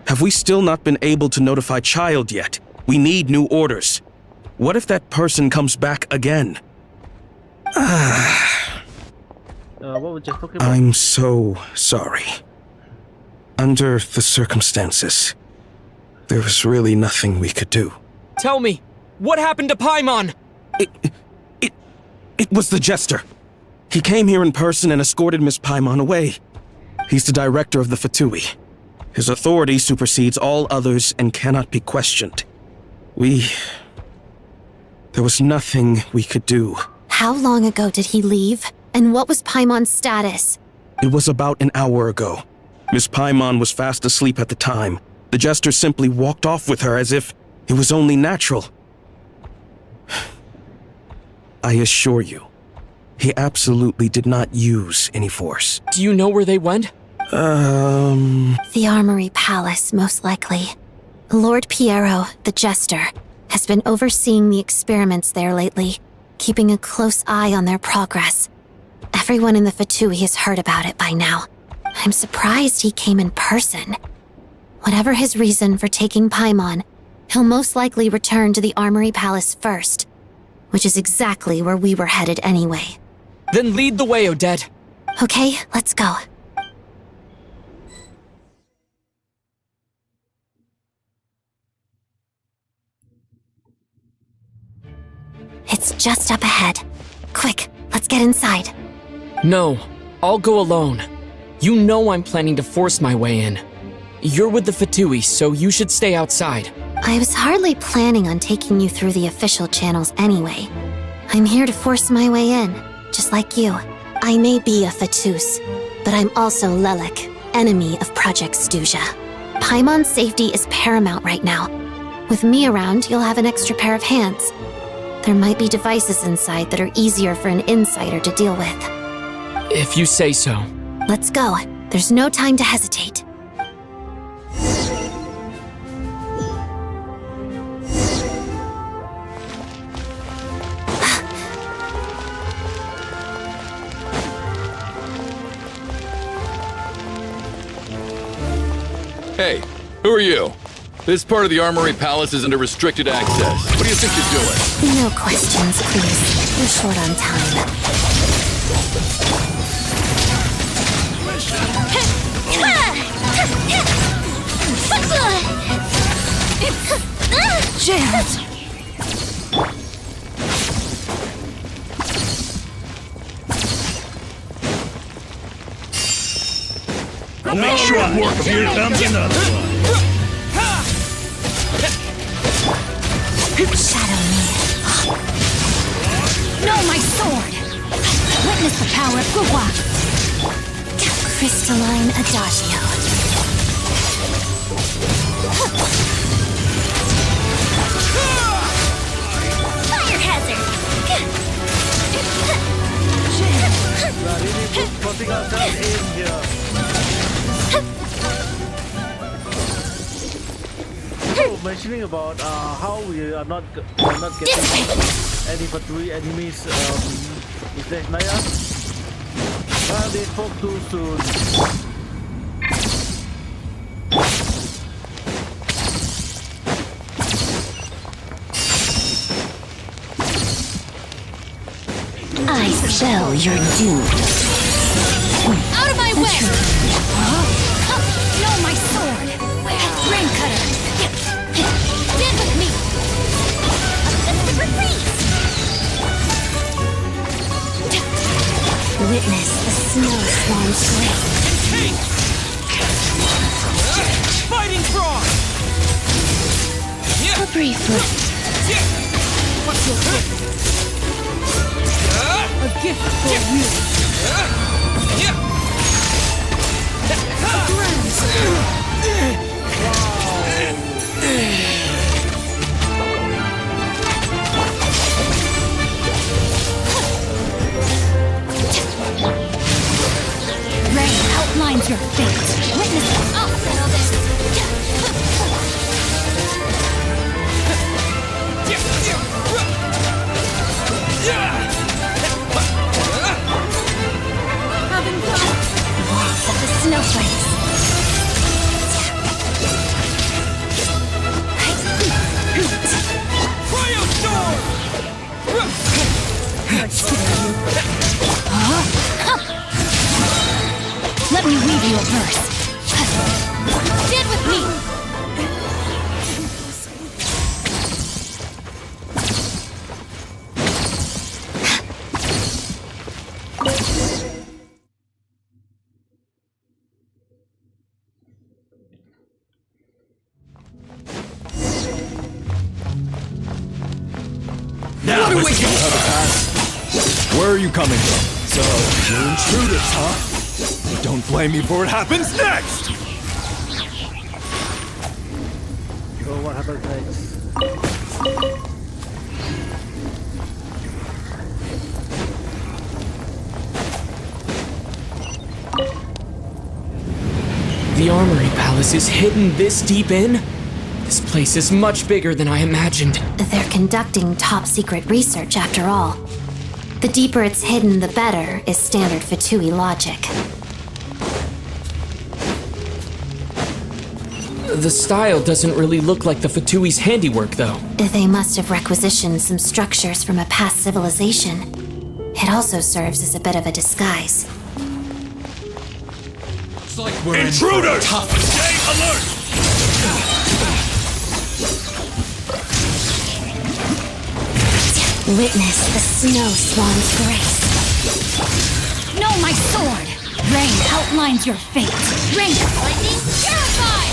Have we still not been able to notify Child yet? We need new orders. What if that person comes back again? What were you just talking about? I'm so sorry. Under the circumstances, there was really nothing we could do. Tell me, what happened to Paimon? It was the Jester. He came here in person and escorted Miss Paimon away. He's the director of the Fatui. His authority supersedes all others and cannot be questioned. There was nothing we could do. How long ago did he leave? And what was Paimon's status? It was about an hour ago. Miss Paimon was fast asleep at the time. The Jester simply walked off with her as if it was only natural. I assure you, he absolutely did not use any force. Do you know where they went? The Armory Palace, most likely. Lord Piero, the Jester, has been overseeing the experiments there lately, keeping a close eye on their progress. Everyone in the Fatui has heard about it by now. I'm surprised he came in person. Whatever his reason for taking Paimon, he'll most likely return to the Armory Palace first, which is exactly where we were headed anyway. Then lead the way, Odette. Okay, let's go. It's just up ahead. Quick, let's get inside. No, I'll go alone. You know I'm planning to force my way in. You're with the Fatui, so you should stay outside. I was hardly planning on taking you through the official channels anyway. I'm here to force my way in, just like you. I may be a Fatus, but I'm also Lelik, enemy of Project Stuzha. Paimon's safety is paramount right now. With me around, you'll have an extra pair of hands. There might be devices inside that are easier for an insider to deal with. If you say so. Let's go. There's no time to hesitate. Hey, who are you? This part of the Armory Palace is under restricted access. What do you think you're doing? No questions, please. We're short on time. Jammed. I'll make short work of here comes another one. Shadow me. No, my sword! Witness the power of Guwa! Crystalline Adagio. Fire hazard! Putting ourselves in here. So, mentioning about how we are not getting any Fatui enemies in Snezhnaya. Well, they spoke too soon. I spell your doom. Out of my way! No, my sword! Rain cutter! Stand with me! Witness the snow swarm's grace. Fighting frog! A brief look. What's your gift? A gift for you. Witness. I'll settle this. Having fun. Walls of the snowflakes. Let me weave you a verse. Stand with me. Now let's see how to pass. Where are you coming from? So, you're intruders, huh? But don't blame me for what happens next! So what happens next? The Armory Palace is hidden this deep in? This place is much bigger than I imagined. They're conducting top-secret research after all. The deeper it's hidden, the better, is standard Fatui logic. The style doesn't really look like the Fatui's handiwork, though. They must have requisitioned some structures from a past civilization. It also serves as a bit of a disguise. Looks like we're intruders! Stay alert! Witness the snow swan's grace. Know my sword. Rain outlines your fate. Rain of lightning, terrified.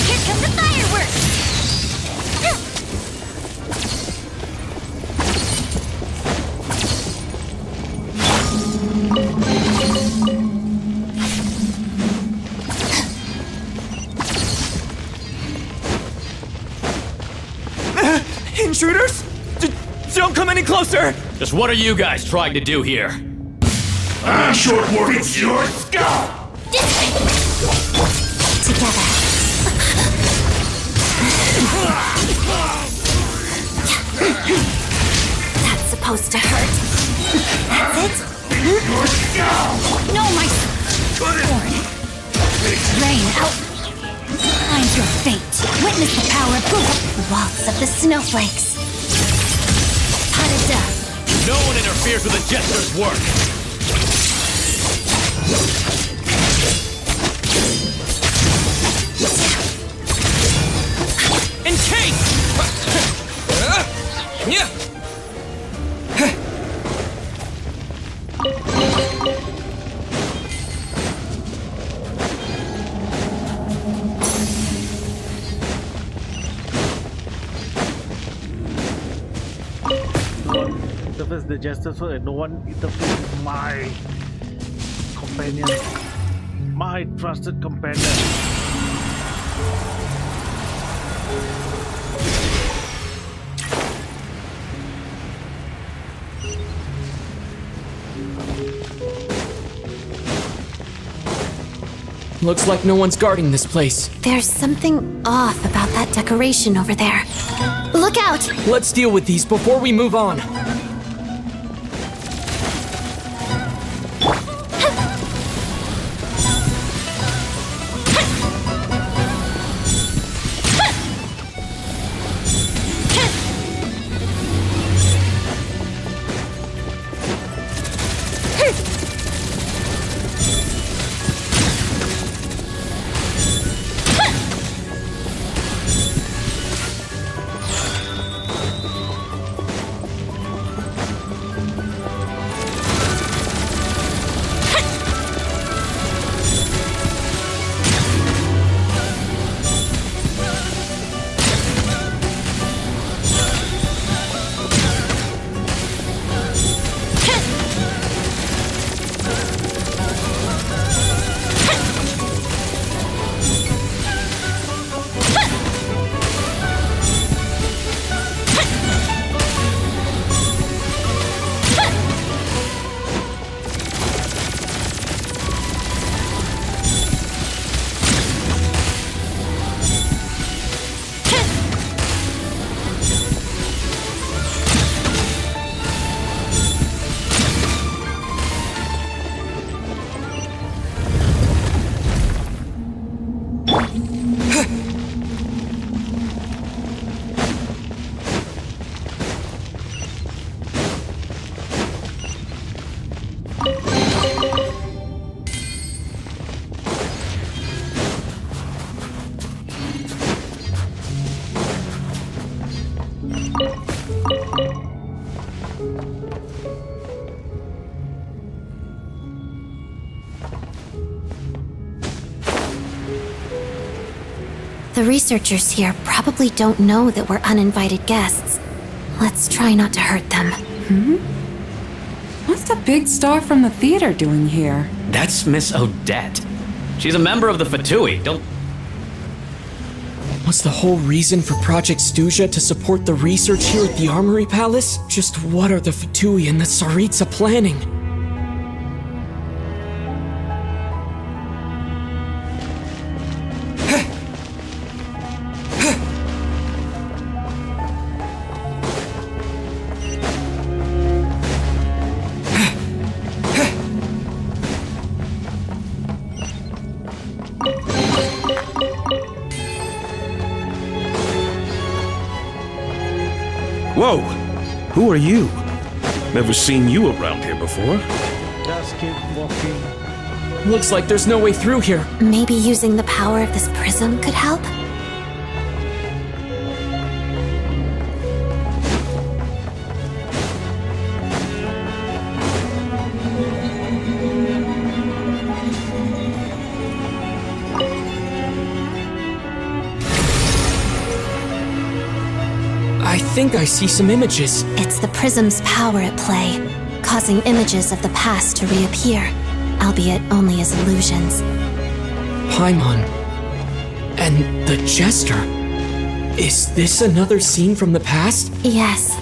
Here come the fireworks. Intruders? Don't come any closer! Just what are you guys trying to do here? I'm short work, it's your scalp! Together. That's supposed to hurt. That's it? Your scalp! Know my sword. Rain out. Find your fate. Witness the power of Google. Waltz of the snowflakes. Pot of death. No one interferes with a jester's work! Interface the jester so that no one interferes with my companion, my trusted companion. Looks like no one's guarding this place. There's something off about that decoration over there. Look out! Let's deal with these before we move on. The researchers here probably don't know that we're uninvited guests. Let's try not to hurt them. What's the big star from the theater doing here? That's Miss Odette. She's a member of the Fatui. Don't... Was the whole reason for Project Stuja to support the research here at the Armory Palace? Just what are the Fatui and the Tsaritsa planning? Whoa! Who are you? Never seen you around here before. Just keep walking. Looks like there's no way through here. Maybe using the power of this prism could help? I think I see some images. It's the prism's power at play, causing images of the past to reappear, albeit only as illusions. Paimon. And the Jester. Is this another scene from the past? Yes.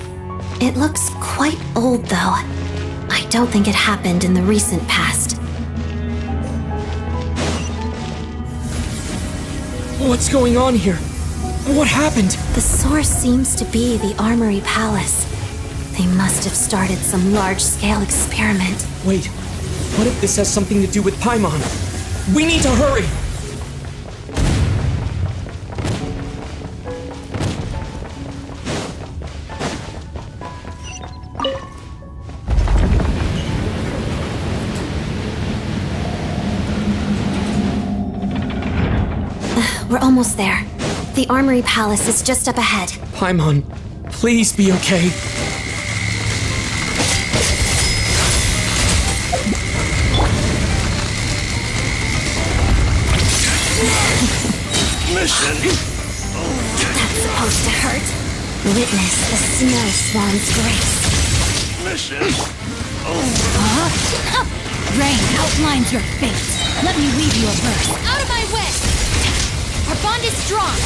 It looks quite old, though. I don't think it happened in the recent past. What's going on here? What happened? The source seems to be the Armory Palace. They must have started some large-scale experiment. Wait, what if this has something to do with Paimon? We need to hurry! We're almost there. The Armory Palace is just up ahead. Paimon, please be okay. Mission. That's supposed to hurt. Witness the snow swan's grace. Mission. Rain outlines your fate. Let me weave you a verse. Out of my way! Our bond is strong.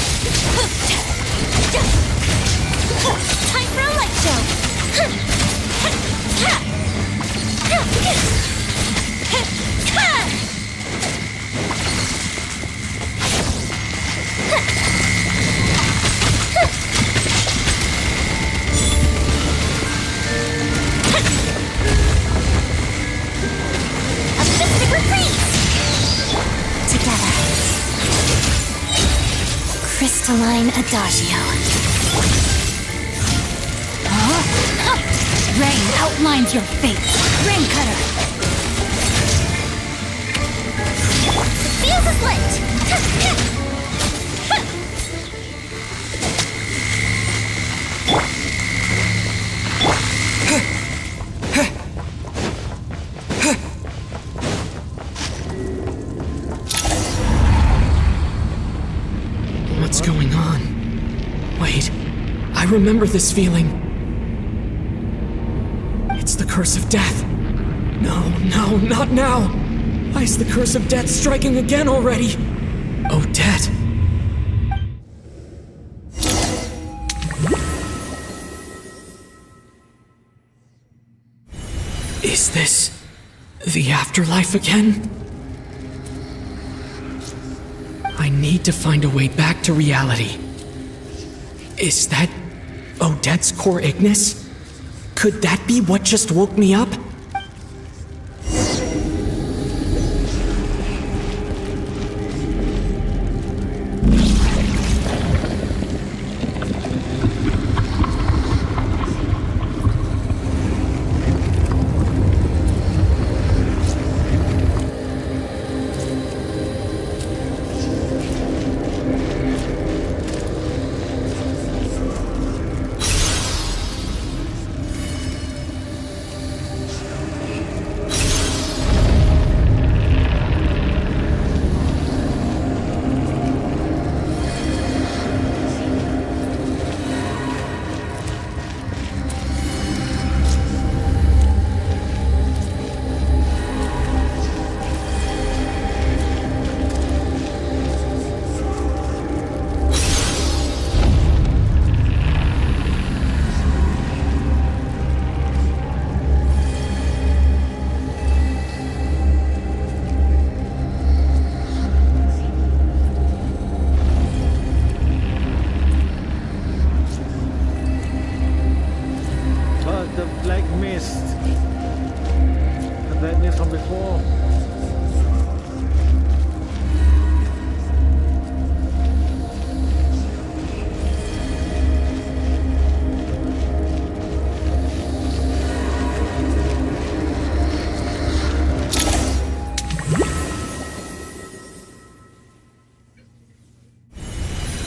Time for a light show. A mystic retreat. Together. Crystalline Adagio. Rain outlines your fate. Rain Cutter. The fuse is lit. What's going on? Wait, I remember this feeling. It's the curse of death. No, not now. Why is the curse of death striking again already? Odette. Is this the afterlife again? I need to find a way back to reality. Is that Odette's core Ignis? Could that be what just woke me up?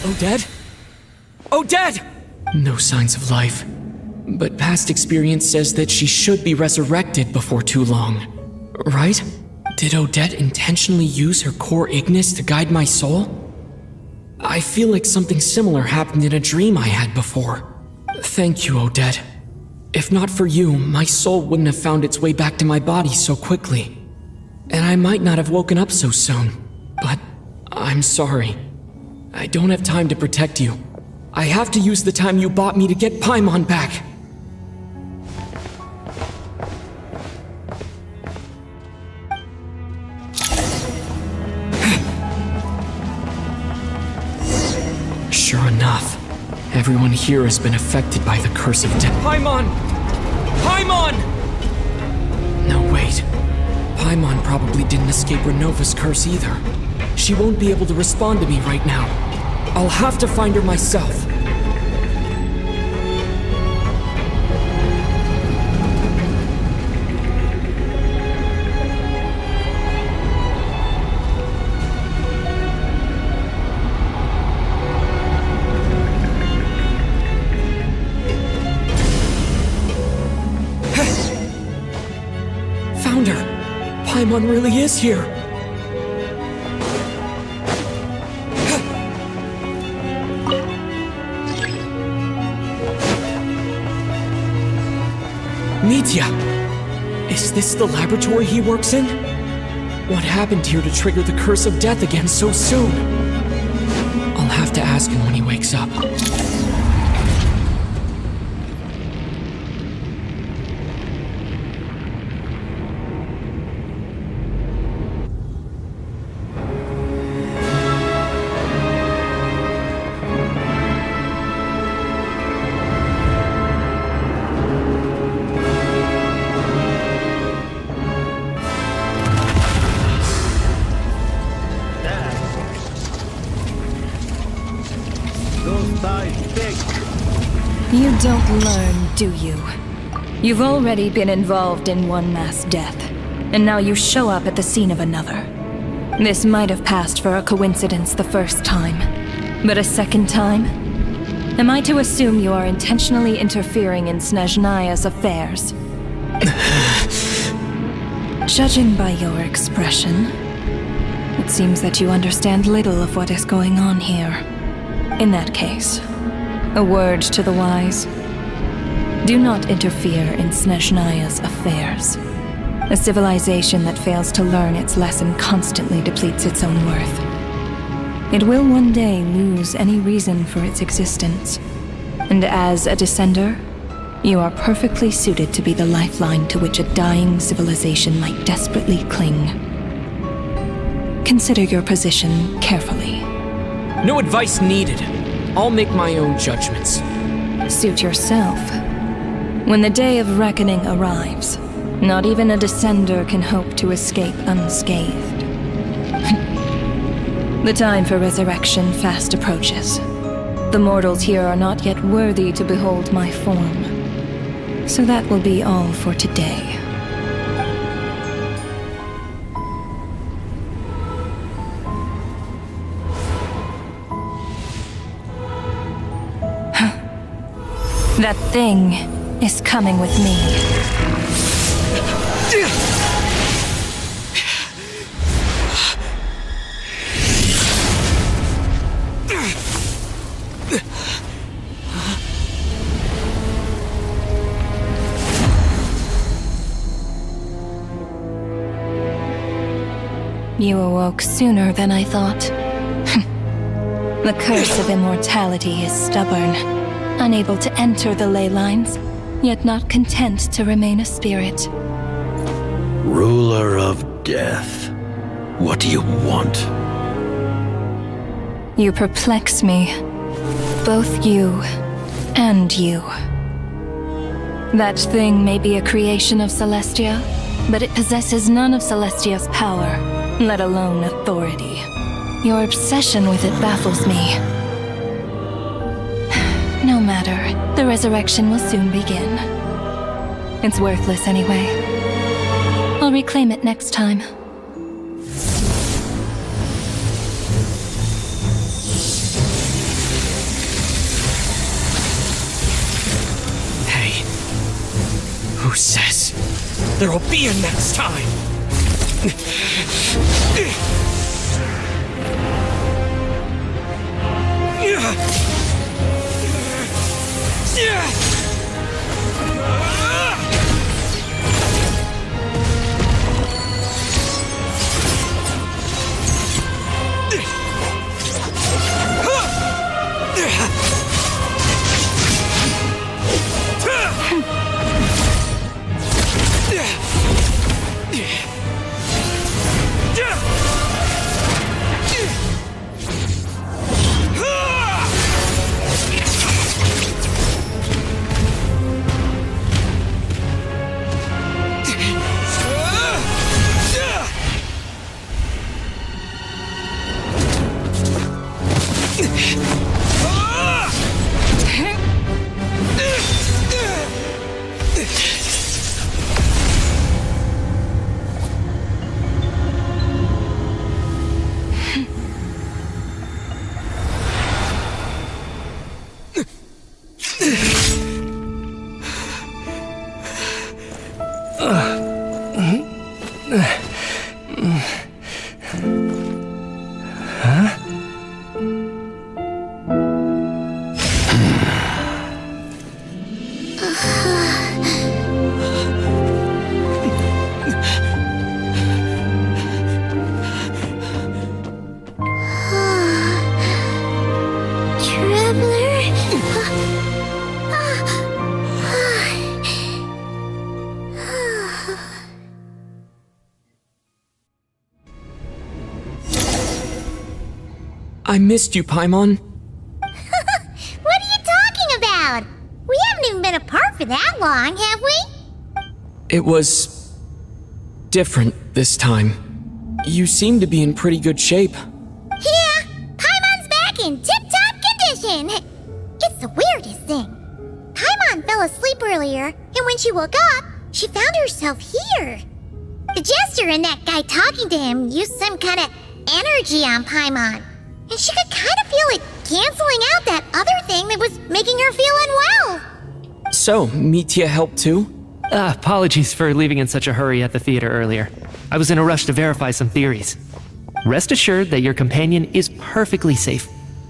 Odette? Odette! No signs of life. But past experience says that she should be resurrected before too long. Right? Did Odette intentionally use her core Ignis to guide my soul? I feel like something similar happened in a dream I had before. Thank you, Odette. If not for you, my soul wouldn't have found its way back to my body so quickly. And I might not have woken up so soon. But I'm sorry. I don't have time to protect you. I have to use the time you bought me to get Paimon back. Sure enough, everyone here has been affected by the curse of death. Paimon! Paimon! No, wait. Paimon probably didn't escape Renova's curse either. She won't be able to respond to me right now. I'll have to find her myself. Found her! Paimon really is here! Mitya! Is this the laboratory he works in? What happened here to trigger the curse of death again so soon? I'll have to ask him when he wakes up. You don't learn, do you? You've already been involved in one mass death, and now you show up at the scene of another. This might have passed for a coincidence the first time, but a second time? Am I to assume you are intentionally interfering in Snezhnaya's affairs? Judging by your expression, it seems that you understand little of what is going on here. In that case, a word to the wise. Do not interfere in Snezhnaya's affairs. A civilization that fails to learn its lesson constantly depletes its own worth. It will one day lose any reason for its existence. And as a descender, you are perfectly suited to be the lifeline to which a dying civilization might desperately cling. Consider your position carefully. No advice needed. I'll make my own judgments. Suit yourself. When the day of reckoning arrives, not even a descender can hope to escape unscathed. The time for resurrection fast approaches. The mortals here are not yet worthy to behold my form. So that will be all for today. That thing is coming with me. You awoke sooner than I thought. The curse of immortality is stubborn, unable to enter the ley lines, yet not content to remain a spirit. Ruler of death, what do you want? You perplex me. Both you and you. That thing may be a creation of Celestia, but it possesses none of Celestia's power, let alone authority. Your obsession with it baffles me. No matter, the resurrection will soon begin. It's worthless anyway. I'll reclaim it next time. says there will be a next time? I missed you, Paimon. What are you talking about? We haven't even been apart for that long, have we? It was different this time. You seem to be in pretty good shape. Yeah, Paimon's back in tip-top condition. It's the weirdest thing. Paimon fell asleep earlier, and when she woke up, she found herself here. The jester and that guy talking to him used some kind of energy on Paimon, and she could kind of feel it canceling out that other thing that was making her feel unwell. So, Mitya helped too? Apologies for leaving in such a hurry at the theater earlier. I was in a rush to verify some theories. Rest assured that your companion is perfectly safe.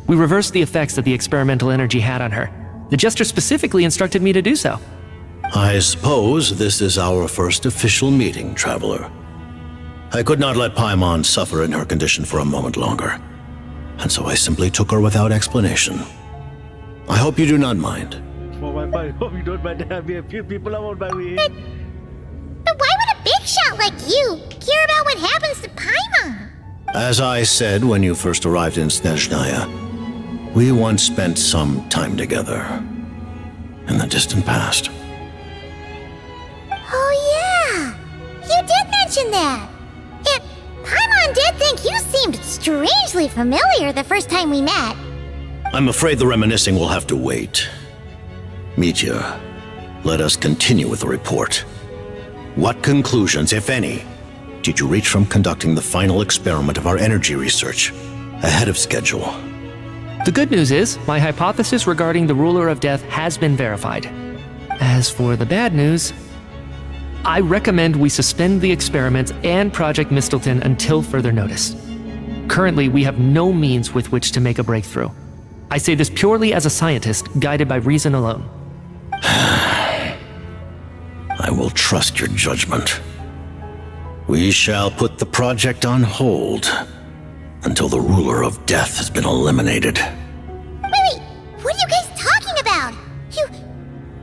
We reversed the effects that the experimental energy had on her. The jester specifically instructed me to do so. I suppose this is our first official meeting, Traveler. I could not let Paimon suffer in her condition for a moment longer, and so I simply took her without explanation. I hope you do not mind. I hope you don't mind having a few people around my way. But why would a big shot like you care about what happens to Paimon? As I said when you first arrived in Snezhnaya, we once spent some time together in the distant past. Oh yeah, you did mention that. And Paimon did think you seemed strangely familiar the first time we met. I'm afraid the reminiscing will have to wait. Mitya, let us continue with the report. What conclusions, if any, did you reach from conducting the final experiment of our energy research ahead of schedule? The good news is, my hypothesis regarding the ruler of death has been verified. As for the bad news, I recommend we suspend the experiments and Project Mistleton until further notice. Currently, we have no means with which to make a breakthrough. I say this purely as a scientist, guided by reason alone. I will trust your judgment. We shall put the project on hold until the ruler of death has been eliminated. Wait, what are you guys talking about?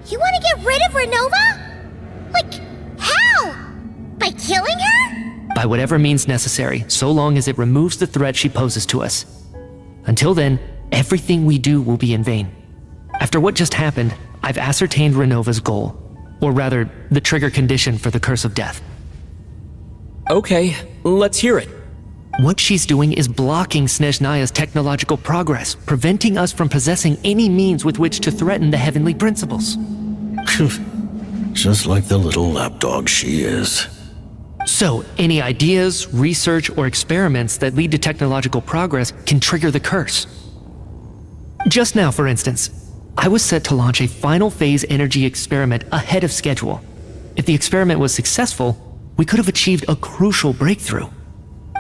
You want to get rid of Renova? Like, how? By killing her? By whatever means necessary, so long as it removes the threat she poses to us. Until then, everything we do will be in vain. After what just happened, I've ascertained Renova's goal. Or rather, the trigger condition for the Curse of Death. Okay, let's hear it. What she's doing is blocking Snezhnaya's technological progress, preventing us from possessing any means with which to threaten the heavenly principles. Just like the little lapdog she is. So, any ideas, research, or experiments that lead to technological progress can trigger the curse. Just now, for instance, I was set to launch a final phase energy experiment ahead of schedule. if the experiment was successful, we could have achieved a crucial breakthrough.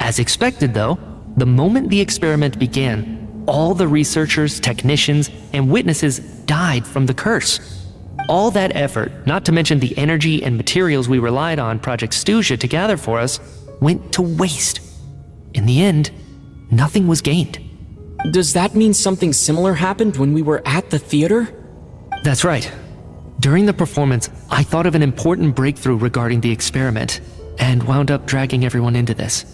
As expected, though, the moment the experiment began, all the researchers, technicians, and witnesses died from the curse. All that effort, not to mention the energy and materials we relied on Project Snezhnaya to gather for us, went to waste. In the end, nothing was gained. Does that mean something similar happened when we were at the theater? That's right. During the performance, I thought of an important breakthrough regarding the experiment, and wound up dragging everyone into this.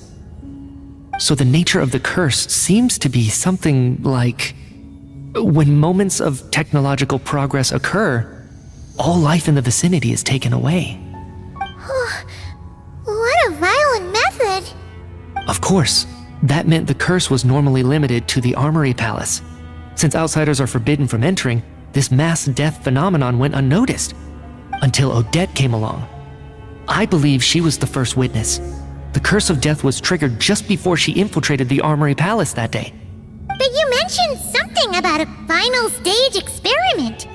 So the nature of the curse seems to be something like, when moments of technological progress occur, all life in the vicinity is taken away. What a violent method! Of course, that meant the curse was normally limited to the Armory Palace. Since outsiders are forbidden from entering, this mass death phenomenon went unnoticed, until Odette came along. I believe she was the first witness. The curse of death was triggered just before she infiltrated the Armory Palace that day. But you mentioned something about a final stage experiment.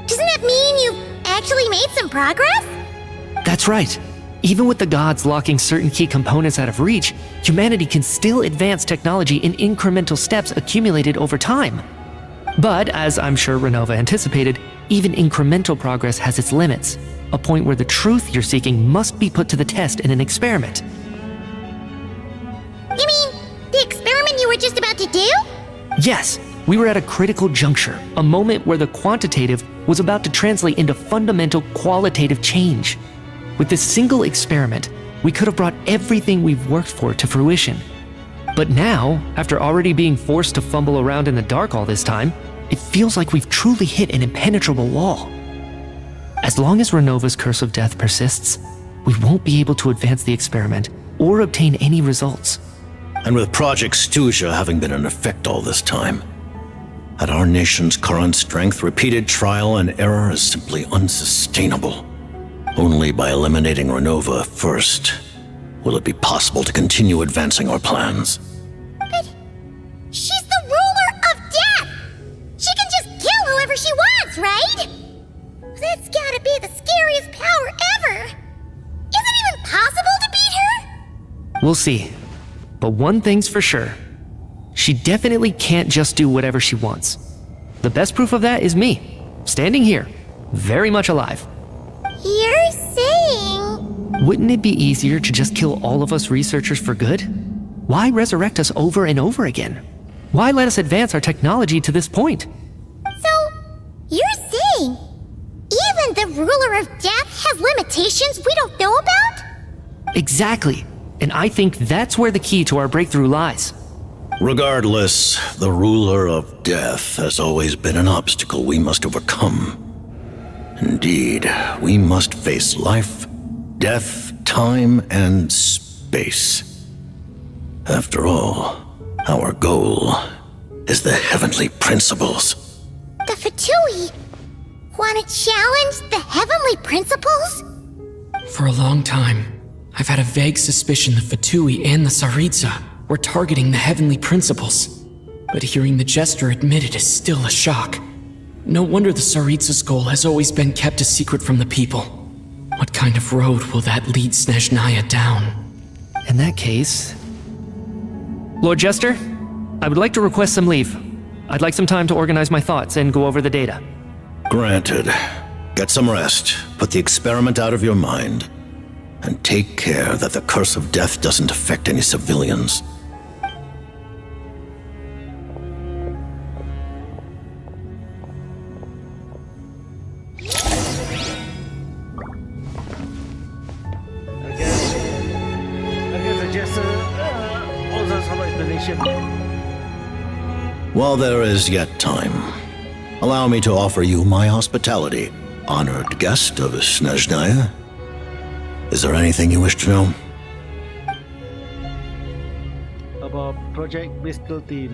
Doesn't that mean you've actually made some progress? That's right. Even with the gods locking certain key components out of reach, humanity can still advance technology in incremental steps accumulated over time. But, as I'm sure Renova anticipated, even incremental progress has its limits, a point where the truth you're seeking must be put to the test in an experiment. You mean, the experiment you were just about to do? Yes, we were at a critical juncture, a moment where the quantitative was about to translate into fundamental qualitative change. With this single experiment, we could have brought everything we've worked for to fruition. But now, after already being forced to fumble around in the dark all this time, it feels like we've truly hit an impenetrable wall. As long as Renova's curse of death persists, we won't be able to advance the experiment or obtain any results. And with Project Snezhnaya having been in effect all this time, at our nation's current strength, repeated trial and error is simply unsustainable. Only by eliminating Renova first will it be possible to continue advancing our plans. But she's the ruler of death! She can just kill whoever she wants, right? That's gotta be the scariest power ever! Is it even possible to beat her? We'll see. But one thing's for sure. She definitely can't just do whatever she wants. The best proof of that is me, standing here, very much alive. You're saying... Wouldn't it be easier to just kill all of us researchers for good? Why resurrect us over and over again? Why let us advance our technology to this point? So, you're saying even the ruler of death has limitations we don't know about? Exactly. And I think that's where the key to our breakthrough lies. Regardless, the ruler of death has always been an obstacle we must overcome. Indeed, we must face life, death, time, and space. After all, our goal is the heavenly principles. The Fatui want to challenge the heavenly principles? For a long time, I've had a vague suspicion the Fatui and the Tsaritsa were targeting the heavenly principles. But hearing the Jester admit it is still a shock. No wonder the Tsaritsa's goal has always been kept a secret from the people. What kind of road will that lead Snezhnaya down? In that case... Lord Jester, I would like to request some leave. I'd like some time to organize my thoughts and go over the data. Granted. Get some rest, put the experiment out of your mind, and take care that the curse of death doesn't affect any civilians. While there is yet time, allow me to offer you my hospitality, honored guest of Snezhnaya. Is there anything you wish to know? About Project Mistletoe.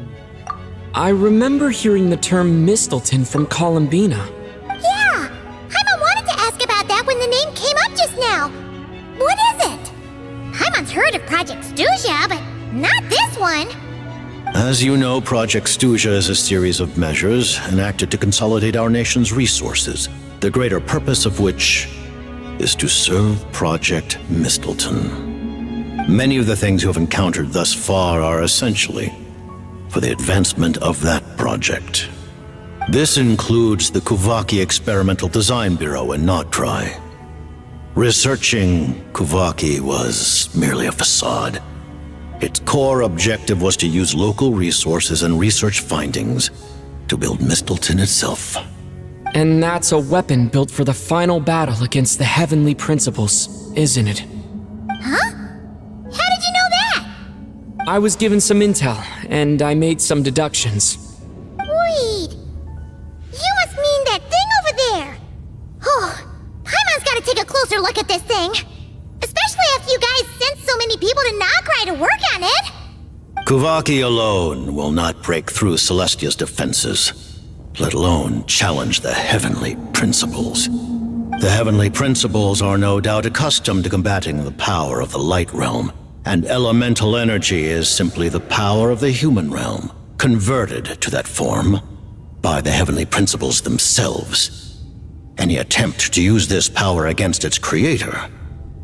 I remember hearing the term Mistletoe from Columbina. Yeah! Paimon wanted to ask about that when the name came up just now. What is it? Paimon's heard of Project Snezhnaya, but not this one. As you know, Project Snezhnaya is a series of measures enacted to consolidate our nation's resources, the greater purpose of which is to serve Project Mistleton. Many of the things you have encountered thus far are essentially for the advancement of that project. This includes the Kuvaki Experimental Design Bureau in Nogtri. Researching Kuvaki was merely a facade. Its core objective was to use local resources and research findings to build Mistleton itself. And that's a weapon built for the final battle against the Heavenly Principles, isn't it? Huh? How did you know that? I was given some intel, and I made some deductions. Wait. You must mean that thing over there. Oh, Paimon's gotta take a closer look at this thing. Especially after you guys sent so many people to Nogtri to work on it. Kuvaki alone will not break through Celestia's defenses, let alone challenge the Heavenly Principles. The Heavenly Principles are no doubt accustomed to combating the power of the Light Realm, and elemental energy is simply the power of the human realm, converted to that form by the Heavenly Principles themselves. Any attempt to use this power against its creator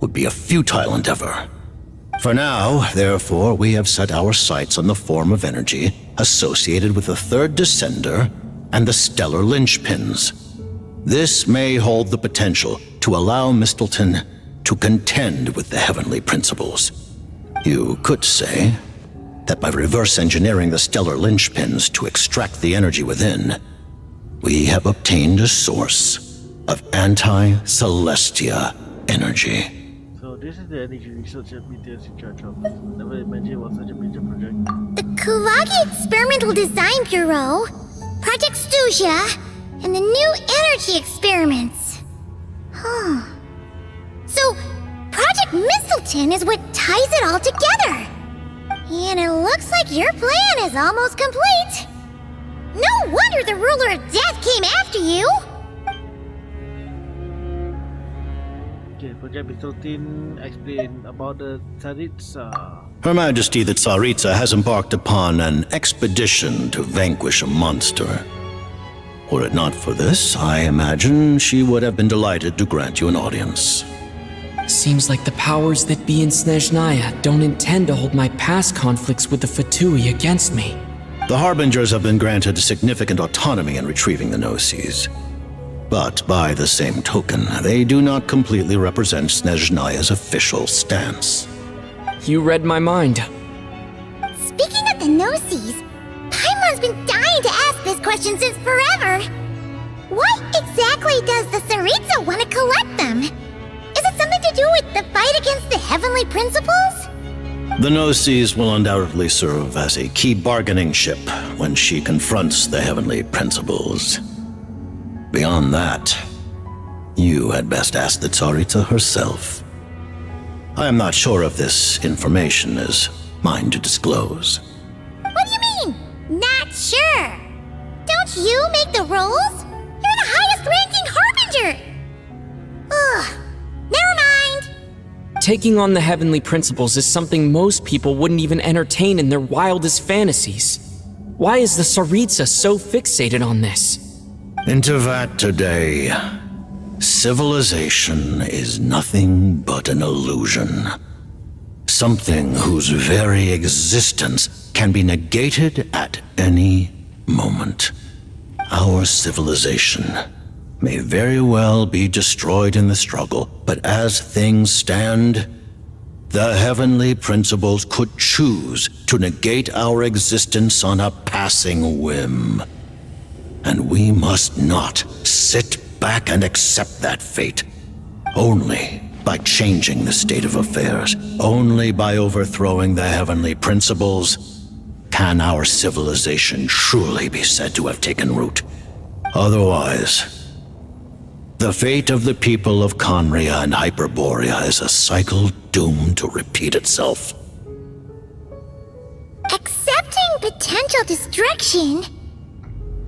would be a futile endeavor. For now, therefore, we have set our sights on the form of energy associated with the Third Descender and the Stellar Linchpins. This may hold the potential to allow Mistleton to contend with the Heavenly Principles. You could say that by reverse engineering the Stellar Linchpins to extract the energy within, we have obtained a source of anti-Celestia energy. So this is the energy research that BT is in charge of. Never imagined it was such a major project. The Kuvaki Experimental Design Bureau, Project Stusia, and the new energy experiments. Huh. So, Project Mistleton is what ties it all together. And it looks like your plan is almost complete. No wonder the Ruler of Death came after you. Okay, Project Mistleton explain about the Tsaritsa. Her Majesty the Tsaritsa has embarked upon an expedition to vanquish a monster. Were it not for this, I imagine she would have been delighted to grant you an audience. Seems like the powers that be in Snezhnaya don't intend to hold my past conflicts with the Fatui against me. The Harbingers have been granted significant autonomy in retrieving the Gnosis. But by the same token, they do not completely represent Snezhnaya's official stance. You read my mind. Speaking of the Gnosis, Paimon's been dying to ask this question since forever. Why exactly does the Tsaritsa want to collect them? Is it something to do with the fight against the Heavenly Principles? The Gnosis will undoubtedly serve as a key bargaining chip when she confronts the Heavenly Principles. Beyond that, you had best ask the Tsaritsa herself. I am not sure if this information is mine to disclose. What do you mean, not sure? Don't you make the rules? You're the highest ranking Harbinger! Ugh, never mind. Taking on the Heavenly Principles is something most people wouldn't even entertain in their wildest fantasies. Why is the Tsaritsa so fixated on this? Into that today, civilization is nothing but an illusion. Something whose very existence can be negated at any moment. Our civilization may very well be destroyed in the struggle, but as things stand, the Heavenly Principles could choose to negate our existence on a passing whim. And we must not sit back and accept that fate. Only by changing the state of affairs, only by overthrowing the Heavenly Principles, can our civilization truly be said to have taken root. Otherwise, the fate of the people of Conria and Hyperborea is a cycle doomed to repeat itself. Accepting potential destruction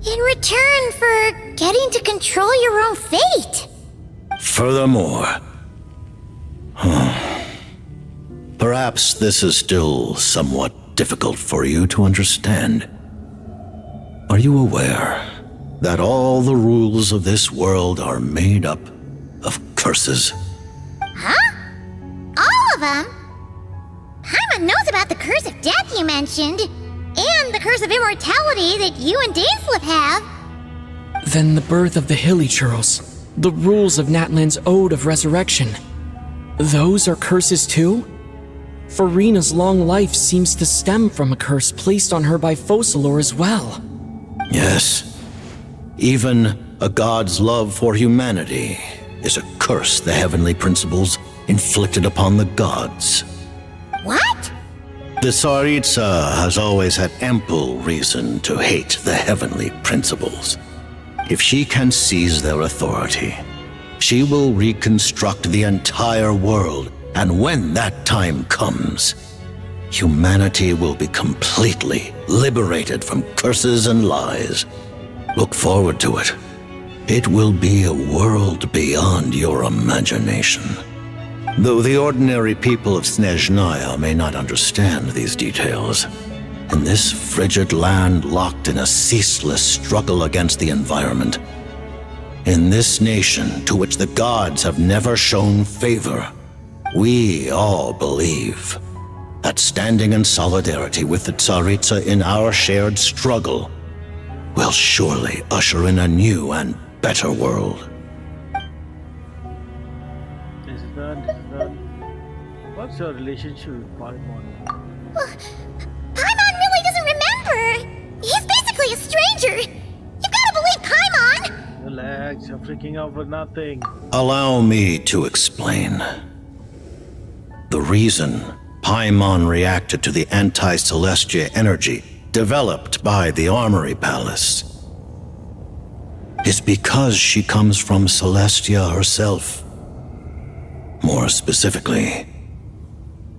in return for getting to control your own fate. Furthermore, perhaps this is still somewhat difficult for you to understand. Are you aware that all the rules of this world are made up of curses? them. Paimon knows about the curse of death you mentioned, and the curse of immortality that you and Dainsleif have. Then the birth of the Hilly Churls, the rules of Natlan's Ode of Resurrection. Those are curses too? Farina's long life seems to stem from a curse placed on her by Focalor as well. Yes. Even a god's love for humanity is a curse the heavenly principles inflicted upon the gods. What? The Tsaritsa has always had ample reason to hate the heavenly principles. If she can seize their authority, she will reconstruct the entire world, and when that time comes, humanity will be completely liberated from curses and lies. Look forward to it. It will be a world beyond your imagination. Though the ordinary people of Snezhnaya may not understand these details, in this frigid land locked in a ceaseless struggle against the environment, in this nation to which the gods have never shown favor, we all believe that standing in solidarity with the Tsaritsa in our shared struggle will surely usher in a new and better world. What's your relationship with Paimon? Paimon really doesn't remember! He's basically a stranger! You've gotta believe Paimon! Relax, you're freaking out for nothing. Allow me to explain. The reason Paimon reacted to the anti-Celestia energy developed by the Armory Palace is because she comes from Celestia herself. More specifically,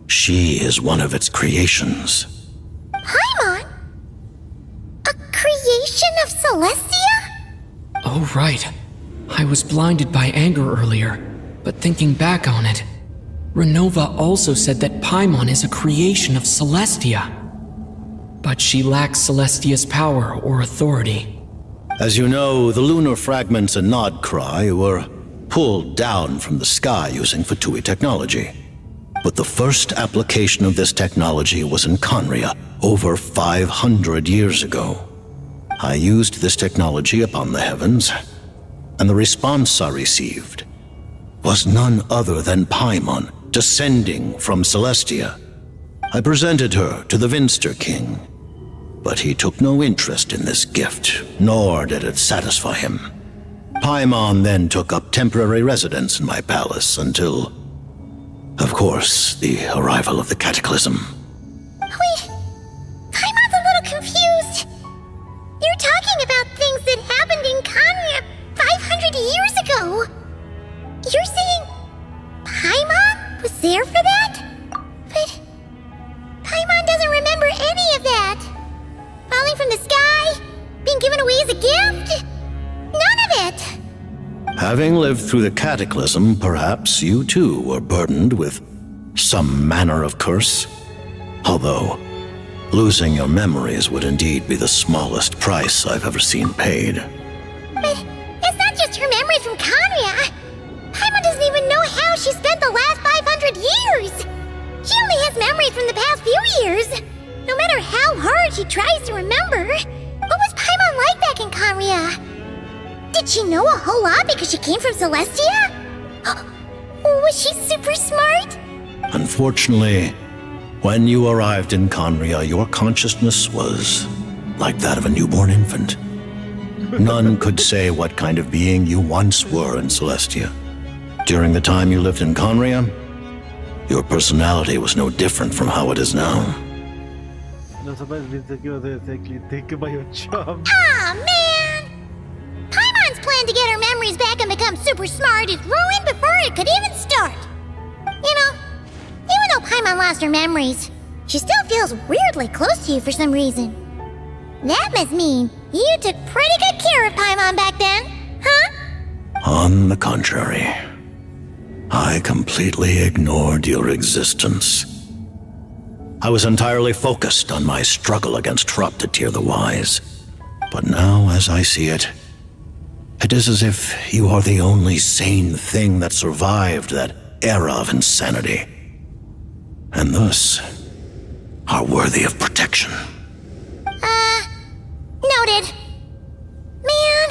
she is one of its creations. Paimon? A creation of Celestia? Oh, right. I was blinded by anger earlier, but thinking back on it, Renova also said that Paimon is a creation of Celestia. But she lacks Celestia's power or authority. As you know, the lunar fragments in Nodcry were pulled down from the sky using Fatui technology. But the first application of this technology was in Conria over 500 years ago. I used this technology upon the heavens, and the response I received was none other than Paimon descending from Celestia. I presented her to the Vinster King, but he took no interest in this gift, nor did it satisfy him. Paimon then took up temporary residence in my palace until, of course, the arrival of the Cataclysm. Wait, Paimon's a little confused. You're talking about things that happened in Conria 500 years ago. You're saying Paimon was there for that? But Paimon doesn't remember any of that. Falling from the sky? Being given away as a gift? None of it! Having lived through the Cataclysm, perhaps you too were burdened with some manner of curse. Although, losing your memories would indeed be the smallest price I've ever seen paid. But it's not just her memories from Conria. Paimon doesn't even know how she spent the last 500 years! She only has memories from the past few years! No matter how hard she tries to remember, what was Paimon like back in Conria? Did she know a whole lot because she came from Celestia? Was she super smart? Unfortunately, when you arrived in Conria, your consciousness was like that of a newborn infant. None could say what kind of being you once were in Celestia. During the time you lived in Conria, your personality was no different from how it is now. No somebody's been thinking about your job. Aw, man! Paimon's plan to get her memories back and become super smart is ruined before it could even start. You know, even though Paimon lost her memories, she still feels weirdly close to you for some reason. That must mean you took pretty good care of Paimon back then, huh? On the contrary, I completely ignored your existence. I was entirely focused on my struggle against Troptatir the Wise. But now, as I see it, it is as if you are the only sane thing that survived that era of insanity. and thus are worthy of protection. Noted. Man,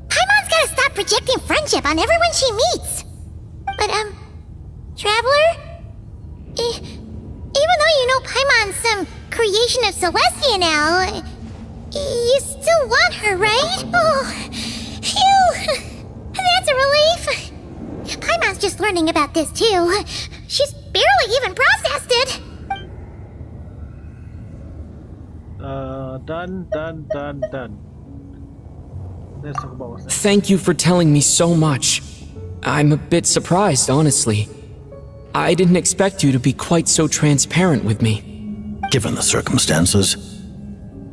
Paimon's gotta stop projecting friendship on everyone she meets. But, Traveler? Even though you know Paimon's some creation of Celestia now, you still want her, right? Oh, phew! That's a relief. Paimon's just learning about this, too. She's barely even processed it. Done. Let's talk about what's next. Thank you for telling me so much. I'm a bit surprised, honestly. I didn't expect you to be quite so transparent with me. Given the circumstances,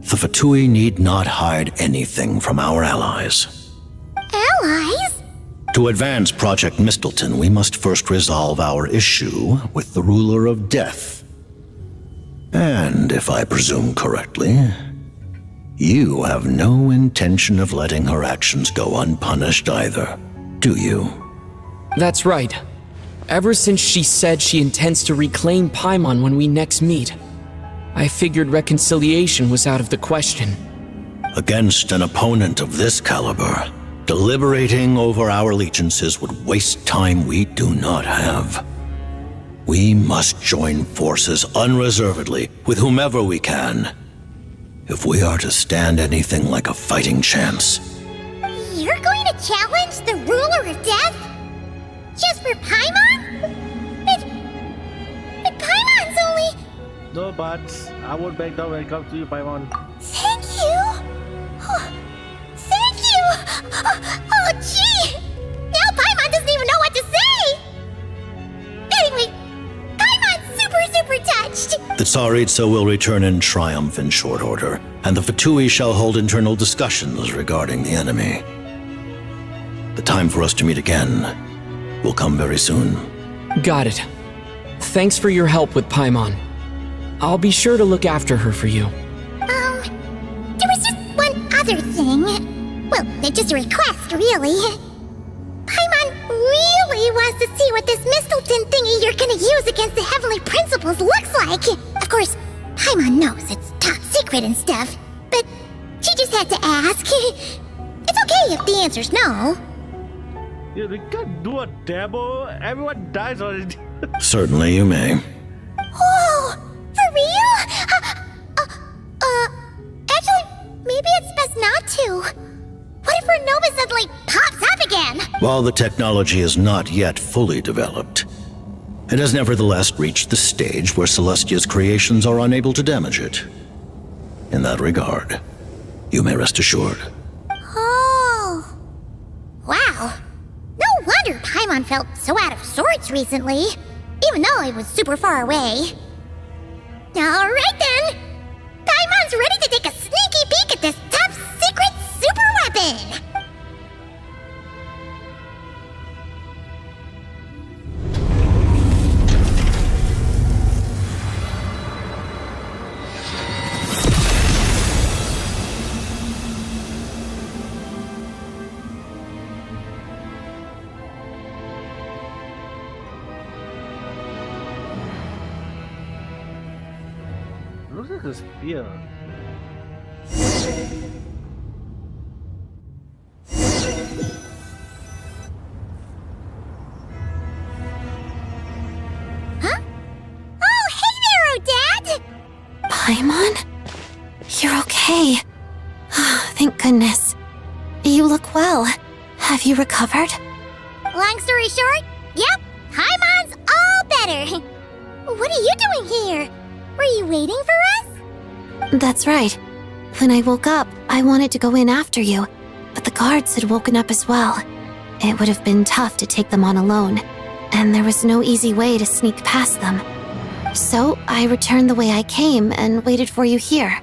the Fatui need not hide anything from our allies. Allies? To advance Project Mistleton, we must first resolve our issue with the Ruler of Death. And if I presume correctly, you have no intention of letting her actions go unpunished either, do you? That's right. Ever since she said she intends to reclaim Paimon when we next meet, I figured reconciliation was out of the question. Against an opponent of this caliber, deliberating over our allegiances would waste time we do not have. We must join forces unreservedly with whomever we can, if we are to stand anything like a fighting chance. You're going to challenge the Ruler of Death? Just for Paimon? But Paimon's only... No buts. I won't back down when it comes to you, Paimon. Thank you! Oh, thank you! Oh, gee! Now Paimon doesn't even know what to say! Anyway, Paimon's super touched! The Tsaritsa will return in triumph in short order, and the Fatui shall hold internal discussions regarding the enemy. The time for us to meet again will come very soon. Got it. Thanks for your help with Paimon. I'll be sure to look after her for you. There was just one other thing. Well, just a request, really. Paimon really wants to see what this Mistleton thingy you're gonna use against the Heavenly Principles looks like. Of course, Paimon knows it's top secret and stuff, but she just had to ask. It's okay if the answer's no. Yeah, we can't do a demo. Everyone dies already. Certainly you may. Whoa! For real? Actually, maybe it's best not to. What if her nova suddenly pops up again? While the technology is not yet fully developed, it has nevertheless reached the stage where Celestia's creations are unable to damage it. In that regard, you may rest assured. Oh. Wow. No wonder Paimon felt so out of sorts recently, even though it was super far away. Alright then! Paimon's ready to take a sneaky peek at this top secret super weapon! Looks like a spear. Huh? Oh, hey there, Odette! Paimon? You're okay. Thank goodness. You look well. Have you recovered? Long story short, yep, Paimon's all better. What are you doing here? Were you waiting for us? That's right. When I woke up, I wanted to go in after you, but the guards had woken up as well. It would have been tough to take them on alone, and there was no easy way to sneak past them. So I returned the way I came and waited for you here.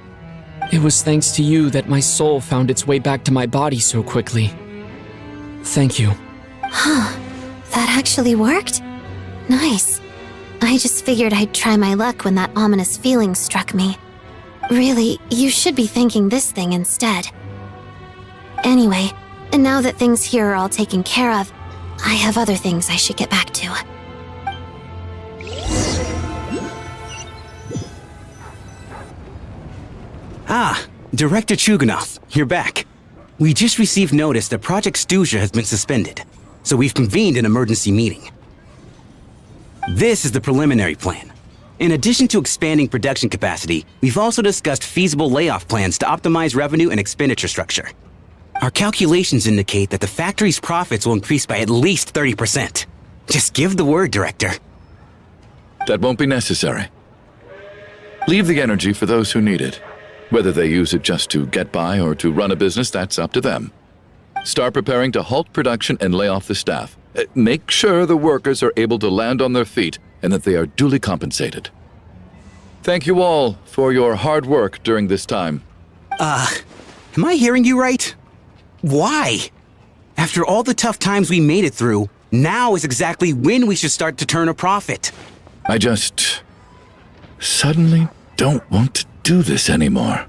It was thanks to you that my soul found its way back to my body so quickly. Thank you. Huh. That actually worked? Nice. I just figured I'd try my luck when that ominous feeling struck me. Really, you should be thanking this thing instead. Anyway, and now that things here are all taken care of, I have other things I should get back to. Ah, Director Chuganov, you're back. We just received notice that Project Stuzha has been suspended, so we've convened an emergency meeting. This is the preliminary plan. In addition to expanding production capacity, we've also discussed feasible layoff plans to optimize revenue and expenditure structure. Our calculations indicate that the factory's profits will increase by at least 30%. Just give the word, Director. That won't be necessary. Leave the energy for those who need it. Whether they use it just to get by or to run a business, that's up to them. Start preparing to halt production and lay off the staff. Make sure the workers are able to land on their feet and that they are duly compensated. Thank you all for your hard work during this time. Am I hearing you right? Why? After all the tough times we made it through, now is exactly when we should start to turn a profit. I just suddenly don't want to do this anymore.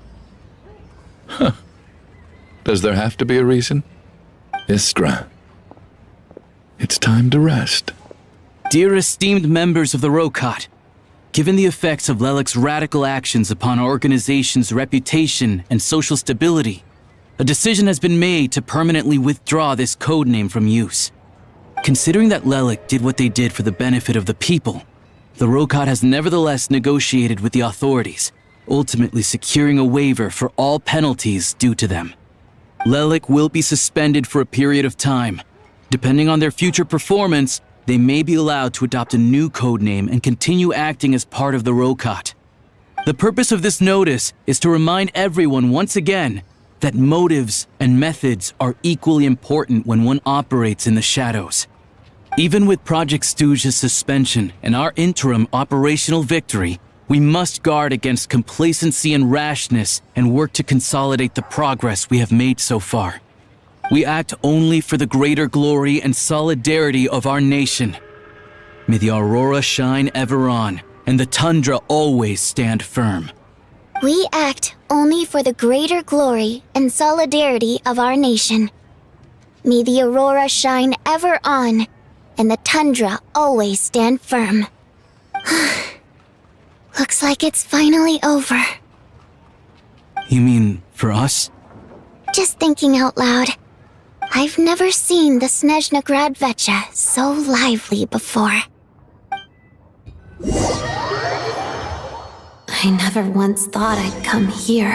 Huh. Does there have to be a reason? Iskra, it's time to rest. Dear esteemed members of the Rokot, given the effects of Lelik's radical actions upon our organization's reputation and social stability, a decision has been made to permanently withdraw this codename from use. Considering that Lelik did what they did for the benefit of the people, the Rokot has nevertheless negotiated with the authorities, ultimately securing a waiver for all penalties due to them. Lelik will be suspended for a period of time. Depending on their future performance, they may be allowed to adopt a new codename and continue acting as part of the Rokot. The purpose of this notice is to remind everyone once again that motives and methods are equally important when one operates in the shadows. Even with Project Stuzha's suspension and our interim operational victory, we must guard against complacency and rashness and work to consolidate the progress we have made so far. We act only for the greater glory and solidarity of our nation. May the aurora shine ever on, and the tundra always stand firm. We act only for the greater glory and solidarity of our nation. May the aurora shine ever on, and the tundra always stand firm. Looks like it's finally over. You mean for us? Just thinking out loud. I've never seen the Snezhnaya Vecha so lively before. I never once thought I'd come here.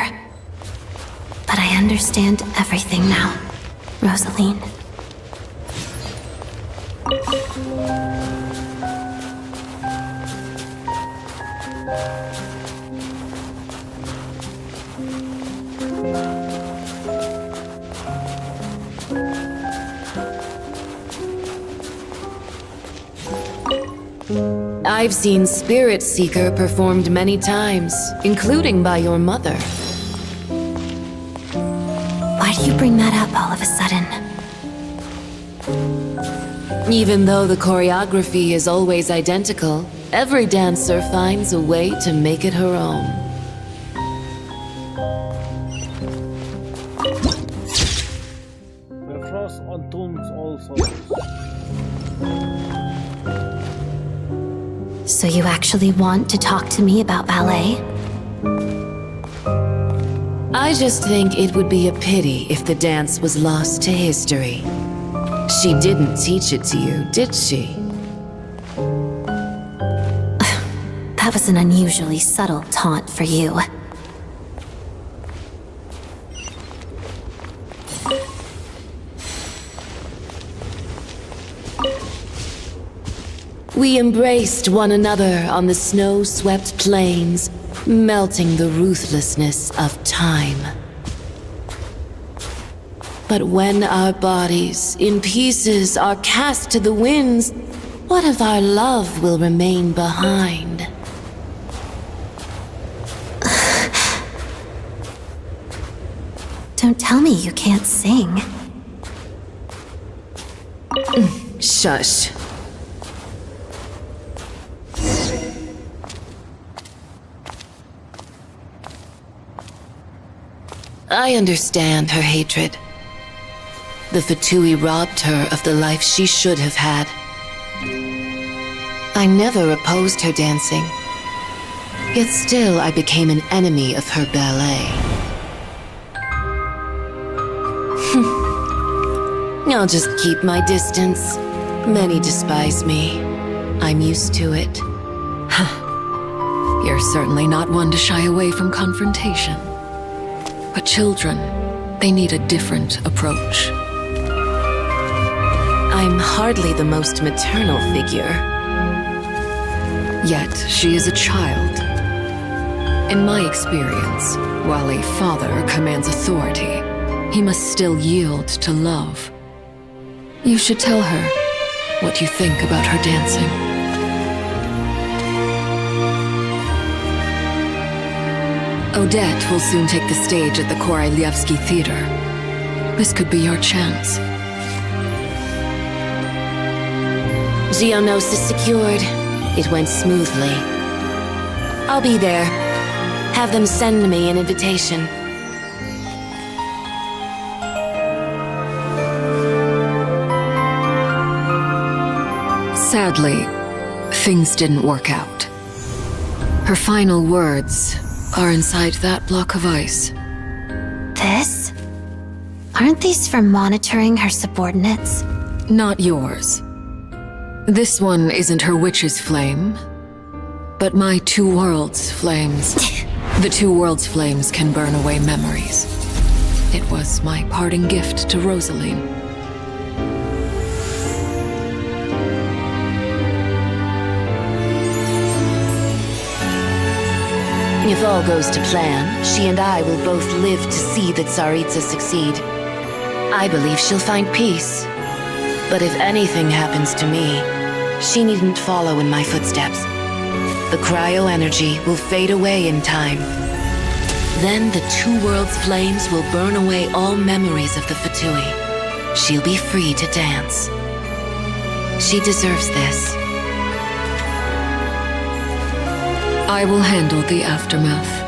But I understand everything now, Rosaline. I've seen Spirit Seeker performed many times, including by your mother. Why do you bring that up all of a sudden? Even though the choreography is always identical, every dancer finds a way to make it her own. The frost on tombs also. So you actually want to talk to me about ballet? I just think it would be a pity if the dance was lost to history. She didn't teach it to you, did she? That was an unusually subtle taunt for you. We embraced one another on the snow-swept plains, melting the ruthlessness of time. But when our bodies, in pieces, are cast to the winds, what of our love will remain behind? Don't tell me you can't sing. Shush. I understand her hatred. The Fatui robbed her of the life she should have had. I never opposed her dancing. Yet still I became an enemy of her ballet. I'll just keep my distance. Many despise me. I'm used to it. You're certainly not one to shy away from confrontation. But children, they need a different approach. I'm hardly the most maternal figure. Yet, she is a child. In my experience, while a father commands authority, he must still yield to love. You should tell her what you think about her dancing. Odette will soon take the stage at the Koralyevsky Theater. This could be your chance. Geonosis secured. It went smoothly. I'll be there. Have them send me an invitation. Sadly, things didn't work out. Her final words are inside that block of ice. This? Aren't these for monitoring her subordinates? Not yours. This one isn't her witch's flame, but my two worlds' flames. The two worlds' flames can burn away memories. It was my parting gift to Rosaline. If all goes to plan, she and I will both live to see the Tsaritsa succeed. I believe she'll find peace. But if anything happens to me, she needn't follow in my footsteps. The cryo-energy will fade away in time. Then the two worlds' flames will burn away all memories of the Fatui. She'll be free to dance. She deserves this. I will handle the aftermath.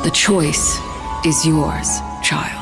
The choice is yours, child.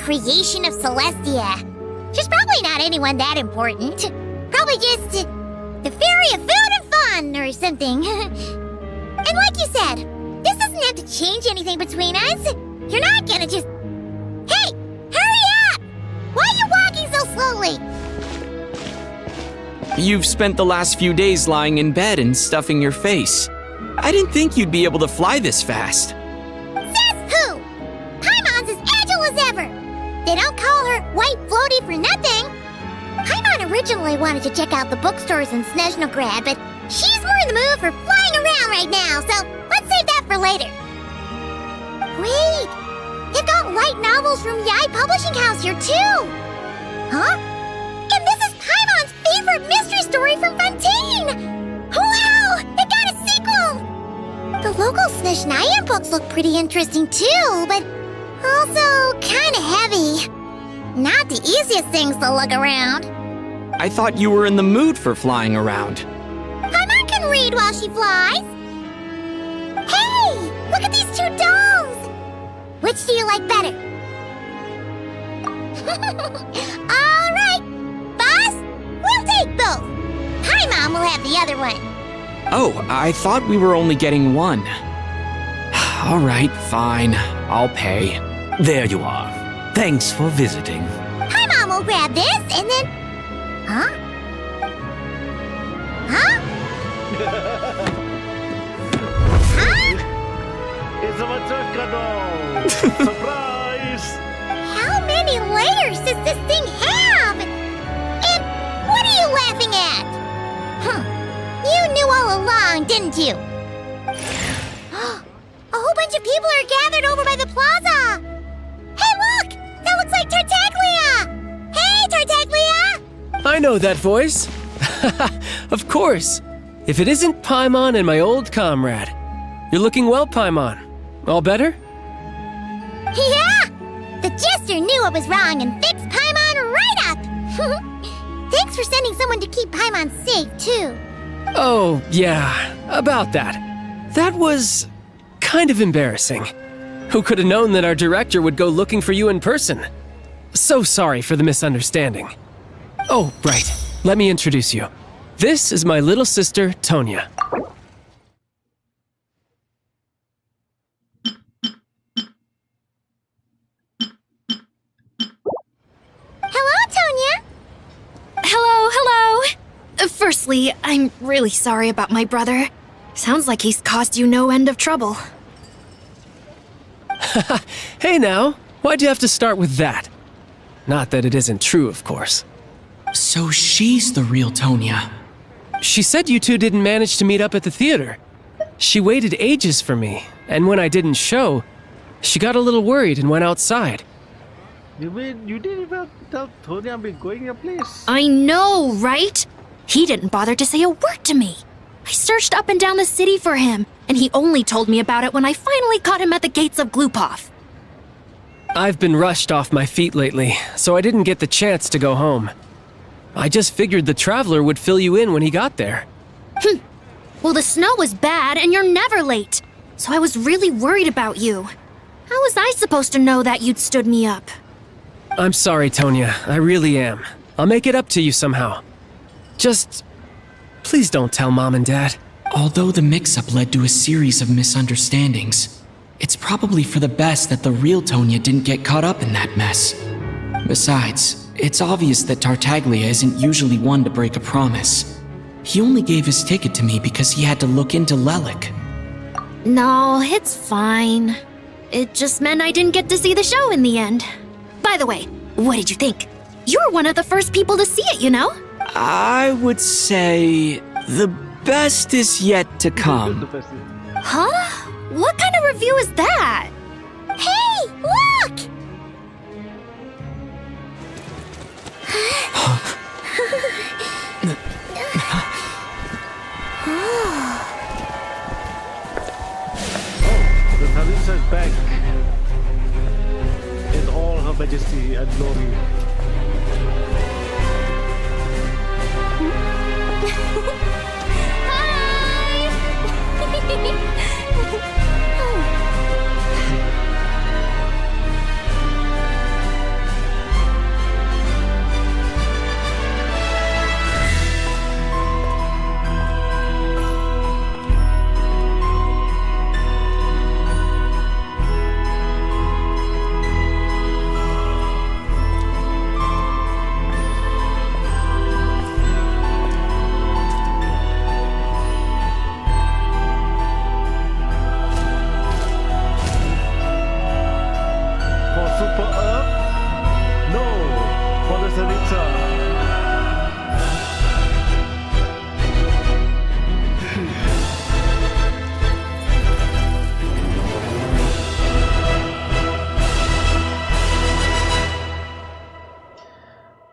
Creation of Celestia. She's probably not anyone that important. Probably just the fairy of food and fun or something. And like you said, this doesn't have to change anything between us. You're not gonna just... Hey! Hurry up! Why are you walking so slowly? You've spent the last few days lying in bed and stuffing your face. I didn't think you'd be able to fly this fast. Says who? Paimon's as agile as ever. They don't call her White Floaty for nothing. Paimon originally wanted to check out the bookstores in Snezhnaya, but she's more in the mood for flying around right now, so let's save that for later. Wait, they've got light novels from Yai Publishing House here too. Huh? And this is Paimon's favorite mystery story from Fontaine. Wow, it got a sequel. The local Snezhnaya books look pretty interesting too, but also kinda heavy. Not the easiest things to lug around. I thought you were in the mood for flying around. Paimon can read while she flies. Hey, look at these two dolls. Which do you like better? All right, boss, we'll take both. Paimon will have the other one. Oh, I thought we were only getting one. All right, fine. I'll pay. There you are. Thanks for visiting. Paimon will grab this and then... Huh? Huh? Huh? It's a Matryoshka doll! Surprise! How many layers does this thing have? And what are you laughing at? You knew all along, didn't you? A whole bunch of people are gathered over by the plaza! Hey, look! That looks like Tartaglia! know that voice. Of course. If it isn't Paimon and my old comrade. You're looking well, Paimon. All better? Yeah! The Jester knew I was wrong and fixed Paimon right up! Thanks for sending someone to keep Paimon safe, too. Oh, yeah, about that. That was kind of embarrassing. Who could have known that our director would go looking for you in person? So sorry for the misunderstanding. Oh, right. Let me introduce you. This is my little sister, Tonya. Hello, Tonya! Hello. Firstly, I'm really sorry about my brother. Sounds like he's caused you no end of trouble. Hey now, why'd you have to start with that? Not that it isn't true, of course. So she's the real Tonya. She said you two didn't manage to meet up at the theater. She waited ages for me, and when I didn't show, she got a little worried and went outside. You mean you didn't even tell Tony I've been going a place? I know, right? He didn't bother to say a word to me. I searched up and down the city for him, and he only told me about it when I finally caught him at the gates of Glupov. I've been rushed off my feet lately, so I didn't get the chance to go home. I just figured the Traveler would fill you in when he got there. Well, the snow was bad, and you're never late, so I was really worried about you. How was I supposed to know that you'd stood me up? I'm sorry, Tonya. I really am. I'll make it up to you somehow. Just... please don't tell Mom and Dad. Although the mix-up led to a series of misunderstandings, it's probably for the best that the real Tonya didn't get caught up in that mess. Besides, it's obvious that Tartaglia isn't usually one to break a promise. He only gave his ticket to me because he had to look into Lelik. No, it's fine. It just meant I didn't get to see the show in the end. By the way, what did you think? You were one of the first people to see it, you know? I would say the best is yet to come. Huh? What kind of review is that? Hey, look! The Thalissa is back in all her majesty and glory.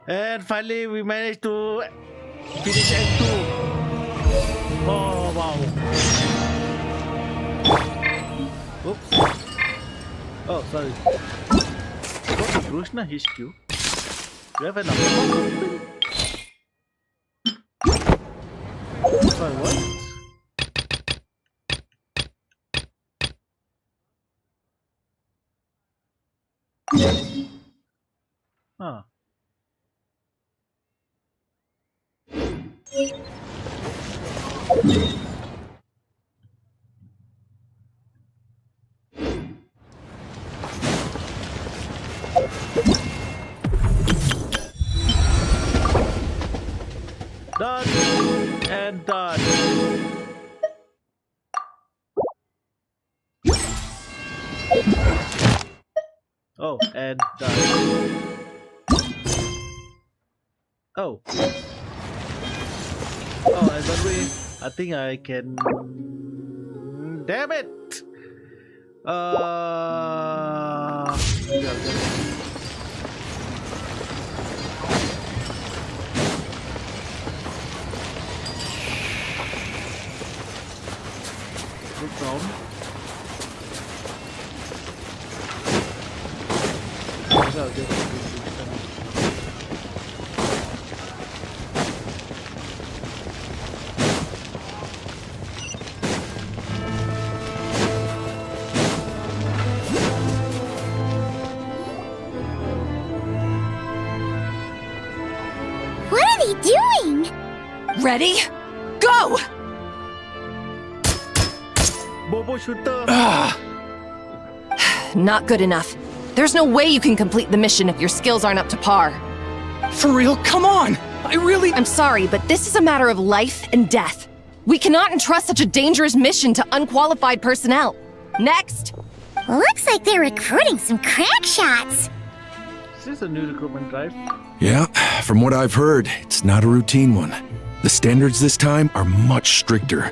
And finally, we managed to finish Act 2. Oh, wow. Oops. Oh, sorry. Go to Krishna HQ. You have a number? Sorry, what? Huh. Done and done. Oh, and done. Oh. Oh, and by the way, I think I can. Damn it! Well, What are they doing? Ready? Go! Bobo shooter. Not good enough. There's no way you can complete the mission if your skills aren't up to par. For real? Come on! I'm sorry, but this is a matter of life and death. We cannot entrust such a dangerous mission to unqualified personnel. Next! Looks like they're recruiting some crack shots. Is this a new recruitment drive? Yeah, from what I've heard, it's not a routine one. The standards this time are much stricter.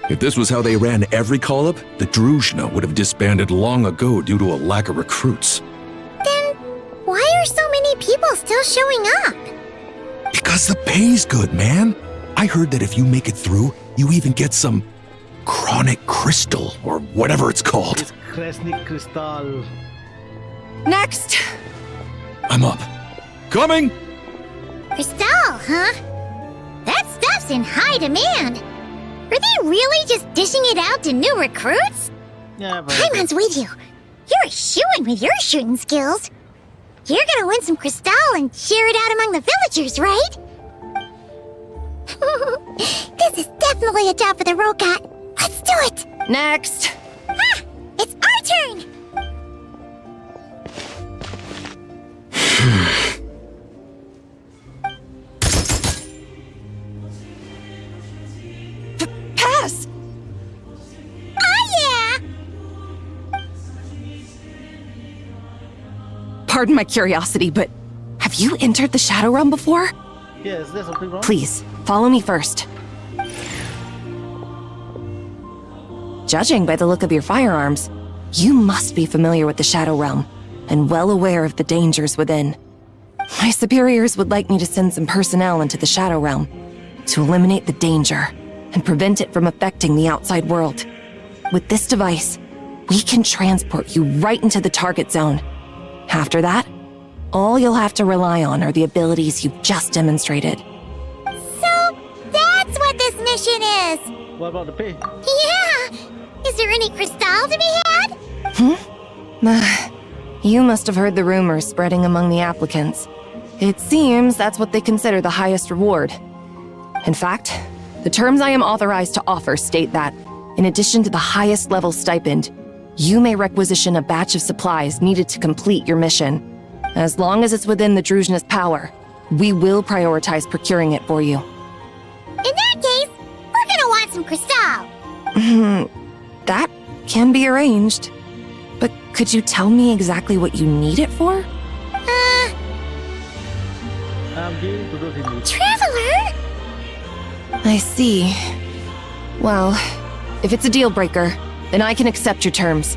If this was how they ran every call-up, the Druzhna would have disbanded long ago due to a lack of recruits. Then why are so many people still showing up? Because the pay's good, man. I heard that if you make it through, you even get some chronic crystal, or whatever it's called. It's Kresnik Crystal. Next! I'm up. Coming! Crystal, huh? That stuff's in high demand. Are they really just dishing it out to new recruits? Yeah, but... Paimon's with you. You're a shoo-in with your shooting skills. You're gonna win some crystal and share it out among the villagers, right? This is definitely a job for the Rokat. Let's do it! Next! Ah! It's our turn! Pass! Oh yeah! Pardon my curiosity, but have you entered the Shadow Realm before? Yeah, is there something wrong? Please, follow me first. Judging by the look of your firearms, you must be familiar with the Shadow Realm and well aware of the dangers within. My superiors would like me to send some personnel into the Shadow Realm to eliminate the danger and prevent it from affecting the outside world. With this device, we can transport you right into the target zone. After that, all you'll have to rely on are the abilities you've just demonstrated. So, that's what this mission is! What about the pay? Yeah! Is there any crystal to be had? You must have heard the rumors spreading among the applicants. It seems that's what they consider the highest reward. In fact, the terms I am authorized to offer state that, in addition to the highest level stipend, you may requisition a batch of supplies needed to complete your mission. As long as it's within the Druzhna's power, we will prioritize procuring it for you. In that case, we're gonna want some crystal! That can be arranged. But could you tell me exactly what you need it for? Traveler? I see. Well, if it's a deal breaker, then I can accept your terms.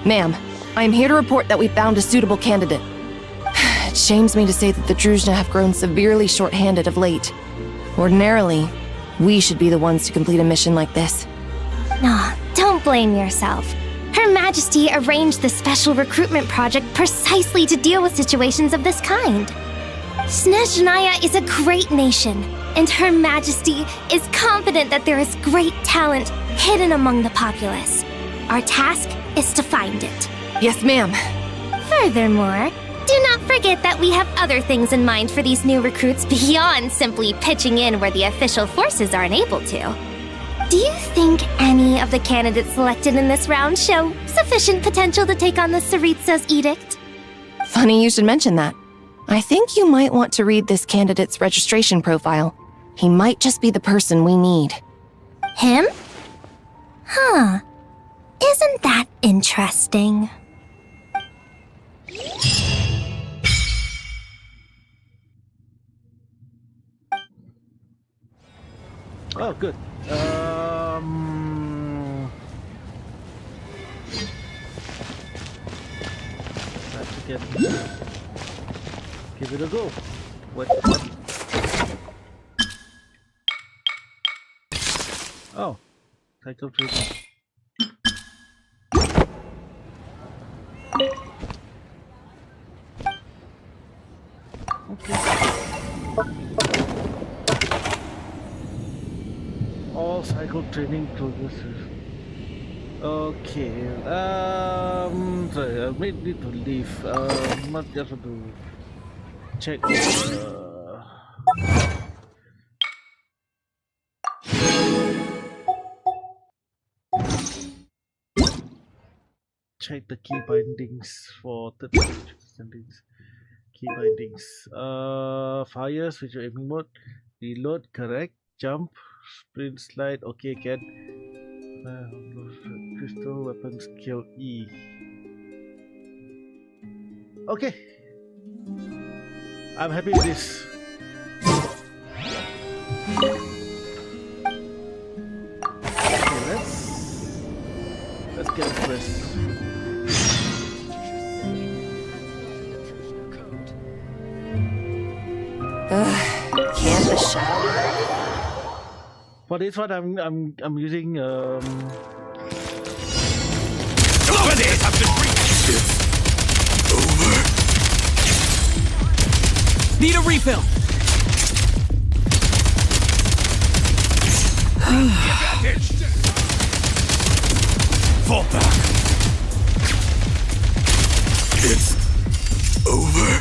Ma'am, I am here to report that we found a suitable candidate. It shames me to say that the Druzhna have grown severely short-handed of late. Ordinarily, we should be the ones to complete a mission like this. No, don't blame yourself. Her Majesty arranged the special recruitment project precisely to deal with situations of this kind. Snezhnaya is a great nation, and Her Majesty is confident that there is great talent hidden among the populace. Our task is to find it. Yes, ma'am. Furthermore, do not forget that we have other things in mind for these new recruits beyond simply pitching in where the official forces are unable to. Do you think any of the candidates selected in this round show sufficient potential to take on the Tsaritsa's edict? Funny you should mention that. I think you might want to read this candidate's registration profile. He might just be the person we need. Him? Huh. Isn't that interesting? Oh, good. Let's give it a go. What? Oh, cycle treatment. All cycle training progresses. Okay. Sorry, I may need to leave. Not just want to check. Check the key bindings for the standings. Key bindings. Fire, switch your aiming mode. Reload, correct. Jump, sprint, slide. Okay, can. Crystal weapons, kill E. Okay. I'm happy with this. Okay, let's get it first. Can't the shower? For this one, I'm using Need a refill. Fall back. It's over.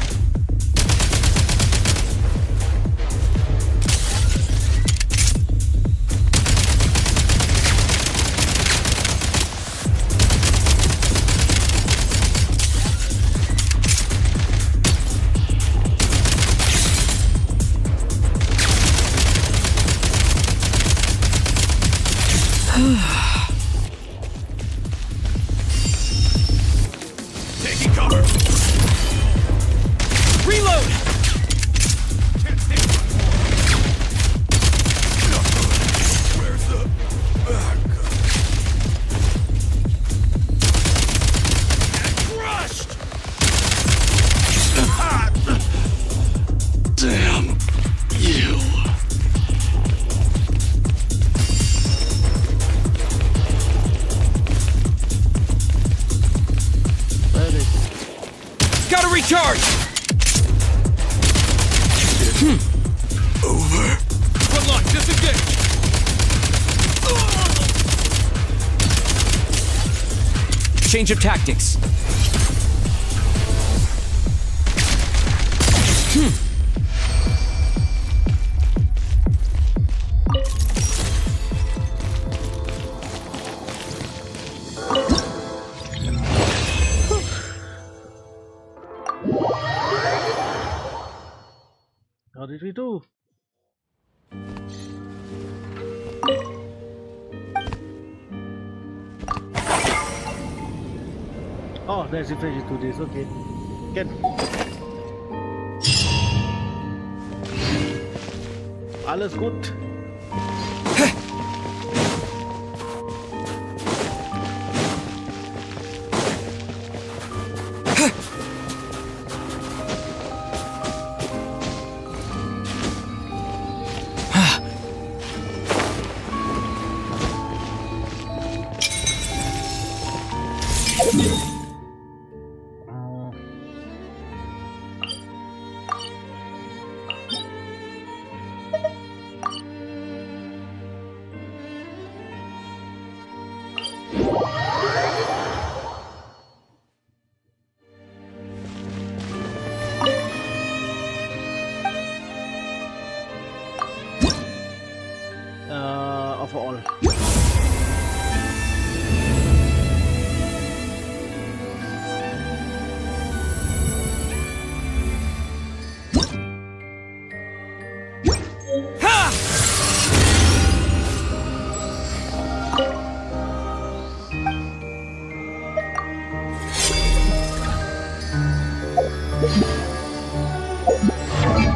Taking cover. Reload. Where's the backup? Crushed. Damn you. Gotta recharge. Over. Frontline, disengage. Change of tactics. How did we do? Oh, there's a page to this. Okay, good. Alles gut. Overall.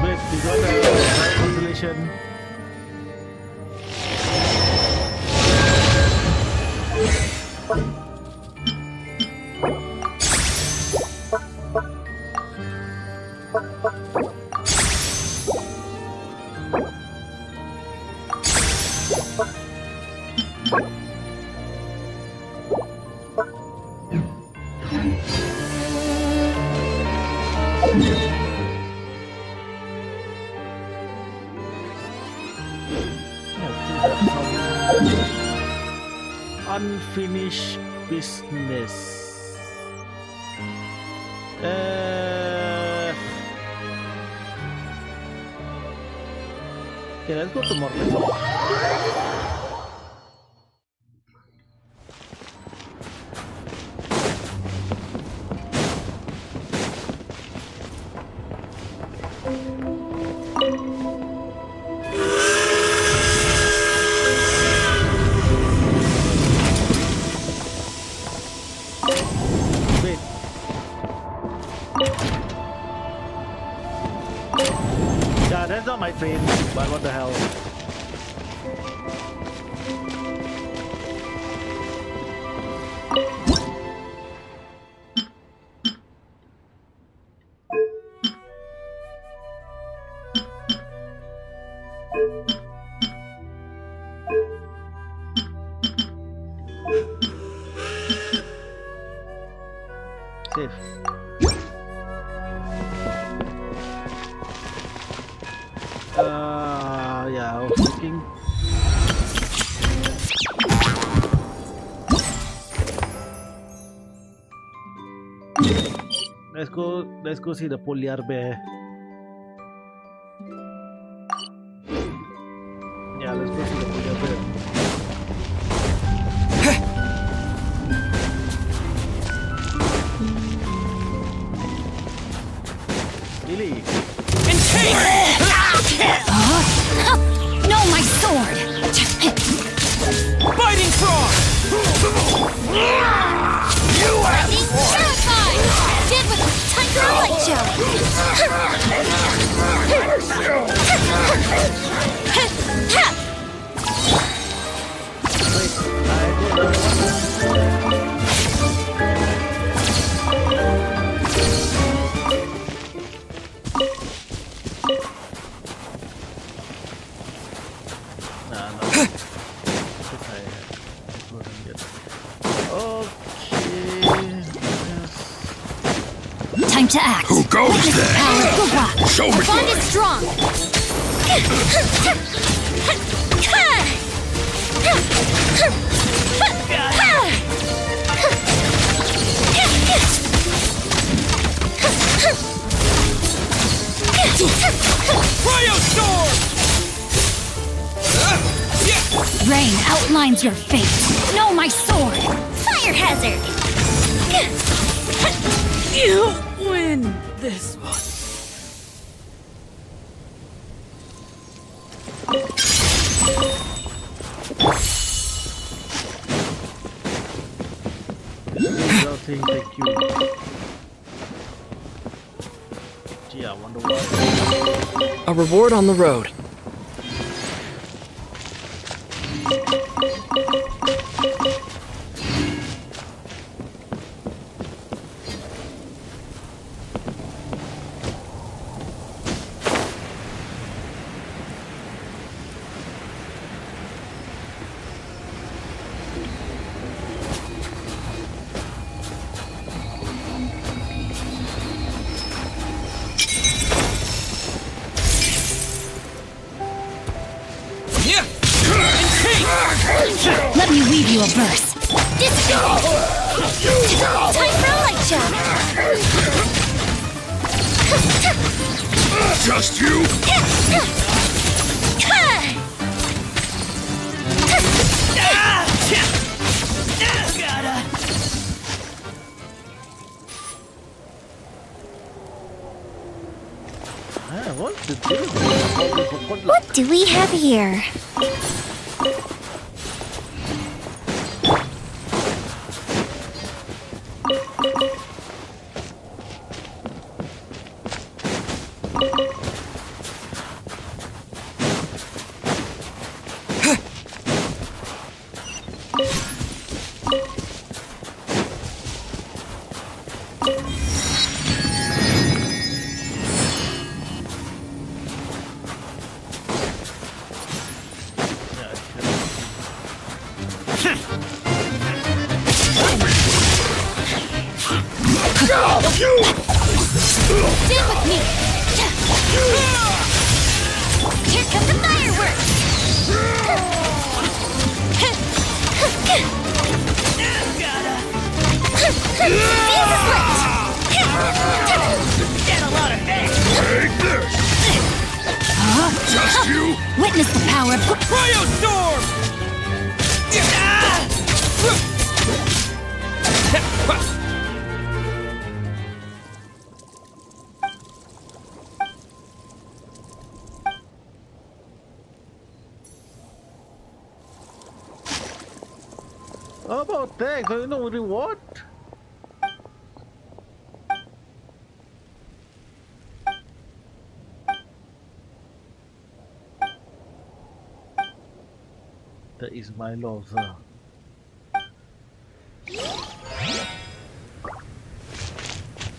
Wait, we got a constellation. unfinished business. Okay, let's go to Morpeth. Yeah, that's not my train, but what the hell. Safe. Yeah, I was thinking. Let's go see the polar bear. Yeah, let's go see the polar bear. Really? No, my sword! Fighting frog! You are being terrified! Did with time for a light show! Time to act. Who goes there? Show me Our bond blood. is strong! Cryo Storm! Rain outlines your fate. Know my sword. Fire hazard! You win this one. Thank you. Gee, I wonder why. A reward on the road. Let me weave you a verse. Time for a light show! Just you? What do we have here? Stay with me! Here come the fireworks! Get a lot of this! Take this! Just you? Witness the power of Cryostorm! How about that? Do you know reward? That is my lover.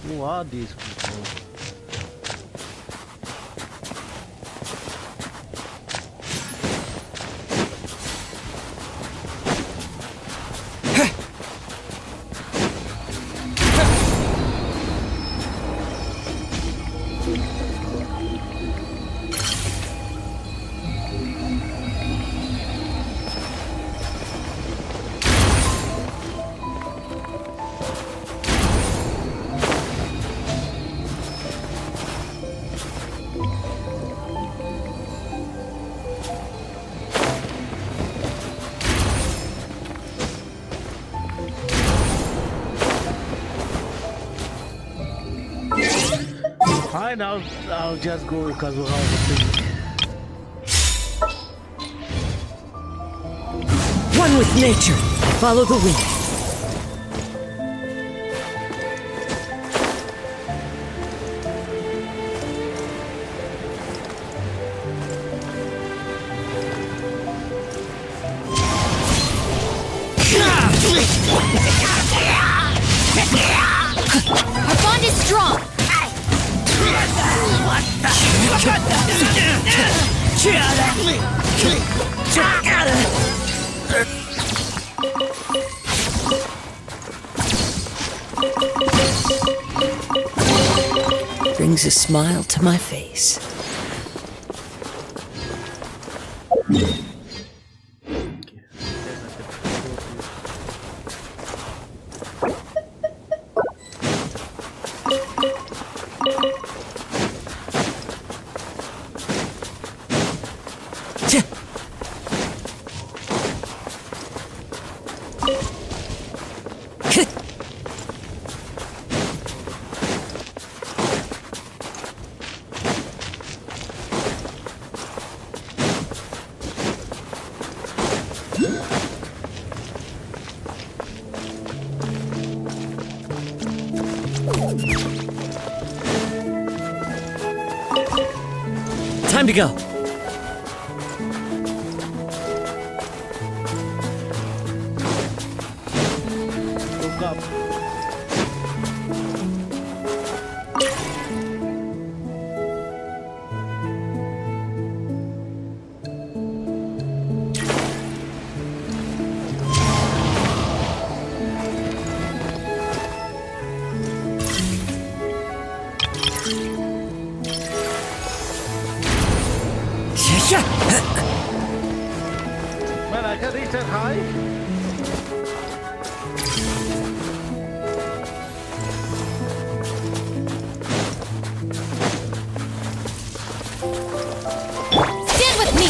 Who are these people? Fine, I'll just go because we have a thing. One with nature. Follow the wind. Our bond is strong! Brings a smile to my face. Time to go. Look up. Man, I can reach that high. Stand with me!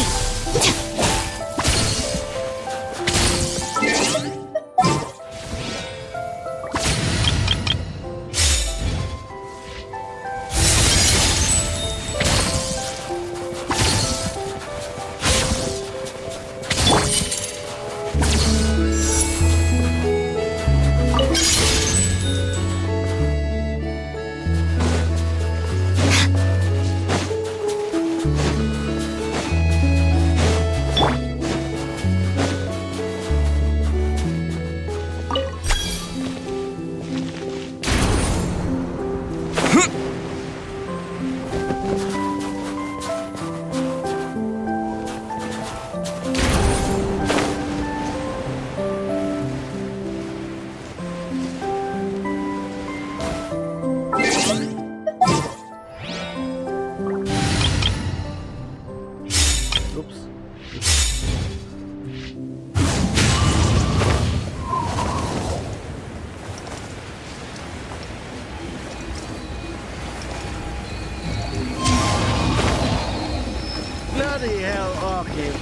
cave.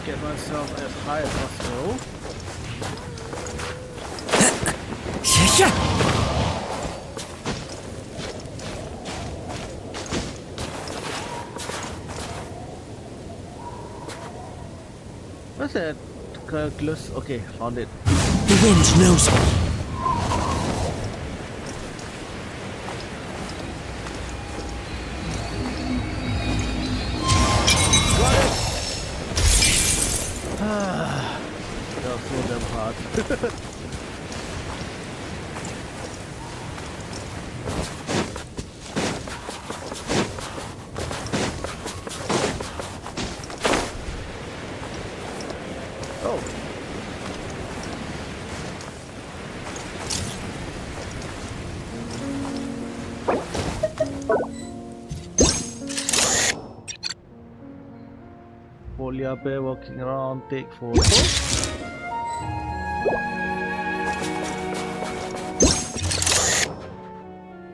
Get myself as high as possible. What's that? Calculus? Okay, found it. The wind knows me. That was so damn hard. Oh. Polia bear walking around, take photo.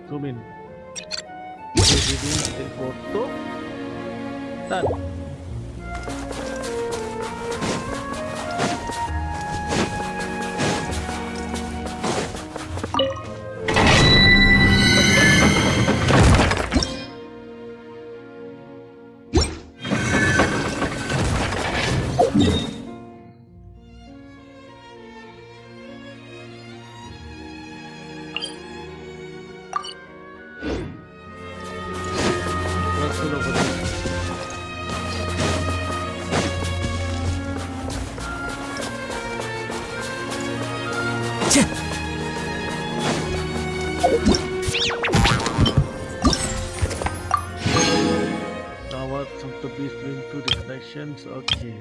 Zoom in. Take photo. Done. Now what? Some to be between two destinations. Okay.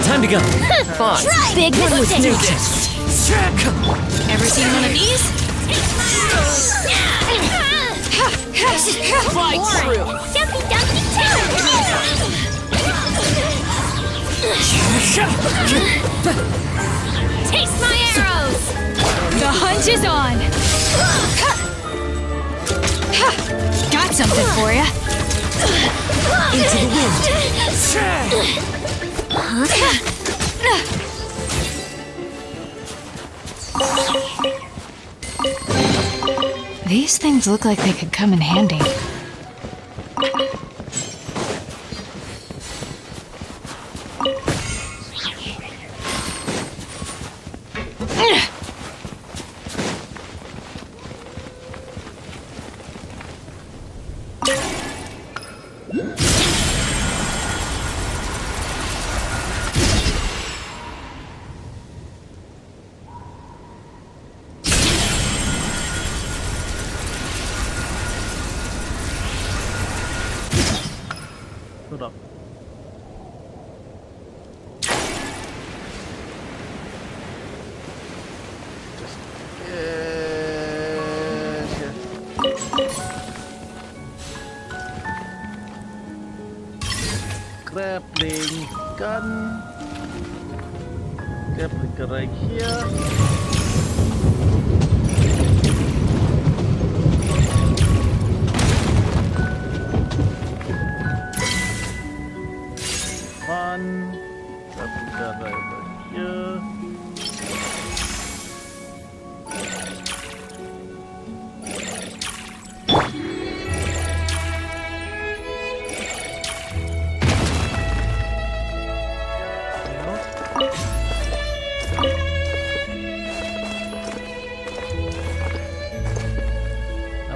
Time to go. Fine. Big one with nature. Ever seen one of these? Fly true. Dumpy Dumpy Taste my arrows. The hunt is on. Got something for ya. Into the These things look like they could come in handy. Hold up. Just grappling gun. Grappling gun right here. One. Grappling gun right over here.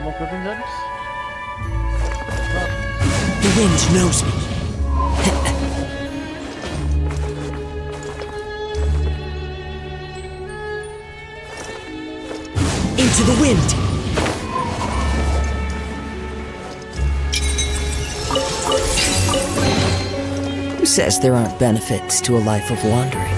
More grappling guns? The wind knows me. Into the wind! Who says there aren't benefits to a life of wandering?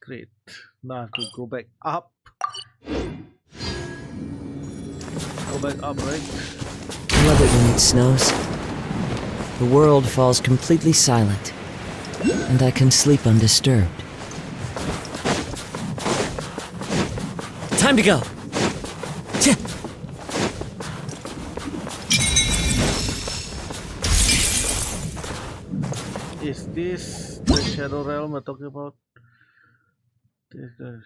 Great. Now I could go back up. Go back up, right? I love it when it snows. The world falls completely silent, and I can sleep undisturbed. Time to go! Is this the Shadow Realm I'm talking about? This guy.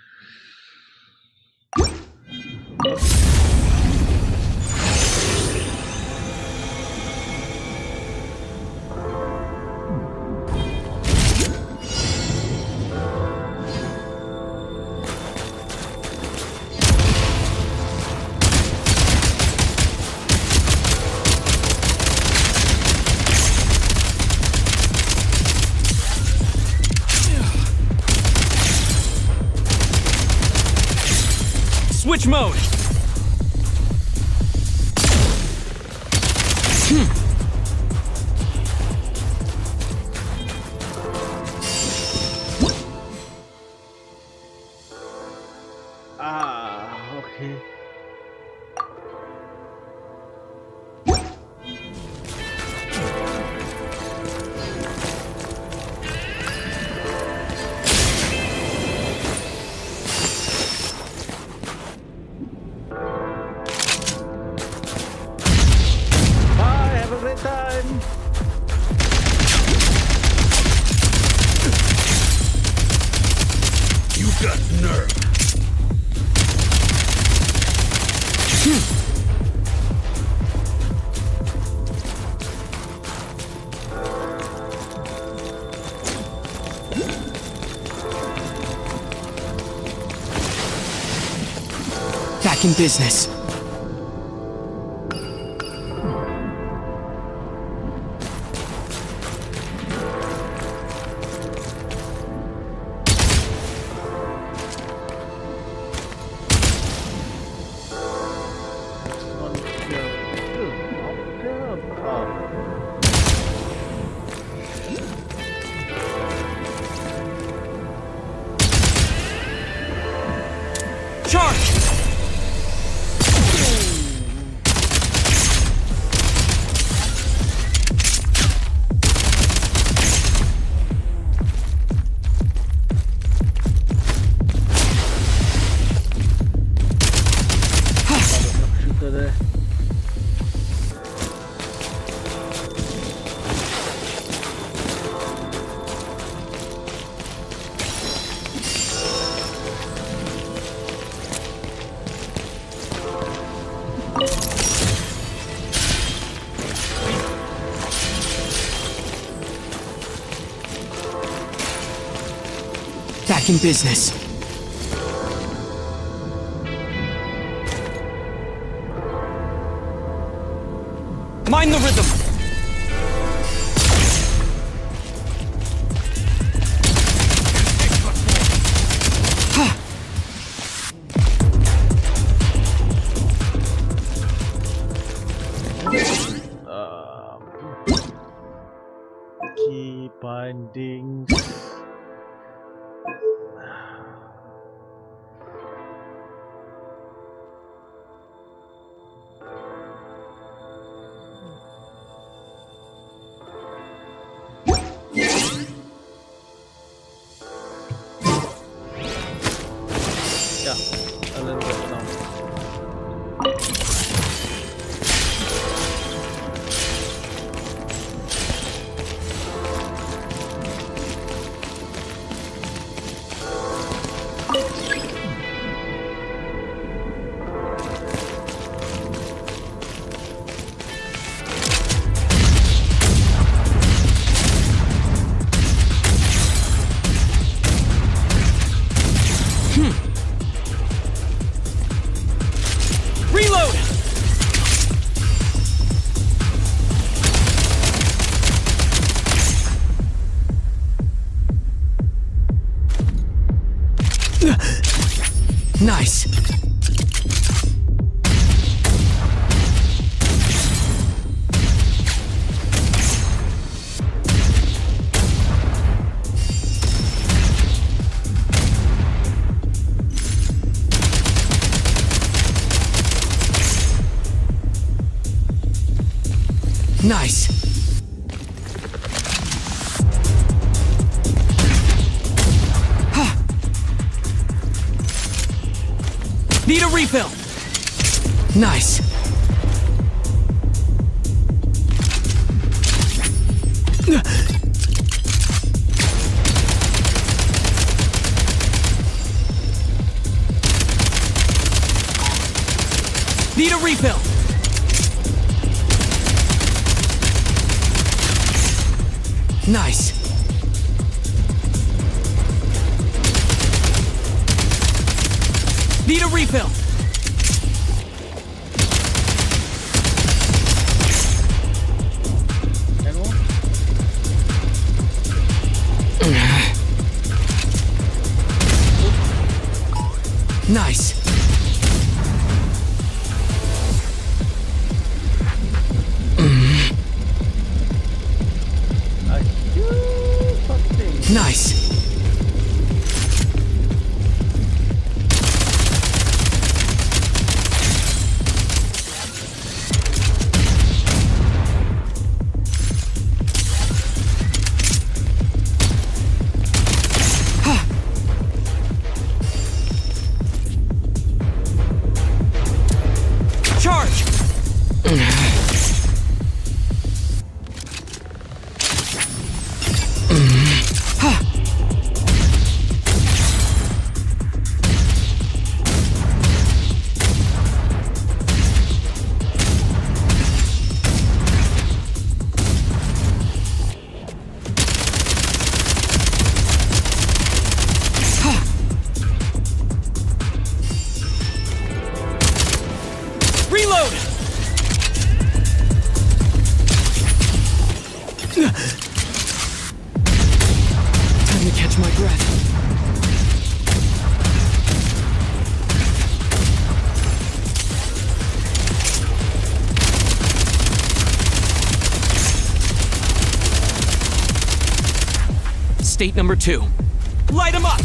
Switch mode! Okay. Time. You got nerve. Back in business. Back in business. Mind the rhythm! Key bindings. Nice. Nice. Need a refill. Nice. Need a refill. Nice. Need a refill. Nice. Nice. Charge. Reload! Time to catch my breath. State number 2. Light 'em up!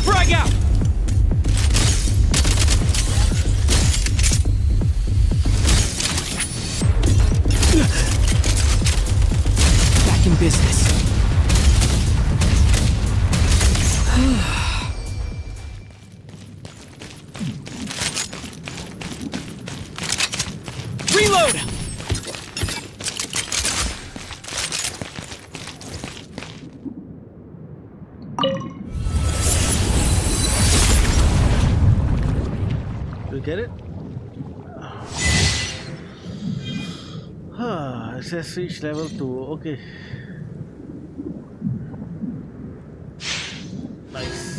Frag out! Back in business. Reload! You get it? Access reach level 2. Okay. Nice.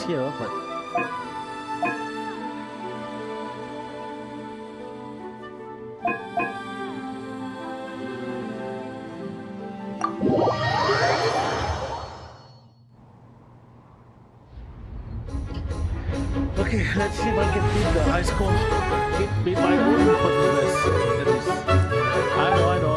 here, but okay, let's see if I can beat the high score. Beat my own progress. That is, I know.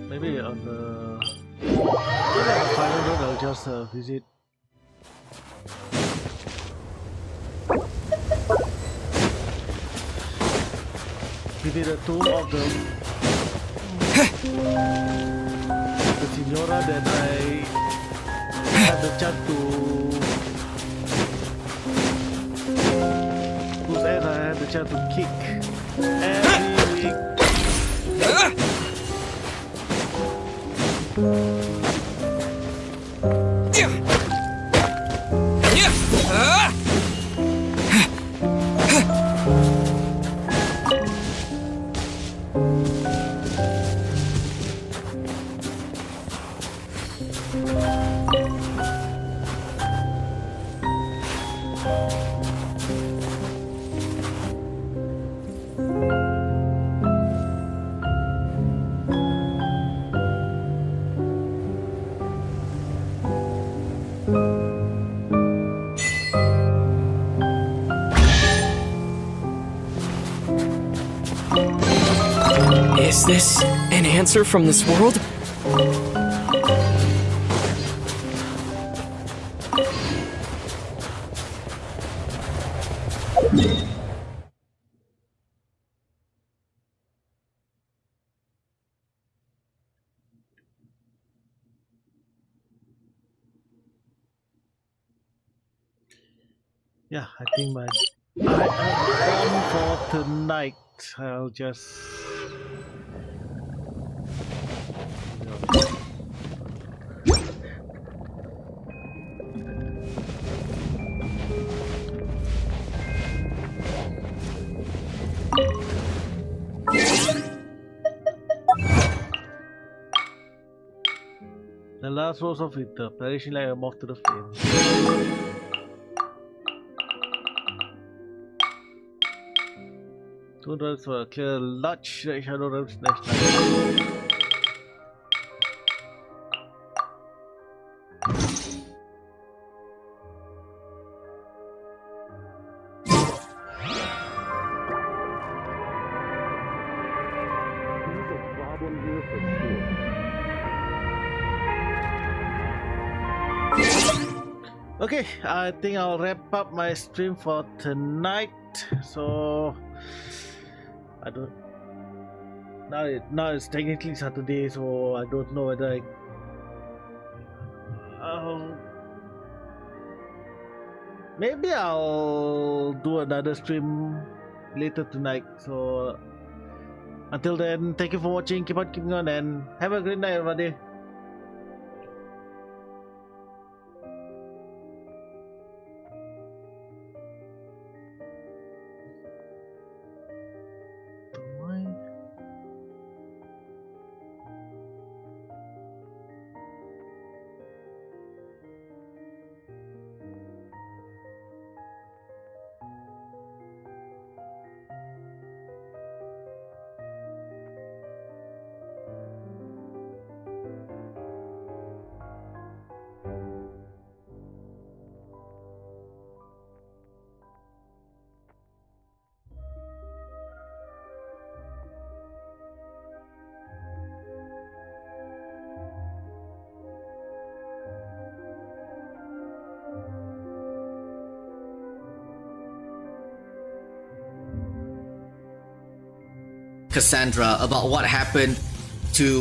Maybe on the final note, I'll just visit. Visit the tomb of the Signora that I had the chance to whose ass I had the chance to kick every week. Is this an answer from this world? Yeah, I think I am done for tonight. I'll just the last rose of winter, perishing like a moth to the flame. Two roads for a clear, large shadow road Snezhnaya. Okay, I think I'll wrap up my stream for tonight. So I don't now it's technically Saturday, so I don't know whether maybe I'll do another stream later tonight. So until then, thank you for watching, keep on keeping on, and have a great night, everybody. Cassandra about what happened to